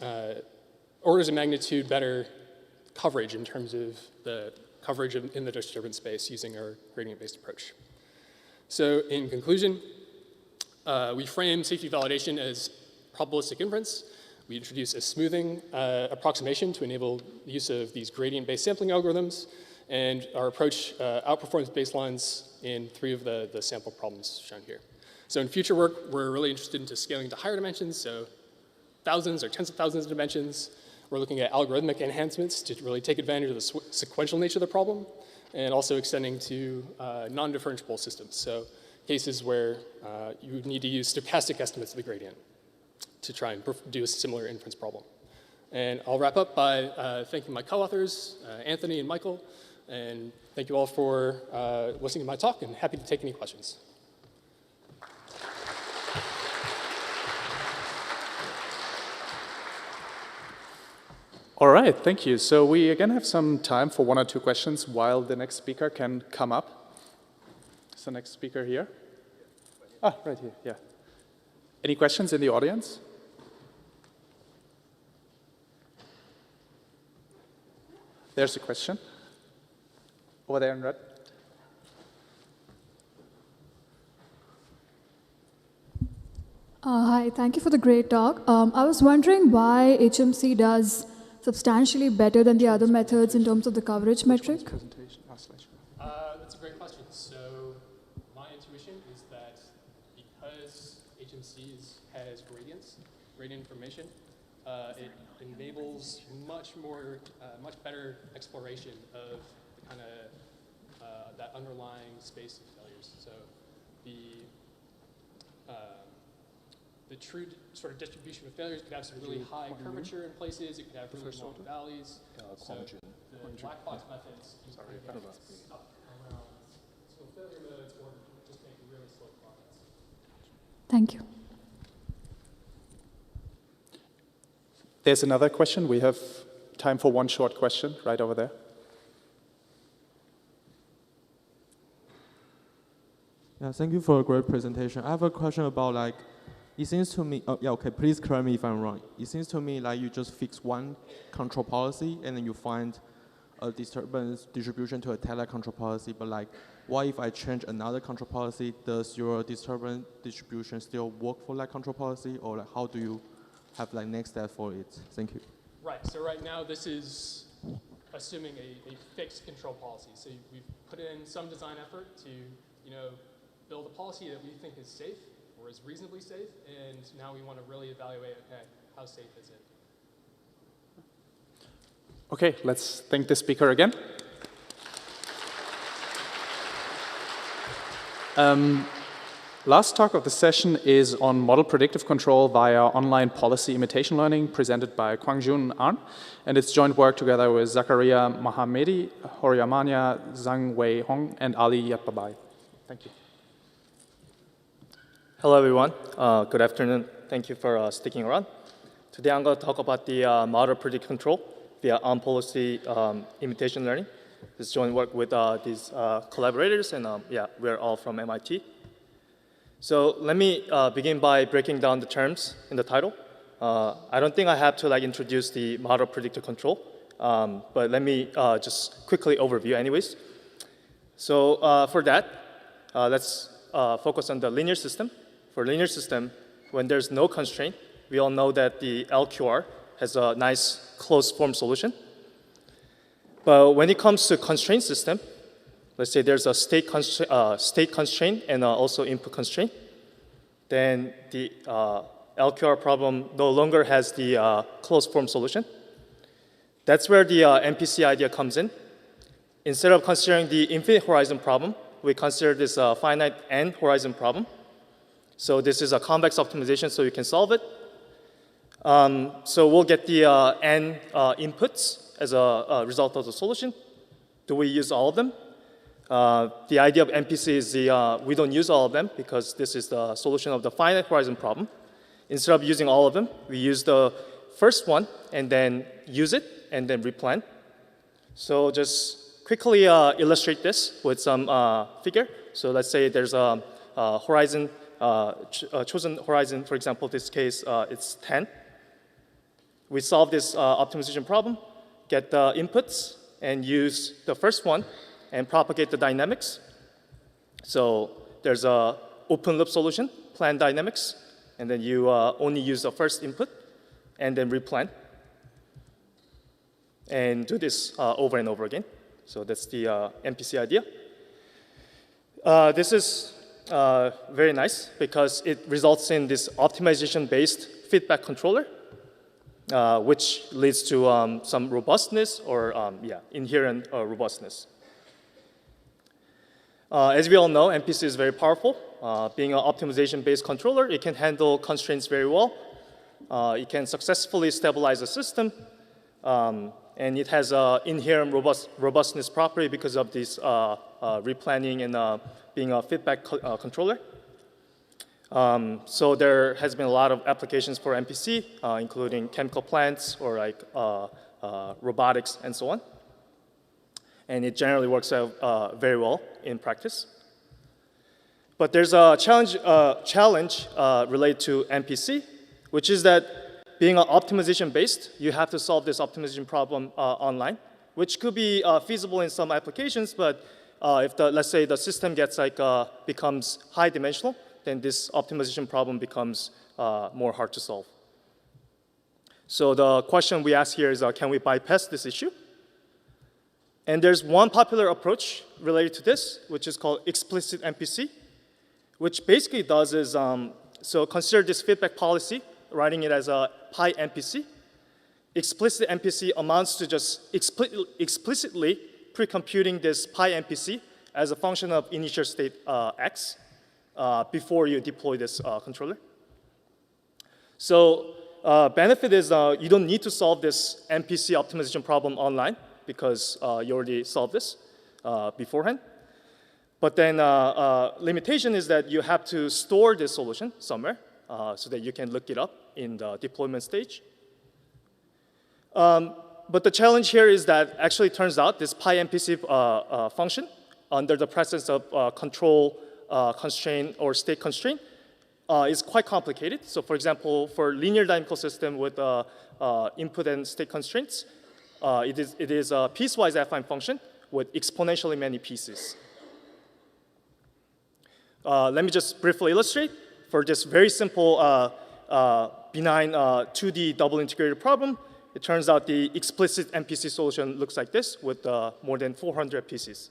orders of magnitude better coverage in terms of the coverage in the disturbance space using our gradient-based approach. So in conclusion, we frame safety validation as probabilistic inference. We introduce a smoothing approximation to enable the use of these gradient-based sampling algorithms, and our approach outperforms baselines in 3 of the sample problems shown here. So in future work, we're really interested into scaling to higher dimensions, so thousands or tens of thousands of dimensions. We're looking at algorithmic enhancements to really take advantage of the sequential nature of the problem, and also extending to non-differentiable systems. So cases where you would need to use stochastic estimates of the gradient to try and do a similar inference problem. And I'll wrap up by thanking my co-authors, Anthony and Michael, and thank you all for listening to my talk, and happy to take any questions. All right, thank you. So we again have some time for 1 or 2 questions while the next speaker can come up. Is the next speaker here? Ah, right here, yeah. Any questions in the audience? There's a question. Over there in red. Hi, thank you for the great talk. I was wondering why HMC does substantially better than the other methods in terms of the coverage metric? That's a great question. So my intuition is that because HMC has gradient information, it enables much better exploration of the kind of that underlying space of failures. So the true sort of distribution of failures could have some really high curvature in places. It could have really long valleys. So the black box methods stuck around slow failure modes or just make really slow progress. Thank you. There's another question. We have time for 1 short question right over there. Yeah, thank you for a great presentation. I have a question about it seems to me, please correct me if I'm wrong. It seems to me like you just fix one control policy and then you find a disturbance distribution to a Taylor control policy, but what if I change another control policy? Does your disturbance distribution still work for that control policy, or how do you have next step for it? Thank you. Right, so right now this is assuming a fixed control policy. So we've put in some design effort to build a policy that we think is safe, or is reasonably safe, and now we want to really evaluate, okay, how safe is it? Okay, let's thank the speaker again. Last talk of the session is on model predictive control via online policy imitation learning presented by Kwangjun An, and it's joint work together with Zakaria Mohammedi, Horyamanya Zhang Wei Hong, and Ali Yapabai. Thank you. Hello, everyone. Good afternoon. Thank you for sticking around. Today, I'm going to talk about the model predictive control via on-policy imitation learning. This joint work with these collaborators, and we're all from MIT. So let me begin by breaking down the terms in the title. I don't think I have to introduce the model predictive control, but let me just quickly overview anyways. So for that, let's focus on the linear system. For linear system, when there's no constraint, we all know that the LQR has a nice closed form solution. But when it comes to constraint system, let's say there's a state constraint and also input constraint, then the LQR problem no longer has the closed form solution. That's where the MPC idea comes in. Instead of considering the infinite horizon problem, we consider this finite n horizon problem. So this is a convex optimization, so you can solve it. So we'll get the n inputs as a result of the solution. Do we use all of them? The idea of MPC is we don't use all of them because this is the solution of the finite horizon problem. Instead of using all of them, we use the first one and then use it and then replan. So just quickly illustrate this with some figure. So let's say there's a horizon, chosen horizon, for example, this case, it's 10. We solve this optimization problem, get the inputs and use the first one and propagate the dynamics. So there's a open loop solution, plan dynamics, and then you only use the first input and then replan. And do this over and over again. So that's the MPC idea. This is very nice because it results in this optimization-based feedback controller, which leads to some robustness or inherent robustness. As we all know, MPC is very powerful. Being an optimization-based controller, it can handle constraints very well. It can successfully stabilize a system. And it has inherent robustness property because of this replanning and being a feedback controller. So there has been a lot of applications for MPC, including chemical plants or like robotics and so on. And it generally works out very well in practice. But there's a challenge related to MPC, which is that being optimization-based, you have to solve this optimization problem online, which could be feasible in some applications, but if let's say the system gets becomes high-dimensional, then this optimization problem becomes more hard to solve. So the question we ask here is, can we bypass this issue? And there's one popular approach related to this, which is called explicit MPC, which basically does is, so consider this feedback policy, writing it as a pi MPC. Explicit MPC amounts to just explicitly pre-computing this pi MPC as a function of initial state x before you deploy this controller. So benefit is you don't need to solve this MPC optimization problem online because you already solved this beforehand. But then limitation is that you have to store this solution somewhere so that you can look it up in the deployment stage. But the challenge here is that actually turns out this pi MPC function under the presence of control constraint or state constraint is quite complicated. So for example, for linear dynamical system with input and state constraints, it is a piecewise affine function with exponentially many pieces. Let me just briefly illustrate. For this very simple benign 2D double integrated problem, it turns out the explicit MPC solution looks like this with more than 400 pieces.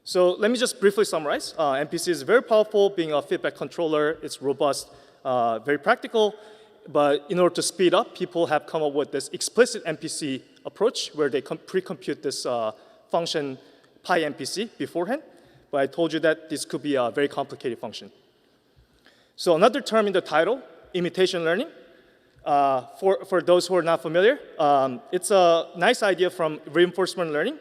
So let me just briefly summarize. MPC is very powerful, being a feedback controller. It's robust, very practical. But in order to speed up, people have come up with this explicit MPC approach where they pre-compute this function pi MPC beforehand. But I told you that this could be a very complicated function. So another term in the title, imitation learning. For those who are not familiar, it's a nice idea from reinforcement learning.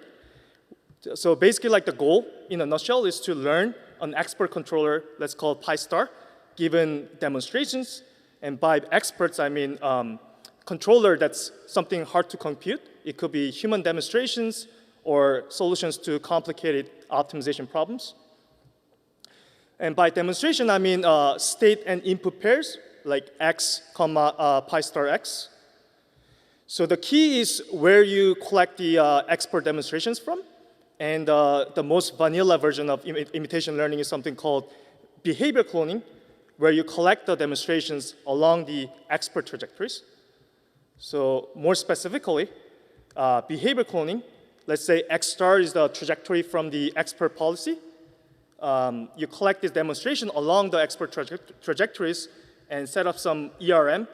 So basically, like the goal in a nutshell is to learn an expert controller, let's call it pi star, given demonstrations. And by experts, I mean controller that's something hard to compute. It could be human demonstrations or solutions to complicated optimization problems. And by demonstration, I mean state and input pairs, like x, pi star x. So the key is where you collect the expert demonstrations from. And the most vanilla version of imitation learning is something called behavior cloning, where you collect the demonstrations along the expert trajectories. So more specifically, behavior cloning, let's say x star is the trajectory from the expert policy. You collect this demonstration along the expert trajectories and set up some ERM,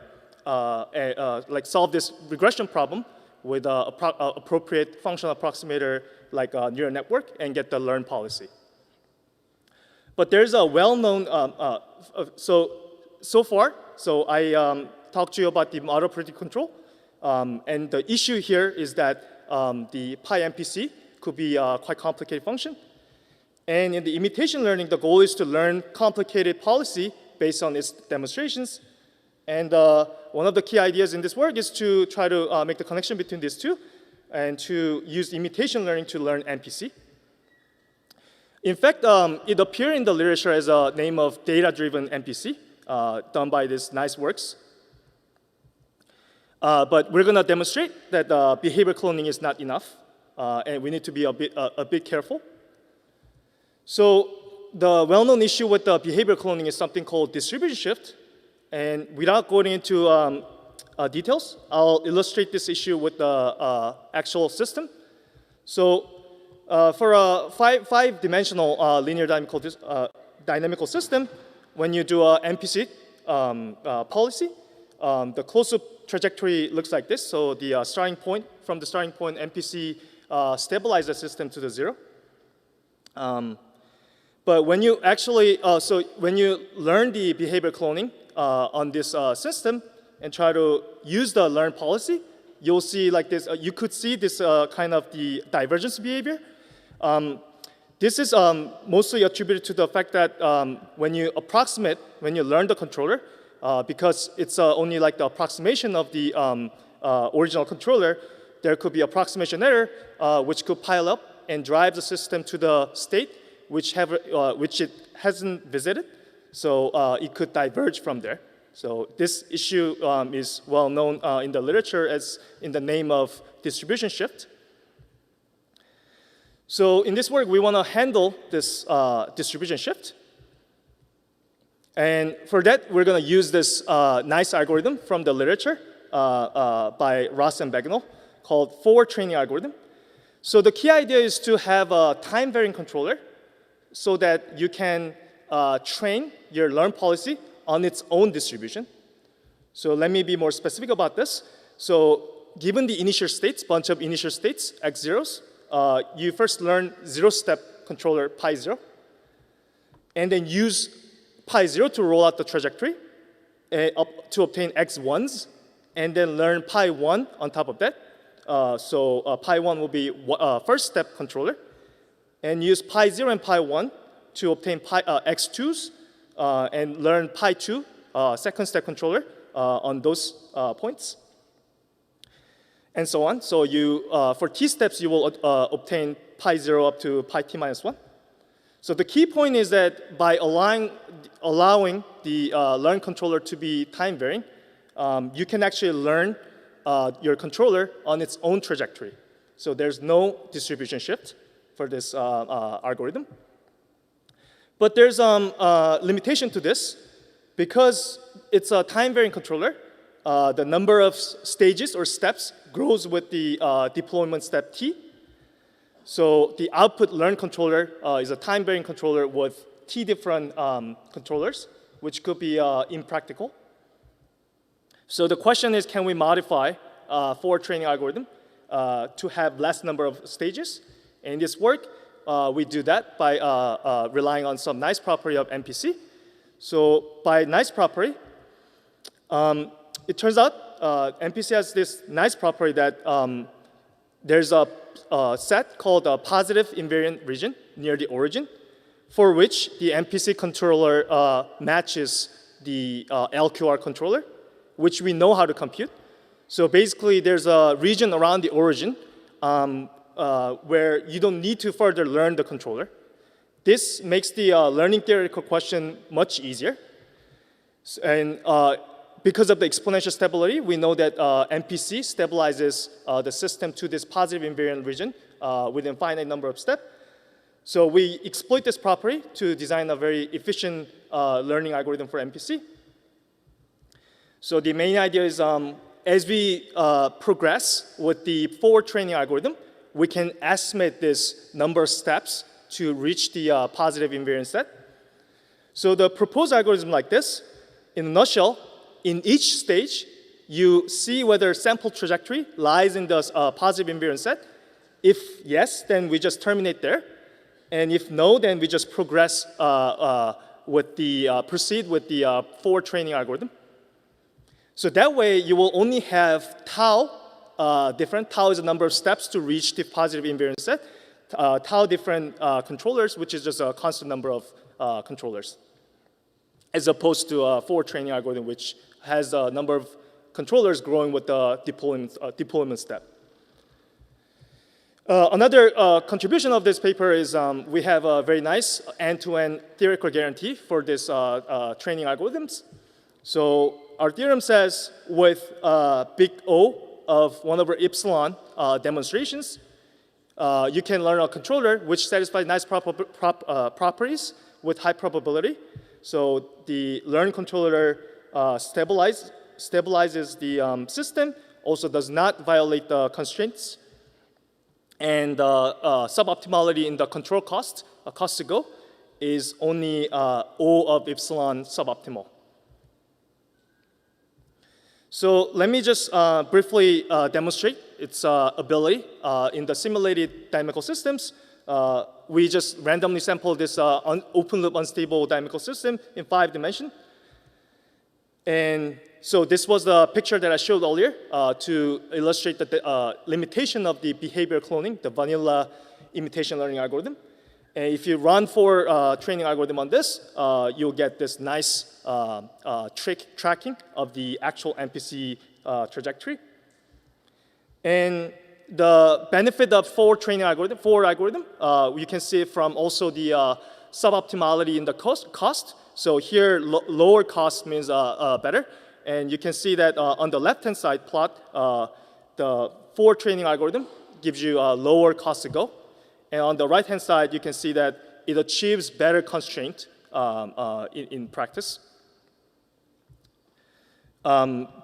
like solve this regression problem with an appropriate functional approximator like a neural network and get the learn policy. But there's a well-known, so far, I talked to you about the model predictive control. And the issue here is that the pi MPC could be a quite complicated function. And in the imitation learning, the goal is to learn complicated policy based on its demonstrations. And one of the key ideas in this work is to try to make the connection between these two and to use imitation learning to learn MPC. In fact, it appeared in the literature as a name of data-driven MPC, done by this nice works. But we're going to demonstrate that behavior cloning is not enough, and we need to be a bit careful. So the well-known issue with the behavior cloning is something called distribution shift. And without going into details, I'll illustrate this issue with the actual system. So for a five-dimensional linear dynamical system, when you do a MPC policy, the closed-loop trajectory looks like this. So the starting point, from the starting point, MPC stabilizes the system to the 0. But when you actually, so when you learn the behavior cloning on this system and try to use the learn policy, you'll see like this, you could see this kind of the divergence behavior. This is mostly attributed to the fact that when you learn the controller, because it's only like the approximation of the original controller, there could be approximation error, which could pile up and drive the system to the state which it hasn't visited. So it could diverge from there. So this issue is well known in the literature as in the name of distribution shift. So in this work, we want to handle this distribution shift. And for that, we're going to use this nice algorithm from the literature by Ross and Bagnall called forward training algorithm. So the key idea is to have a time-varying controller so that you can train your learn policy on its own distribution. So let me be more specific about this. So given the initial states, bunch of initial states, x zeros, you first learn zero-step controller pi 0, and then use pi 0 to roll out the trajectory up to obtain x 1s, and then learn pi 1 on top of that. So pi 1 will be first-step controller, and use pi 0 and pi 1 to obtain x 2s, and learn pi 2, second-step controller, on those points, and so on. So you, for t steps, you will obtain pi 0 up to pi t minus 1. So the key point is that by allowing the learn controller to be time-varying, you can actually learn your controller on its own trajectory. So there's no distribution shift for this algorithm. But there's a limitation to this. Because it's a time-varying controller, the number of stages or steps grows with the deployment step t. So the output learn controller is a time-varying controller with t different controllers, which could be impractical. So the question is, can we modify forward training algorithm to have less number of stages? In this work, we do that by relying on some nice property of MPC. So by nice property, it turns out MPC has this nice property that there's a set called a positive invariant region near the origin, for which the MPC controller matches the LQR controller, which we know how to compute. So basically, there's a region around the origin where you don't need to further learn the controller. This makes the learning theoretical question much easier. And because of the exponential stability, we know that MPC stabilizes the system to this positive invariant region within finite number of steps. So we exploit this property to design a very efficient learning algorithm for MPC. So the main idea is as we progress with the forward training algorithm, we can estimate this number of steps to reach the positive invariant set. So the proposed algorithm like this, in a nutshell, in each stage, you see whether sample trajectory lies in the positive invariant set. If yes, then we just terminate there. And if no, then we just progress proceed with the forward training algorithm. So that way, you will only have tau different. Tau is the number of steps to reach the positive invariant set. Tau different controllers, which is just a constant number of controllers, as opposed to a forward training algorithm, which has a number of controllers growing with the deployment step. Another contribution of this paper is we have a very nice end-to-end theoretical guarantee for this training algorithms. So our theorem says with big O of 1 over epsilon demonstrations, you can learn a controller which satisfies nice properties with high probability. So the learn controller stabilizes the system, also does not violate the constraints, and suboptimality in the control cost to go, is only O of epsilon suboptimal. So let me just briefly demonstrate its ability. In the simulated dynamical systems, we just randomly sample this open loop unstable dynamical system in 5 dimensions. And so this was the picture that I showed earlier to illustrate the limitation of the behavior cloning, the vanilla imitation learning algorithm. And if you run for training algorithm on this, you'll get this nice tracking of the actual NPC trajectory. And the benefit of forward algorithm, you can see from also the suboptimality in the cost. So here, lower cost means better. And you can see that on the left-hand side plot, the forward training algorithm gives you a lower cost to go. And on the right-hand side, you can see that it achieves better constraint in practice.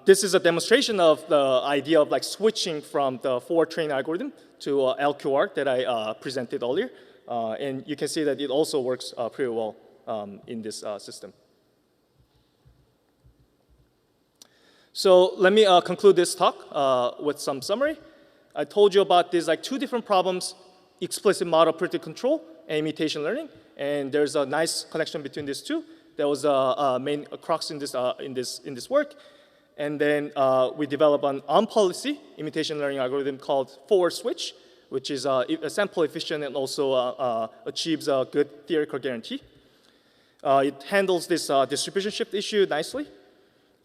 This is a demonstration of the idea of like switching from the forward training algorithm to LQR that I presented earlier. And you can see that it also works pretty well in this system. So let me conclude this talk with some summary. I told you about these like 2 different problems: explicit model predictive control and imitation learning. And there's a nice connection between these 2. That was a main crux in this work. And then we developed an on-policy imitation learning algorithm called forward switch, which is sample efficient and also achieves a good theoretical guarantee. It handles this distribution shift issue nicely.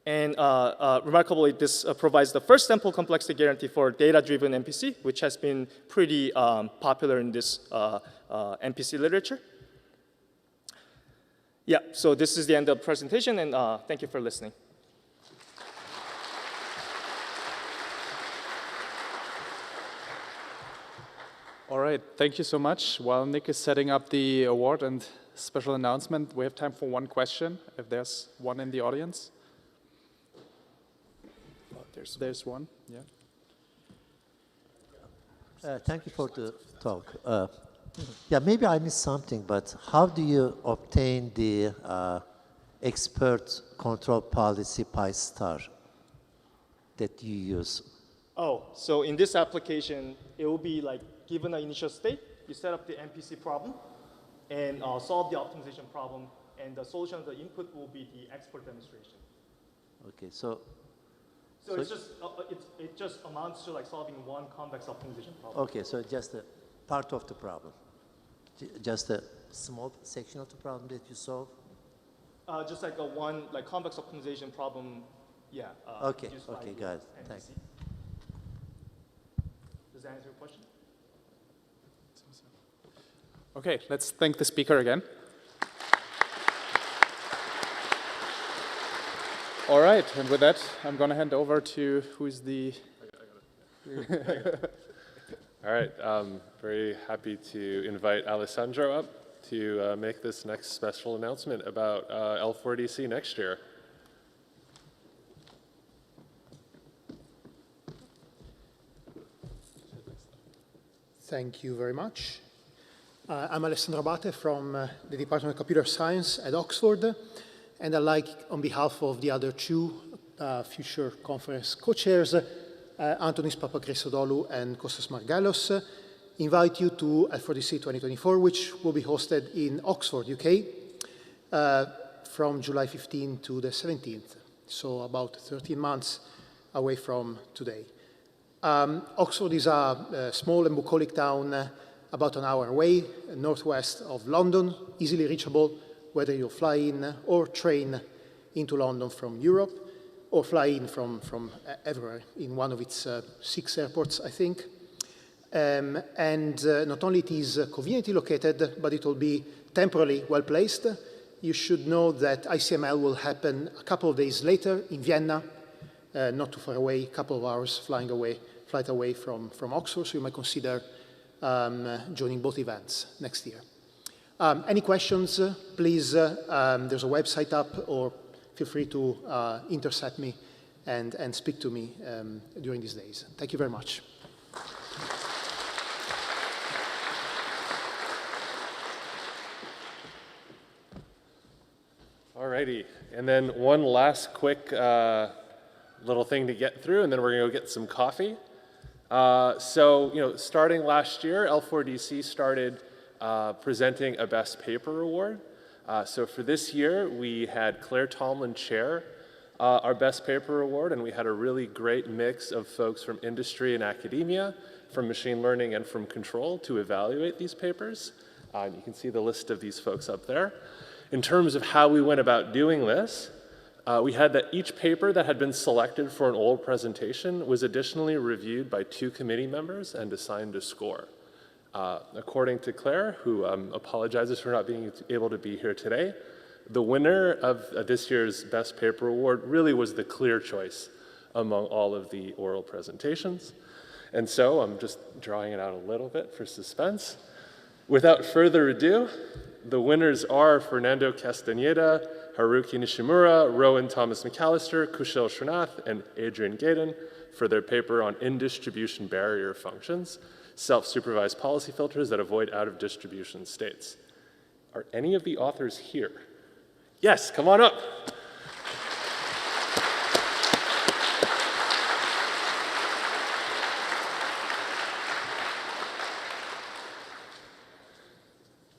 And remarkably, this provides the first sample complexity guarantee for data-driven MPC, which has been pretty popular in this MPC literature. Yeah, so this is the end of the presentation, and thank you for listening. All right, thank you so much. While Nick is setting up the award and special announcement, we have time for one question, if there's one in the audience. There's one, yeah. Thank you for the talk. Yeah, maybe I missed something, but how do you obtain the expert control policy PyStar that you use? Oh, so in this application, it will be like given an initial state, you set up the MPC problem and solve the optimization problem, and the solution of the input will be the expert demonstration. Okay, so it just amounts to like solving one convex optimization problem. Okay, so just a part of the problem, just a small section of the problem that you solve. Just like one convex optimization problem, yeah. Okay, okay, got it. Thanks. Does that answer your question? Okay, let's thank the speaker again. All right, and with that, I'm going to hand over to who's the... All right, I'm very happy to invite Alessandro up to make this next special announcement about L4DC next year. Thank you very much. I'm Alessandro Abate from the Department of Computer Science at Oxford, and I'd like, on behalf of the other 2 future conference co-chairs, Antonis Papakrissodoulou and Kostas Margalos, invite you to L4DC 2024, which will be hosted in Oxford, UK, from July 15 to the 17th, so about 13 months away from today. Oxford is a small and bucolic town about an hour away, northwest of London, easily reachable, whether you fly in or train into London from Europe, or fly in from everywhere in one of its 6 airports, I think. And not only it is conveniently located, but it will be temporally well placed you should know that ICML will happen a couple of days later in Vienna, not too far away, a couple of hours flight away from Oxford, so you might consider joining both events next year. Any questions, please, there's a website up, or feel free to intercept me and speak to me during these days. Thank you very much. Alrighty, and then one last quick little thing to get through, and then we're gonna go get some coffee. So, starting last year, L4DC started presenting a Best Paper Award. So for this year, we had Claire Tomlin chair our Best Paper Award, and we had a really great mix of folks from industry and academia, from machine learning and from control to evaluate these papers. You can see the list of these folks up there. In terms of how we went about doing this, we had that each paper that had been selected for an oral presentation was additionally reviewed by 2 committee members and assigned a score. According to Claire, who apologizes for not being able to be here today, the winner of this year's Best Paper Award really was the clear choice among all of the oral presentations. And so I'm just drawing it out a little bit for suspense. Without further ado, the winners are Fernando Castañeda, Haruki Nishimura, Rowan Thomas McAllister, Kushal Srinath, and Adrian Gaydon for their paper on in-distribution barrier functions, self-supervised policy filters that avoid out-of-distribution states. Are any of the authors here? Yes, come on up.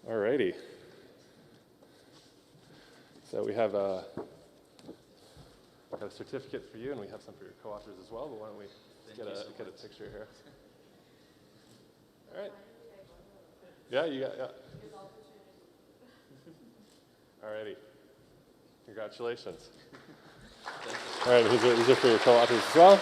Alrighty. So we have got a certificate for you, and we have some for your co-authors as well, but why don't we get a picture here. All right. Yeah, you got, yeah. Alrighty. Congratulations. All right, these are for your co-authors as well.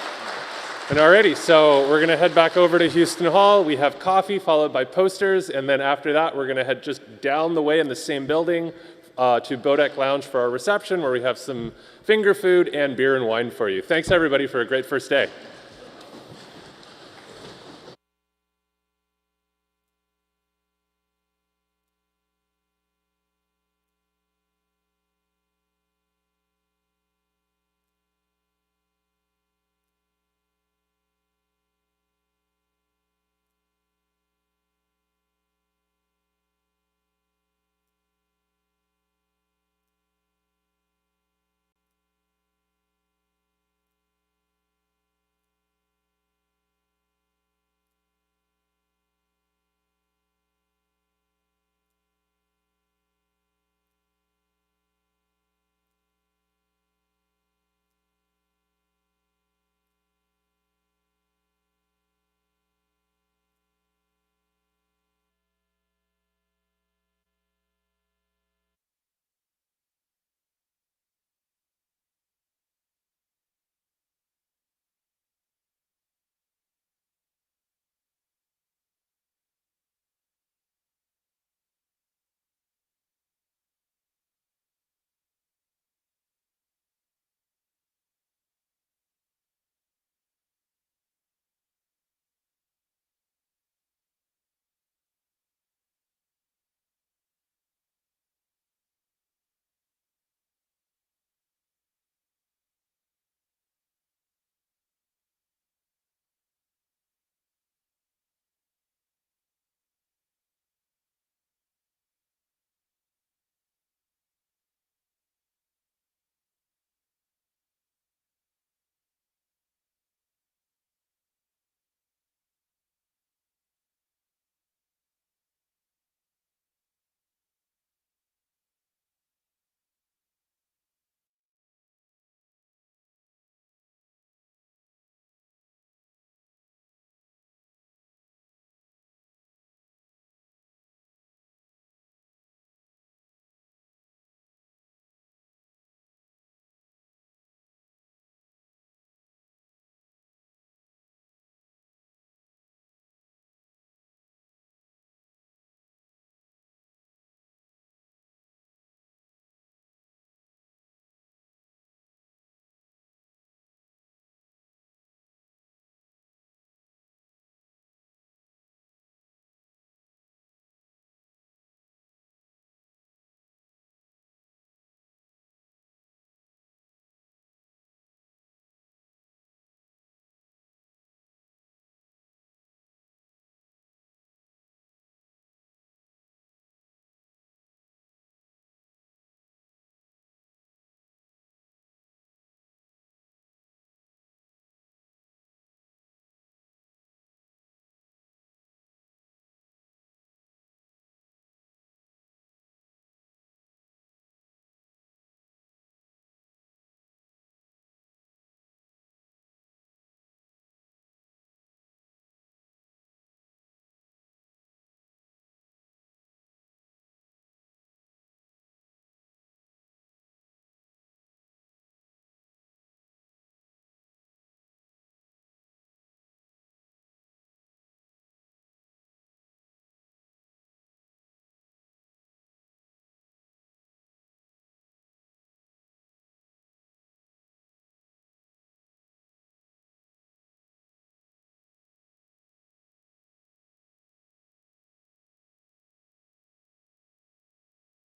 And alrighty, so we're gonna head back over to Houston Hall. We have coffee followed by posters, and then after that, we're gonna head just down the way in the same building to Bodek Lounge for our reception, where we have some finger food and beer and wine for you. Thanks everybody for a great first day.